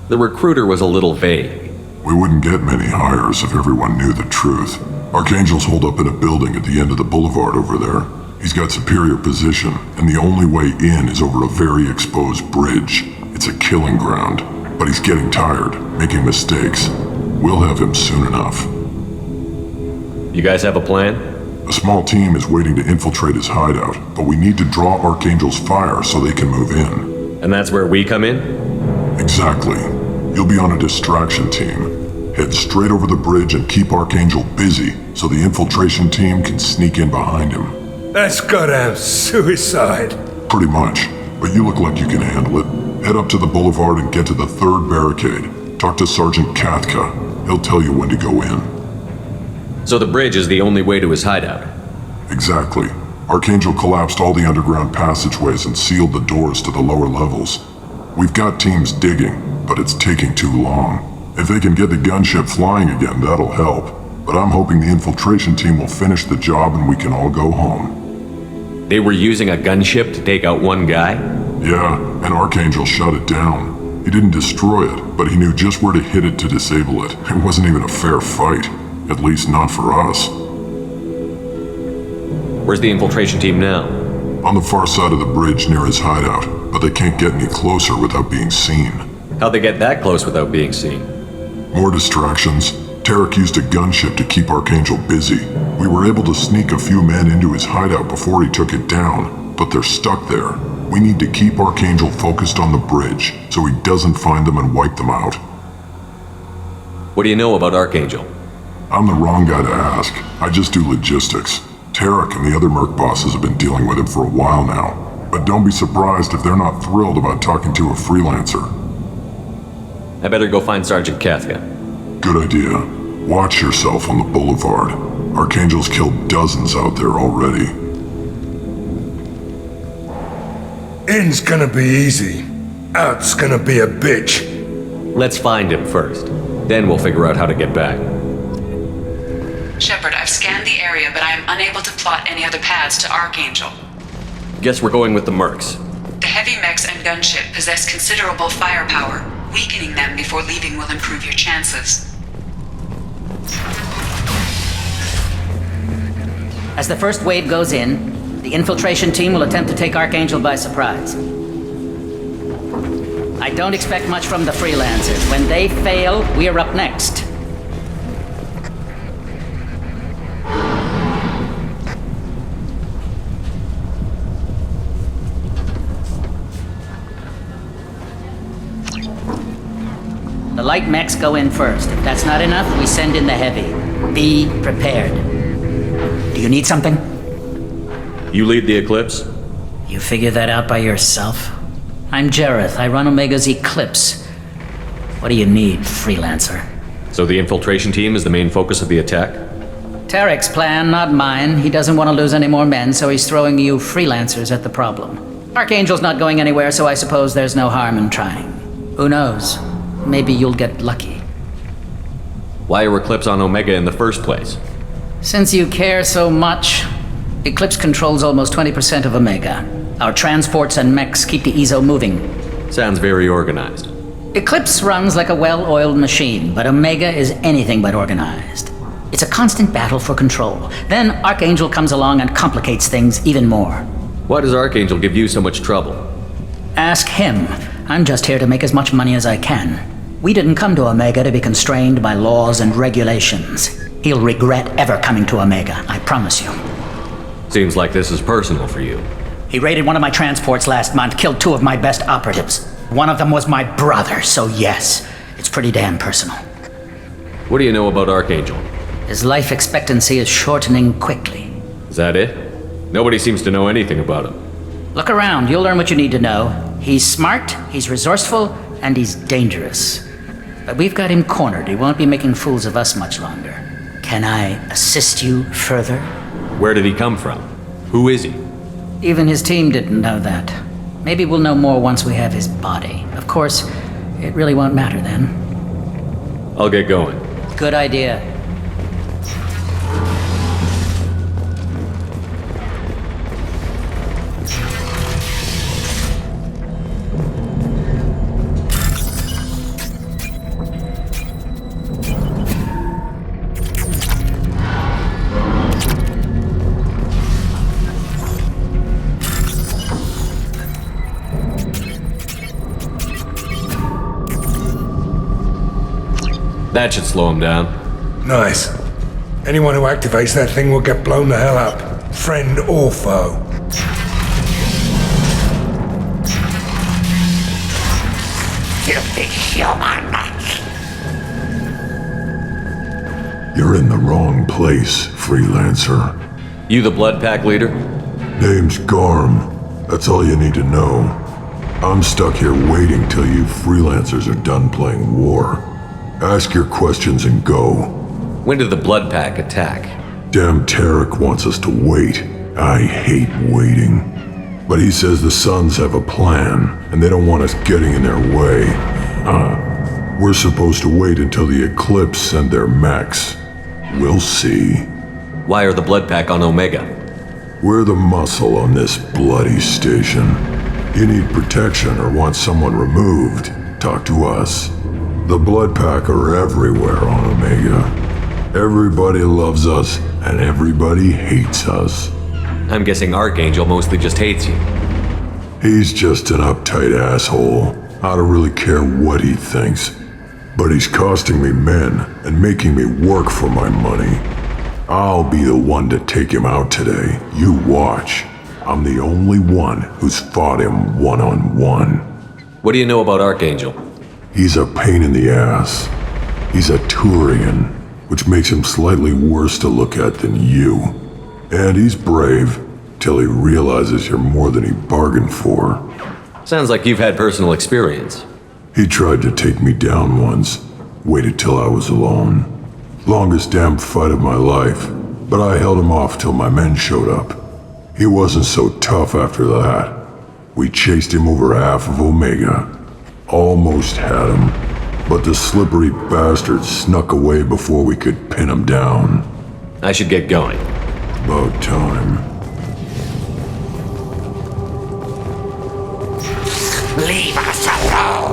The recruiter was a little vague. We wouldn't get many hires if everyone knew the truth. Archangel's holed up in a building at the end of the boulevard over there. He's got superior position, and the only way in is over a very exposed bridge. It's a killing ground, but he's getting tired, making mistakes. We'll have him soon enough. You guys have a plan? A small team is waiting to infiltrate his hideout, but we need to draw Archangel's fire so they can move in. And that's where we come in? Exactly. You'll be on a distraction team. Head straight over the bridge and keep Archangel busy so the infiltration team can sneak in behind him. That's goddamn suicide. Pretty much, but you look like you can handle it. Head up to the boulevard and get to the 3rd barricade. Talk to Sergeant Katka. He'll tell you when to go in. So the bridge is the only way to his hideout? Exactly. Archangel collapsed all the underground passageways and sealed the doors to the lower levels. We've got teams digging, but it's taking too long. If they can get the gunship flying again, that'll help. But I'm hoping the infiltration team will finish the job and we can all go home. They were using a gunship to take out one guy? Yeah, and Archangel shut it down. He didn't destroy it, but he knew just where to hit it to disable it. It wasn't even a fair fight. At least not for us. Where's the infiltration team now? On the far side of the bridge near his hideout, but they can't get any closer without being seen. How'd they get that close without being seen? More distractions. Tarek used a gunship to keep Archangel busy. We were able to sneak a few men into his hideout before he took it down, but they're stuck there. We need to keep Archangel focused on the bridge, so he doesn't find them and wipe them out. What do you know about Archangel? I'm the wrong guy to ask. I just do logistics. Tarek and the other merc bosses have been dealing with him for a while now. but don't be surprised if they're not thrilled about talking to a freelancer. I better go find Sergeant Kafka. Good idea. Watch yourself on the boulevard. Archangel's killed dozens out there already. In's gonna be easy. Out's gonna be a bitch. Let's find him first. Then we'll figure out how to get back. Shepard, I've scanned the area, but I am unable to plot any other paths to Archangel. Guess we're going with the Mercs. The heavy mechs and gunship possess considerable firepower. Weakening them before leaving will improve your chances. As the first wave goes in, the infiltration team will attempt to take Archangel by surprise. I don't expect much from the freelancers. When they fail, we're up next. The light mechs go in first. If that's not enough, we send in the heavy. Be prepared. Do you need something? You lead the Eclipse? You figure that out by yourself? I'm Jareth. I run Omega's Eclipse. What do you need, freelancer? So the infiltration team is the main focus of the attack? Tarek's plan, not mine. He doesn't want to lose any more men, so he's throwing you freelancers at the problem. Archangel's not going anywhere, so I suppose there's no harm in trying. Who knows? Maybe you'll get lucky. Why are Eclipse on Omega in the first place? Since you care so much, Eclipse controls almost 20% of Omega. Our transports and mechs keep the EZO moving. Sounds very organized. Eclipse runs like a well-oiled machine, but Omega is anything but organized. It's a constant battle for control. Then Archangel comes along and complicates things even more. Why does Archangel give you so much trouble? Ask him. I'm just here to make as much money as I can. We didn't come to Omega to be constrained by laws and regulations. He'll regret ever coming to Omega, I promise you. Seems like this is personal for you. He raided one of my transports last month, killed 2 of my best operatives. One of them was my brother, so yes, it's pretty damn personal. What do you know about Archangel? His life expectancy is shortening quickly. Is that it? Nobody seems to know anything about him. Look around, you'll learn what you need to know. He's smart, he's resourceful, and he's dangerous. But we've got him cornered. He won't be making fools of us much longer. Can I assist you further? Where did he come from? Who is he? Even his team didn't know that. Maybe we'll know more once we have his body. Of course, it really won't matter then. I'll get going. Good idea. That should slow him down. Nice. Anyone who activates that thing will get blown the hell up. Friend or foe. Filthy human! You're in the wrong place, freelancer. You the Blood Pack leader? Name's Garm. That's all you need to know. I'm stuck here waiting till you freelancers are done playing war. Ask your questions and go. When did the Blood Pack attack? Damn Tarek wants us to wait. I hate waiting. But he says the Suns have a plan, and they don't want us getting in their way. We're supposed to wait until the Eclipse send their mechs. We'll see. Why are the Blood Pack on Omega? We're the muscle on this bloody station. You need protection or want someone removed, talk to us. The Blood Pack are everywhere on Omega. Everybody loves us, and everybody hates us. I'm guessing Archangel mostly just hates you. He's just an uptight asshole. I don't really care what he thinks. But he's costing me men and making me work for my money. I'll be the one to take him out today. You watch. I'm the only one who's fought him one-on-one. What do you know about Archangel? He's a pain in the ass. He's a Turian, which makes him slightly worse to look at than you. And he's brave, till he realizes you're more than he bargained for. Sounds like you've had personal experience. He tried to take me down once, waited till I was alone. Longest damn fight of my life, but I held him off till my men showed up. He wasn't so tough after that. We chased him over half of Omega. Almost had him, but the slippery bastard snuck away before we could pin him down. I should get going. About time. Leave us alone!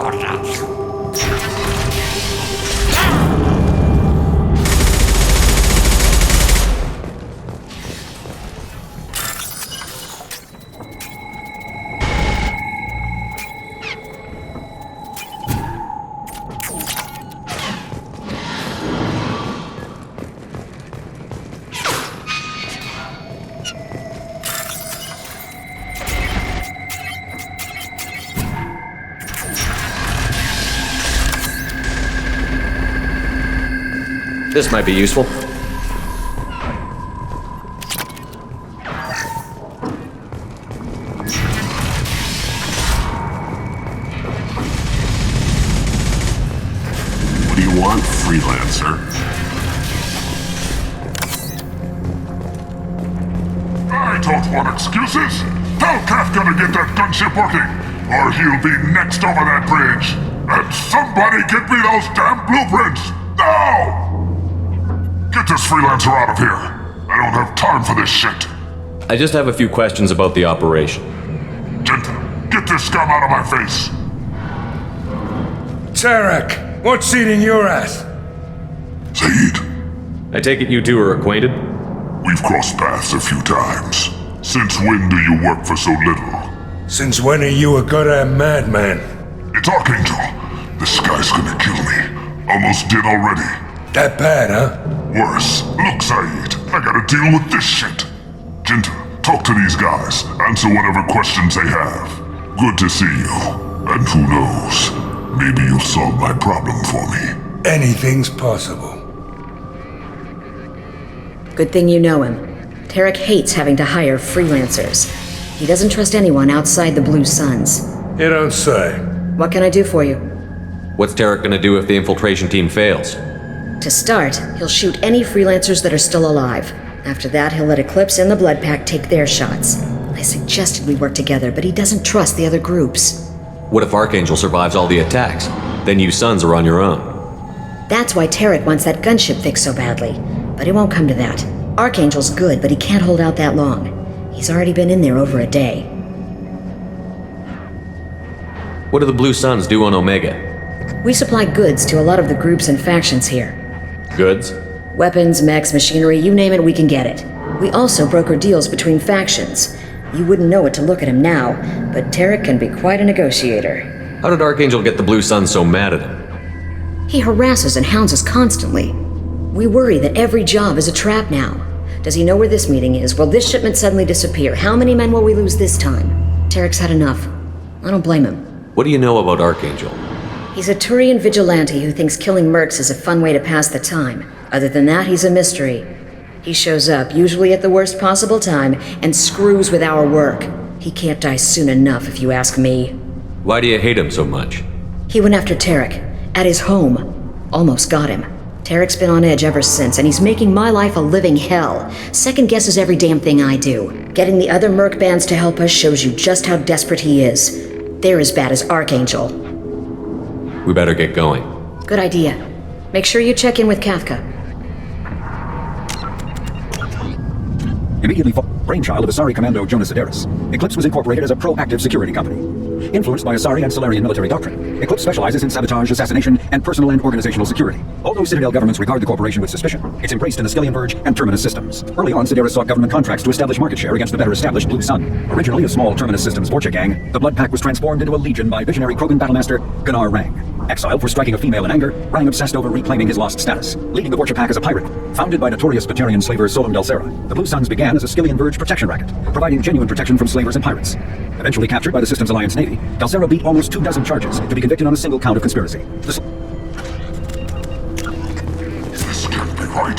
This might be useful. What do you want, freelancer? I don't want excuses! Tell Kafka to get that gunship working, or he'll be next over that bridge! And somebody get me those damn blueprints! Now! Get this freelancer out of here! I don't have time for this shit! I just have a few questions about the operation. Genta, get this scum out of my face! Tarek, what's eating your ass? Zaid. I take it you two are acquainted? We've crossed paths a few times. Since when do you work for so little? Since when are you a goddamn madman? It's Archangel. This guy's gonna kill me. Almost did already. That bad, huh? Worse. Look, Saeed, I gotta deal with this shit. Genta, talk to these guys. Answer whatever questions they have. Good to see you. And who knows, maybe you'll solve my problem for me. Anything's possible. Good thing you know him. Tarek hates having to hire freelancers. He doesn't trust anyone outside the Blue Suns. You don't say. What can I do for you? What's Tarek gonna do if the infiltration team fails? To start, he'll shoot any freelancers that are still alive. After that, he'll let Eclipse and the Blood Pack take their shots. I suggested we work together, but he doesn't trust the other groups. What if Archangel survives all the attacks? Then you sons are on your own. That's why Tarek wants that gunship fixed so badly. But it won't come to that. Archangel's good, but he can't hold out that long. He's already been in there over a day. What do the Blue Suns do on Omega? We supply goods to a lot of the groups and factions here. Goods? Weapons, mechs, machinery, you name it, we can get it. We also broker deals between factions. You wouldn't know it to look at him now, but Tarek can be quite a negotiator. How did Archangel get the Blue Suns so mad at him? He harasses and hounds us constantly. We worry that every job is a trap now. Does he know where this meeting is? Will this shipment suddenly disappear? How many men will we lose this time? Tarek's had enough. I don't blame him. What do you know about Archangel? He's a Turian vigilante who thinks killing mercs is a fun way to pass the time. Other than that, he's a mystery. He shows up, usually at the worst possible time, and screws with our work. He can't die soon enough, if you ask me. Why do you hate him so much? He went after Tarek, at his home. Almost got him. Tarek's been on edge ever since, and he's making my life a living hell. Second guesses every damn thing I do. Getting the other merc bands to help us shows you just how desperate he is. They're as bad as Archangel. We better get going. Good idea. Make sure you check in with Kafka. Immediately brainchild of Asari Commando Jonas Sedaris, Eclipse was incorporated as a proactive security company. Influenced by Asari and Solarian military doctrine, Eclipse specializes in sabotage, assassination, and personal and organizational security. Although Citadel governments regard the corporation with suspicion, it's embraced in the Skillian Verge and Terminus systems. Early on, Sedaris sought government contracts to establish market share against the better-established Blue Sun. Originally a small Terminus Systems Vorcha gang, the Blood Pack was transformed into a legion by visionary Krogan battlemaster Gunnar Rang. Exiled for striking a female in anger, Rang obsessed over reclaiming his lost status, leading the Vorcha Pack as a pirate. Founded by notorious Batarian slaver Solum Delsera, the Blue Suns began as a Skillian Verge protection racket, providing genuine protection from slavers and pirates. Eventually captured by the Systems Alliance Navy, Delsera beat almost 24 charges to be convicted on a single count of conspiracy. This can't be right.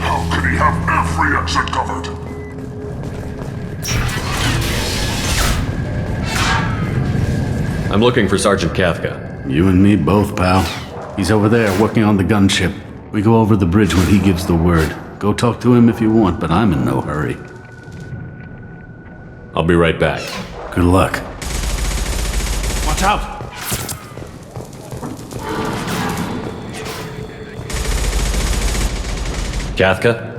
How could he have every exit covered? I'm looking for Sergeant Kafka. You and me both, pal. He's over there working on the gunship. We go over the bridge when he gives the word. Go talk to him if you want, but I'm in no hurry. I'll be right back. Good luck. Watch out! Kafka?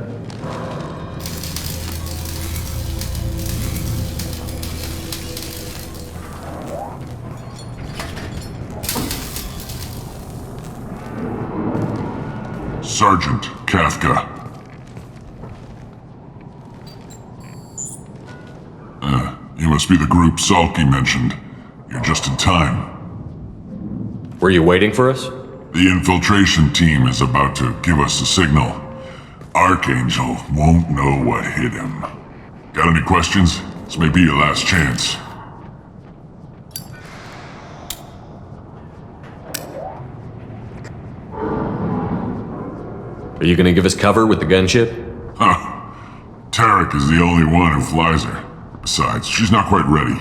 Sergeant Kafka. You must be the group Salky mentioned. You're just in time. Were you waiting for us? The infiltration team is about to give us a signal. Archangel won't know what hit him. Got any questions? This may be your last chance. Are you gonna give us cover with the gunship? Huh. Tarek is the only one who flies her. Besides, she's not quite ready.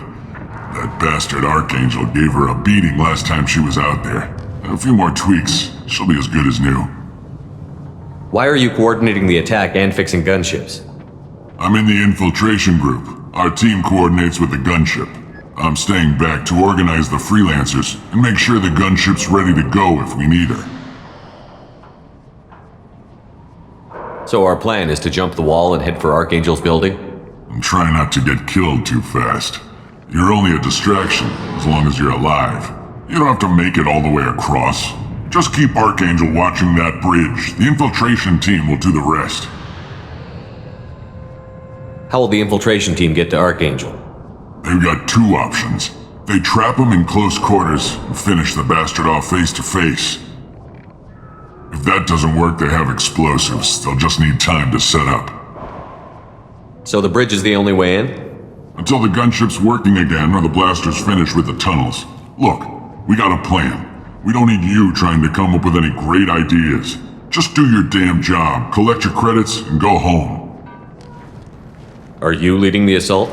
That bastard Archangel gave her a beating last time she was out there. A few more tweaks, she'll be as good as new. Why are you coordinating the attack and fixing gunships? I'm in the infiltration group. Our team coordinates with the gunship. I'm staying back to organize the freelancers and make sure the gunship's ready to go if we need her. So our plan is to jump the wall and head for Archangel's building? And try not to get killed too fast. You're only a distraction, as long as you're alive. You don't have to make it all the way across. Just keep Archangel watching that bridge. The infiltration team will do the rest. How will the infiltration team get to Archangel? They've got two options. They trap him in close quarters and finish the bastard off face to face. If that doesn't work, they have explosives. They'll just need time to set up. So the bridge is the only way in? Until the gunship's working again or the blasters finish with the tunnels. Look, we got a plan. We don't need you trying to come up with any great ideas. Just do your damn job, collect your credits, and go home. Are you leading the assault?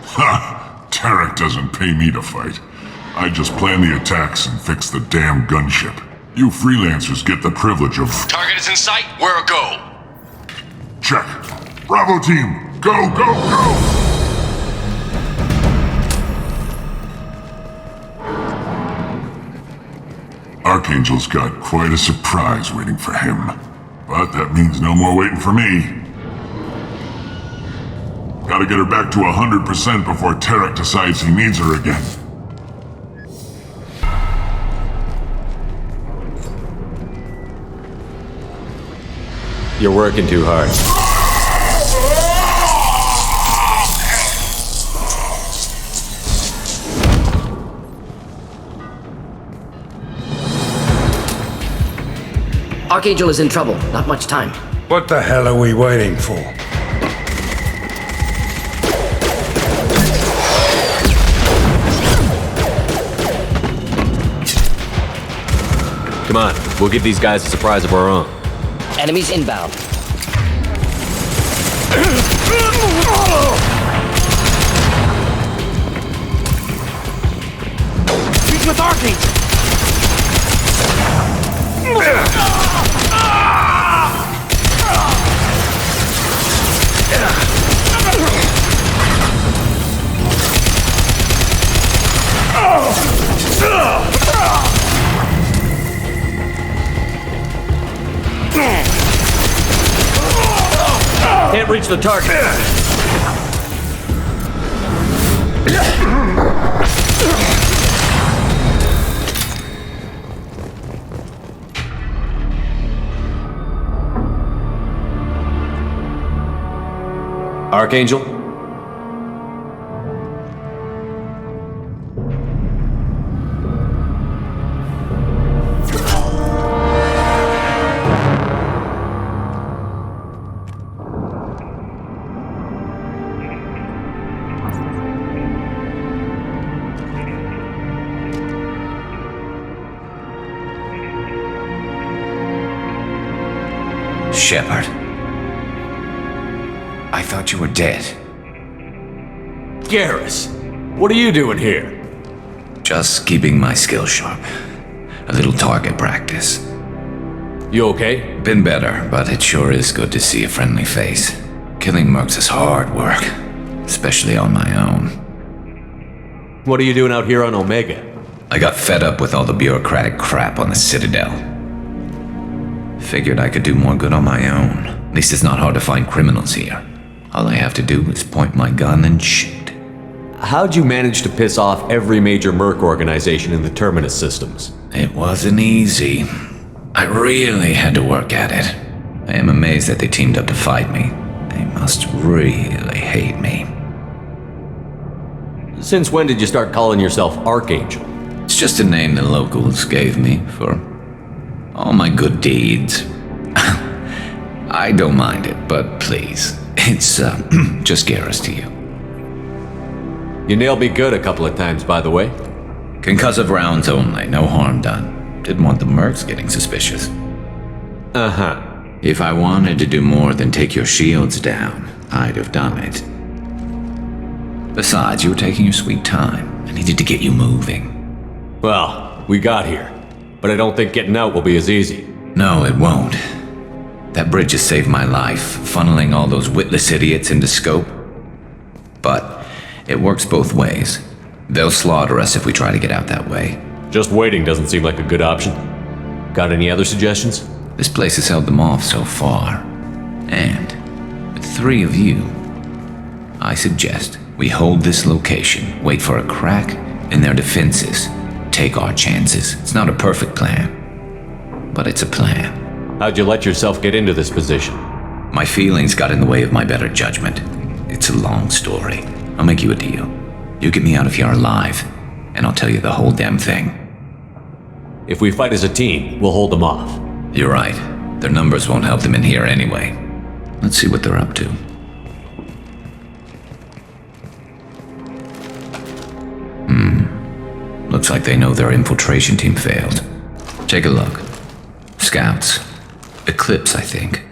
Ha! Tarek doesn't pay me to fight. I just plan the attacks and fix the damn gunship. You freelancers get the privilege of... Target is in sight. Where a go? Check. Bravo team! Go, go, go! Archangel's got quite a surprise waiting for him. But that means no more waiting for me. Gotta get her back to 100% before Tarek decides he needs her again. You're working too hard. Archangel is in trouble. Not much time. What the hell are we waiting for? Come on, we'll give these guys a surprise of our own. Enemies inbound. He's with Archangel! Can't reach the target. Archangel? Shepard. I thought you were dead. Garrus, what are you doing here? Just keeping my skills sharp. A little target practice. You okay? Been better, but it sure is good to see a friendly face. Killing mercs is hard work, especially on my own. What are you doing out here on Omega? I got fed up with all the bureaucratic crap on the Citadel. Figured I could do more good on my own. At least it's not hard to find criminals here. All I have to do is point my gun and shoot. How'd you manage to piss off every major merc organization in the Terminus systems? It wasn't easy. I really had to work at it. I am amazed that they teamed up to fight me. They must really hate me. Since when did you start calling yourself Archangel? It's just a name the locals gave me for all my good deeds. I don't mind it, but please, it's just Garrus to you. You nailed me good a couple of times, by the way. Concussive rounds only, no harm done. Didn't want the mercs getting suspicious. Uh-huh. If I wanted to do more than take your shields down, I'd have done it. Besides, you were taking your sweet time. I needed to get you moving. Well, we got here. But I don't think getting out will be as easy. No, it won't. That bridge has saved my life, funneling all those witless idiots into scope. But it works both ways. They'll slaughter us if we try to get out that way. Just waiting doesn't seem like a good option. Got any other suggestions? This place has held them off so far. And with 3 of you, I suggest we hold this location, wait for a crack in their defenses, take our chances. It's not a perfect plan, but it's a plan. How'd you let yourself get into this position? My feelings got in the way of my better judgment. It's a long story. I'll make you a deal. You get me out of here alive, and I'll tell you the whole damn thing. If we fight as a team, we'll hold them off. You're right. Their numbers won't help them in here anyway. Let's see what they're up to. Looks like they know their infiltration team failed. Take a look. Scouts. Eclipse, I think.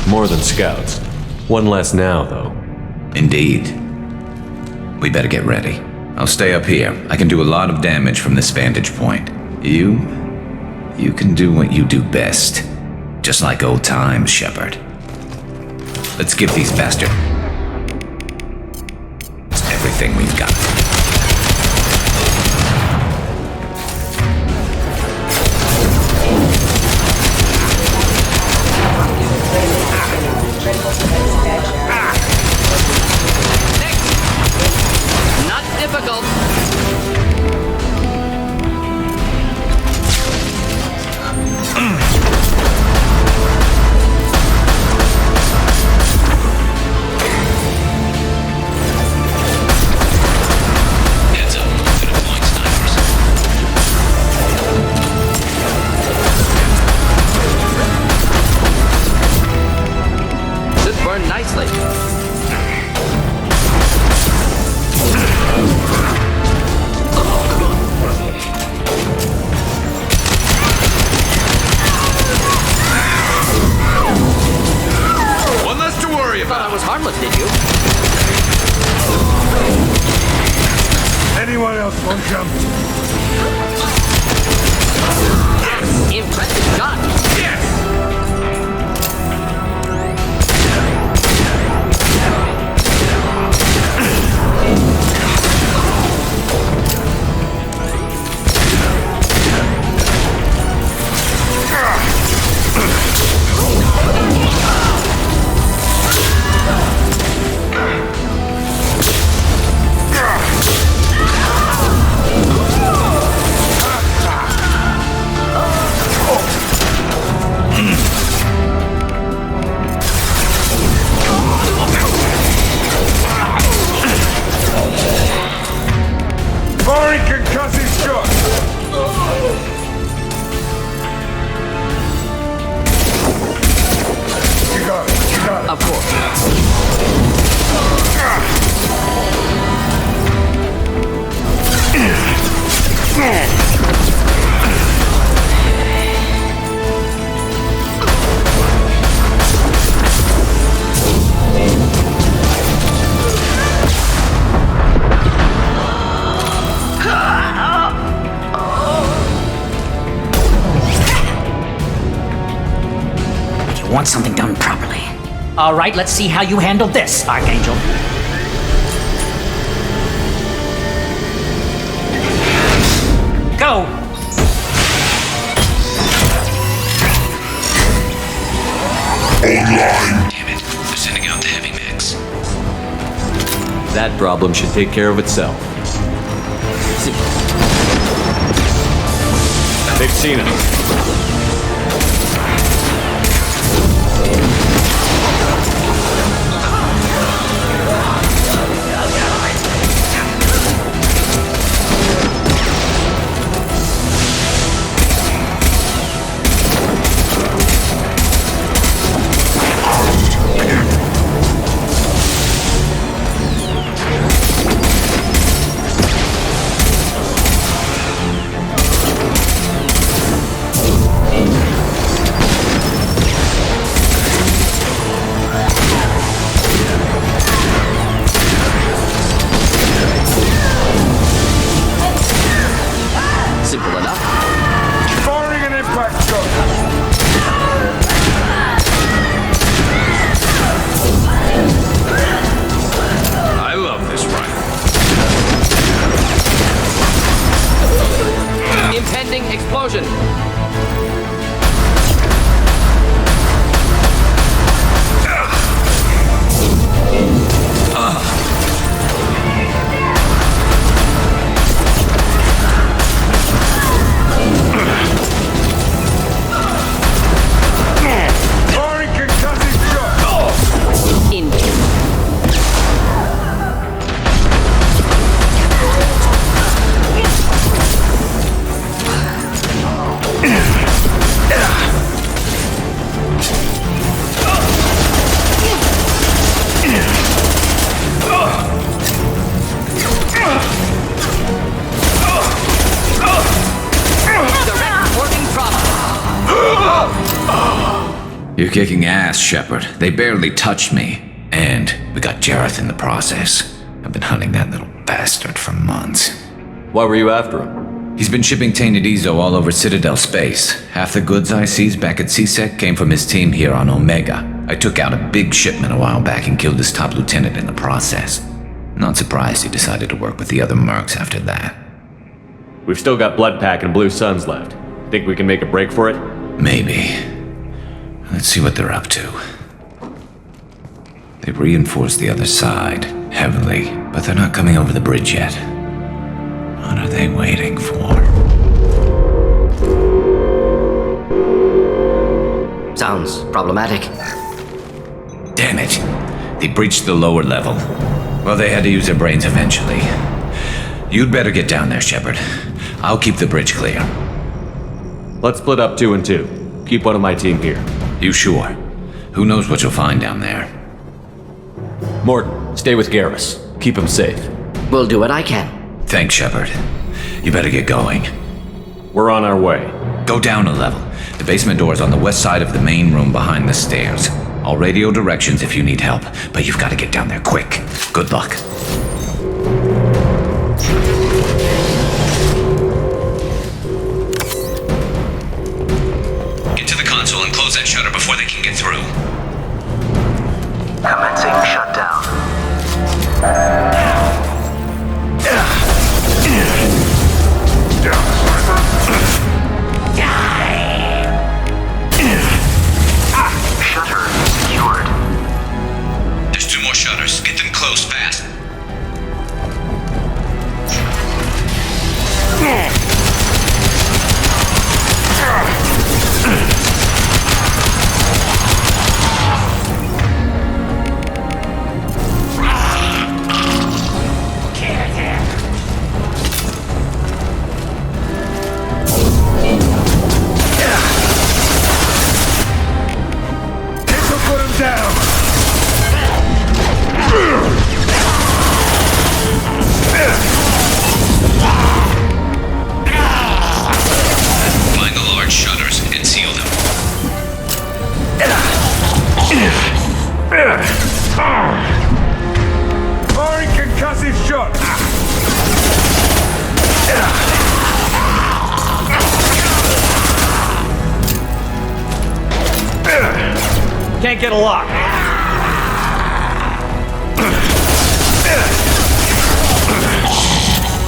More than scouts. One less now, though. Indeed. We better get ready. I'll stay up here. I can do a lot of damage from this vantage point. You can do what you do best. Just like old times, Shepard. Let's give these bastards everything we've got. Not difficult. Nicely. One less to worry about. Thought I was harmless, did you? Anyone else want jump? Yes! Impressive shot! Yes! You want something done properly. All right, let's see how you handle this, Archangel. Go! Online. Damn it, they're sending out the heavy mix. That problem should take care of itself. They've seen us. You're kicking ass, Shepard. They barely touched me. And we got Jareth in the process. I've been hunting that little bastard for months. Why were you after him? He's been shipping tainted Ezo all over Citadel space. Half the goods I seized back at CSEC came from his team here on Omega. I took out a big shipment a while back and killed his top lieutenant in the process. Not surprised he decided to work with the other mercs after that. We've still got Bloodpack and Blue Suns left. Think we can make a break for it? Maybe. Let's see what they're up to. They've reinforced the other side, heavily, but they're not coming over the bridge yet. What are they waiting for? Sounds problematic. Damn it. They breached the lower level. Well, they had to use their brains eventually. You'd better get down there, Shepard. I'll keep the bridge clear. Let's split up 2 and 2. Keep one of my team here. You sure? Who knows what you'll find down there? Morton, stay with Garrus. Keep him safe. Will do what I can. Thanks, Shepard. You better get going. We're on our way. Go down a level. The basement door's on the west side of the main room behind the stairs. I'll radio directions if you need help, but you've got to get down there quick. Good luck. Get to the console and close that shutter before they can get through. Commencing shutdown. Shutter secured. There's 2 more shutters. Get them close, fast. Can't get a lock.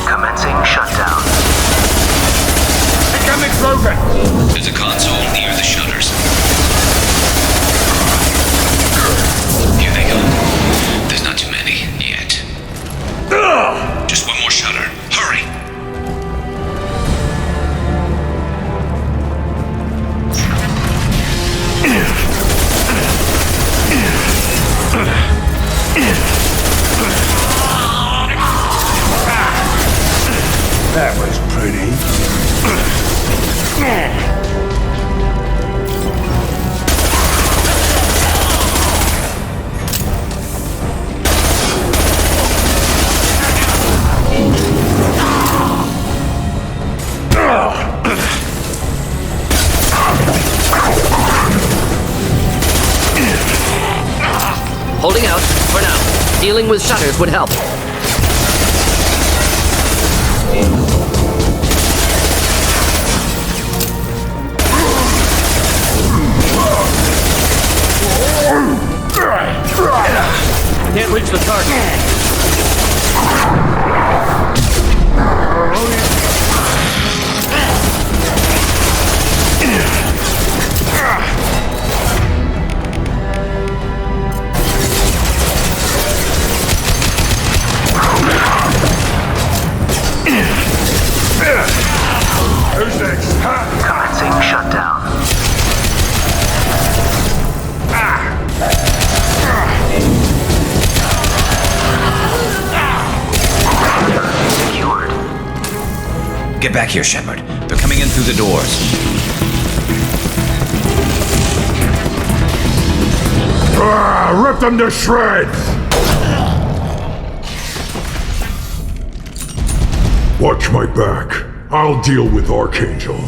Commencing shutdown. Becoming broken. There's a console near the shutters. Here they go. There's not too many yet. Just one more shutter. Hurry! That was pretty. Holding out, for now. Dealing with shutters would help. Can't reach the target. Who's next? Commencing shutdown. Secured. Get back here, Shepard. They're coming in through the doors. Rip them to shreds! Watch my back. I'll deal with Archangel.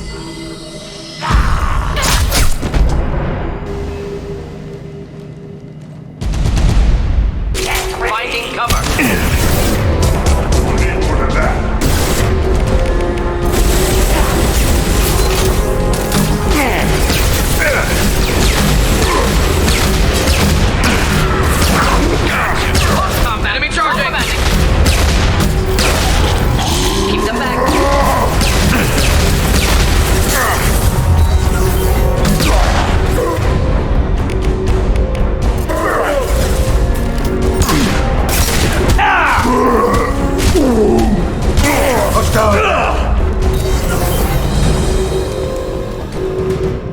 Finding cover. Enemy charging. Keep them back.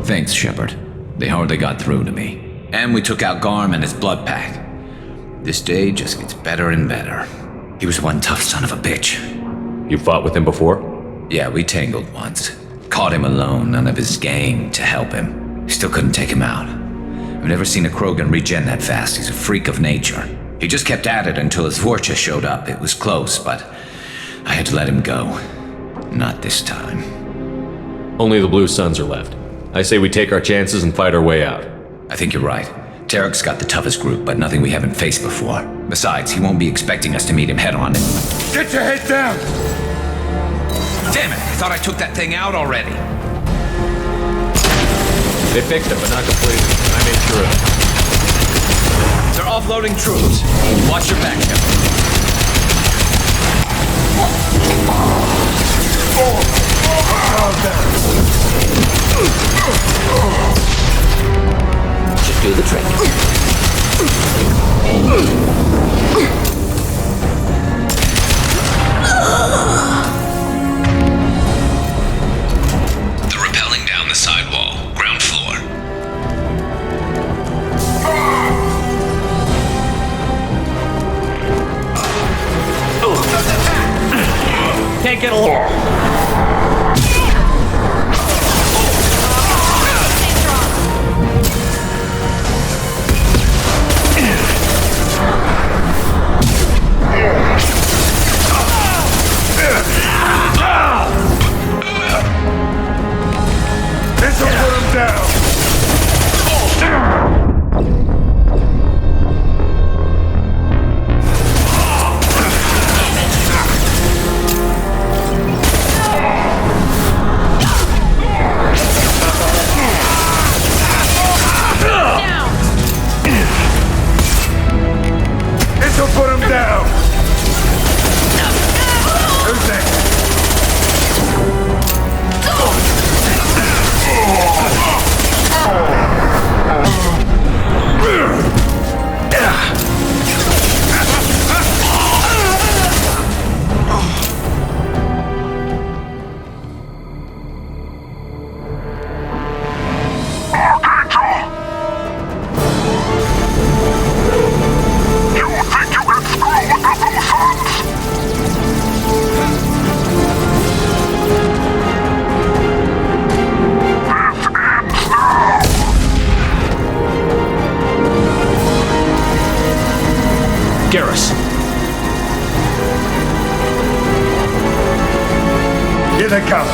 Thanks, Shepard. They hardly got through to me. And we took out Garm and his blood pack. This day just gets better and better. He was one tough son of a bitch. You fought with him before? Yeah, we tangled once. Caught him alone, none of his gang to help him. Still couldn't take him out. I've never seen a Krogan regen that fast. He's a freak of nature. He just kept at it until his Vorcha showed up. It was close, but I had to let him go. Not this time. Only the Blue Suns are left. I say we take our chances and fight our way out. I think you're right. Tarek's got the toughest group, but nothing we haven't faced before. Besides, he won't be expecting us to meet him head-on. Get your head down! Damn it! I thought I took that thing out already. They fixed it, but not completely. I made sure of it. They're offloading troops. Watch your back, Shepard. Should do the trick. They're rappelling down the sidewall, ground floor. Can't get a lock. This'll put him down! Garrus. Here they come.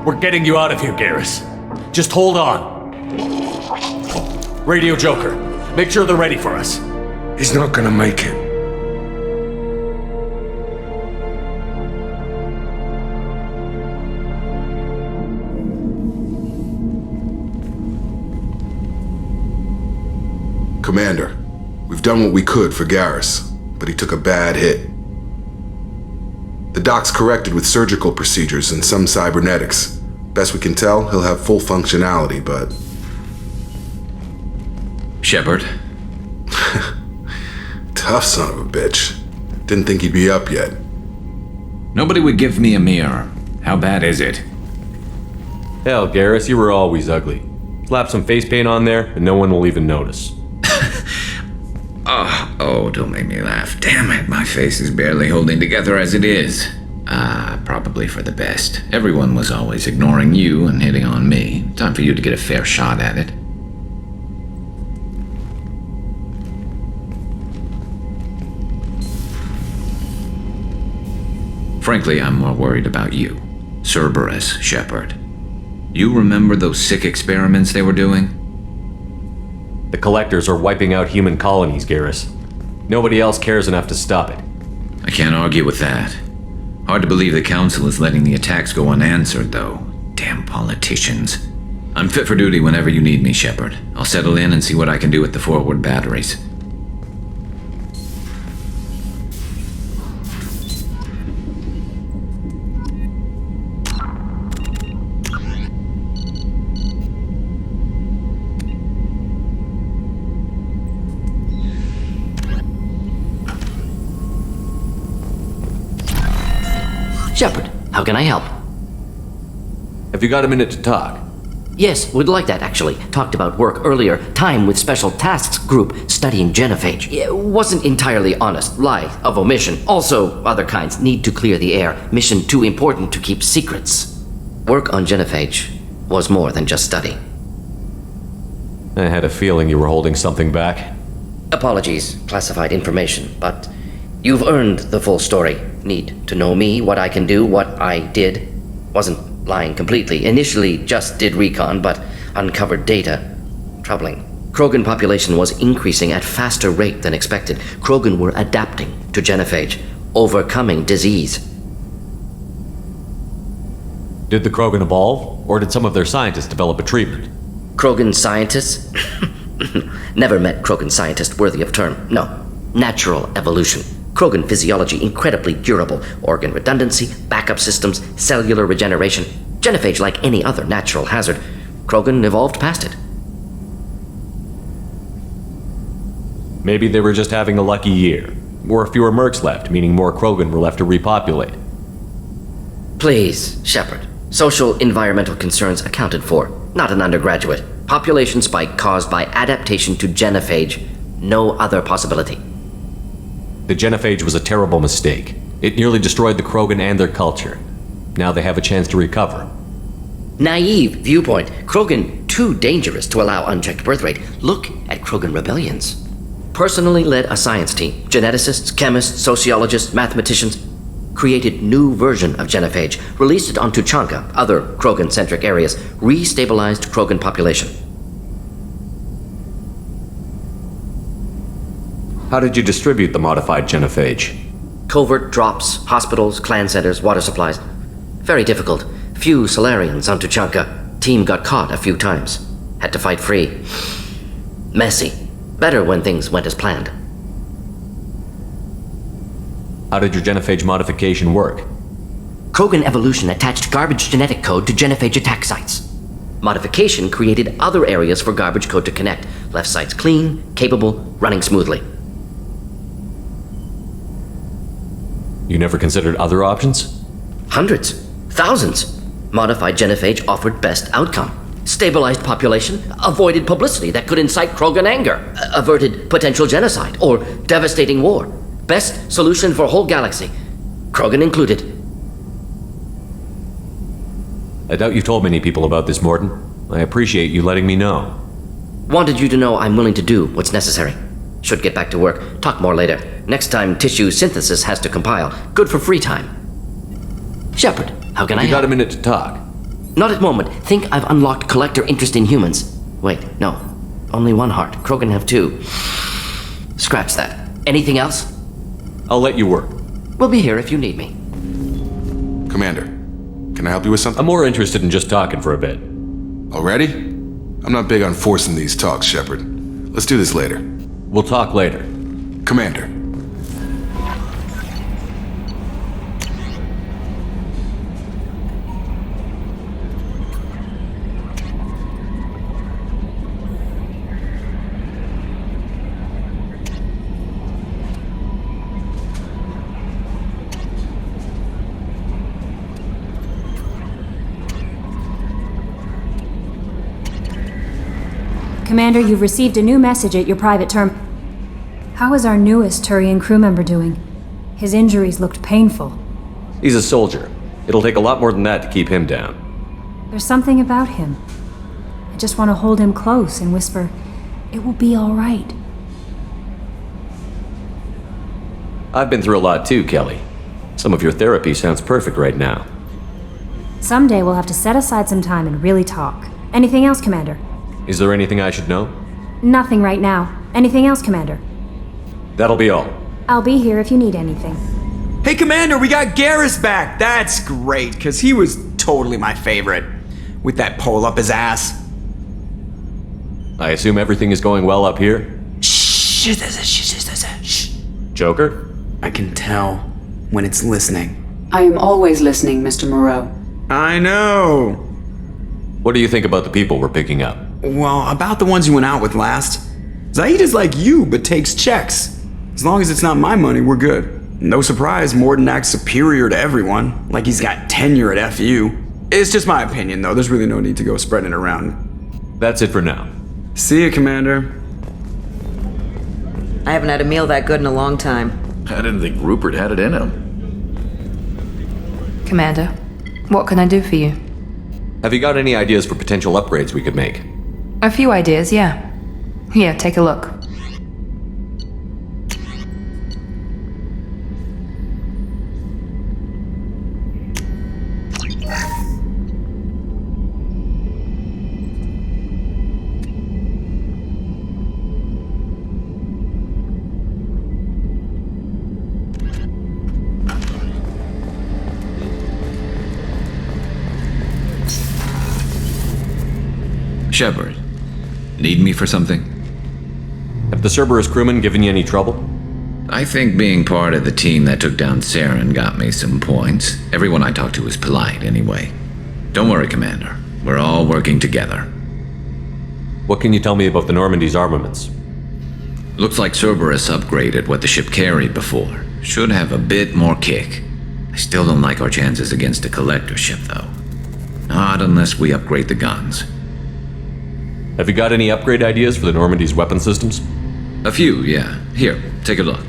We're getting you out of here, Garrus. Just hold on. Radio Joker, make sure they're ready for us. He's not gonna make it. Commander, we've done what we could for Garrus, but he took a bad hit. The doc's corrected with surgical procedures and some cybernetics. Best we can tell, he'll have full functionality, but... Shepard? Tough son of a bitch. Didn't think he'd be up yet. Nobody would give me a mirror. How bad is it? Hell, Garrus, you were always ugly. Slap some face paint on there, and no one will even notice. Oh, don't make me laugh. Damn it, my face is barely holding together as it is. Probably for the best. Everyone was always ignoring you and hitting on me. Time for you to get a fair shot at it. Frankly, I'm more worried about you. Cerberus, Shepard. You remember those sick experiments they were doing? The Collectors are wiping out human colonies, Garrus. Nobody else cares enough to stop it. I can't argue with that. Hard to believe the Council is letting the attacks go unanswered, though. Damn politicians. I'm fit for duty whenever you need me, Shepard. I'll settle in and see what I can do with the forward batteries. Shepard, how can I help? Have you got a minute to talk? Yes, would like that, actually. Talked about work earlier. Time with Special Tasks Group studying genophage. It wasn't entirely honest. Lie of omission. Also, other kinds. Need to clear the air. Mission too important to keep secrets. Work on genophage was more than just study. I had a feeling you were holding something back. Apologies, classified information, but you've earned the full story. Need to know me, what I can do, what I did. Wasn't lying completely. Initially just did recon, but uncovered data. Troubling. Krogan population was increasing at faster rate than expected. Krogan were adapting to genophage, overcoming disease. Did the Krogan evolve, or did some of their scientists develop a treatment? Krogan scientists? Never met Krogan scientist worthy of term. No. Natural evolution. Krogan physiology incredibly durable. Organ redundancy, backup systems, cellular regeneration. Genophage like any other natural hazard. Krogan evolved past it. Maybe they were just having a lucky year. Or fewer mercs left, meaning more Krogan were left to repopulate. Please, Shepard. Social environmental concerns accounted for. Not an undergraduate. Population spike caused by adaptation to genophage. No other possibility. The genophage was a terrible mistake. It nearly destroyed the Krogan and their culture. Now they have a chance to recover. Naive viewpoint. Krogan too dangerous to allow unchecked birth rate. Look at Krogan rebellions. Personally led a science team. Geneticists, chemists, sociologists, mathematicians. Created new version of genophage. Released it on Tuchanka, other Krogan-centric areas. Restabilized Krogan population. How did you distribute the modified genophage? Covert drops, hospitals, clan centers, water supplies. Very difficult. Few Solarians on Tuchanka. Team got caught a few times. Had to fight free. Messy. Better when things went as planned. How did your genophage modification work? Krogan evolution attached garbage genetic code to genophage attack sites. Modification created other areas for garbage code to connect. Left side's clean, capable, running smoothly. You never considered other options? Hundreds. Thousands. Modified genophage offered best outcome. Stabilized population, avoided publicity that could incite Krogan anger, averted potential genocide, or devastating war. Best solution for whole galaxy. Krogan included. I doubt you've told many people about this, Morton. I appreciate you letting me know. Wanted you to know I'm willing to do what's necessary. Should get back to work. Talk more later. Next time tissue synthesis has to compile. Good for free time. Shepard, how can I help? You got a minute to talk? Not at moment. Think I've unlocked collector interest in humans. Wait, no. Only one heart. Krogan have two. Scratch that. Anything else? I'll let you work. We'll be here if you need me. Commander, can I help you with something? I'm more interested in just talking for a bit. Already? I'm not big on forcing these talks, Shepard. Let's do this later. We'll talk later. Commander. Commander, you've received a new message at your private term. How is our newest Turian crew member doing? His injuries looked painful. He's a soldier. It'll take a lot more than that to keep him down. There's something about him. I just want to hold him close and whisper, "It will be all right." I've been through a lot too, Kelly. Some of your therapy sounds perfect right now. Someday we'll have to set aside some time and really talk. Anything else, Commander? Is there anything I should know? Nothing right now. Anything else, Commander? That'll be all. I'll be here if you need anything. Hey, Commander, we got Garrus back. That's great, because he was totally my favorite. With that pole up his ass. I assume everything is going well up here? Shh. Joker? I can tell when it's listening. I am always listening, Mr. Moreau. I know. What do you think about the people we're picking up? Well, about the ones you went out with last. Zaid is like you, but takes checks. As long as it's not my money, we're good. No surprise, Morden acts superior to everyone, like he's got tenure at FU. It's just my opinion, though. There's really no need to go spreading it around. That's it for now. See you, Commander. I haven't had a meal that good in a long time. I didn't think Rupert had it in him. Commander, what can I do for you? Have you got any ideas for potential upgrades we could make? A few ideas, yeah. Here, take a look. Shepard, need me for something? Have the Cerberus crewmen given you any trouble? I think being part of the team that took down Saren got me some points. Everyone I talked to was polite anyway. Don't worry, Commander. We're all working together. What can you tell me about the Normandy's armaments? Looks like Cerberus upgraded what the ship carried before. Should have a bit more kick. I still don't like our chances against a collector ship, though. Not unless we upgrade the guns. Have you got any upgrade ideas for the Normandy's weapon systems? A few, yeah. Here, take a look.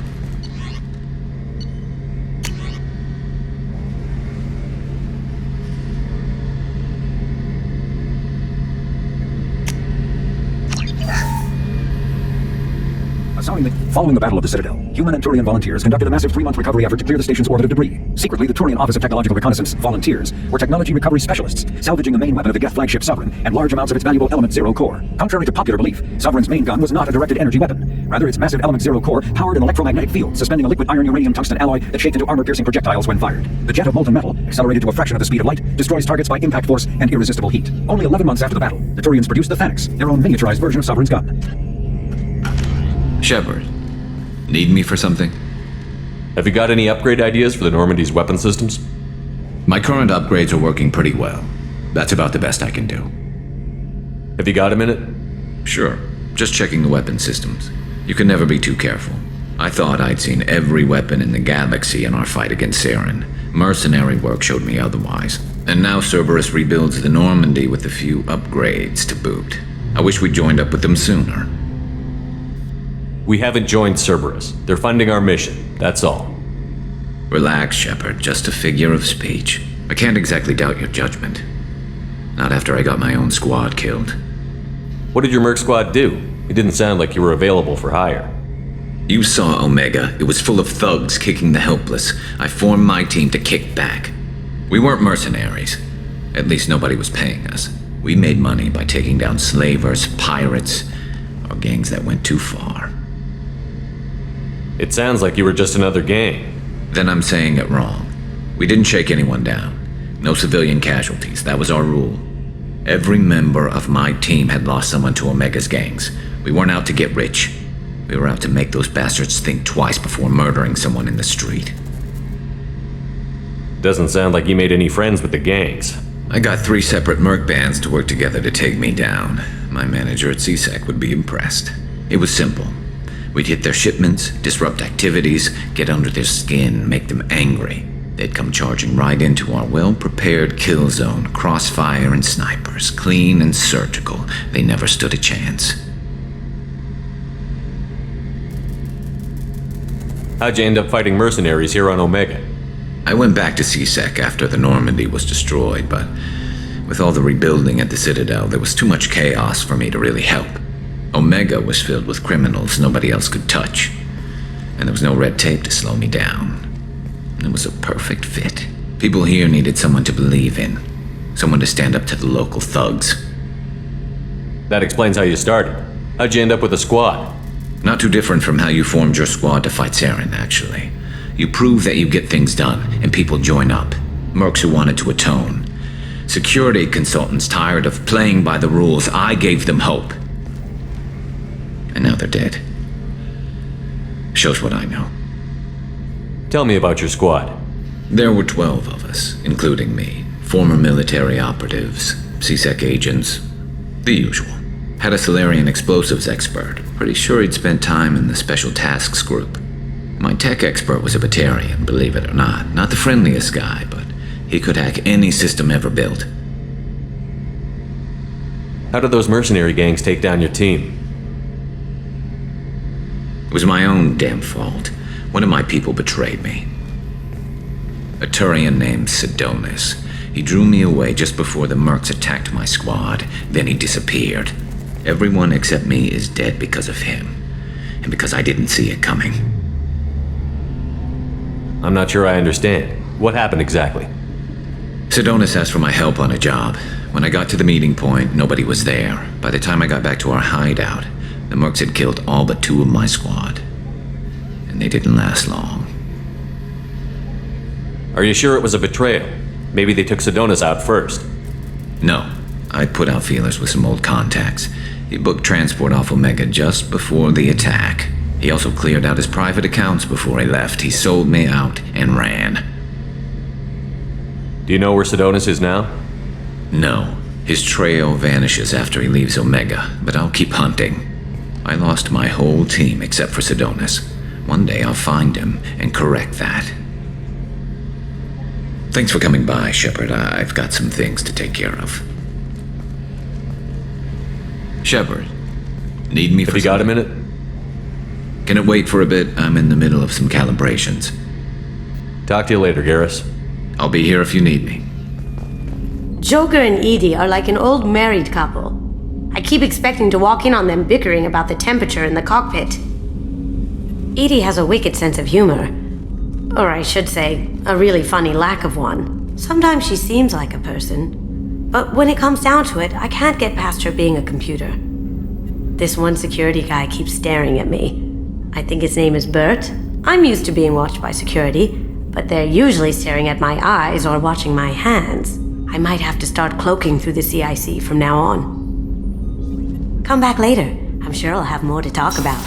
Following the Battle of the Citadel, human and Turian volunteers conducted a massive 3-month recovery effort to clear the station's orbit of debris. Secretly, the Turian Office of Technological Reconnaissance volunteers were technology recovery specialists, salvaging the main weapon of the Geth flagship Sovereign and large amounts of its valuable Element Zero core. Contrary to popular belief, Sovereign's main gun was not a directed energy weapon. Rather, its massive Element Zero core powered an electromagnetic field, suspending a liquid iron uranium tungsten alloy that shaped into armor-piercing projectiles when fired. The jet of molten metal, accelerated to a fraction of the speed of light, destroys targets by impact force and irresistible heat. Only 11 months after the battle, the Turians produced the Thanix, their own miniaturized version of Sovereign's gun. Shepard, need me for something? Have you got any upgrade ideas for the Normandy's weapon systems? My current upgrades are working pretty well. That's about the best I can do. Have you got a minute? Sure. Just checking the weapon systems. You can never be too careful. I thought I'd seen every weapon in the galaxy in our fight against Saren. Mercenary work showed me otherwise. And now Cerberus rebuilds the Normandy with a few upgrades to boot. I wish we joined up with them sooner. We haven't joined Cerberus. They're funding our mission, that's all. Relax, Shepard. Just a figure of speech. I can't exactly doubt your judgment. Not after I got my own squad killed. What did your merc squad do? It didn't sound like you were available for hire. You saw Omega. It was full of thugs kicking the helpless. I formed my team to kick back. We weren't mercenaries. At least nobody was paying us. We made money by taking down slavers, pirates, or gangs that went too far. It sounds like you were just another gang. Then I'm saying it wrong. We didn't shake anyone down. No civilian casualties. That was our rule. Every member of my team had lost someone to Omega's gangs. We weren't out to get rich. We were out to make those bastards think twice before murdering someone in the street. Doesn't sound like you made any friends with the gangs. I got 3 separate merc bands to work together to take me down. My manager at CSEC would be impressed. It was simple. We'd hit their shipments, disrupt activities, get under their skin, make them angry. They'd come charging right into our well-prepared kill zone, crossfire and snipers, clean and surgical. They never stood a chance. How'd you end up fighting mercenaries here on Omega? I went back to CSEC after the Normandy was destroyed, but with all the rebuilding at the Citadel, there was too much chaos for me to really help. Omega was filled with criminals nobody else could touch, and there was no red tape to slow me down. It was a perfect fit. People here needed someone to believe in, someone to stand up to the local thugs. That explains how you started. How'd you end up with a squad? Not too different from how you formed your squad to fight Saren, actually. You prove that you get things done, and people join up. Mercs who wanted to atone. Security consultants tired of playing by the rules. I gave them hope. And now they're dead. Shows what I know. Tell me about your squad. There were 12 of us, including me. Former military operatives, CSEC agents, the usual. Had a Solarian explosives expert. Pretty sure he'd spent time in the Special Tasks Group. My tech expert was a Batarian, believe it or not. Not the friendliest guy, but he could hack any system ever built. How did those mercenary gangs take down your team? It was my own damn fault. One of my people betrayed me. A Turian named Sidonis. He drew me away just before the mercs attacked my squad. Then he disappeared. Everyone except me is dead because of him. And because I didn't see it coming. I'm not sure I understand. What happened exactly? Sidonis asked for my help on a job. When I got to the meeting point, nobody was there. By the time I got back to our hideout, the mercs had killed all but 2 of my squad. And they didn't last long. Are you sure it was a betrayal? Maybe they took Sidonis out first. No. I put out feelers with some old contacts. He booked transport off Omega just before the attack. He also cleared out his private accounts before he left. He sold me out and ran. Do you know where Sidonis is now? No. His trail vanishes after he leaves Omega, but I'll keep hunting. I lost my whole team except for Sidonis. One day I'll find him and correct that. Thanks for coming by, Shepard. I've got some things to take care of. Shepard, need me for Have you got a minute? Can it wait for a bit? I'm in the middle of some calibrations. Talk to you later, Garrus. I'll be here if you need me. Joker and Edie are like an old married couple. I keep expecting to walk in on them bickering about the temperature in the cockpit. Edie has a wicked sense of humor. Or I should say, a really funny lack of one. Sometimes she seems like a person. But when it comes down to it, I can't get past her being a computer. This one security guy keeps staring at me. I think his name is Bert. I'm used to being watched by security, but they're usually staring at my eyes or watching my hands. I might have to start cloaking through the CIC from now on. Come back later. I'm sure I'll have more to talk about.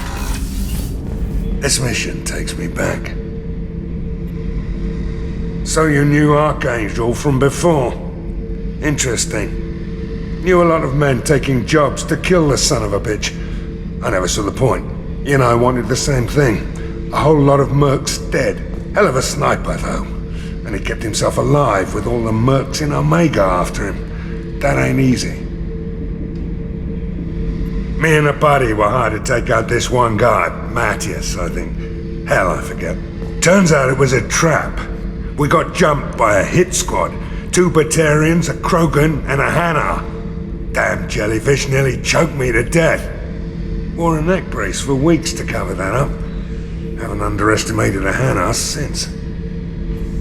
This mission takes me back. So you knew Archangel from before? Interesting. Knew a lot of men taking jobs to kill the son of a bitch. I never saw the point. You know, I wanted the same thing. A whole lot of mercs dead. Hell of a sniper, though. And he kept himself alive with all the mercs in Omega after him. That ain't easy. Me and a buddy were hired to take out this one guy, Matthias, I think. Hell, I forget. Turns out it was a trap. We got jumped by a hit squad. 2 Batarians, a Krogan, and a Hanar. Damn jellyfish nearly choked me to death. Wore a neck brace for weeks to cover that up. Haven't underestimated a Hanar since.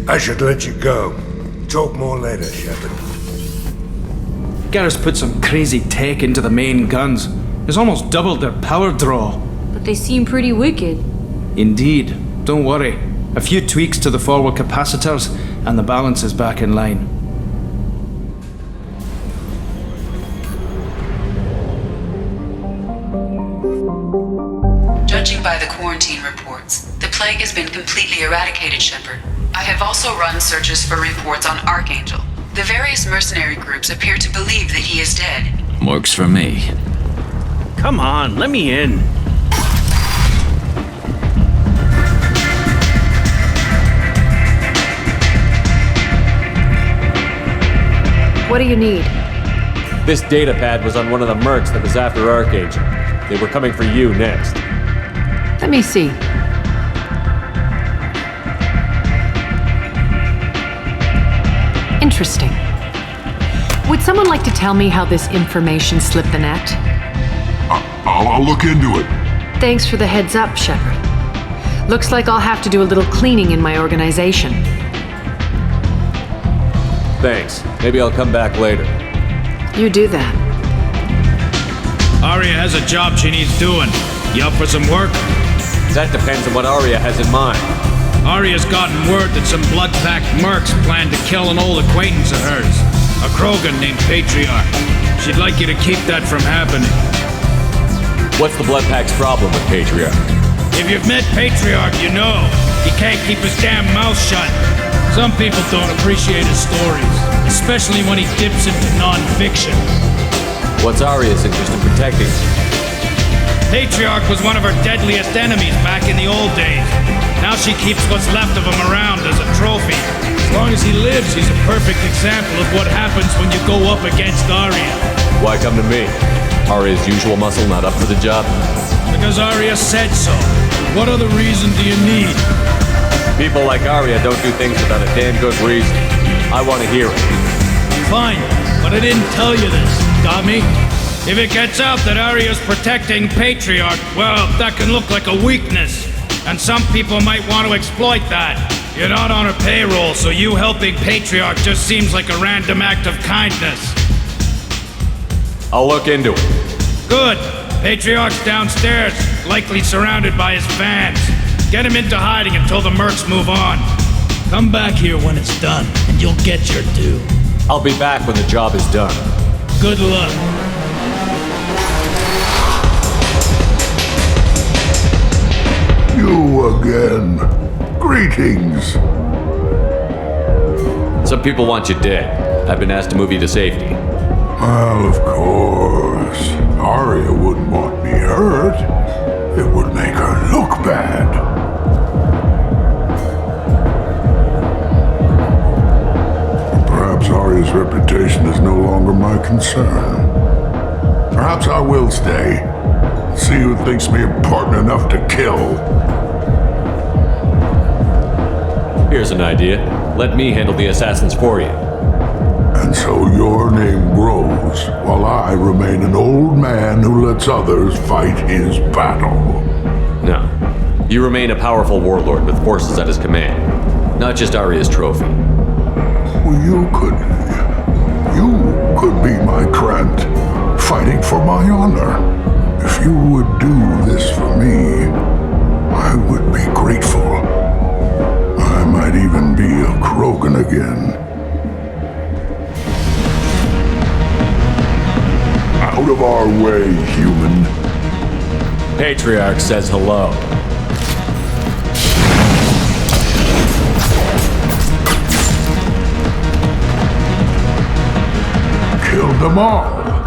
I should let you go. Talk more later, Shepard. Garrus put some crazy tech into the main guns. It's almost doubled their power draw. But they seem pretty wicked. Indeed. Don't worry. A few tweaks to the forward capacitors, and the balance is back in line. Judging by the quarantine reports, the plague has been completely eradicated, Shepard. I have also run searches for reports on Archangel. The various mercenary groups appear to believe that he is dead. Works for me. Come on, let me in. What do you need? This data pad was on one of the mercs that was after Archangel. They were coming for you next. Let me see. Interesting. Would someone like to tell me how this information slipped the net? I'll look into it. Thanks for the heads up, Shepard. Looks like I'll have to do a little cleaning in my organization. Thanks. Maybe I'll come back later. You do that. Arya has a job she needs doing. You up for some work? That depends on what Arya has in mind. Arya's gotten word that some blood-packed mercs plan to kill an old acquaintance of hers. A Krogan named Patriarch. She'd like you to keep that from happening. What's the Bloodpack's problem with Patriarch? If you've met Patriarch, you know. He can't keep his damn mouth shut. Some people don't appreciate his stories, especially when he dips into non-fiction. What's Arya's interest in protecting? Patriarch was one of her deadliest enemies back in the old days. Now she keeps what's left of him around as a trophy. As long as he lives, he's a perfect example of what happens when you go up against Arya. Why come to me? Arya's usual muscle not up for the job? Because Arya said so. What other reason do you need? People like Arya don't do things without a damn good reason. I want to hear it. Fine, but I didn't tell you this. Got me? If it gets out that Arya's protecting Patriarch, well, that can look like a weakness. And some people might want to exploit that. You're not on her payroll, so you helping Patriarch just seems like a random act of kindness. I'll look into it. Good. Patriarch's downstairs, likely surrounded by his fans. Get him into hiding until the mercs move on. Come back here when it's done, and you'll get your due. I'll be back when the job is done. Good luck. You again. Greetings. Some people want you dead. I've been asked to move you to safety. Well, of course. Arya wouldn't want me hurt. It would make her look bad. Perhaps Arya's reputation is no longer my concern. Perhaps I will stay. See who thinks me important enough to kill. Here's an idea. Let me handle the assassins for you. And so your name grows, while I remain an old man who lets others fight his battle. No. You remain a powerful warlord with forces at his command. Not just Arya's trophy. Well, you could be my Krant, fighting for my honor. If you would do this for me, I would be grateful. I might even be a Krogan again. Out of our way, human. Patriarch says hello. Killed them all.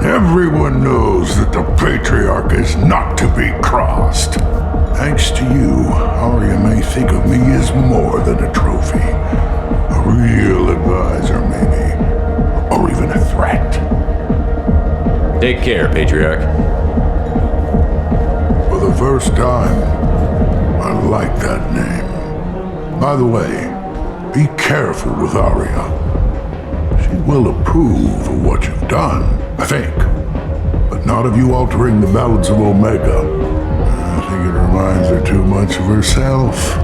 Everyone knows that the Patriarch is not to be crossed. Thanks to you, Arya may think of me as more than a trophy. A real advisor, maybe. Or even a threat. Take care, Patriarch. For the first time, I like that name. By the way, be careful with Arya. She will approve of what you've done, I think. But not of you altering the balance of Omega. I think it reminds her too much of herself.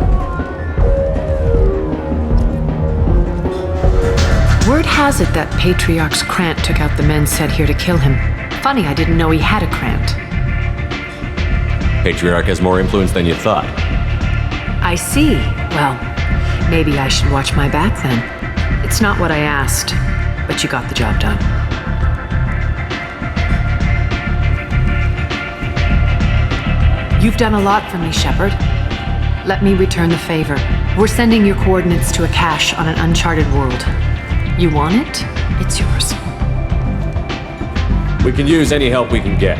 Word has it that Patriarch's Krant took out the men sent here to kill him. Funny, I didn't know he had a Krant. Patriarch has more influence than you thought. I see. Well, maybe I should watch my back then. It's not what I asked, but you got the job done. You've done a lot for me, Shepard. Let me return the favor. We're sending your coordinates to a cache on an uncharted world. You want it? It's yours. We can use any help we can get.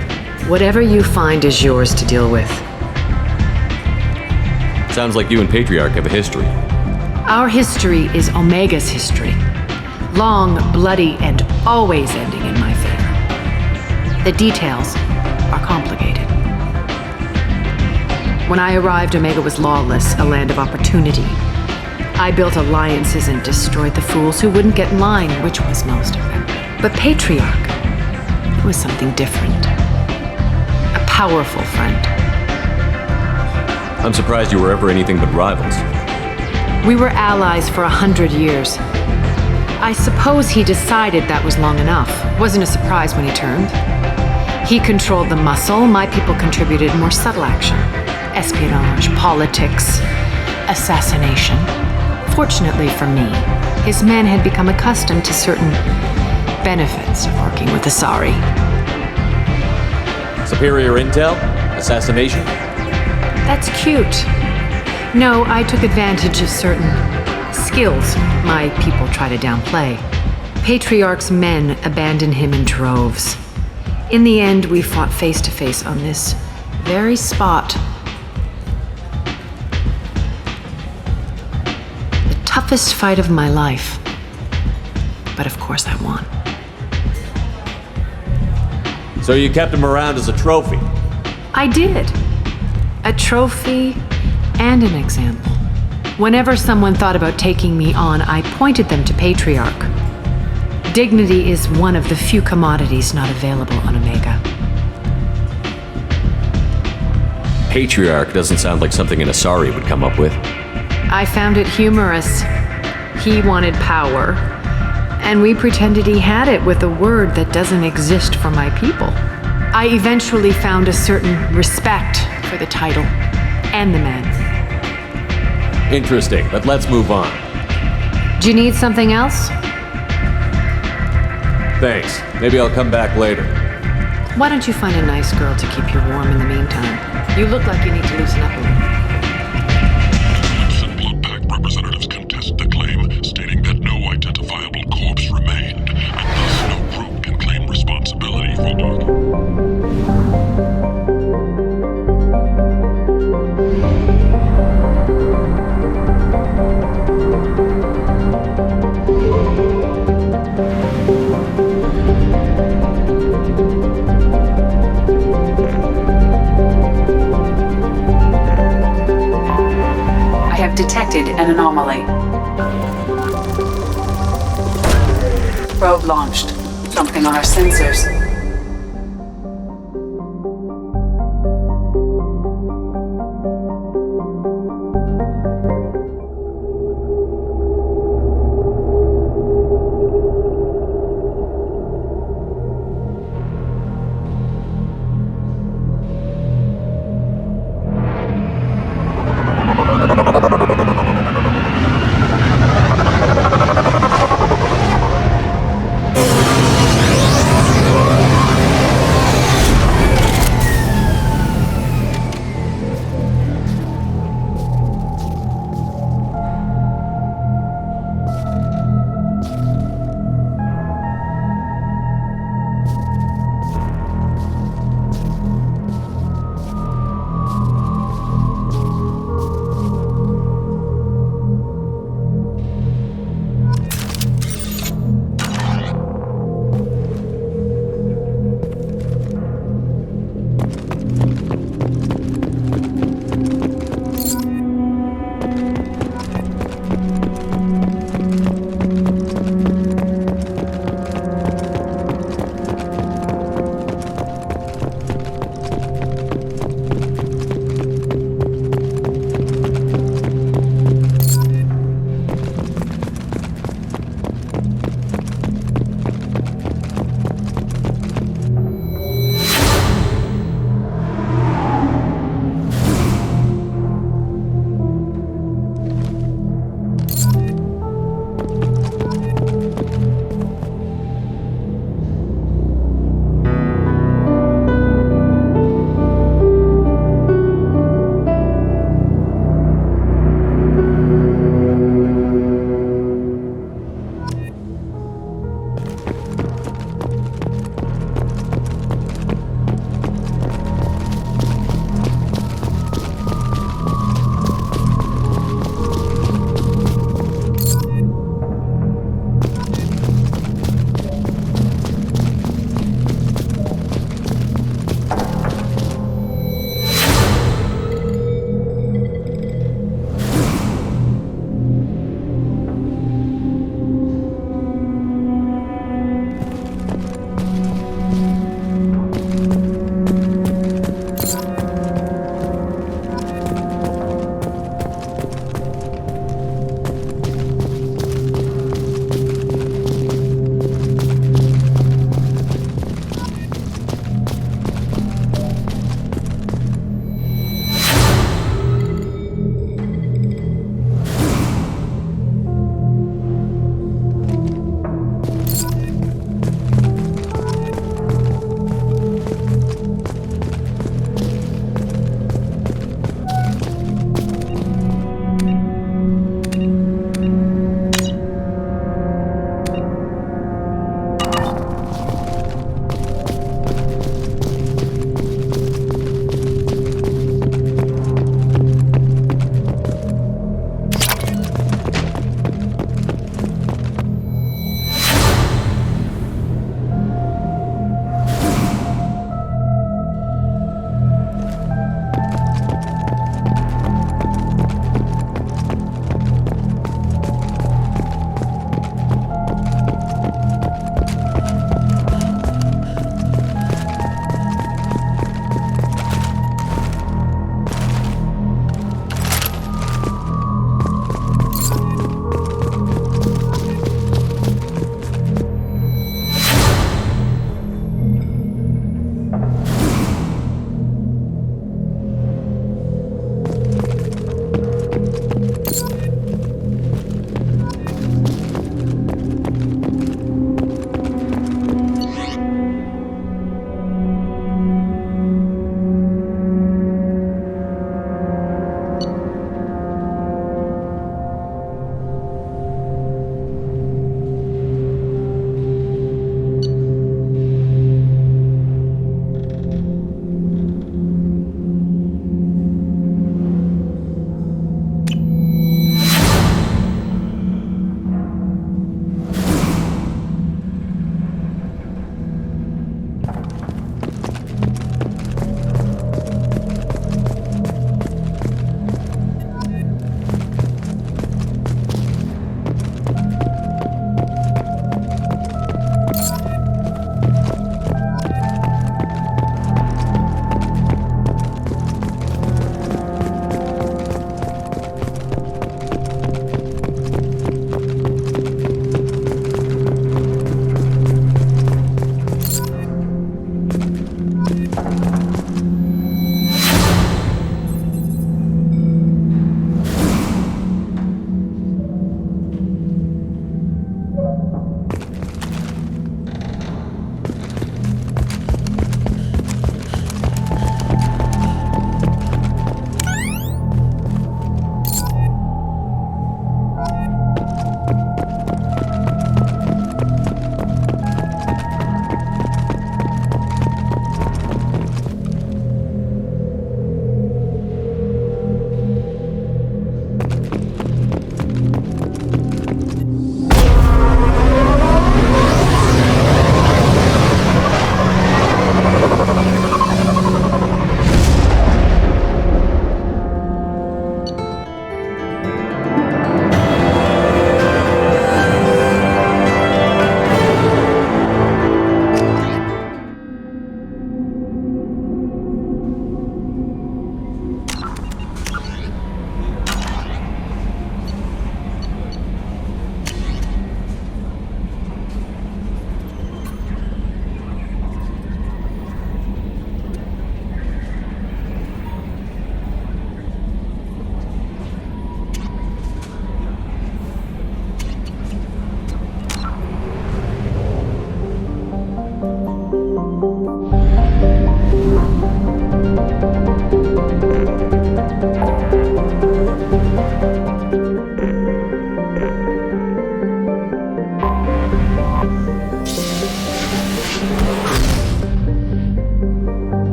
Whatever you find is yours to deal with. Sounds like you and Patriarch have a history. Our history is Omega's history. Long, bloody, and always ending in my favor. The details are complicated. When I arrived, Omega was lawless, a land of opportunity. I built alliances and destroyed the fools who wouldn't get in line, which was most of them. But Patriarch was something different. A powerful friend. I'm surprised you were ever anything but rivals. We were allies for 100 years. I suppose he decided that was long enough. Wasn't a surprise when he turned. He controlled the muscle, my people contributed more subtle action. Espionage, politics, assassination. Fortunately for me, his men had become accustomed to certain benefits of working with Asari. Superior intel? Assassination? That's cute. No, I took advantage of certain skills my people try to downplay. Patriarch's men abandoned him in droves. In the end, we fought face to face on this very spot. The toughest fight of my life. But of course I won. So you kept him around as a trophy? I did. A trophy and an example. Whenever someone thought about taking me on, I pointed them to Patriarch. Dignity is one of the few commodities not available on Omega. Patriarch doesn't sound like something an Asari would come up with. I found it humorous. He wanted power, and we pretended he had it with a word that doesn't exist for my people. I eventually found a certain respect for the title and the man. Interesting, but let's move on. Do you need something else? Thanks. Maybe I'll come back later. Why don't you find a nice girl to keep you warm in the meantime? You look like you need to loosen up a little. Blood-pack representatives contest the claim, stating that no identifiable corpse remained, and thus no group can claim responsibility for it. I have detected an anomaly. Probe launched. Something on our sensors.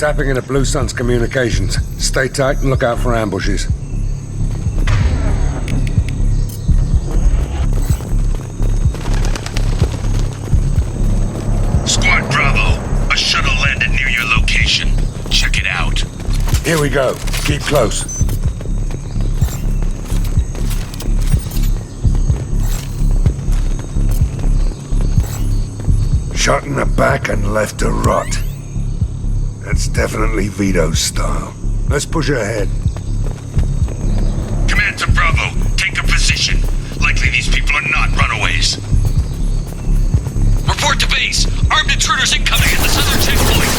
Tapping into Blue Sun's communications. Stay tight and look out for ambushes. Squad Bravo, a shuttle landed near your location. Check it out. Here we go. Keep close. Shot in the back and left to rot. That's definitely Vito's style. Let's push ahead. Command to Bravo, take a position. Likely these people are not runaways. Report to base. Armed intruders incoming at the southern checkpoint.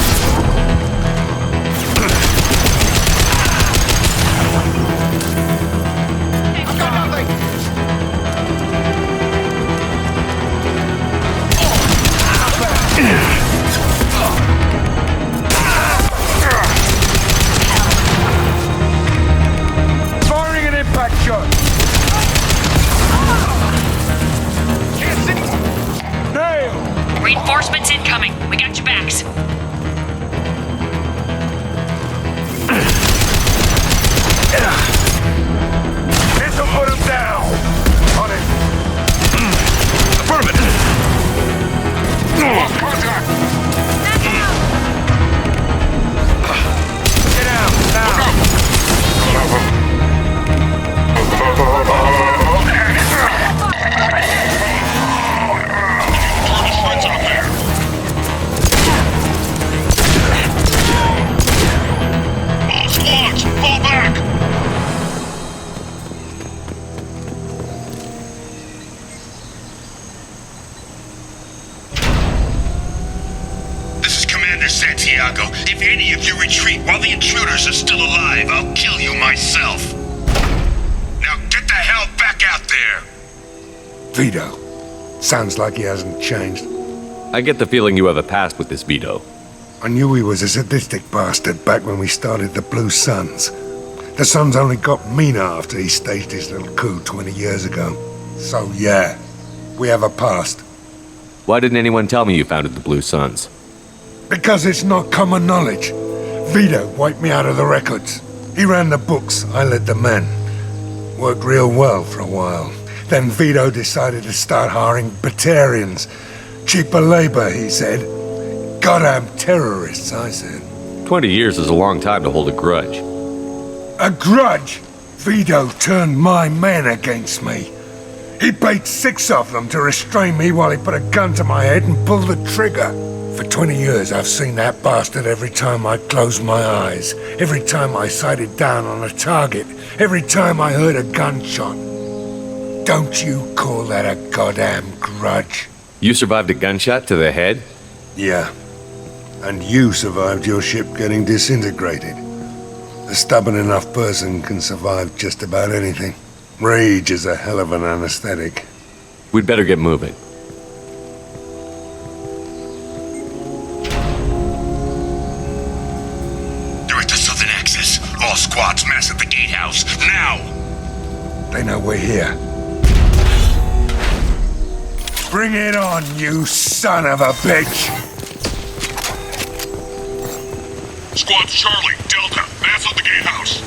Firing an impact shot! Can't see! Nail! Reinforcements incoming. We got your backs. This'll put him down! On it! Affirmative! Lost contact! Get out, now! Friends out there! All squads, fall back! This is Commander Santiago. If any of you retreat while the intruders are still alive, I'll kill you myself. Now get the hell back out there! Vito. Sounds like he hasn't changed. I get the feeling you have a past with this Vito. I knew he was a sadistic bastard back when we started the Blue Suns. The Suns only got meaner after he staged his little coup 20 years ago. So yeah, we have a past. Why didn't anyone tell me you founded the Blue Suns? Because it's not common knowledge. Vito wiped me out of the records. He ran the books, I led the men. Worked real well for a while. Then Vito decided to start hiring Batarians. Cheaper labor, he said. Goddamn terrorists, I said. 20 years is a long time to hold a grudge. A grudge? Vito turned my men against me. He paid 6 of them to restrain me while he put a gun to my head and pulled the trigger. For 20 years I've seen that bastard every time I closed my eyes. Every time I sighted down on a target. Every time I heard a gunshot. Don't you call that a goddamn grudge? You survived a gunshot to the head? Yeah. And you survived your ship getting disintegrated. A stubborn enough person can survive just about anything. Rage is a hell of an anesthetic. We'd better get moving. They're at the southern axis. All squads mass at the gatehouse. Now! They know we're here. Bring it on, you son of a bitch! Squad Charlie, Delta, mass at the gatehouse.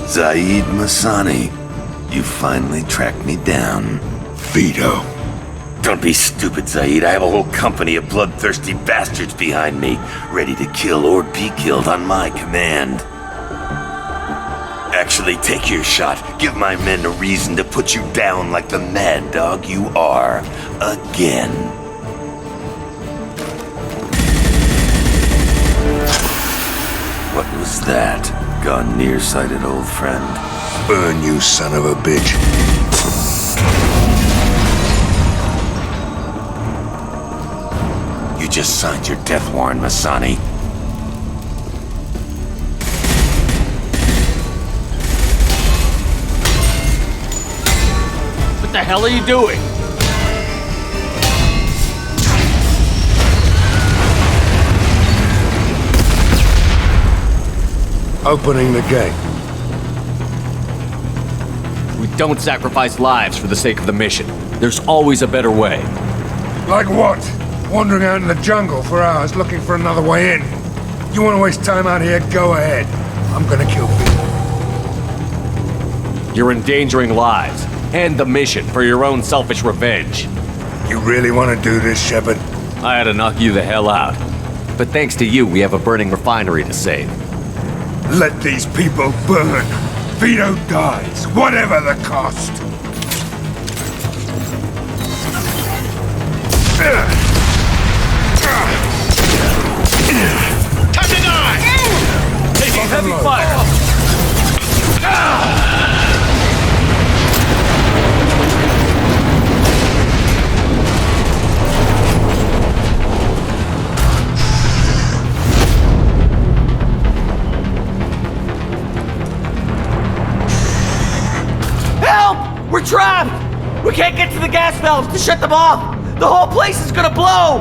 Zaid Masani, you finally tracked me down. Vito. Don't be stupid, Zaid. I have a whole company of bloodthirsty bastards behind me, ready to kill or be killed on my command. Actually, take your shot. Give my men a reason to put you down like the mad dog you are. Again. What was that? Gone nearsighted, old friend. Burn, you son of a bitch. You just signed your death warrant, Masani. What the hell are you doing? Opening the gate. We don't sacrifice lives for the sake of the mission. There's always a better way. Like what? Wandering out in the jungle for hours looking for another way in. You want to waste time out here? Go ahead. I'm gonna kill people. You're endangering lives and the mission for your own selfish revenge. You really want to do this, Shepard? I had to knock you the hell out. But thanks to you, we have a burning refinery to save. Let these people burn. Vito dies, whatever the cost. Time to die! Taking heavy fire! Help! We're trapped! We can't get to the gas valves to shut them off! The whole place is gonna blow!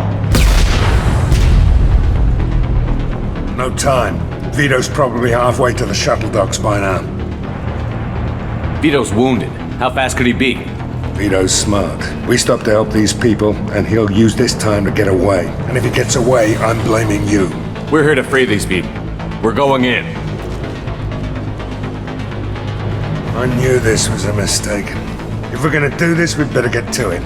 No time. Vito's probably halfway to the shuttle docks by now. Vito's wounded. How fast could he be? Vito's smart. We stop to help these people, and he'll use this time to get away. And if he gets away, I'm blaming you. We're here to free these people. We're going in. I knew this was a mistake. If we're gonna do this, we'd better get to it.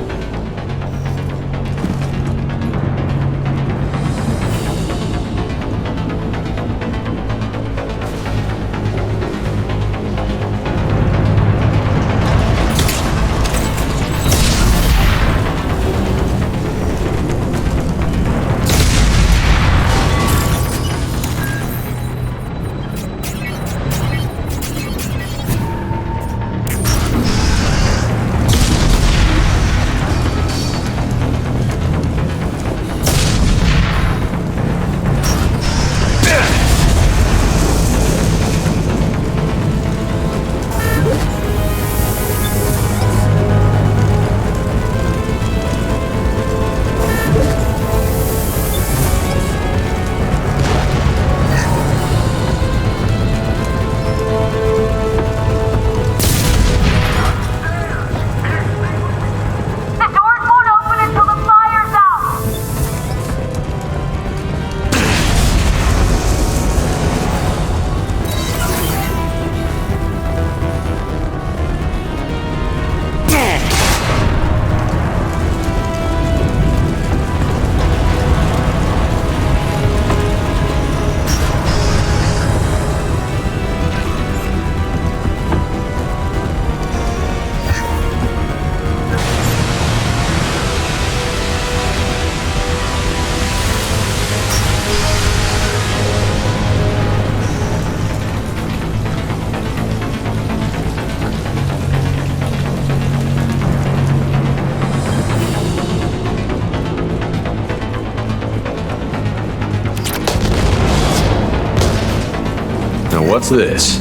What's this?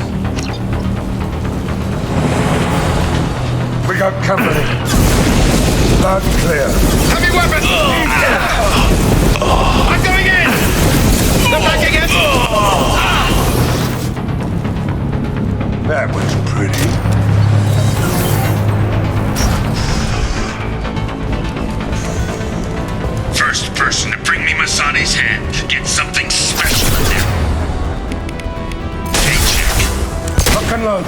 We got company. Loud and clear. Heavy weapon! I'm going in! They're backing it! That was pretty. First person to bring me Masani's head gets something special in there. Lock and load.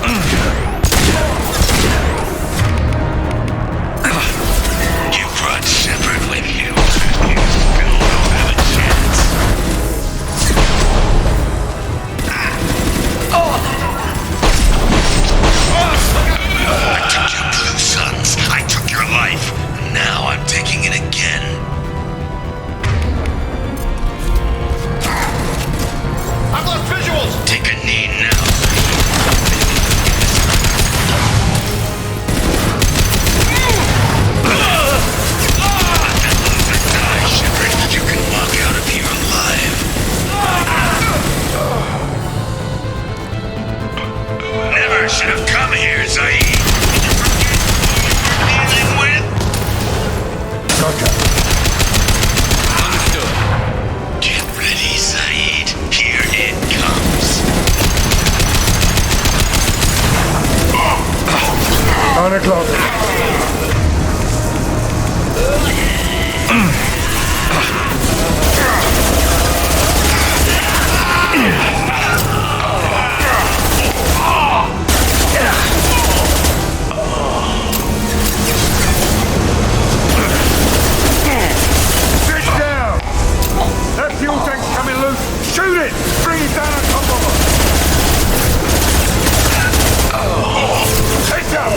You brought Shepard with you. You'll have a chance. I took your blue suns. I took your life. Now I'm taking it again. I've lost visuals! Take a knee now. 9 o'clock. Shoot it! Bring it down on top of us! Take down!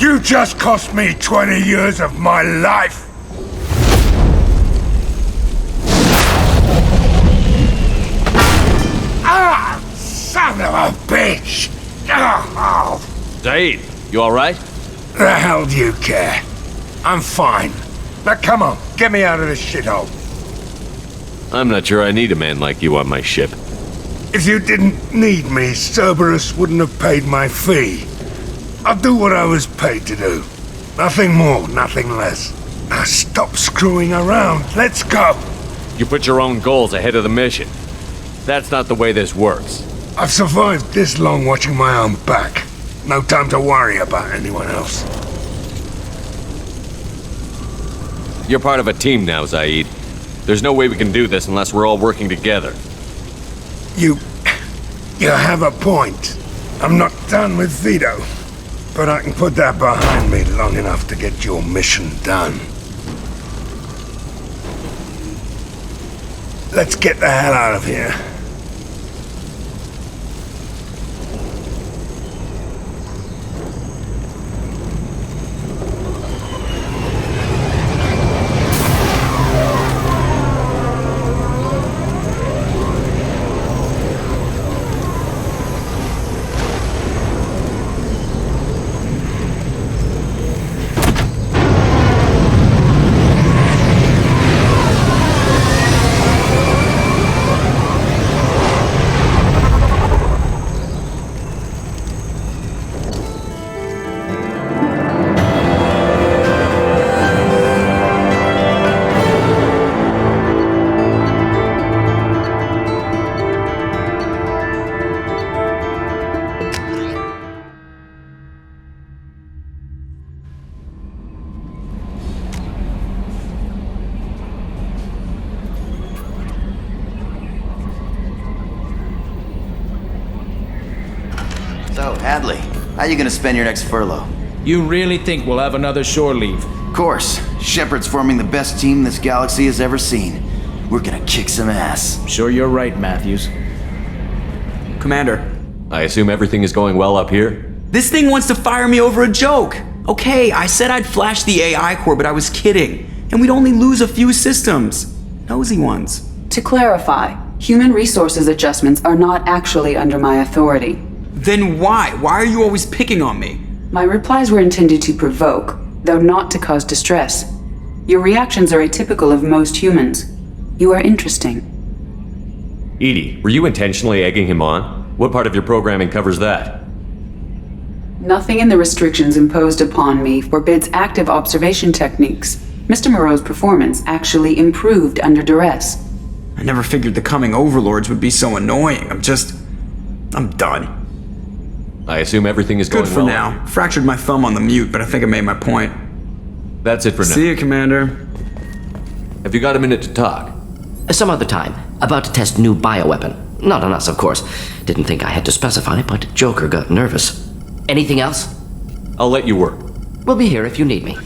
You just cost me 20 years of my life! Ah! Son of a bitch! Oh. Zaid, you alright? The hell do you care? I'm fine. Now come on, get me out of this shithole. I'm not sure I need a man like you on my ship. If you didn't need me, Cerberus wouldn't have paid my fee. I'll do what I was paid to do. Nothing more, nothing less. Now stop screwing around. Let's go. You put your own goals ahead of the mission. That's not the way this works. I've survived this long watching my own back. No time to worry about anyone else. You're part of a team now, Zaid. There's no way we can do this unless we're all working together. You have a point. I'm not done with Vito. But I can put that behind me long enough to get your mission done. Let's get the hell out of here. So, Hadley, how you gonna spend your next furlough? You really think we'll have another shore leave? Of course. Shepard's forming the best team this galaxy has ever seen. We're gonna kick some ass. Sure you're right, Matthews. Commander. I assume everything is going well up here? This thing wants to fire me over a joke. Okay, I said I'd flash the AI core, but I was kidding. And we'd only lose a few systems. Nosy ones. To clarify, human resources adjustments are not actually under my authority. Then why? Why are you always picking on me? My replies were intended to provoke, though not to cause distress. Your reactions are atypical of most humans. You are interesting. Edie, were you intentionally egging him on? What part of your programming covers that? Nothing in the restrictions imposed upon me forbids active observation techniques. Mr. Moreau's performance actually improved under duress. I never figured the coming overlords would be so annoying. I'm done. I assume everything is going well. Good for well. now. Fractured my thumb on the mute, but I think I made my point. That's it for now. See you, Commander. Have you got a minute to talk? Some other time. About to test new bioweapon. Not on us, of course. Didn't think I had to specify, but Joker got nervous. Anything else? I'll let you work. We'll be here if you need me.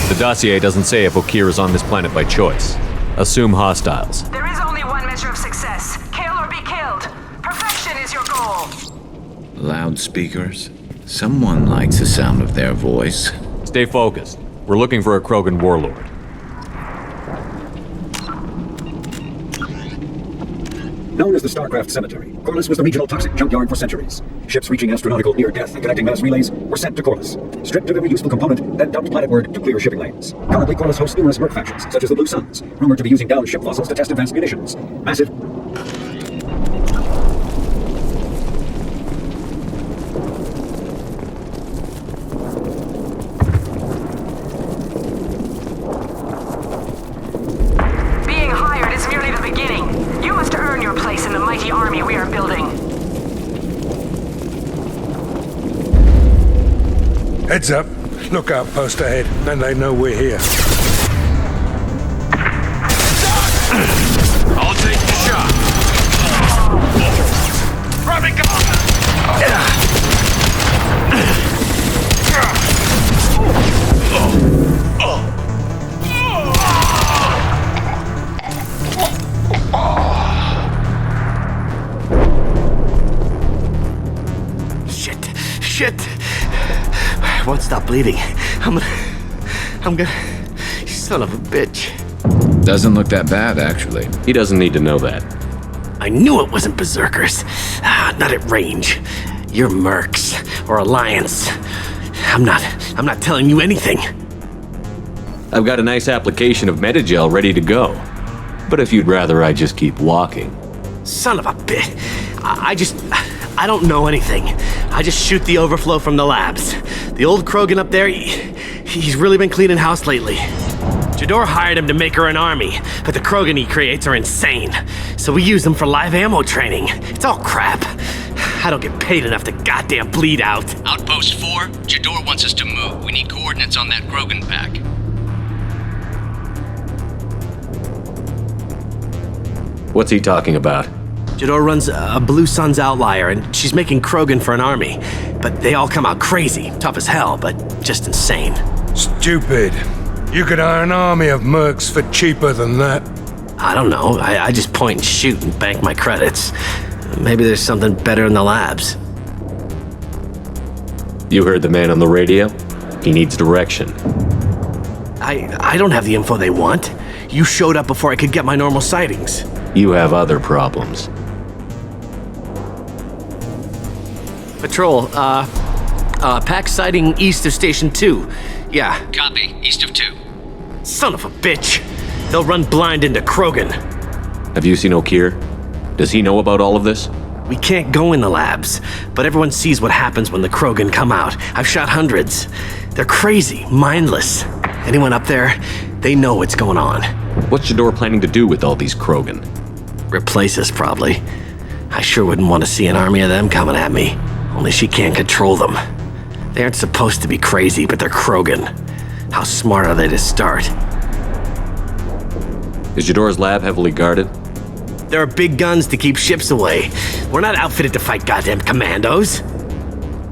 The dossier doesn't say if Okir is on this planet by choice. Assume hostiles. There is only one measure of success. Kill or be killed. Perfection is your goal. Loudspeakers? Someone likes the sound of their voice. Stay focused. We're looking for a Krogan warlord. Known as the Starcraft Cemetery, Corliss was the regional toxic junkyard for centuries. Ships reaching astronautical near-death and connecting mass relays were sent to Corliss, stripped of every useful component, then dumped planetward to clear shipping lanes. Currently, Corliss hosts numerous merc factions, such as the Blue Suns, rumored to be using downed ship fossils to test advanced munitions. Massive... Being hired is merely the beginning. You must earn your place in the mighty army we are building. Heads up. Lookout post ahead, and they know we're here. I'll take the shot. Grabbing Shit. I won't stop bleeding. I'm gonna... You son of a bitch. Doesn't look that bad, actually. He doesn't need to know that. I knew it wasn't berserkers. Not at range. You're mercs or Alliance. I'm not telling you anything. I've got a nice application of Metagel ready to go. But if you'd rather I just keep walking. Son of a bitch. I don't know anything. I just shoot the overflow from the labs. The old Krogan up there, he's really been cleaning house lately. Jador hired him to make her an army, but the Krogan he creates are insane. So we use them for live ammo training. It's all crap. I don't get paid enough to goddamn bleed out. Outpost 4, Jador wants us to move. We need coordinates on that Krogan pack. What's he talking about? Jador runs a Blue Suns outlier, and she's making Krogan for an army. But they all come out crazy, tough as hell, but just insane. Stupid. You could hire an army of mercs for cheaper than that. I don't know. I just point and shoot and bank my credits. Maybe there's something better in the labs. You heard the man on the radio? He needs direction. I don't have the info they want. You showed up before I could get my normal sightings. You have other problems. Patrol, pack sighting east of Station 2. Yeah. Copy. East of 2. Son of a bitch. they'll run blind into Krogan. Have you seen Okir? Does he know about all of this? We can't go in the labs, but everyone sees what happens when the Krogan come out. I've shot hundreds. They're crazy, mindless. Anyone up there, they know what's going on. What's Jador planning to do with all these Krogan? Replace us, probably. I sure wouldn't want to see an army of them coming at me. Only she can't control them. They aren't supposed to be crazy, but they're Krogan. How smart are they to start? Is Jador's lab heavily guarded? There are big guns to keep ships away. We're not outfitted to fight goddamn commandos.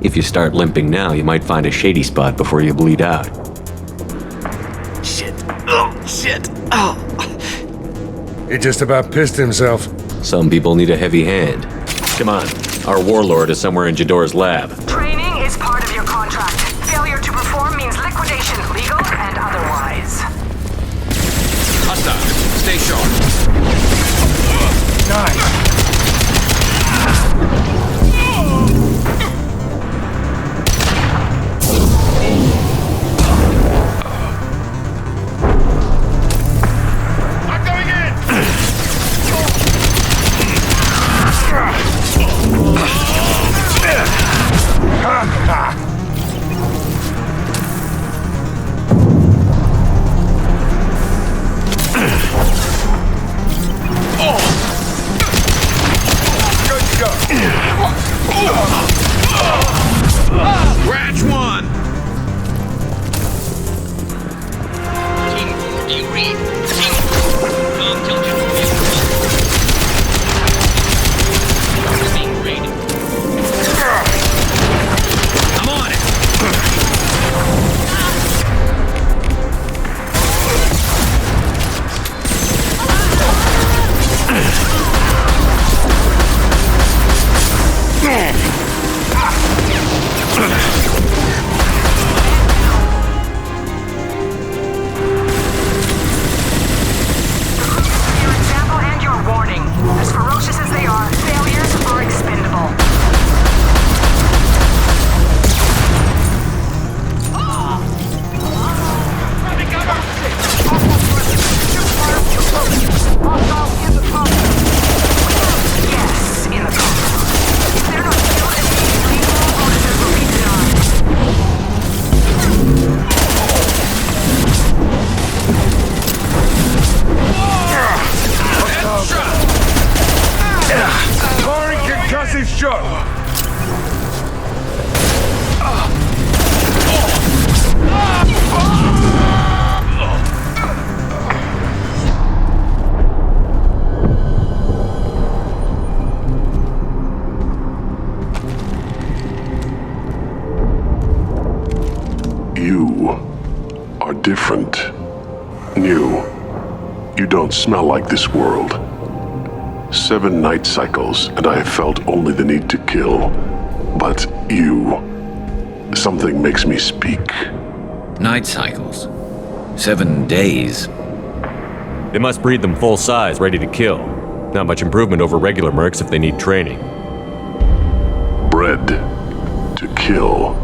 If you start limping now, you might find a shady spot before you bleed out. Shit. Oh, shit. Oh. He just about pissed himself. Some people need a heavy hand. Come on, our warlord is somewhere in Jador's lab. Training is part of your contract. Failure to perform means liquidation, legal and otherwise. Hostile, stay sharp. Nice. Scratch one! Team, do you read? Team, tell you. Being raided. I'm on it! Your example and your warning. As ferocious as they are, failures are expendable. Yes, in the compound. If they're not killed, immediately all bonuses will be denied. Corey can cuss his shot. You are different. New. You don't smell like this world. 7 night cycles, and I have felt only the need to kill. But you... something makes me speak. Night cycles. 7 days. They must breed them full size, ready to kill. Not much improvement over regular mercs if they need training. Bred to kill.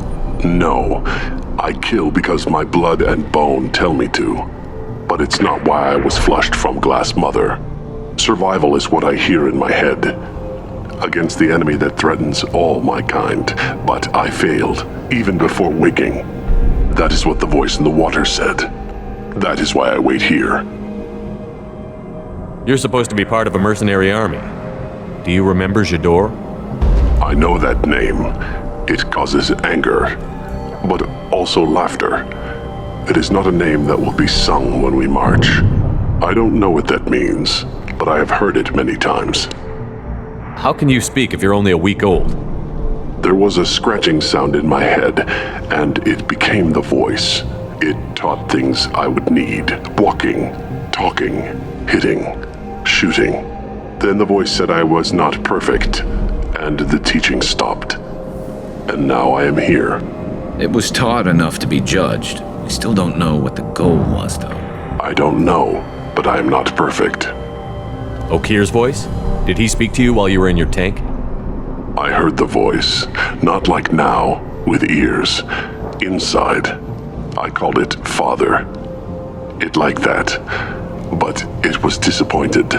No. I kill because my blood and bone tell me to. But it's not why I was flushed from Glass Mother. Survival is what I hear in my head. Against the enemy that threatens all my kind. But I failed, even before waking. That is what the voice in the water said. That is why I wait here. You're supposed to be part of a mercenary army. Do you remember Jador? I know that name. It causes anger, but also laughter. It is not a name that will be sung when we march. I don't know what that means, but I have heard it many times. How can you speak if you're only a week old? There was a scratching sound in my head, and it became the voice. It taught things I would need. Walking, talking, hitting, shooting. Then the voice said I was not perfect, and the teaching stopped. And now I am here. It was taught enough to be judged. We still don't know what the goal was, though. I don't know, but I am not perfect. Okir's voice? Did he speak to you while you were in your tank? I heard the voice, not like now, with ears. Inside. I called it Father. It like that. but it was disappointed.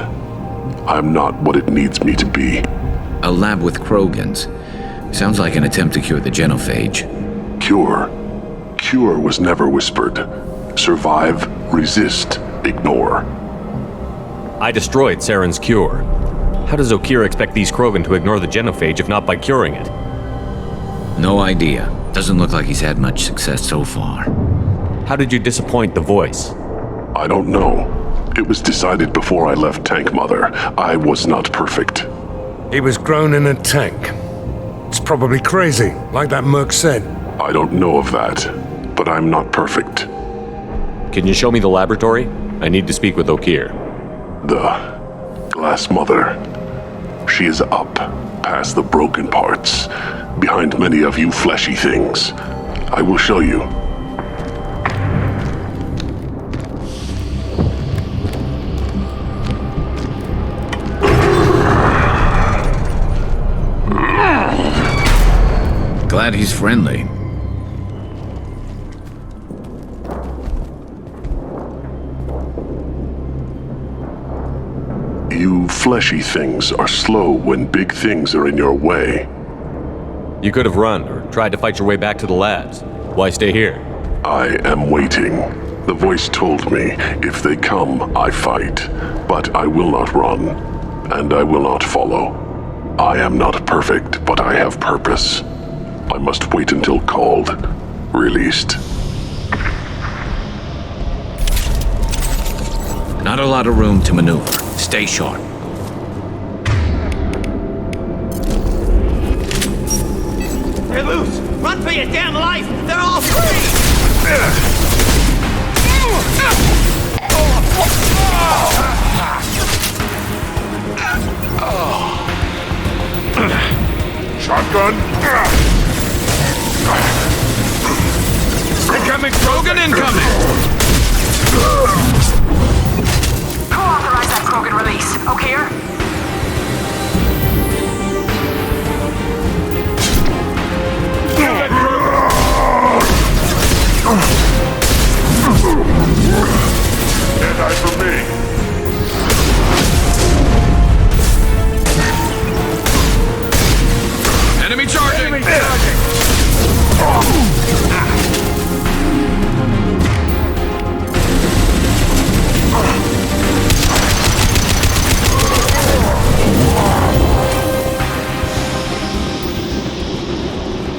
I'm not what it needs me to be. A lab with Krogans. Sounds like an attempt to cure the genophage. Cure? Cure was never whispered. Survive, resist, ignore. I destroyed Saren's cure. How does Okira expect these Krogan to ignore the genophage if not by curing it? No idea. Doesn't look like he's had much success so far. How did you disappoint the voice? I don't know. It was decided before I left Tank Mother. I was not perfect. He was grown in a tank. It's probably crazy, like that merc said. I don't know of that, but I'm not perfect. Can you show me the laboratory? I need to speak with Okir. The Glass Mother. She is up, past the broken parts, behind many of you fleshy things. I will show you. Glad he's friendly. You fleshy things are slow when big things are in your way. You could have run or tried to fight your way back to the labs. Why stay here? I am waiting. The voice told me, if they come, I fight. But I will not run, and I will not follow. I am not perfect, but I have purpose. I must wait until called, released. Not a lot of room to maneuver. Stay sharp. They're loose! Run for your damn life! They're all free! Shotgun! Incoming, Krogan incoming! Who authorized that Krogan release? Okir? Can't hide from me. Enemy charging!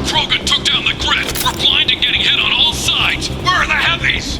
Krogan took down the grid! We're blind and getting hit on all sides! Where are the heavies?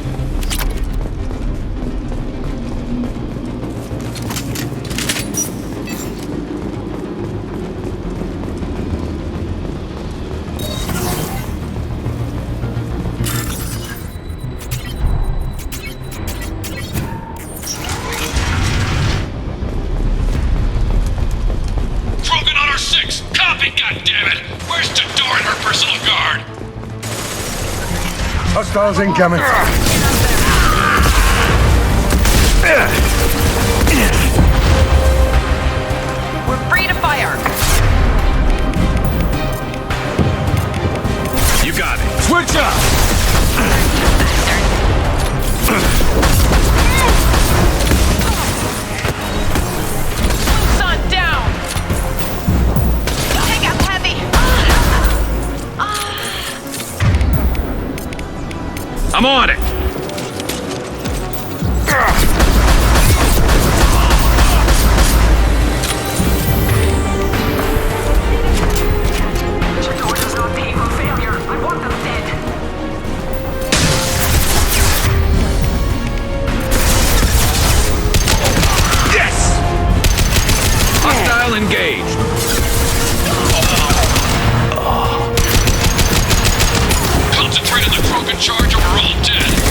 Krogan on our 6! Copy, goddammit! Where's Jador and her personal guard? Hostiles incoming. We're free to fire. You got it. Switch up! Sun down. Take out heavy. I'm on it! Jador does not pay for failure. I want them dead. Yes! Hostile engaged. Concentrate on the Krogan charge or we're all dead.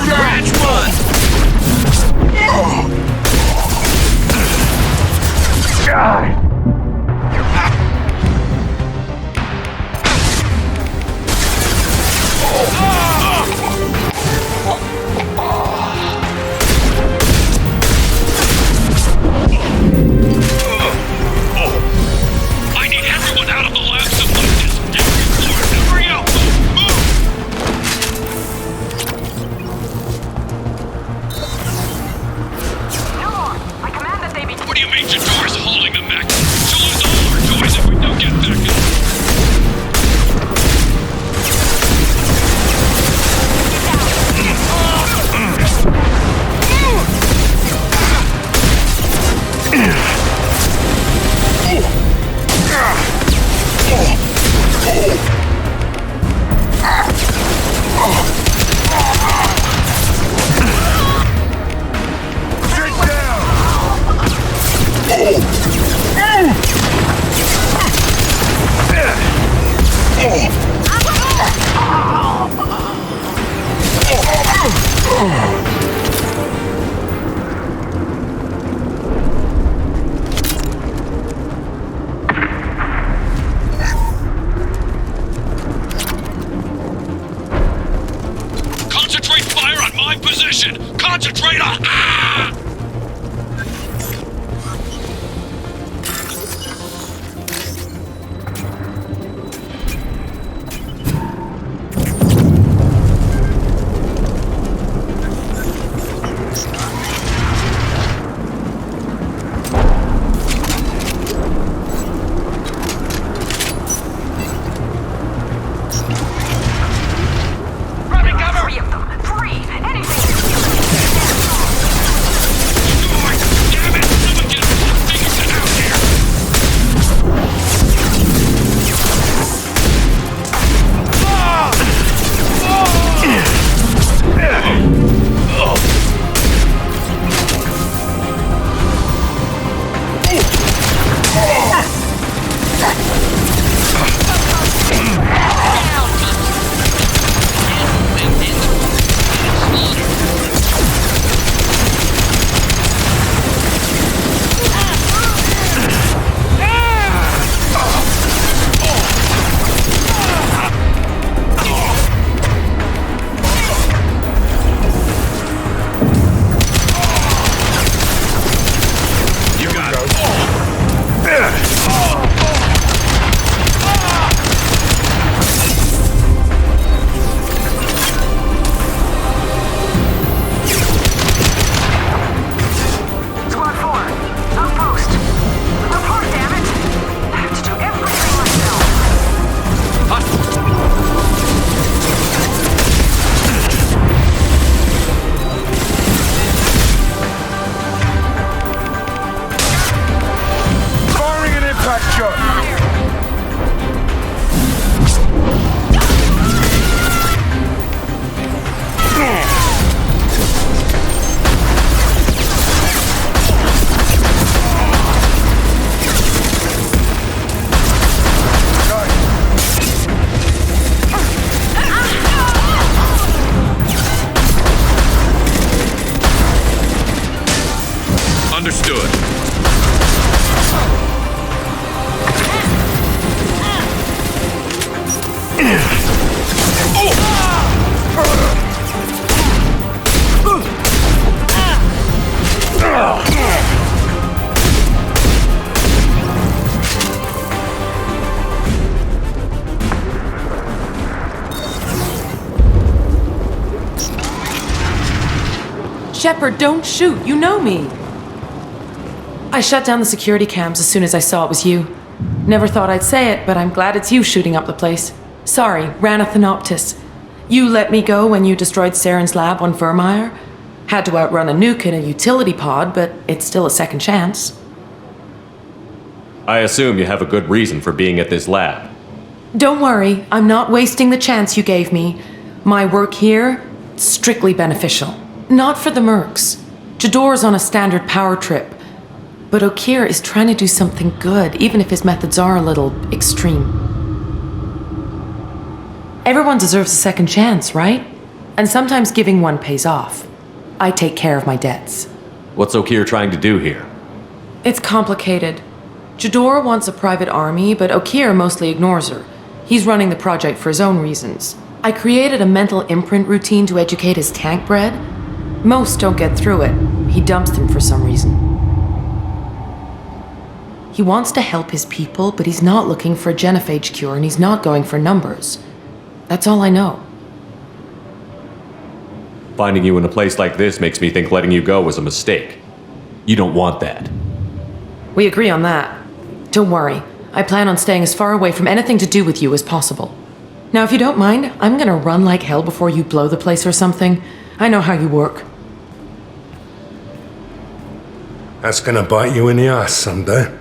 Catch one! I need everyone out of the lab to fight this. Every floor, every outpost, move! I command that they be... What do you mean Jador's holding them back? She'll lose all our toys if we don't get back in. Concentrate fire on my position! Concentrate on... Ah! Three of them. Three! Anything! Damn it! Someone get things out here! Squad 4. Outpost. Report, damn it! I have to do everything myself. Firing an impact shot! Understood. Shepard, don't shoot. You know me. I shut down the security cams as soon as I saw it was you. Never thought I'd say it, but I'm glad it's you shooting up the place. Sorry, ran a Thanoptis. You let me go when you destroyed Saren's lab on Vermeer. Had to outrun a nuke in a utility pod, but it's still a second chance. I assume you have a good reason for being at this lab. Don't worry, I'm not wasting the chance you gave me. My work here, strictly beneficial. Not for the mercs. Jador's on a standard power trip. But Okir is trying to do something good, even if his methods are a little extreme. Everyone deserves a second chance, right? And sometimes giving one pays off. I take care of my debts. What's Okeer trying to do here? It's complicated. Jador wants a private army, but Okeer mostly ignores her. He's running the project for his own reasons. I created a mental imprint routine to educate his tank bred. Most don't get through it. He dumps them for some reason. He wants to help his people, but he's not looking for a genophage cure, and he's not going for numbers. That's all I know. Finding you in a place like this makes me think letting you go was a mistake. You don't want that. We agree on that. Don't worry. I plan on staying as far away from anything to do with you as possible. Now, if you don't mind, I'm gonna run like hell before you blow the place or something. I know how you work. That's gonna bite you in the ass someday.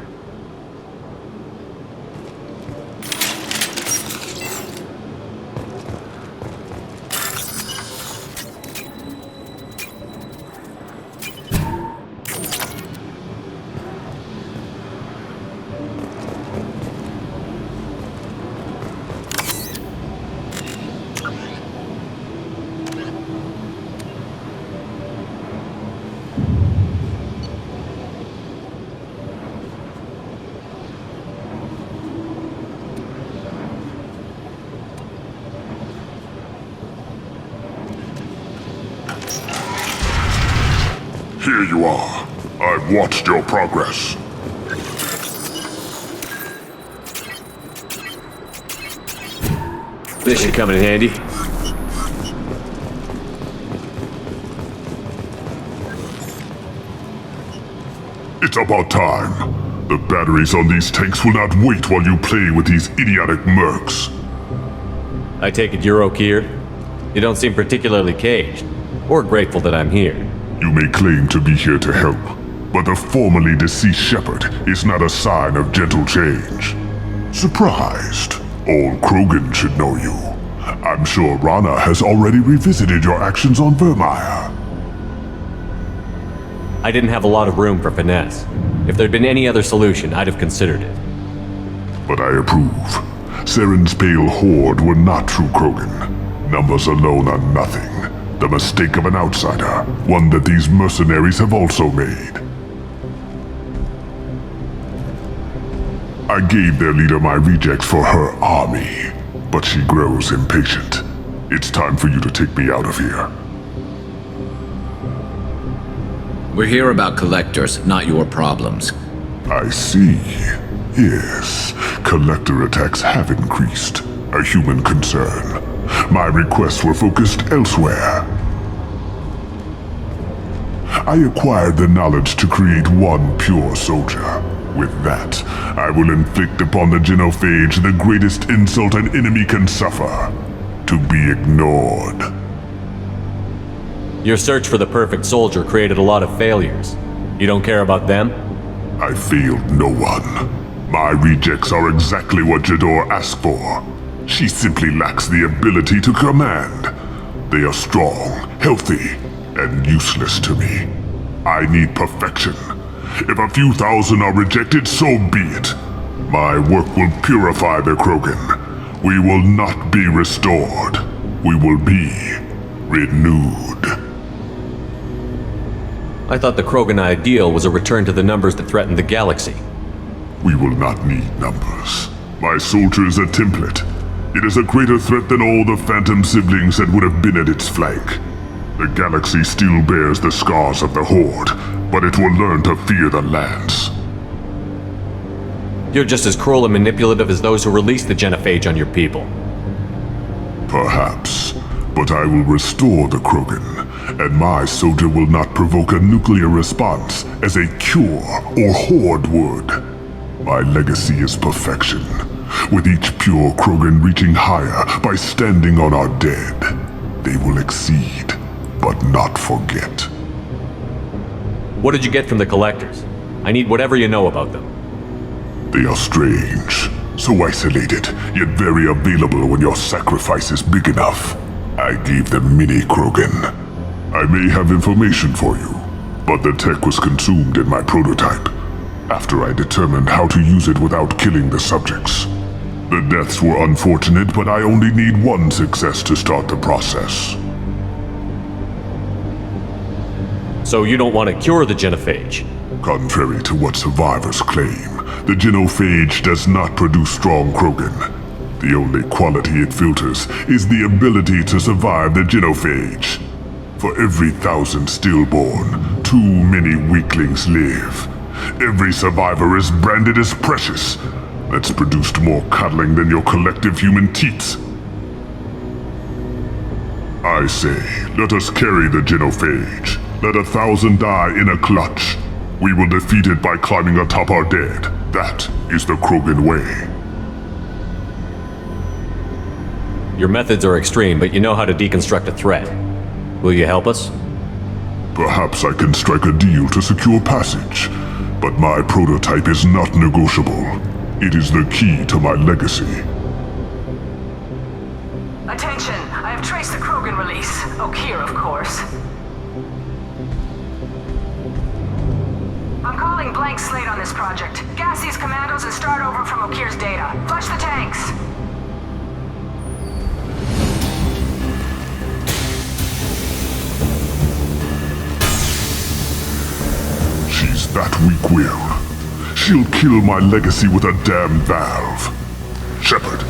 Here you are. I've watched your progress. This should come in handy. It's about time. The batteries on these tanks will not wait while you play with these idiotic mercs. I take it you're Okeer? You don't seem particularly caged, or grateful that I'm here. You may claim to be here to help, but the formerly deceased shepherd is not a sign of gentle change. Surprised? Old Krogan should know you. I'm sure Rana has already revisited your actions on Vermeer. I didn't have a lot of room for finesse. If there'd been any other solution, I'd have considered it. But I approve. Saren's pale horde were not true Krogan. Numbers alone are nothing. The mistake of an outsider, one that these mercenaries have also made. I gave their leader my rejects for her army, but she grows impatient. It's time for you to take me out of here. We're here about collectors, not your problems. I see. Yes, collector attacks have increased. A human concern. My requests were focused elsewhere. I acquired the knowledge to create one pure soldier. With that, I will inflict upon the genophage the greatest insult an enemy can suffer. To be ignored. Your search for the perfect soldier created a lot of failures. You don't care about them? I failed no one. My rejects are exactly what Jador asked for. She simply lacks the ability to command. They are strong, healthy, and useless to me. I need perfection. If a few thousand are rejected, so be it. My work will purify the Krogan. We will not be restored. We will be renewed. I thought the Krogan ideal was a return to the numbers that threatened the galaxy. We will not need numbers. My soldier is a template. It is a greater threat than all the phantom siblings that would have been at its flank. The galaxy still bears the scars of the Horde, but it will learn to fear the Lance. You're just as cruel and manipulative as those who released the genophage on your people. Perhaps, but I will restore the Krogan, and my soldier will not provoke a nuclear response as a cure or Horde would. My legacy is perfection, with each pure Krogan reaching higher by standing on our dead. They will exceed, but not forget. What did you get from the collectors? I need whatever you know about them. They are strange, so isolated, yet very available when your sacrifice is big enough. I gave them mini Krogan. I may have information for you, but the tech was consumed in my prototype, after I determined how to use it without killing the subjects. The deaths were unfortunate, but I only need one success to start the process. So you don't want to cure the genophage? Contrary to what survivors claim, the genophage does not produce strong Krogan. The only quality it filters is the ability to survive the genophage. For every 1,000 stillborn, too many weaklings live. Every survivor is branded as precious. That's produced more cuddling than your collective human teats. I say, let us carry the genophage. Let 1,000 die in a clutch. We will defeat it by climbing atop our dead. That is the Krogan way. Your methods are extreme, but you know how to deconstruct a threat. Will you help us? Perhaps I can strike a deal to secure passage, but my prototype is not negotiable. It is the key to my legacy. Attention! I have traced the Krogan release. Okeer, of course. I'm calling blank slate on this project. Gas these commandos and start over from Okeer's data. Flush the tanks! She's that weak-willed. She'll kill my legacy with a damn valve. Shepard,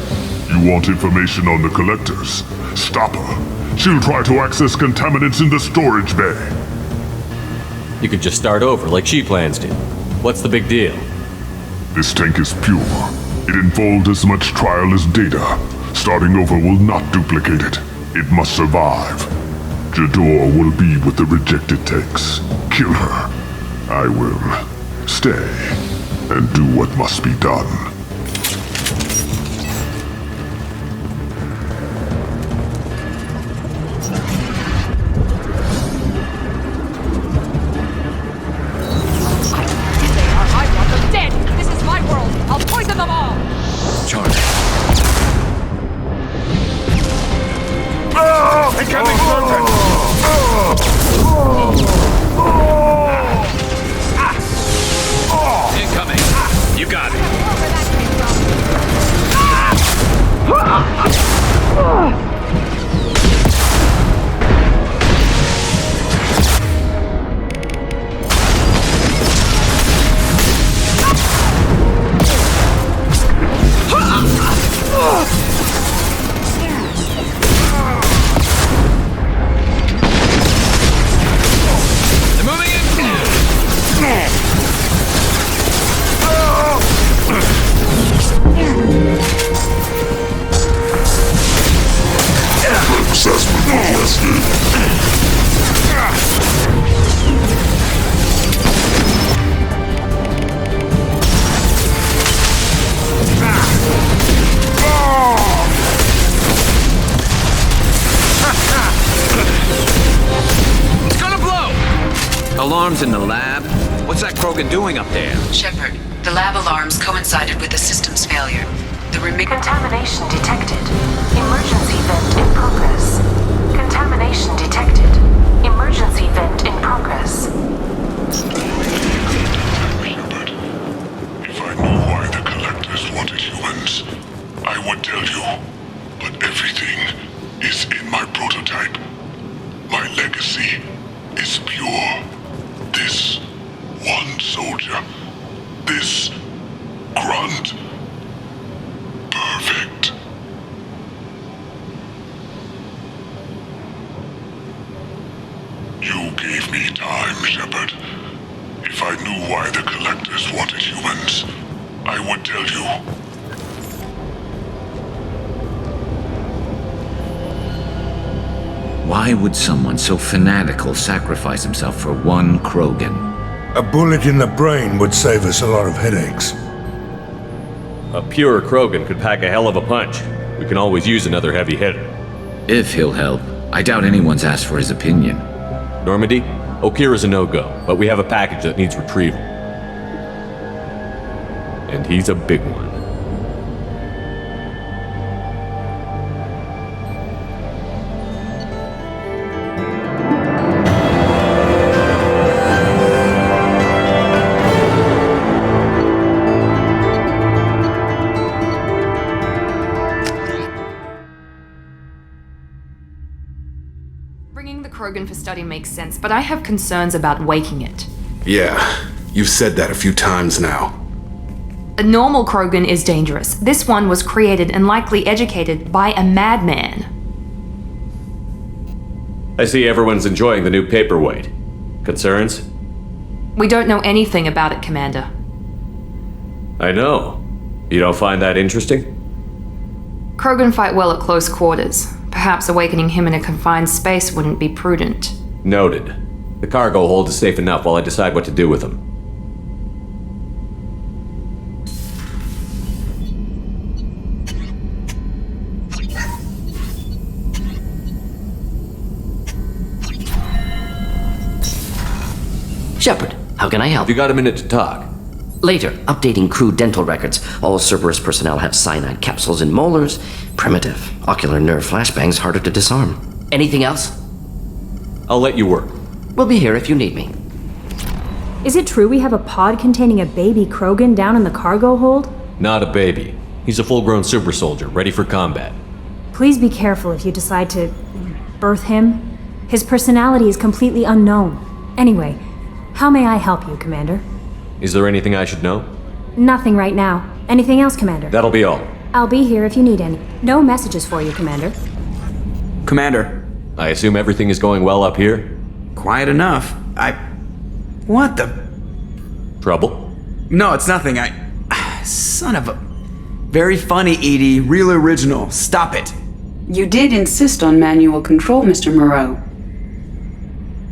you want information on the collectors? Stop her. She'll try to access contaminants in the storage bay. You could just start over like she plans to. What's the big deal? This tank is pure. It involved as much trial as data. Starting over will not duplicate it. It must survive. Jador will be with the rejected tanks. Kill her. I will stay and do what must be done. I want them dead! This is my world! I'll poison them all! Charge. Oh! Incoming Incoming. You got it. They're moving in. Assessment requested. It's gonna blow. Alarms in the lab. What's that Krogan doing up there? Shepard, the lab alarms coincided with the system's failure. The Contamination detected. Emergency vent in progress. Contamination detected. Emergency vent in progress. Shepard, if I knew why the collectors wanted humans, I would tell you. But everything is in my prototype. My legacy is pure. This one soldier. This grunt. Perfect. You gave me time, Shepard. If I knew why the collectors wanted humans, I would tell you. Why would someone so fanatical sacrifice himself for one Krogan? A bullet in the brain would save us a lot of headaches. A pure Krogan could pack a hell of a punch. We can always use another heavy hitter. If he'll help. I doubt anyone's asked for his opinion. Normandy, Okeer is a no-go, but we have a package that needs retrieval. And he's a big one. Bringing the Krogan for study makes sense, but I have concerns about waking it. Yeah, you've said that a few times now. A normal Krogan is dangerous. This one was created and likely educated by a madman. I see everyone's enjoying the new paperweight. Concerns? We don't know anything about it, Commander. I know. You don't find that interesting? Krogan fight well at close quarters. Perhaps awakening him in a confined space wouldn't be prudent. Noted. The cargo hold is safe enough while I decide what to do with him. Shepard, how can I help? Have you got a minute to talk? Later, updating crew dental records. All Cerberus personnel have cyanide capsules in molars. Primitive. Ocular nerve flashbangs harder to disarm. Anything else? I'll let you work. We'll be here if you need me. Is it true we have a pod containing a baby Krogan down in the cargo hold? Not a baby. He's a full-grown super soldier, ready for combat. Please be careful if you decide to birth him. His personality is completely unknown. Anyway, how may I help you, Commander? Is there anything I should know? Nothing right now. Anything else, Commander? That'll be all. I'll be here if you need any. No messages for you, Commander. Commander. I assume everything is going well up here? Quiet enough. What the? Trouble? No, it's nothing. Son of a... Very funny, Edie. Real original. Stop it. You did insist on manual control, Mr. Moreau.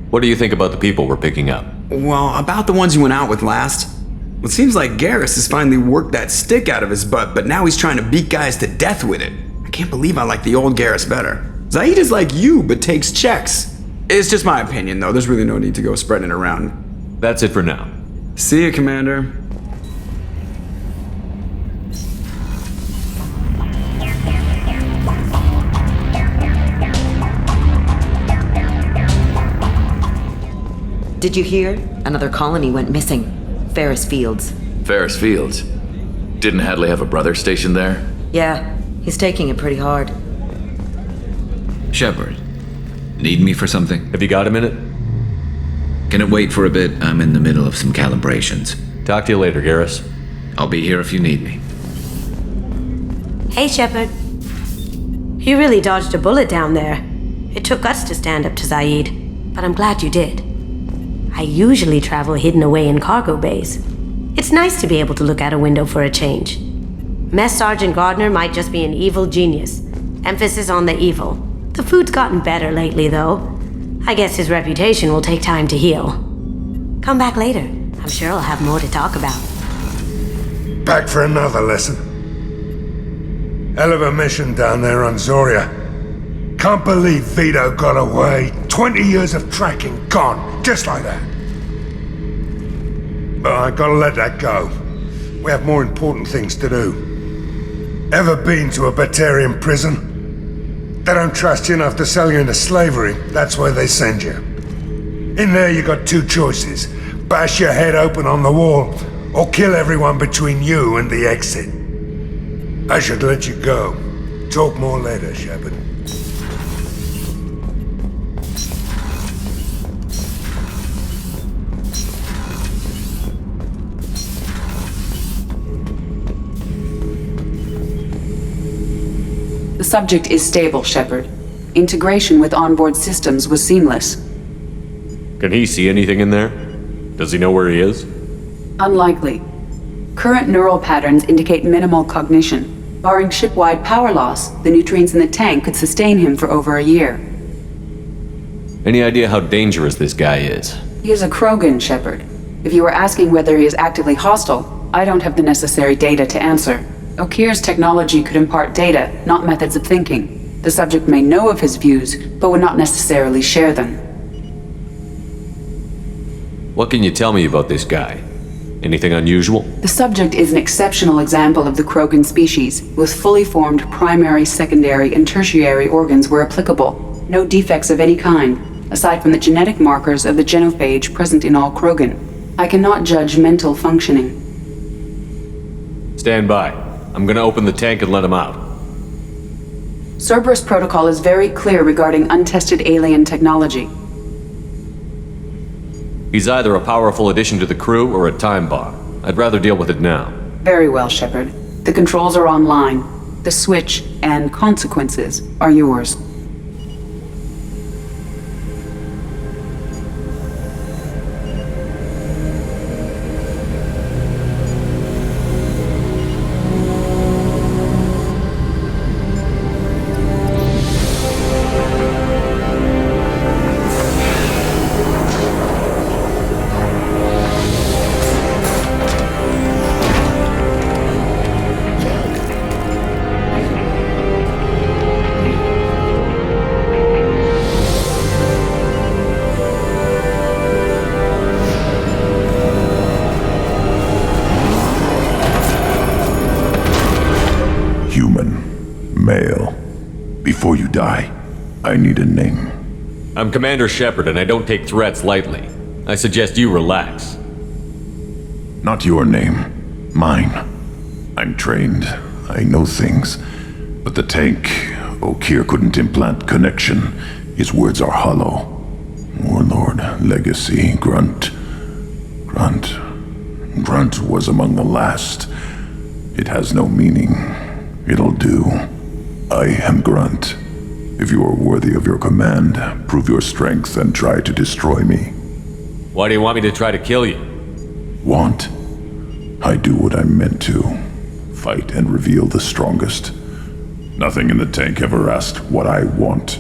What do you think about the people we're picking up? Well, about the ones you went out with last. Well, it seems like Garrus has finally worked that stick out of his butt, but now he's trying to beat guys to death with it. I can't believe I like the old Garrus better. Zaid is like you, but takes checks. It's just my opinion, though. There's really no need to go spreading it around. That's it for now. See you, Commander. Did you hear? Another colony went missing. Ferris Fields. Ferris Fields? Didn't Hadley have a brother stationed there? Yeah, he's taking it pretty hard. Shepard, need me for something? Have you got a minute? Can it wait for a bit? I'm in the middle of some calibrations. Talk to you later, Garrus. I'll be here if you need me. Hey, Shepard. You really dodged a bullet down there. It took guts to stand up to Zaid, but I'm glad you did. I usually travel hidden away in cargo bays. It's nice to be able to look out a window for a change. Mess Sergeant Gardner might just be an evil genius. Emphasis on the evil. The food's gotten better lately, though. I guess his reputation will take time to heal. Come back later. I'm sure I'll have more to talk about. Back for another lesson. Hell of a mission down there on Zoria. Can't believe Vito got away. 20 years of tracking gone, just like that. But I gotta let that go. We have more important things to do. Ever been to a Batarian prison? They don't trust you enough to sell you into slavery. That's where they send you. In there you got two choices. Bash your head open on the wall, or kill everyone between you and the exit. I should let you go. Talk more later, Shepard. The subject is stable, Shepard. Integration with onboard systems was seamless. Can he see anything in there? Does he know where he is? Unlikely. Current neural patterns indicate minimal cognition. Barring ship-wide power loss, the nutrients in the tank could sustain him for over a year. Any idea how dangerous this guy is? He is a Krogan, Shepard. If you were asking whether he is actively hostile, I don't have the necessary data to answer. Okir's technology could impart data, not methods of thinking. The subject may know of his views, but would not necessarily share them. What can you tell me about this guy? Anything unusual? The subject is an exceptional example of the Krogan species, with fully formed primary, secondary, and tertiary organs where applicable. No defects of any kind, aside from the genetic markers of the genophage present in all Krogan. I cannot judge mental functioning. Stand by. I'm gonna open the tank and let him out. Cerberus protocol is very clear regarding untested alien technology. He's either a powerful addition to the crew or a time bomb. I'd rather deal with it now. Very well, Shepard. The controls are online. The switch and consequences are yours. Before you die, I need a name. I'm Commander Shepard, and I don't take threats lightly. I suggest you relax. Not your name. Mine. I'm trained. I know things. But the tank, Okeer couldn't implant connection. His words are hollow. Warlord, Legacy, Grunt. Grunt was among the last. It has no meaning. It'll do. I am Grunt. If you are worthy of your command, prove your strength and try to destroy me. Why do you want me to try to kill you? Want? I do what I'm meant to. Fight and reveal the strongest. Nothing in the tank ever asked what I want.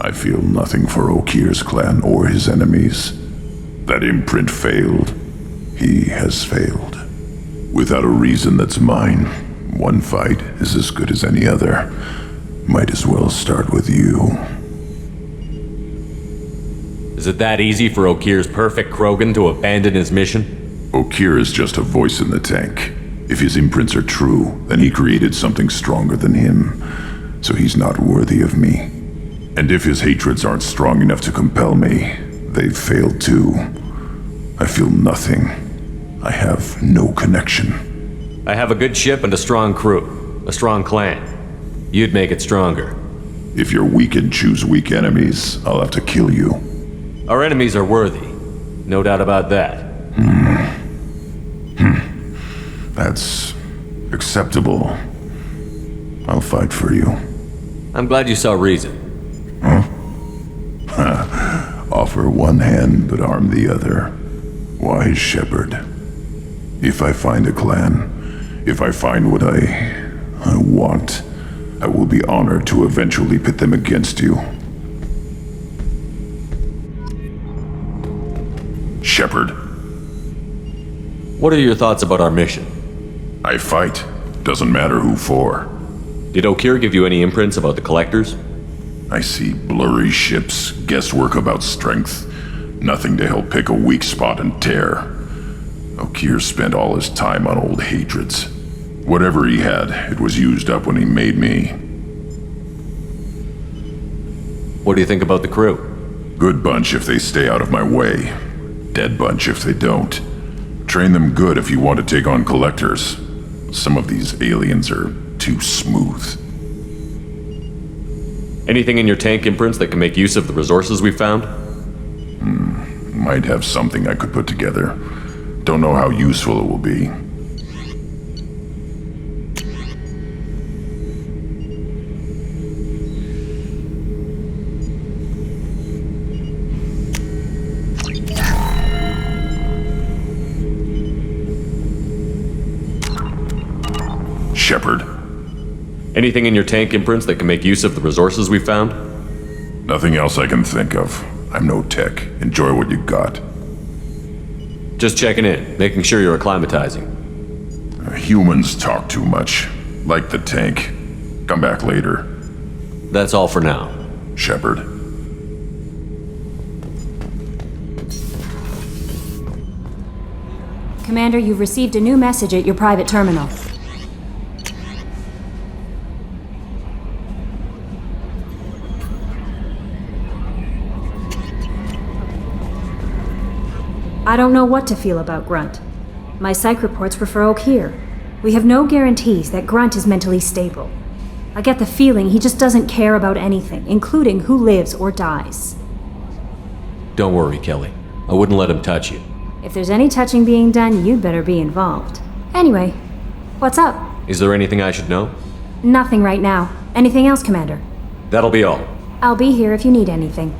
I feel nothing for Okeer's clan or his enemies. That imprint failed. He has failed. Without a reason that's mine, one fight is as good as any other. Might as well start with you. Is it that easy for Okeer's perfect Krogan to abandon his mission? Okeer is just a voice in the tank. If his imprints are true, then he created something stronger than him. So he's not worthy of me. And if his hatreds aren't strong enough to compel me, they've failed too. I feel nothing. I have no connection. I have a good ship and a strong crew. A strong clan. You'd make it stronger. If you're weak and choose weak enemies, I'll have to kill you. Our enemies are worthy. No doubt about that. That's acceptable. I'll fight for you. I'm glad you saw reason. Offer one hand but arm the other. Wise Shepard. If I find a clan, if I find what I want, I will be honored to eventually pit them against you. Shepard. What are your thoughts about our mission? I fight. Doesn't matter who for. Did Okeer give you any imprints about the Collectors? I see blurry ships, guesswork about strength. Nothing to help pick a weak spot and tear. Okeer spent all his time on old hatreds. Whatever he had, it was used up when he made me. What do you think about the crew? Good bunch if they stay out of my way. Dead bunch if they don't. Train them good if you want to take on Collectors. Some of these aliens are too smooth. Anything in your tank imprints that can make use of the resources we found? Might have something I could put together. Don't know how useful it will be. Shepard. Anything in your tank imprints that can make use of the resources we found? Nothing else I can think of. I'm no tech. Enjoy what you got. Just checking in, making sure you're acclimatizing. Humans talk too much. Like the tank. Come back later. That's all for now. Shepard. Commander, you've received a new message at your private terminal. I don't know what to feel about Grunt. My psych reports refer Okeer. We have no guarantees that Grunt is mentally stable. I get the feeling he just doesn't care about anything, including who lives or dies. Don't worry, Kelly. I wouldn't let him touch you. If there's any touching being done, you'd better be involved. Anyway, what's up? Is there anything I should know? Nothing right now. Anything else, Commander? That'll be all. I'll be here if you need anything.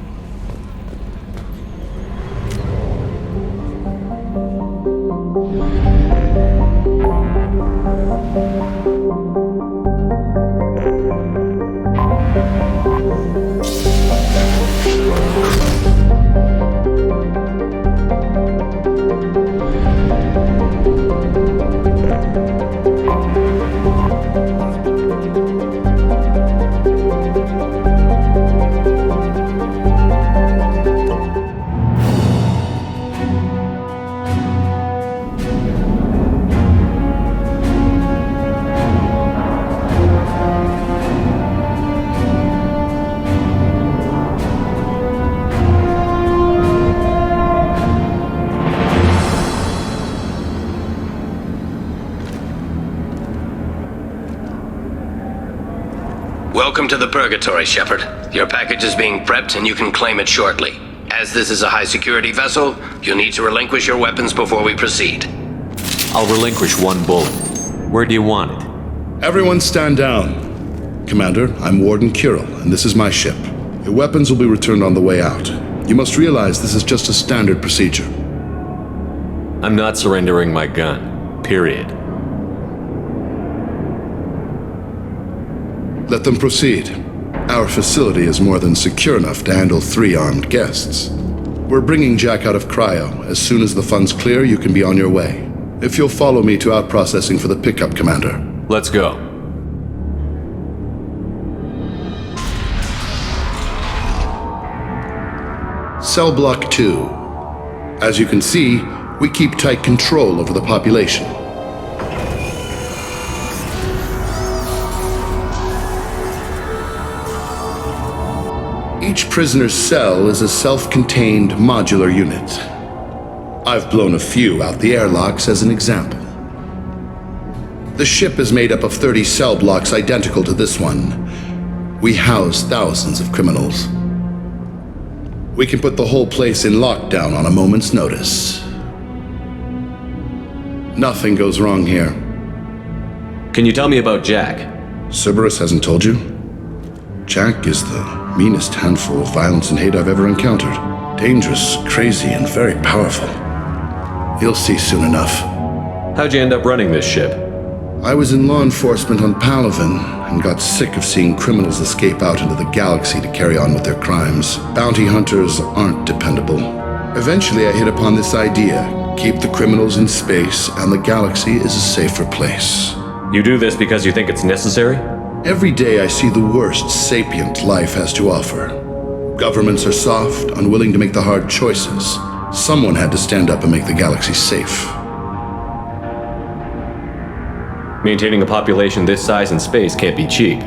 Welcome to the Purgatory, Shepard. Your package is being prepped and you can claim it shortly. As this is a high-security vessel, you'll need to relinquish your weapons before we proceed. I'll relinquish one bullet. Where do you want it? Everyone stand down. Commander, I'm Warden Kirill, and this is my ship. Your weapons will be returned on the way out. You must realize this is just a standard procedure. I'm not surrendering my gun. Period. Let them proceed. Our facility is more than secure enough to handle 3 armed guests. We're bringing Jack out of cryo. As soon as the funds clear, you can be on your way. If you'll follow me to out-processing for the pickup, Commander. Let's go. Cell Block 2. As you can see, we keep tight control over the population. Each prisoner's cell is a self-contained modular unit. I've blown a few out the airlocks as an example. The ship is made up of 30 cell blocks identical to this one. We house thousands of criminals. We can put the whole place in lockdown on a moment's notice. Nothing goes wrong here. Can you tell me about Jack? Cerberus hasn't told you? Jack is the meanest handful of violence and hate I've ever encountered. Dangerous, crazy, and very powerful. You'll see soon enough. How'd you end up running this ship? I was in law enforcement on Palaven and got sick of seeing criminals escape out into the galaxy to carry on with their crimes. Bounty hunters aren't dependable. Eventually I hit upon this idea. Keep the criminals in space and the galaxy is a safer place. You do this because you think it's necessary? Every day I see the worst sapient life has to offer. Governments are soft, unwilling to make the hard choices. Someone had to stand up and make the galaxy safe. Maintaining a population this size in space can't be cheap.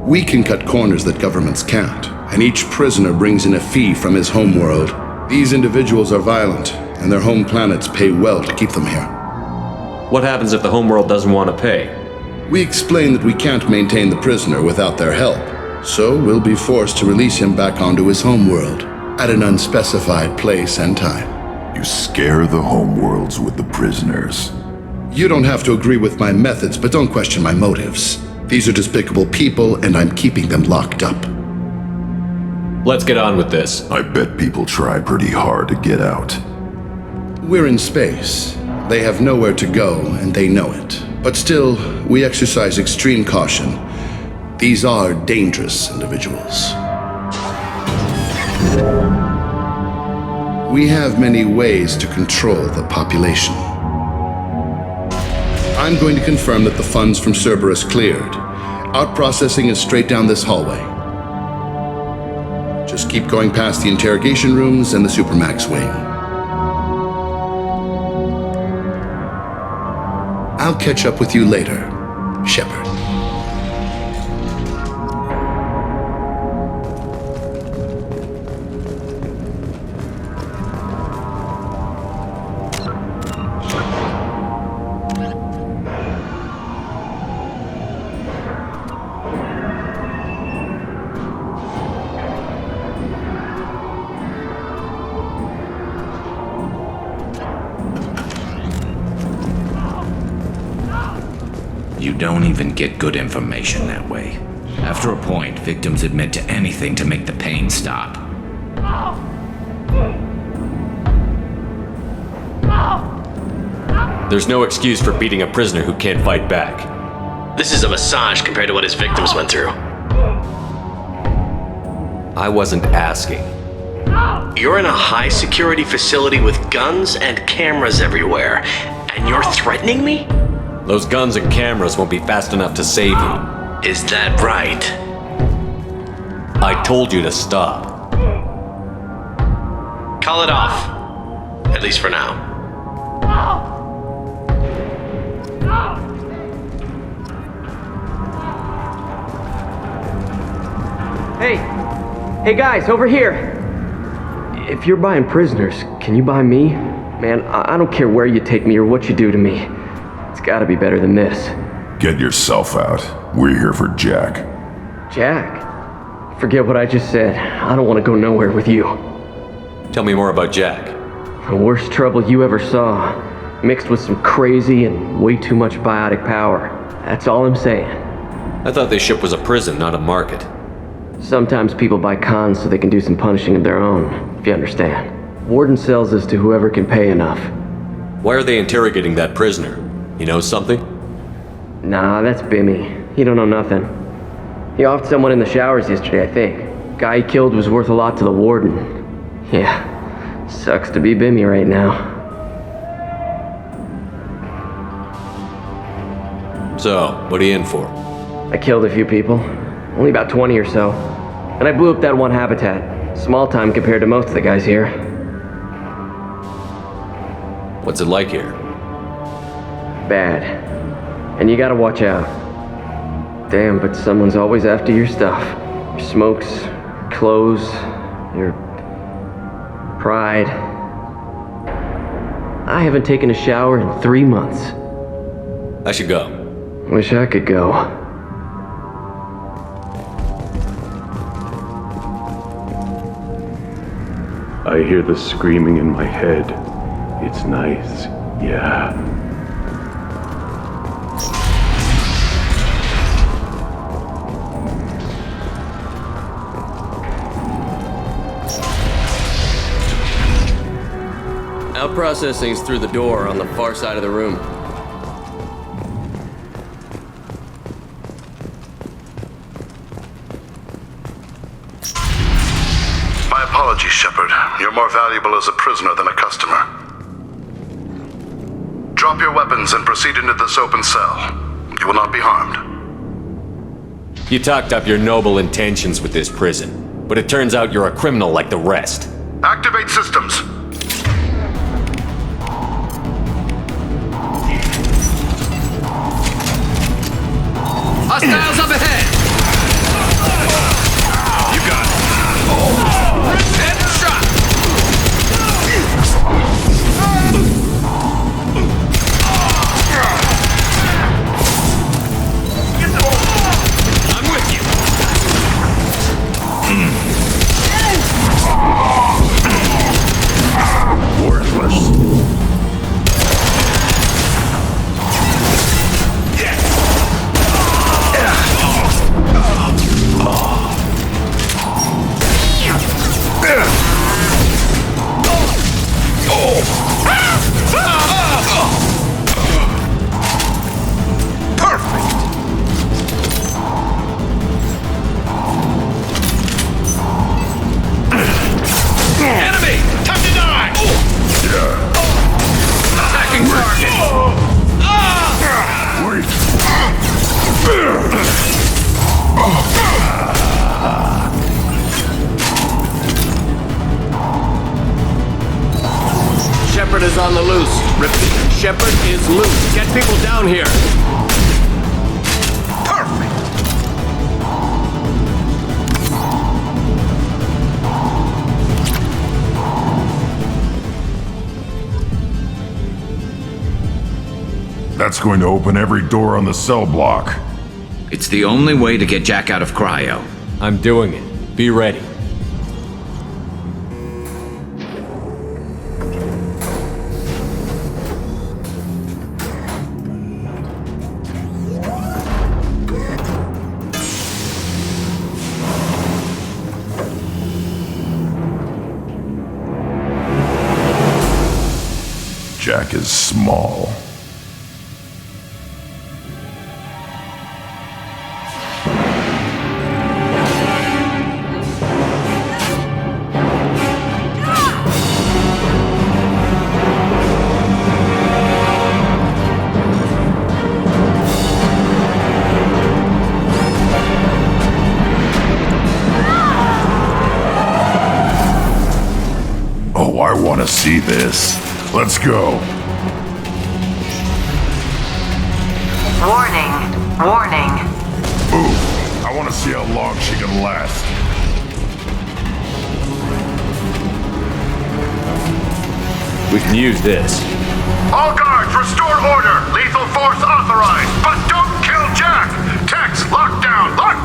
We can cut corners that governments can't, and each prisoner brings in a fee from his home world. These individuals are violent, and their home planets pay well to keep them here. What happens if the homeworld doesn't want to pay? We explain that we can't maintain the prisoner without their help, so we'll be forced to release him back onto his homeworld at an unspecified place and time. You scare the homeworlds with the prisoners. You don't have to agree with my methods, but don't question my motives. These are despicable people, and I'm keeping them locked up. Let's get on with this. I bet people try pretty hard to get out. We're in space. They have nowhere to go, and they know it. But still, we exercise extreme caution. These are dangerous individuals. We have many ways to control the population. I'm going to confirm that the funds from Cerberus cleared. Out-processing is straight down this hallway. Just keep going past the interrogation rooms and the Supermax wing. I'll catch up with you later, Shepard. even get good information that way. After a point, victims admit to anything to make the pain stop. There's no excuse for beating a prisoner who can't fight back. This is a massage compared to what his victims went through. I wasn't asking. You're in a high-security facility with guns and cameras everywhere, and you're threatening me? Those guns and cameras won't be fast enough to save you. Is that right? I told you to stop. Call it off. At least for now. Hey guys, over here! If you're buying prisoners, can you buy me? Man, I don't care where you take me or what you do to me. It's gotta be better than this. Get yourself out. We're here for Jack. Jack? Forget what I just said. I don't want to go nowhere with you. Tell me more about Jack. The worst trouble you ever saw. Mixed with some crazy and way too much biotic power. That's all I'm saying. I thought this ship was a prison, not a market. Sometimes people buy cons so they can do some punishing of their own, if you understand. Warden sells this to whoever can pay enough. Why are they interrogating that prisoner? He knows something? Nah, that's Bimmy. He don't know nothing. He offed someone in the showers yesterday, I think. Guy he killed was worth a lot to the warden. Yeah, sucks to be Bimmy right now. So, what are you in for? I killed a few people. Only about 20 or so. And I blew up that one habitat. Small time compared to most of the guys here. What's it like here? Bad. And you gotta watch out. Damn, but someone's always after your stuff. Your smokes, your clothes, your pride. I haven't taken a shower in 3 months. I should go. Wish I could go. I hear the screaming in my head. It's nice, yeah. Out processing's through the door on the far side of the room. My apologies, Shepard. You're more valuable as a prisoner than a customer. Drop your weapons and proceed into this open cell. You will not be harmed. You talked up your noble intentions with this prison, but it turns out you're a criminal like the rest. Activate systems. Hostiles up ahead! You got it. Headshot! I'm with you. Worthless. Enemy! Time to die! Attacking target! Wait. Shepard is on the loose. Repeat, Shepard is loose. Get people down here. Perfect! That's going to open every door on the cell block. It's the only way to get Jack out of cryo. I'm doing it. Be ready. Jack is small. Oh, I want to see this. Let's go. Warning. Warning. Ooh, I want to see how long she can last. We can use this. All guards, restore order. Lethal force authorized, but don't kill Jack. Tex, lock down. Lock.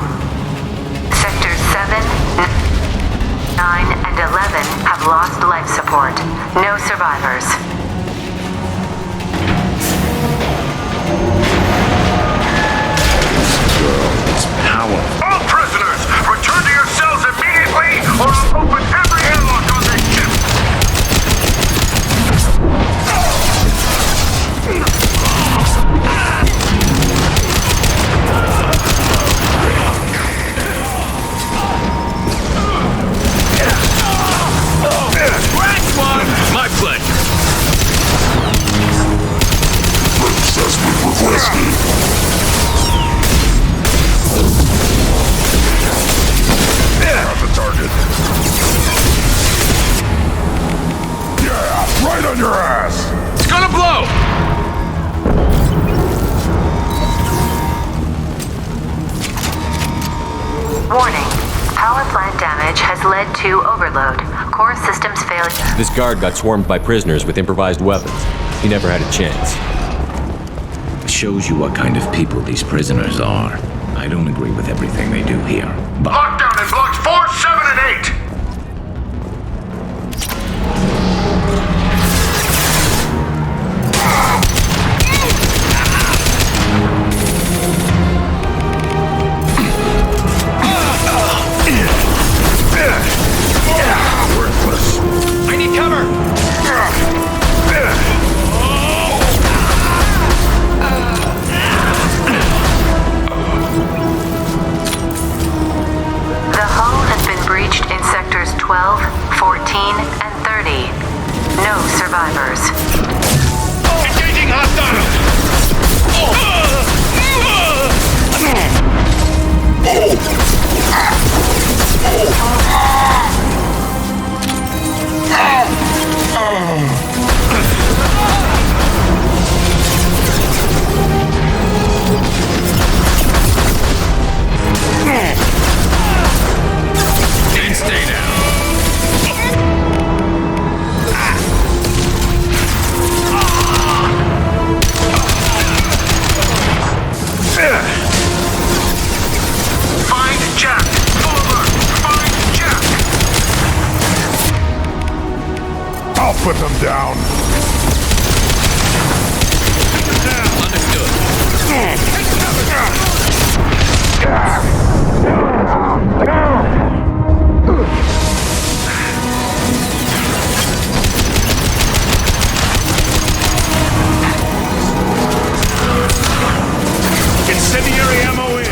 Sectors 7, 9, and 11 have lost life support. No survivors. Power. All prisoners, return to your cells immediately, or I'll open every airlock on this ship. My pleasure. As we requested. Got the target. Yeah, right on your ass. It's gonna blow. Warning. Power plant damage has led to overload. Core systems failure. This guard got swarmed by prisoners with improvised weapons. He never had a chance. Shows you what kind of people these prisoners are. I don't agree with everything they do here, but... Lockdown in blocks 4, 7, and 8. I need cover. The hull has been breached in sectors 12, 14, and 30. No survivors. Engaging hostile. Didn't stay down. Find Jack. Full alert. Find Jack. I'll put them down. Understood. Incendiary ammo in.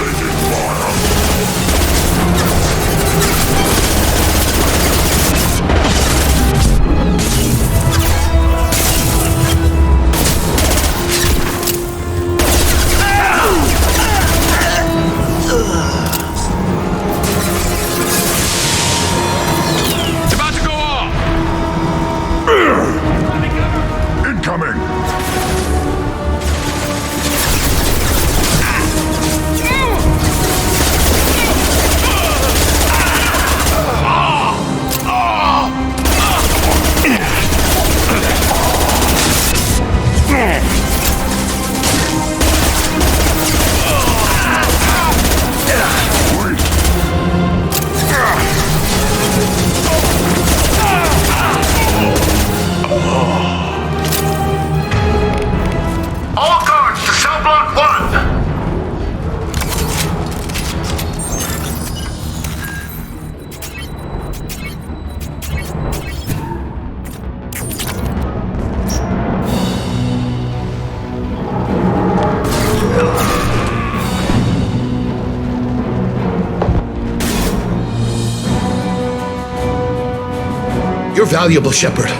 You're valuable, Shepard.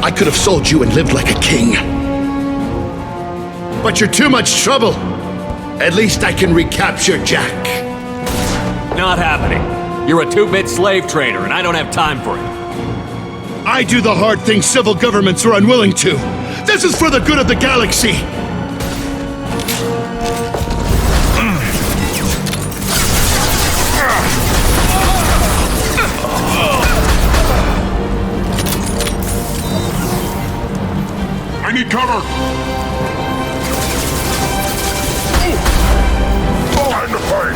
I could have sold you and lived like a king. But you're too much trouble. At least I can recapture Jack. Not happening. You're a 2-bit slave trader, and I don't have time for it. I do the hard things civil governments are unwilling to. This is for the good of the galaxy. I need cover! Time to fight!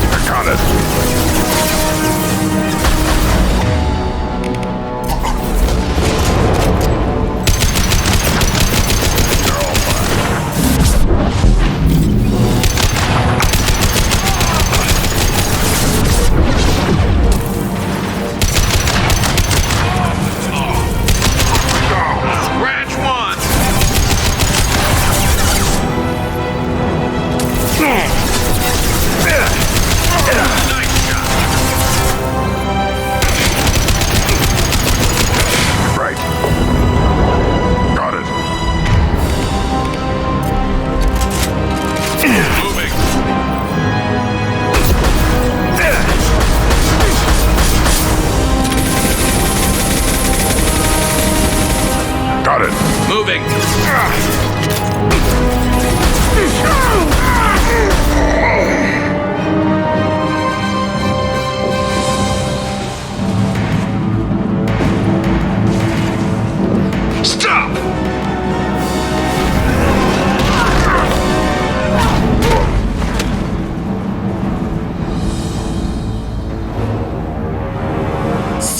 I got it!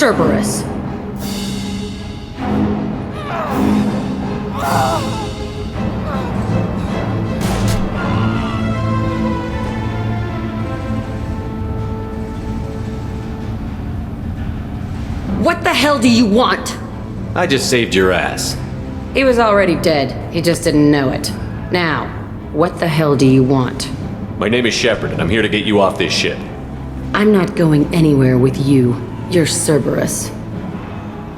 Cerberus. What the hell do you want? I just saved your ass. He was already dead. He just didn't know it. Now, what the hell do you want? My name is Shepard, and I'm here to get you off this ship. I'm not going anywhere with you. You're Cerberus.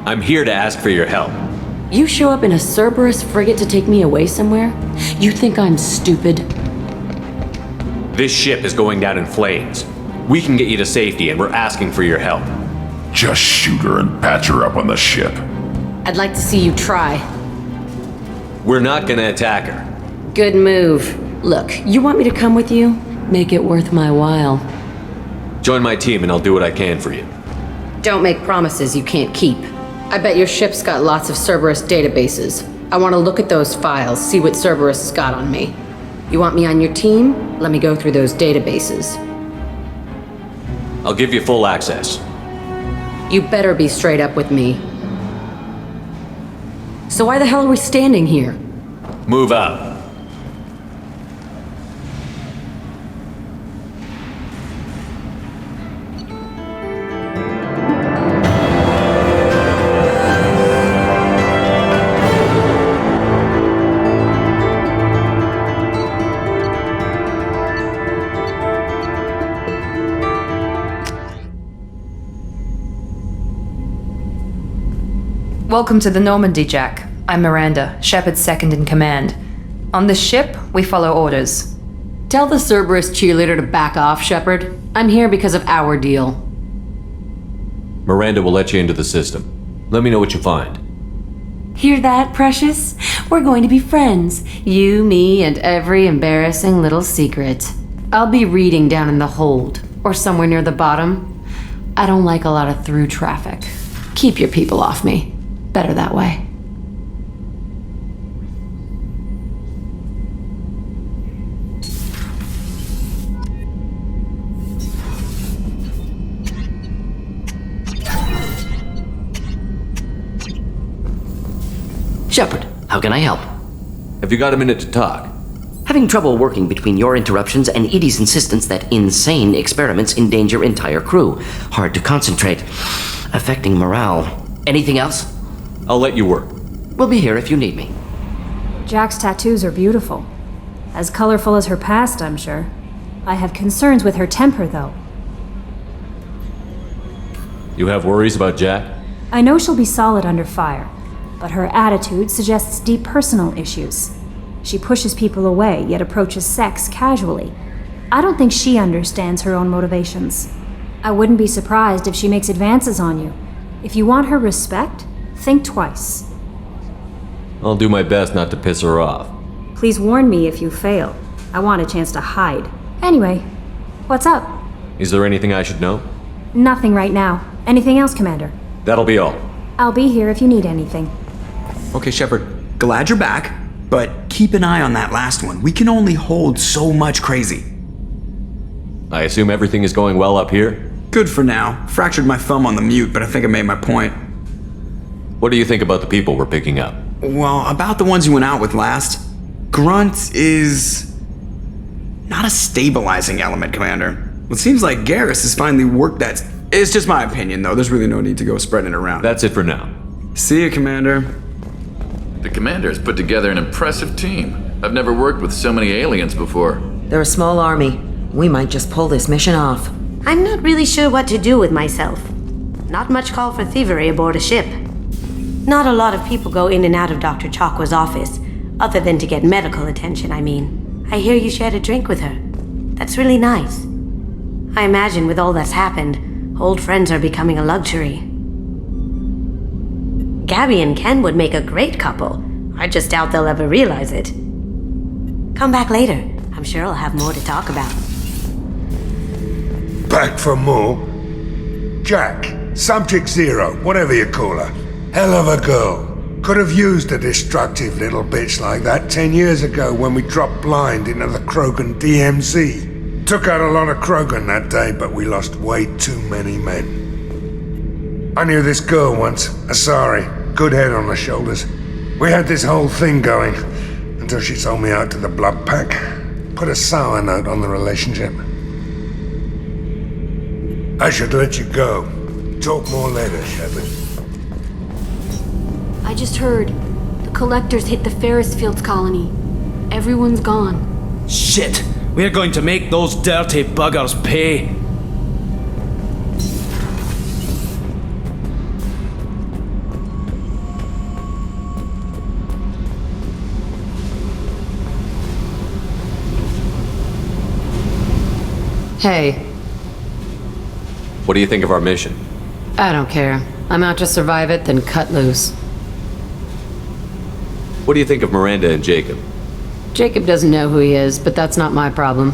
I'm here to ask for your help. You show up in a Cerberus frigate to take me away somewhere? You think I'm stupid? This ship is going down in flames. We can get you to safety, and we're asking for your help. Just shoot her and patch her up on the ship. I'd like to see you try. We're not gonna attack her. Good move. Look, you want me to come with you? Make it worth my while. Join my team and I'll do what I can for you. Don't make promises you can't keep. I bet your ship's got lots of Cerberus databases. I want to look at those files, see what Cerberus has got on me. You want me on your team? Let me go through those databases. I'll give you full access. You better be straight up with me. So why the hell are we standing here? Move out. Welcome to the Normandy, Jack. I'm Miranda, Shepard's second in command. On this ship, we follow orders. Tell the Cerberus cheerleader to back off, Shepard. I'm here because of our deal. Miranda will let you into the system. Let me know what you find. Hear that, Precious? We're going to be friends. You, me, and every embarrassing little secret. I'll be reading down in the hold, or somewhere near the bottom. I don't like a lot of through traffic. Keep your people off me. Better that way. Shepard, how can I help? Have you got a minute to talk? Have having trouble working between your interruptions and Edie's insistence that insane experiments endanger entire crew. Hard to concentrate, affecting morale. Anything else? I'll let you work. We'll be here if you need me. Jack's tattoos are beautiful. As colorful as her past, I'm sure. I have concerns with her temper, though. You have worries about Jack? I know she'll be solid under fire, but her attitude suggests deep personal issues. She pushes people away, yet approaches sex casually. I don't think she understands her own motivations. I wouldn't be surprised if she makes advances on you. If you want her respect, think twice. I'll do my best not to piss her off. Please warn me if you fail. I want a chance to hide. Anyway, what's up? Is there anything I should know? Nothing right now. Anything else, Commander? That'll be all. I'll be here if you need anything. Okay, Shepard, glad you're back, but keep an eye on that last one. We can only hold so much crazy. I assume everything is going well up here? Good for now. Fractured my thumb on the mute, but I think I made my point. What do you think about the people we're picking up? Well, about the ones you went out with last. Grunt is not a stabilizing element, Commander. It seems like Garrus has finally worked that. It's just my opinion, though. There's really no need to go spreading it around. That's it for now. See you, Commander. The Commander has put together an impressive team. I've never worked with so many aliens before. They're a small army. We might just pull this mission off. I'm not really sure what to do with myself. Not much call for thievery aboard a ship. Not a lot of people go in and out of Dr. Chakwa's office, other than to get medical attention, I mean. I hear you shared a drink with her. That's really nice. I imagine with all that's happened, old friends are becoming a luxury. Gabby and Ken would make a great couple. I just doubt they'll ever realize it. Come back later. I'm sure I'll have more to talk about. Back for more? Jack, Subject Zero, whatever you call her. Hell of a girl. Could have used a destructive little bitch like that 10 years ago when we dropped blind into the Krogan DMZ. Took out a lot of Krogan that day, but we lost way too many men. I knew this girl once, Asari, good head on her shoulders. We had this whole thing going, until she sold me out to the Blood Pack. Put a sour note on the relationship. I should let you go. Talk more later, Shepard. I just heard. The collectors hit the Ferris Fields colony. Everyone's gone. Shit! We're going to make those dirty buggers pay. Hey. What do you think of our mission? I don't care. I'm out to survive it, then cut loose. What do you think of Miranda and Jacob? Jacob doesn't know who he is, but that's not my problem.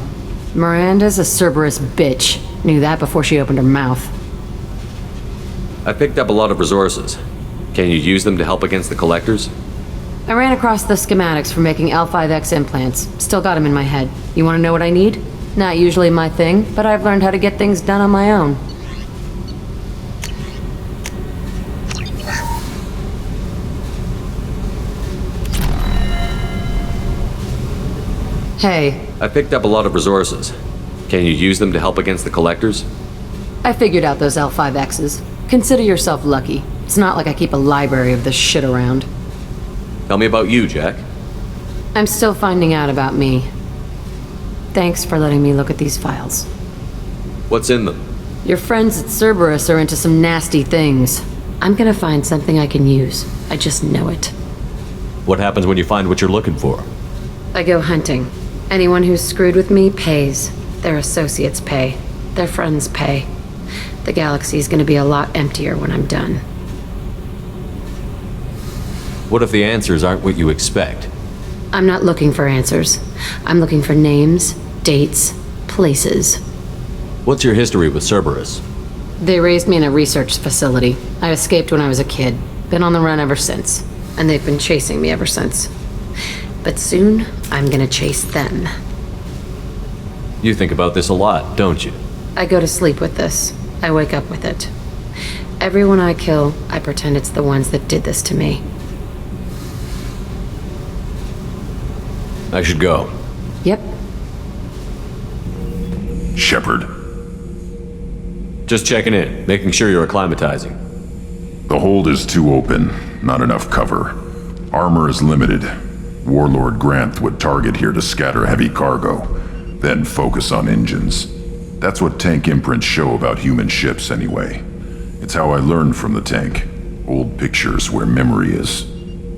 Miranda's a Cerberus bitch. Knew that before she opened her mouth. I picked up a lot of resources. Can you use them to help against the collectors? I ran across the schematics for making L5X implants. Still got them in my head. You want to know what I need? Not usually my thing, but I've learned how to get things done on my own. Hey. I picked up a lot of resources. Can you use them to help against the collectors? I figured out those L5Xs. Consider yourself lucky. It's not like I keep a library of this shit around. Tell me about you, Jack. I'm still finding out about me. Thanks for letting me look at these files. What's in them? Your friends at Cerberus are into some nasty things. I'm gonna find something I can use. I just know it. What happens when you find what you're looking for? I go hunting. Anyone who's screwed with me pays. Their associates pay. Their friends pay. The galaxy's gonna be a lot emptier when I'm done. What if the answers aren't what you expect? I'm not looking for answers. I'm looking for names, dates, places. What's your history with Cerberus? They raised me in a research facility. I escaped when I was a kid. Been on the run ever since. And they've been chasing me ever since. But soon, I'm gonna chase them. You think about this a lot, don't you? I go to sleep with this. I wake up with it. Everyone I kill, I pretend it's the ones that did this to me. I should go. Yep. Shepard. Just checking in, making sure you're acclimatizing. The hold is too open, not enough cover. Armor is limited. Warlord Granth would target here to scatter heavy cargo, then focus on engines. That's what tank imprints show about human ships anyway. It's how I learned from the tank. Old pictures where memory is.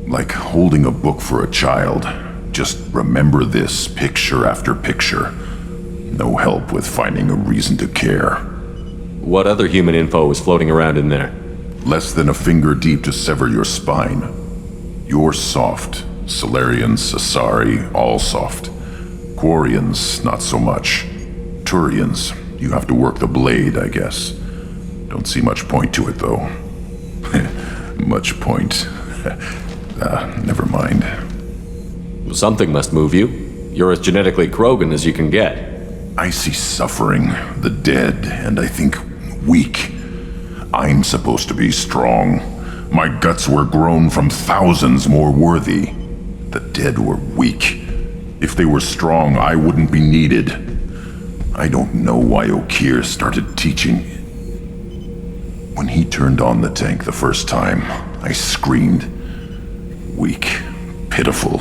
Like holding a book for a child. Just remember this picture after picture. No help with finding a reason to care. What other human info was floating around in there? Less than a finger deep to sever your spine. You're soft. Solarians, Asari, all soft. Quarians, not so much. Turians, you have to work the blade, I guess. Don't see much point to it, though. Much point. Never mind. Something must move you. You're as genetically Krogan as you can get. I see suffering, the dead, and I think weak. I'm supposed to be strong. My guts were grown from thousands more worthy. The dead were weak. If they were strong, I wouldn't be needed. I don't know why Okeer started teaching. When he turned on the tank the first time, I screamed. Weak, pitiful.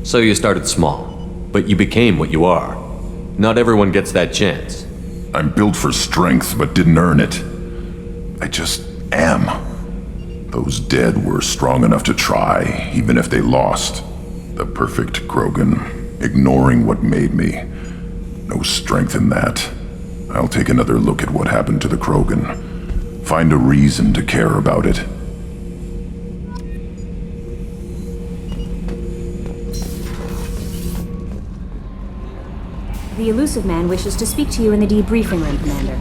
So you started small, but you became what you are. Not everyone gets that chance. I'm built for strength, but didn't earn it. I just am. Those dead were strong enough to try, even if they lost. The perfect Krogan, ignoring what made me. No strength in that. I'll take another look at what happened to the Krogan. Find a reason to care about it. The elusive man wishes to speak to you in the debriefing room, Commander.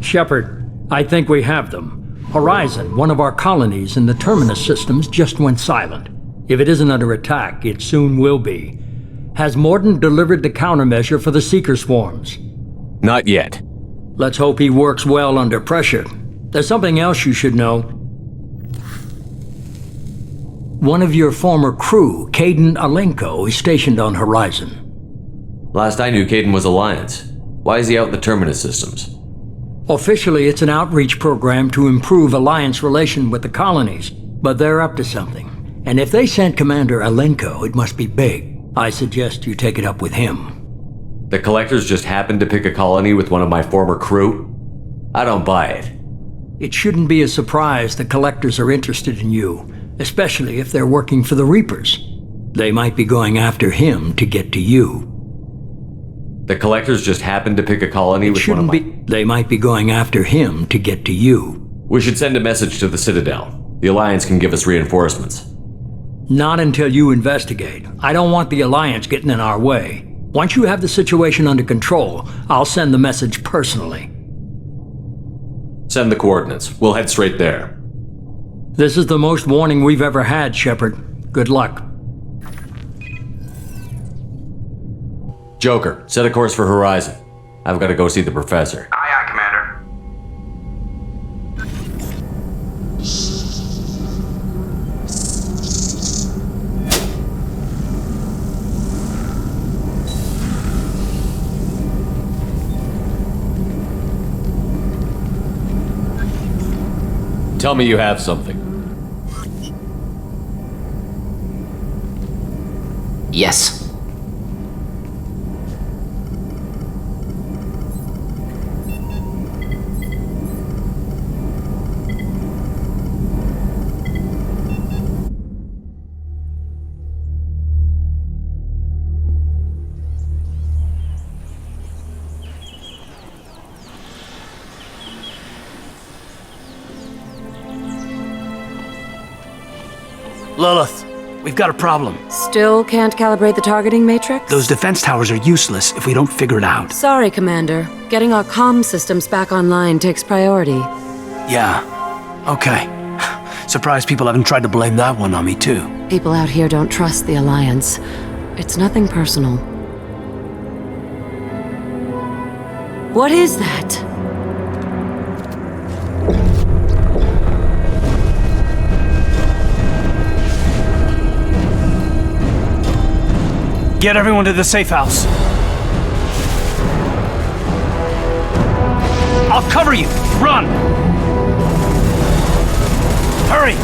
Shepard, I think we have them. Horizon, one of our colonies in the Terminus systems, just went silent. If it isn't under attack, it soon will be. Has Mordin delivered the countermeasure for the Seeker swarms? Not yet. Let's hope he works well under pressure. There's something else you should know. One of your former crew, Kaidan Alenko, is stationed on Horizon. Last I knew, Kaidan was Alliance. Why is he out in the Terminus systems? Officially, it's an outreach program to improve Alliance relation with the colonies, but they're up to something. And if they sent Commander Alenko, it must be big. I suggest you take it up with him. The Collectors just happened to pick a colony with one of my former crew? I don't buy it. It shouldn't be a surprise the Collectors are interested in you, especially if they're working for the Reapers. They might be going after him to get to you. The Collectors just happened to pick a colony with one of my... They might be going after him to get to you. We should send a message to the Citadel. The Alliance can give us reinforcements. Not until you investigate. I don't want the Alliance getting in our way. Once you have the situation under control, I'll send the message personally. Send the coordinates. We'll head straight there. This is the most warning we've ever had, Shepard. Good luck. Joker, set a course for Horizon. I've got to go see the Professor. Aye, aye, Commander. Tell me you have something. Yes. Lilith, we've got a problem. Still can't calibrate the targeting matrix? Those defense towers are useless if we don't figure it out. Sorry, Commander. Getting our comm systems back online takes priority. Yeah, okay. Surprised people haven't tried to blame that one on me, too. People out here don't trust the Alliance. It's nothing personal. What is that? Get everyone to the safe house. I'll cover you! Run! Hurry!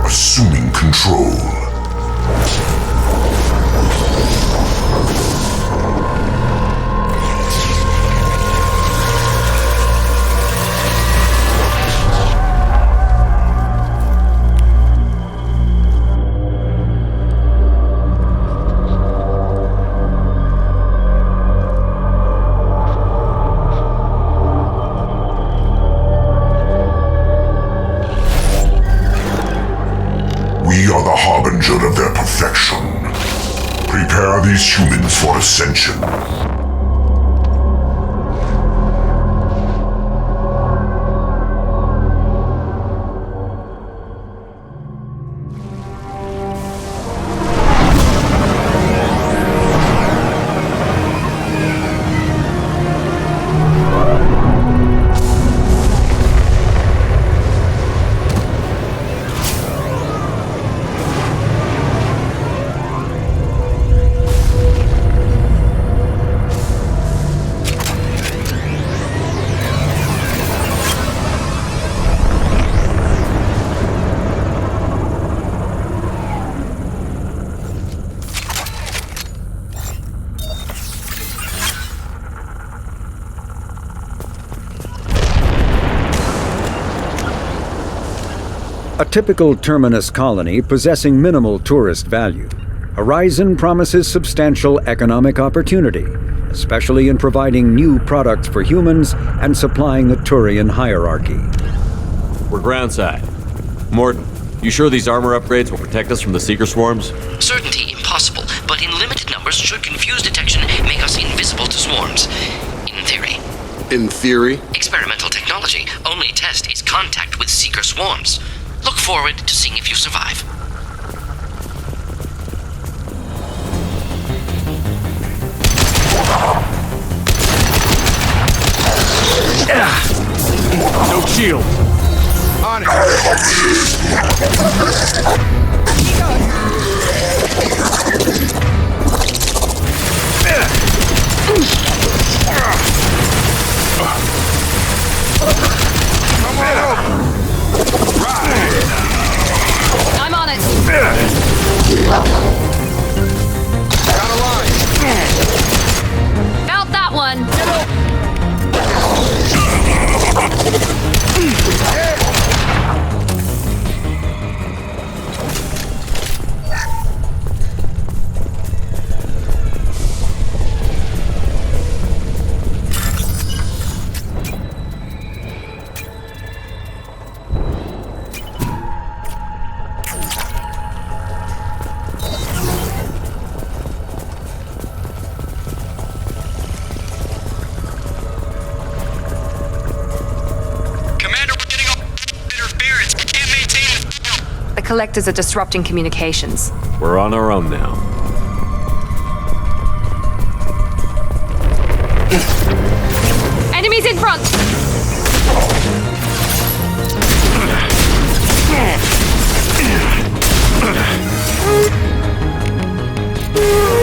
Assuming control. We are the harbinger of their perfection. Prepare these humans for ascension. A typical terminus colony possessing minimal tourist value, Horizon promises substantial economic opportunity, especially in providing new products for humans and supplying a Turian hierarchy. We're groundside. Morton, you sure these armor upgrades will protect us from the Seeker swarms? Certainty impossible, but in limited numbers should confuse detection, make us invisible to swarms. In theory. In theory? Experimental technology. Only test is contact with Seeker swarms. Look forward to seeing if you survive. No shield. On it. Come on over. I'm on it. Got a line. Felt that one. Collectors are disrupting communications. We're on our own now. Enemies in front!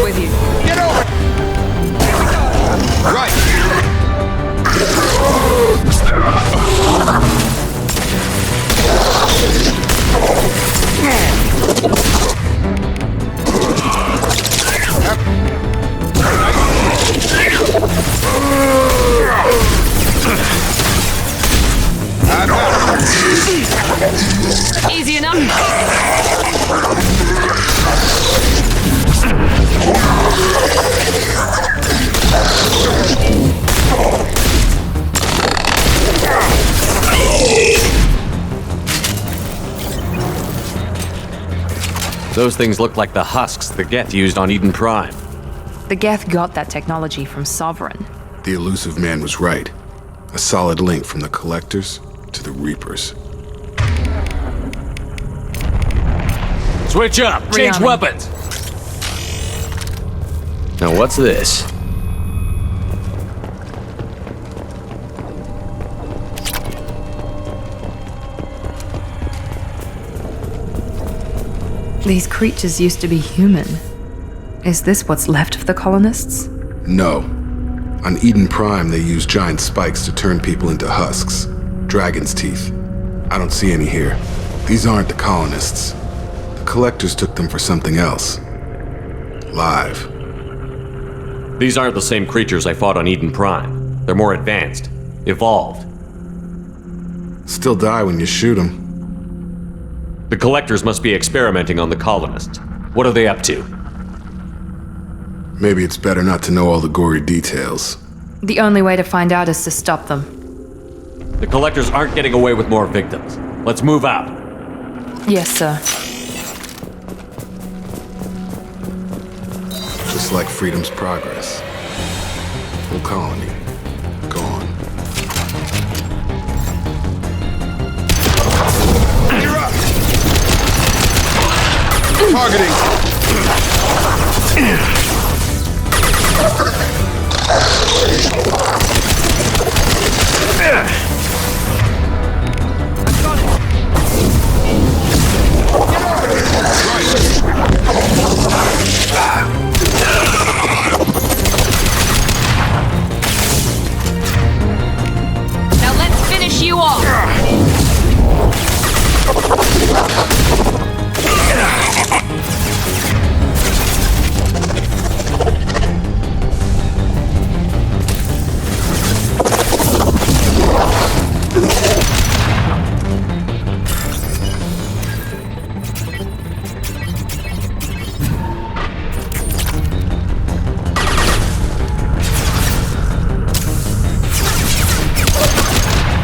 With you. Get over! Right! Easy enough. Those things look like the husks the Geth used on Eden Prime. The Geth got that technology from Sovereign. The elusive man was right. A solid link from the Collectors to the Reapers. Switch up! Change Rearming. weapons! Now what's this? These creatures used to be human. Is this what's left of the colonists? No. On Eden Prime, they use giant spikes to turn people into husks. Dragon's teeth. I don't see any here. These aren't the colonists. The Collectors took them for something else. Live. These aren't the same creatures I fought on Eden Prime. They're more advanced. Evolved. Still die when you shoot them. The Collectors must be experimenting on the colonists. What are they up to? Maybe it's better not to know all the gory details. The only way to find out is to stop them. The Collectors aren't getting away with more victims. Let's move out. Yes, sir. Just like Freedom's Progress. Full colony. Gone. You're up! Targeting! Now let's finish you off!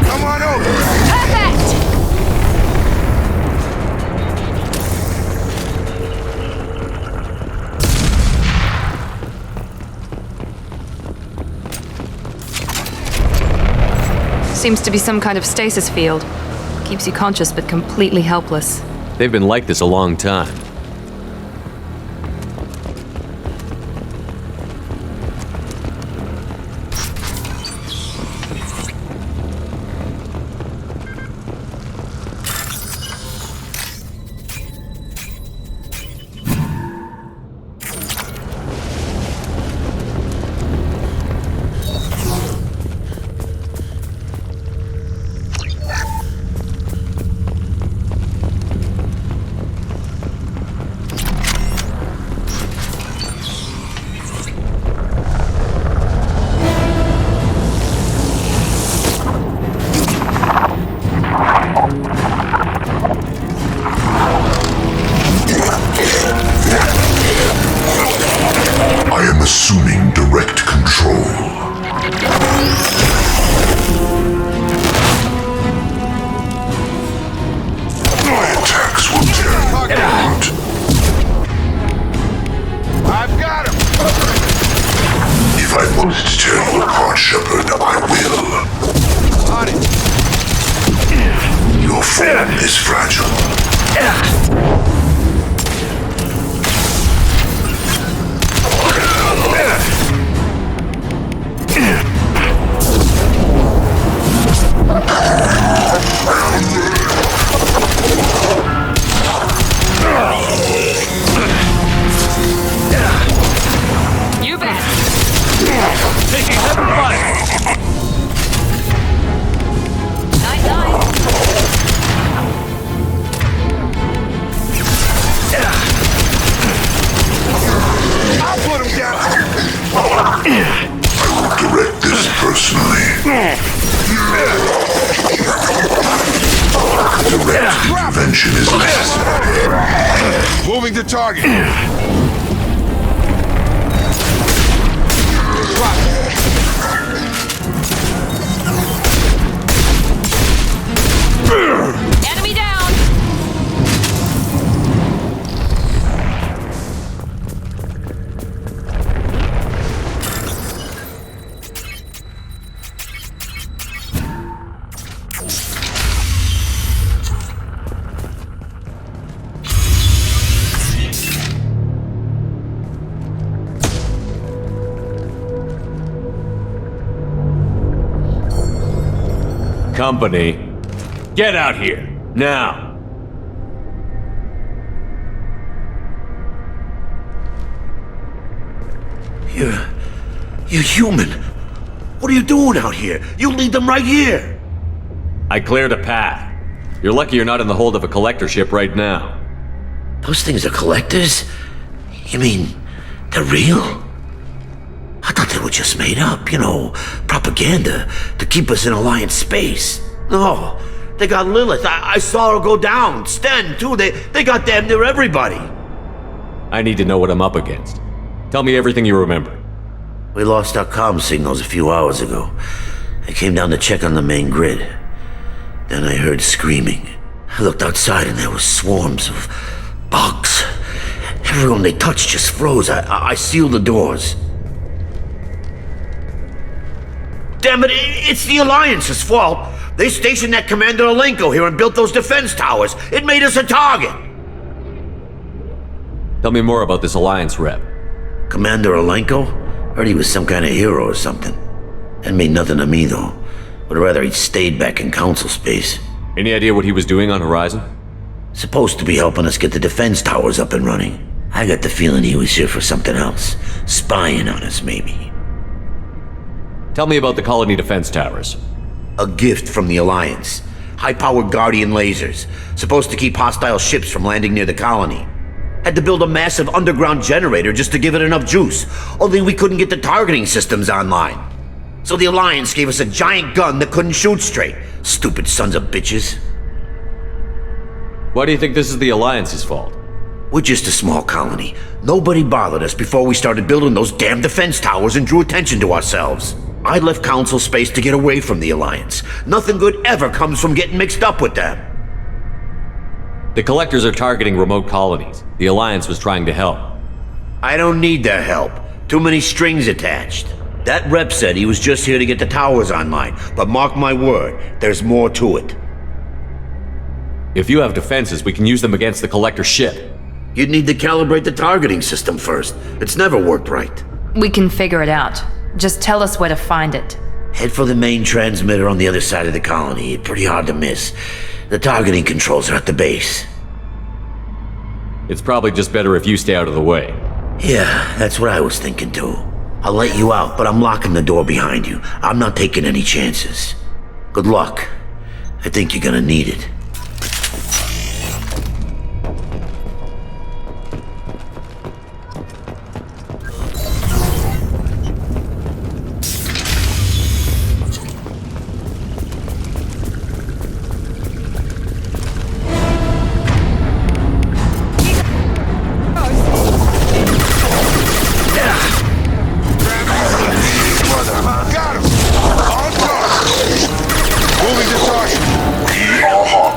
Come on over! Perfect! Seems to be some kind of stasis field. Keeps you conscious but completely helpless. They've been like this a long time. I am assuming direct control. My attacks will tear you apart. I've got him! If I must tear you apart, Shepard, I will. On it! Your form is fragile. Intervention is necessary. Moving to target. Enemy down! Company, get out here, now! You're human. What are you doing out here? You lead them right here. I cleared a path. You're lucky you're not in the hold of a collector ship right now. Those things are collectors? You mean, they're real? I thought they were just made up, you know, propaganda to keep us in Alliance space. No, they got Lilith. I saw her go down. Sten, too. They got damn near everybody. I need to know what I'm up against. Tell me everything you remember. We lost our comm signals a few hours ago. I came down to check on the main grid. Then I heard screaming. I looked outside and there were swarms of bugs. Everyone they touched just froze. I sealed the doors. Damn it, it's the Alliance's fault. They stationed that Commander Alenko here and built those defense towers. It made us a target. Tell me more about this Alliance rep. Commander Alenko? Heard he was some kind of hero or something. That mean nothing to me, though. Would rather he'd stayed back in Council space. Any idea what he was doing on Horizon? Supposed to be helping us get the defense towers up and running. I got the feeling he was here for something else. Spying on us, maybe. Tell me about the colony defense towers. A gift from the Alliance. High-powered Guardian lasers. Supposed to keep hostile ships from landing near the colony. Had to build a massive underground generator just to give it enough juice. Only we couldn't get the targeting systems online. So the Alliance gave us a giant gun that couldn't shoot straight. Stupid sons of bitches. Why do you think this is the Alliance's fault? We're just a small colony. Nobody bothered us before we started building those damn defense towers and drew attention to ourselves. I left Council space to get away from the Alliance. Nothing good ever comes from getting mixed up with them. The Collectors are targeting remote colonies. The Alliance was trying to help. I don't need their help. Too many strings attached. That rep said he was just here to get the towers online, but mark my word, there's more to it. If you have defenses, we can use them against the Collector ship. You'd need to calibrate the targeting system first. It's never worked right. We can figure it out. Just tell us where to find it. Head for the main transmitter on the other side of the colony. Pretty hard to miss. The targeting controls are at the base. It's probably just better if you stay out of the way. Yeah, that's what I was thinking too. I'll let you out, but I'm locking the door behind you. I'm not taking any chances. Good luck. I think you're gonna need it. Moving to target. We are hot.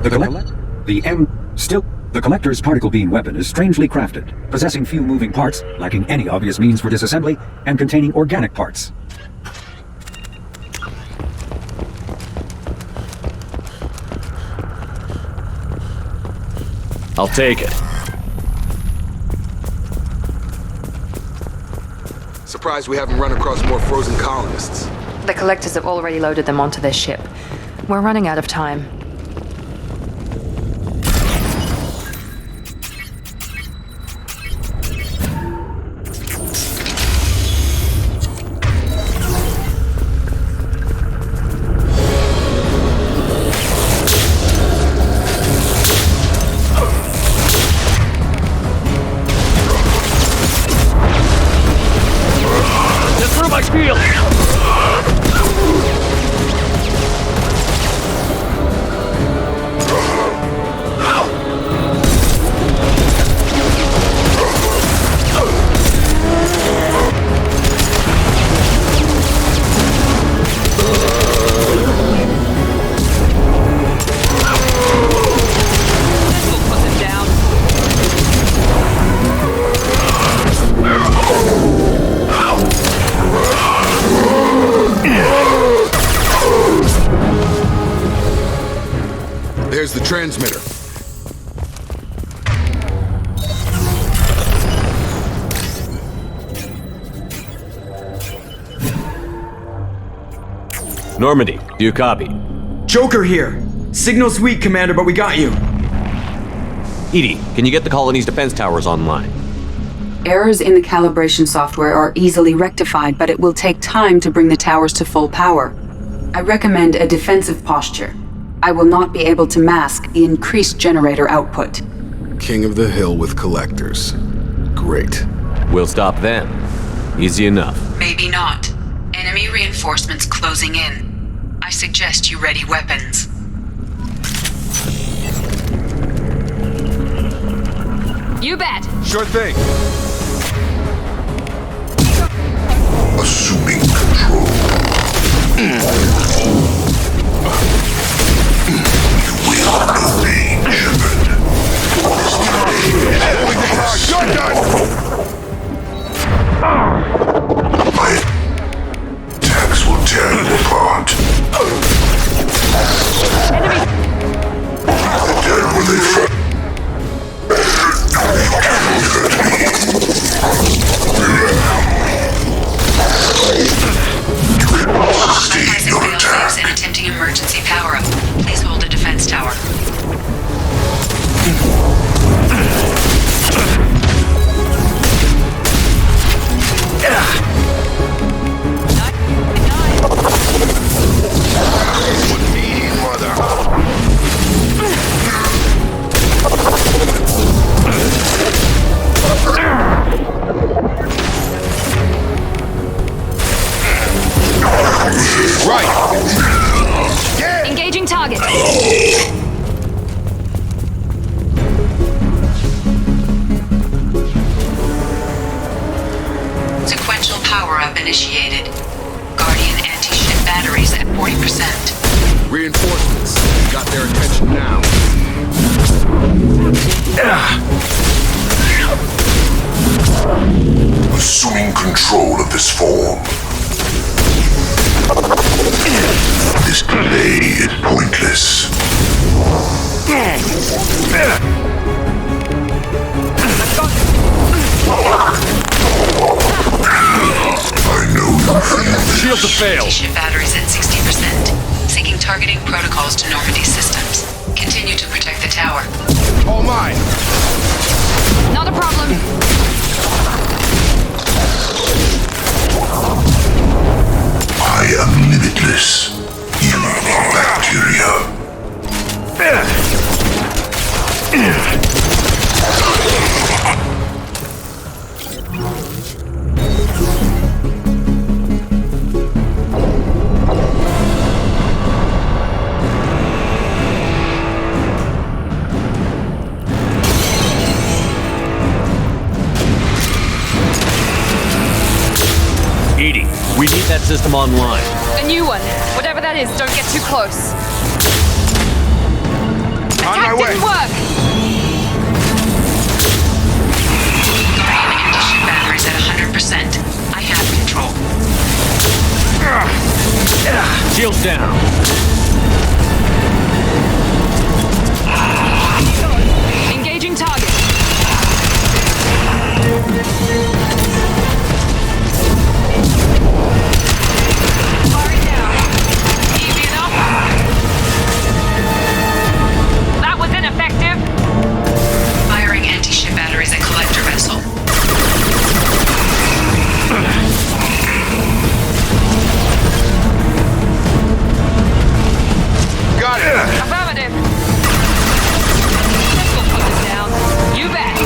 The Collector's particle beam weapon is strangely crafted, possessing few moving parts, lacking any obvious means for disassembly, and containing organic parts. I'll take it. Surprised we haven't run across more frozen colonists. The Collectors have already loaded them onto their ship. We're running out of time. There's the transmitter. Normandy, do you copy? Joker here. Signal's weak, Commander, but we got you. Edie, can you get the colony's defense towers online? Errors in the calibration software are easily rectified, but it will take time to bring the towers to full power. I recommend a defensive posture. I will not be able to mask the increased generator output. King of the hill with collectors. Great. We'll stop them. Easy enough. Maybe not. Enemy reinforcements closing in. I suggest you ready weapons. You bet. Sure thing. Assuming control. You will obey, Shepard. You're done! My attacks will tear you apart. The dead will they fight. Sustain your attack. And attempting emergency power-up. Please hold a defense tower. Right. Engaging target. Sequential power-up initiated. Guardian anti-ship batteries at 40%. Reinforcements. Got their attention now. Assuming control of this form. This delay is pointless. I know you feel this. Shields have failed. Ship batteries at 60%. Syncing targeting protocols to Normandy systems. Continue to protect the tower. All mine. Not a problem. I am limitless. You are bacteria. Edie, we need that system online. A new one. Whatever that is, don't get too close. On my way. Didn't work. Guardian anti-ship batteries at 100%. I have control. Shields down. Engaging target. Firing now. Easy enough. That was ineffective. Firing anti-ship batteries at collector vessel. Got it. Affirmative. Let's go put this down. You bet.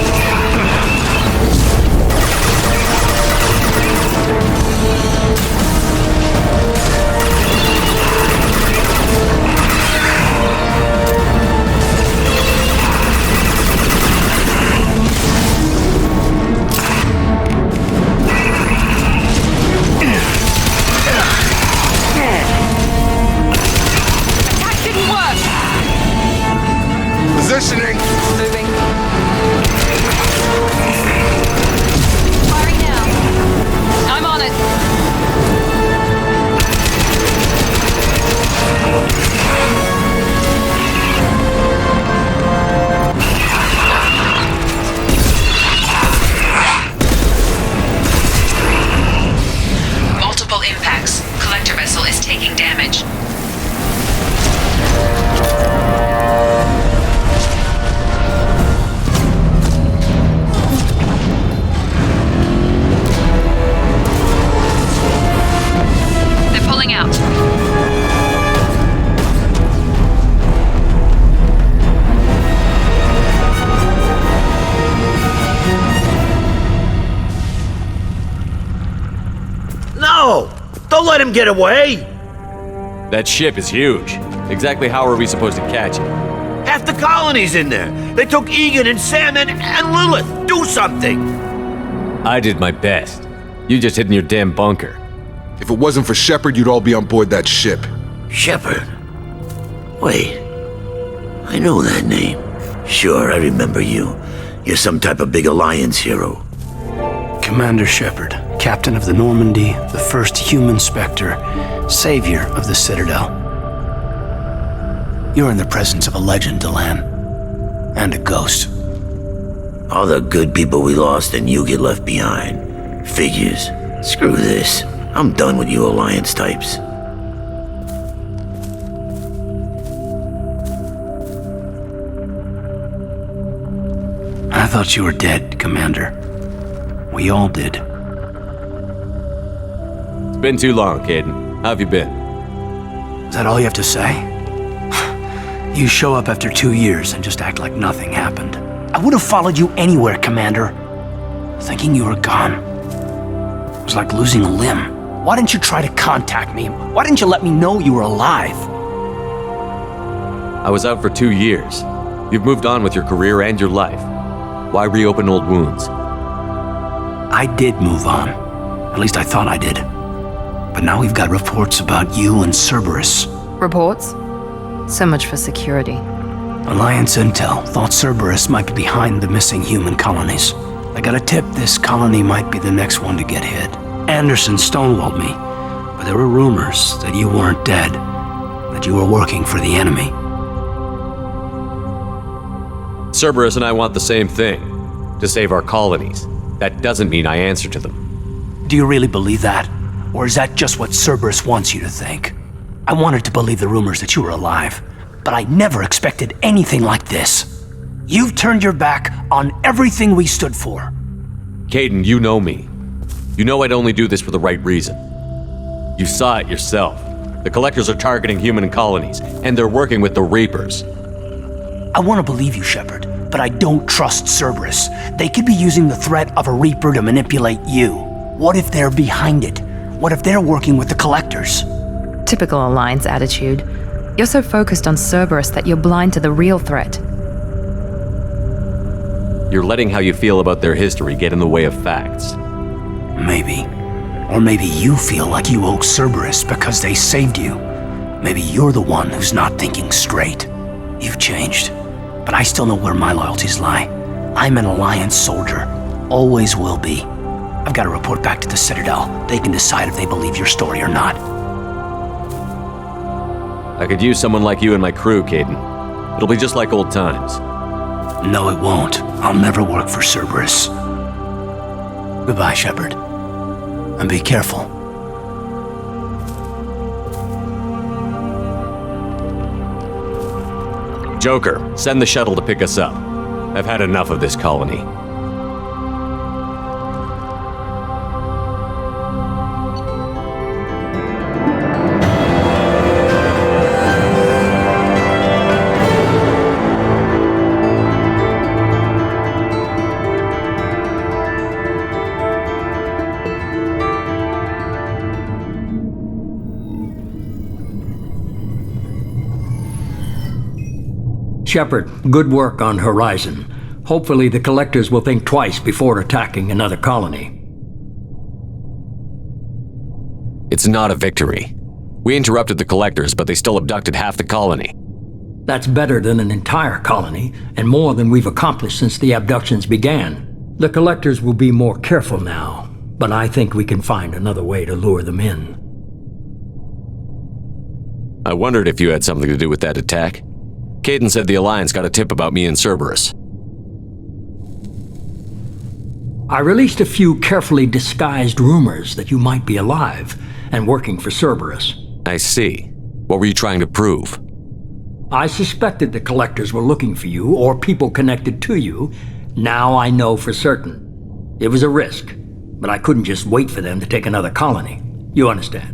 Attack didn't work. Positioning. Moving. Firing now. I'm on it. Multiple impacts. Collector vessel is taking damage. They're pulling out. No! Don't let him get away! That ship is huge. Exactly how are we supposed to catch it? Half the colony's in there. They took Egan and Sam and Lilith. Do something! I did my best. You just hid in your damn bunker. If it wasn't for Shepard, you'd all be on board that ship. Shepard? Wait. I know that name. Sure, I remember you. You're some type of big Alliance hero. Commander Shepard, captain of the Normandy, the first human Spectre, savior of the Citadel. You're in the presence of a legend, Delan. And a ghost. All the good people we lost and you get left behind. Figures. Screw this. I'm done with you Alliance types. I thought you were dead, Commander. We all did. It's been too long, Caden. How have you been? Is that all you have to say? You show up after 2 years and just act like nothing happened. I would have followed you anywhere, Commander. Thinking you were gone. It was like losing a limb. Why didn't you try to contact me? Why didn't you let me know you were alive? I was out for 2 years. You've moved on with your career and your life. Why reopen old wounds? I did move on. At least I thought I did. But now we've got reports about you and Cerberus. Reports? So much for security. Alliance Intel thought Cerberus might be behind the missing human colonies. I got a tip this colony might be the next one to get hit. Anderson stonewalled me, but there were rumors that you weren't dead, that you were working for the enemy. Cerberus and I want the same thing, to save our colonies. That doesn't mean I answer to them. Do you really believe that? Or is that just what Cerberus wants you to think? I wanted to believe the rumors that you were alive, but I never expected anything like this. You've turned your back on everything we stood for. Caden, you know me. You know I'd only do this for the right reason. You saw it yourself. The Collectors are targeting human colonies, and they're working with the Reapers. I want to believe you, Shepard, but I don't trust Cerberus. They could be using the threat of a Reaper to manipulate you. What if they're behind it? What if they're working with the Collectors? Typical Alliance attitude. You're so focused on Cerberus that you're blind to the real threat. You're letting how you feel about their history get in the way of facts. Maybe. Or maybe you feel like you owe Cerberus because they saved you. Maybe you're the one who's not thinking straight. You've changed. but I still know where my loyalties lie. I'm an Alliance soldier. Always will be. I've got to report back to the Citadel. They can decide if they believe your story or not. I could use someone like you in my crew, Caden. It'll be just like old times. No, it won't. I'll never work for Cerberus. Goodbye, Shepard. And be careful. Joker, send the shuttle to pick us up. I've had enough of this colony. Shepard, good work on Horizon. Hopefully the Collectors will think twice before attacking another colony. It's not a victory. We interrupted the Collectors, but they still abducted half the colony. That's better than an entire colony, and more than we've accomplished since the abductions began. The Collectors will be more careful now, but I think we can find another way to lure them in. I wondered if you had something to do with that attack. Caden said the Alliance got a tip about me and Cerberus. I released a few carefully disguised rumors that you might be alive and working for Cerberus. I see. What were you trying to prove? I suspected the Collectors were looking for you or people connected to you. Now I know for certain. It was a risk, but I couldn't just wait for them to take another colony. You understand?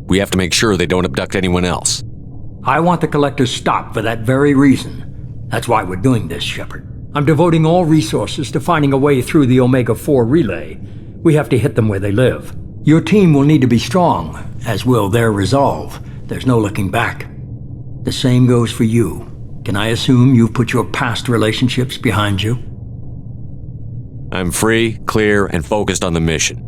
We have to make sure they don't abduct anyone else. I want the Collectors stopped for that very reason. That's why we're doing this, Shepard. I'm devoting all resources to finding a way through the Omega-4 relay. We have to hit them where they live. Your team will need to be strong, as will their resolve. There's no looking back. The same goes for you. Can I assume you've put your past relationships behind you? I'm free, clear, and focused on the mission.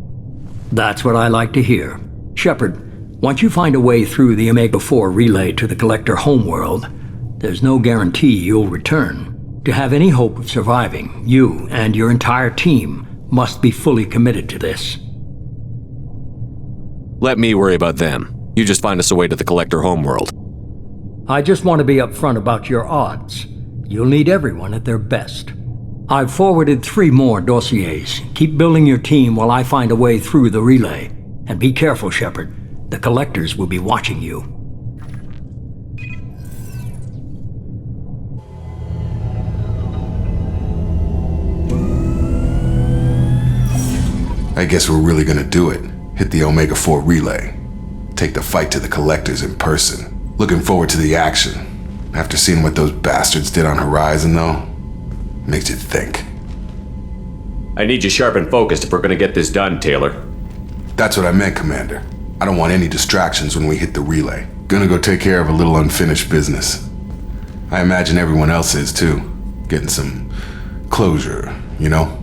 That's what I like to hear. Shepard, once you find a way through the Omega-4 relay to the Collector homeworld, there's no guarantee you'll return. To have any hope of surviving, you and your entire team must be fully committed to this. Let me worry about them. You just find us a way to the Collector homeworld. I just want to be upfront about your odds. You'll need everyone at their best. I've forwarded 3 more dossiers. Keep building your team while I find a way through the relay. And be careful, Shepard. The Collectors will be watching you. I guess we're really gonna do it. Hit the Omega-4 relay. Take the fight to the Collectors in person. Looking forward to the action. After seeing what those bastards did on Horizon, though, makes you think. I need you sharp and focused if we're gonna get this done, Taylor. That's what I meant, Commander. I don't want any distractions when we hit the relay. Gonna go take care of a little unfinished business. I imagine everyone else is too. Getting some closure, you know?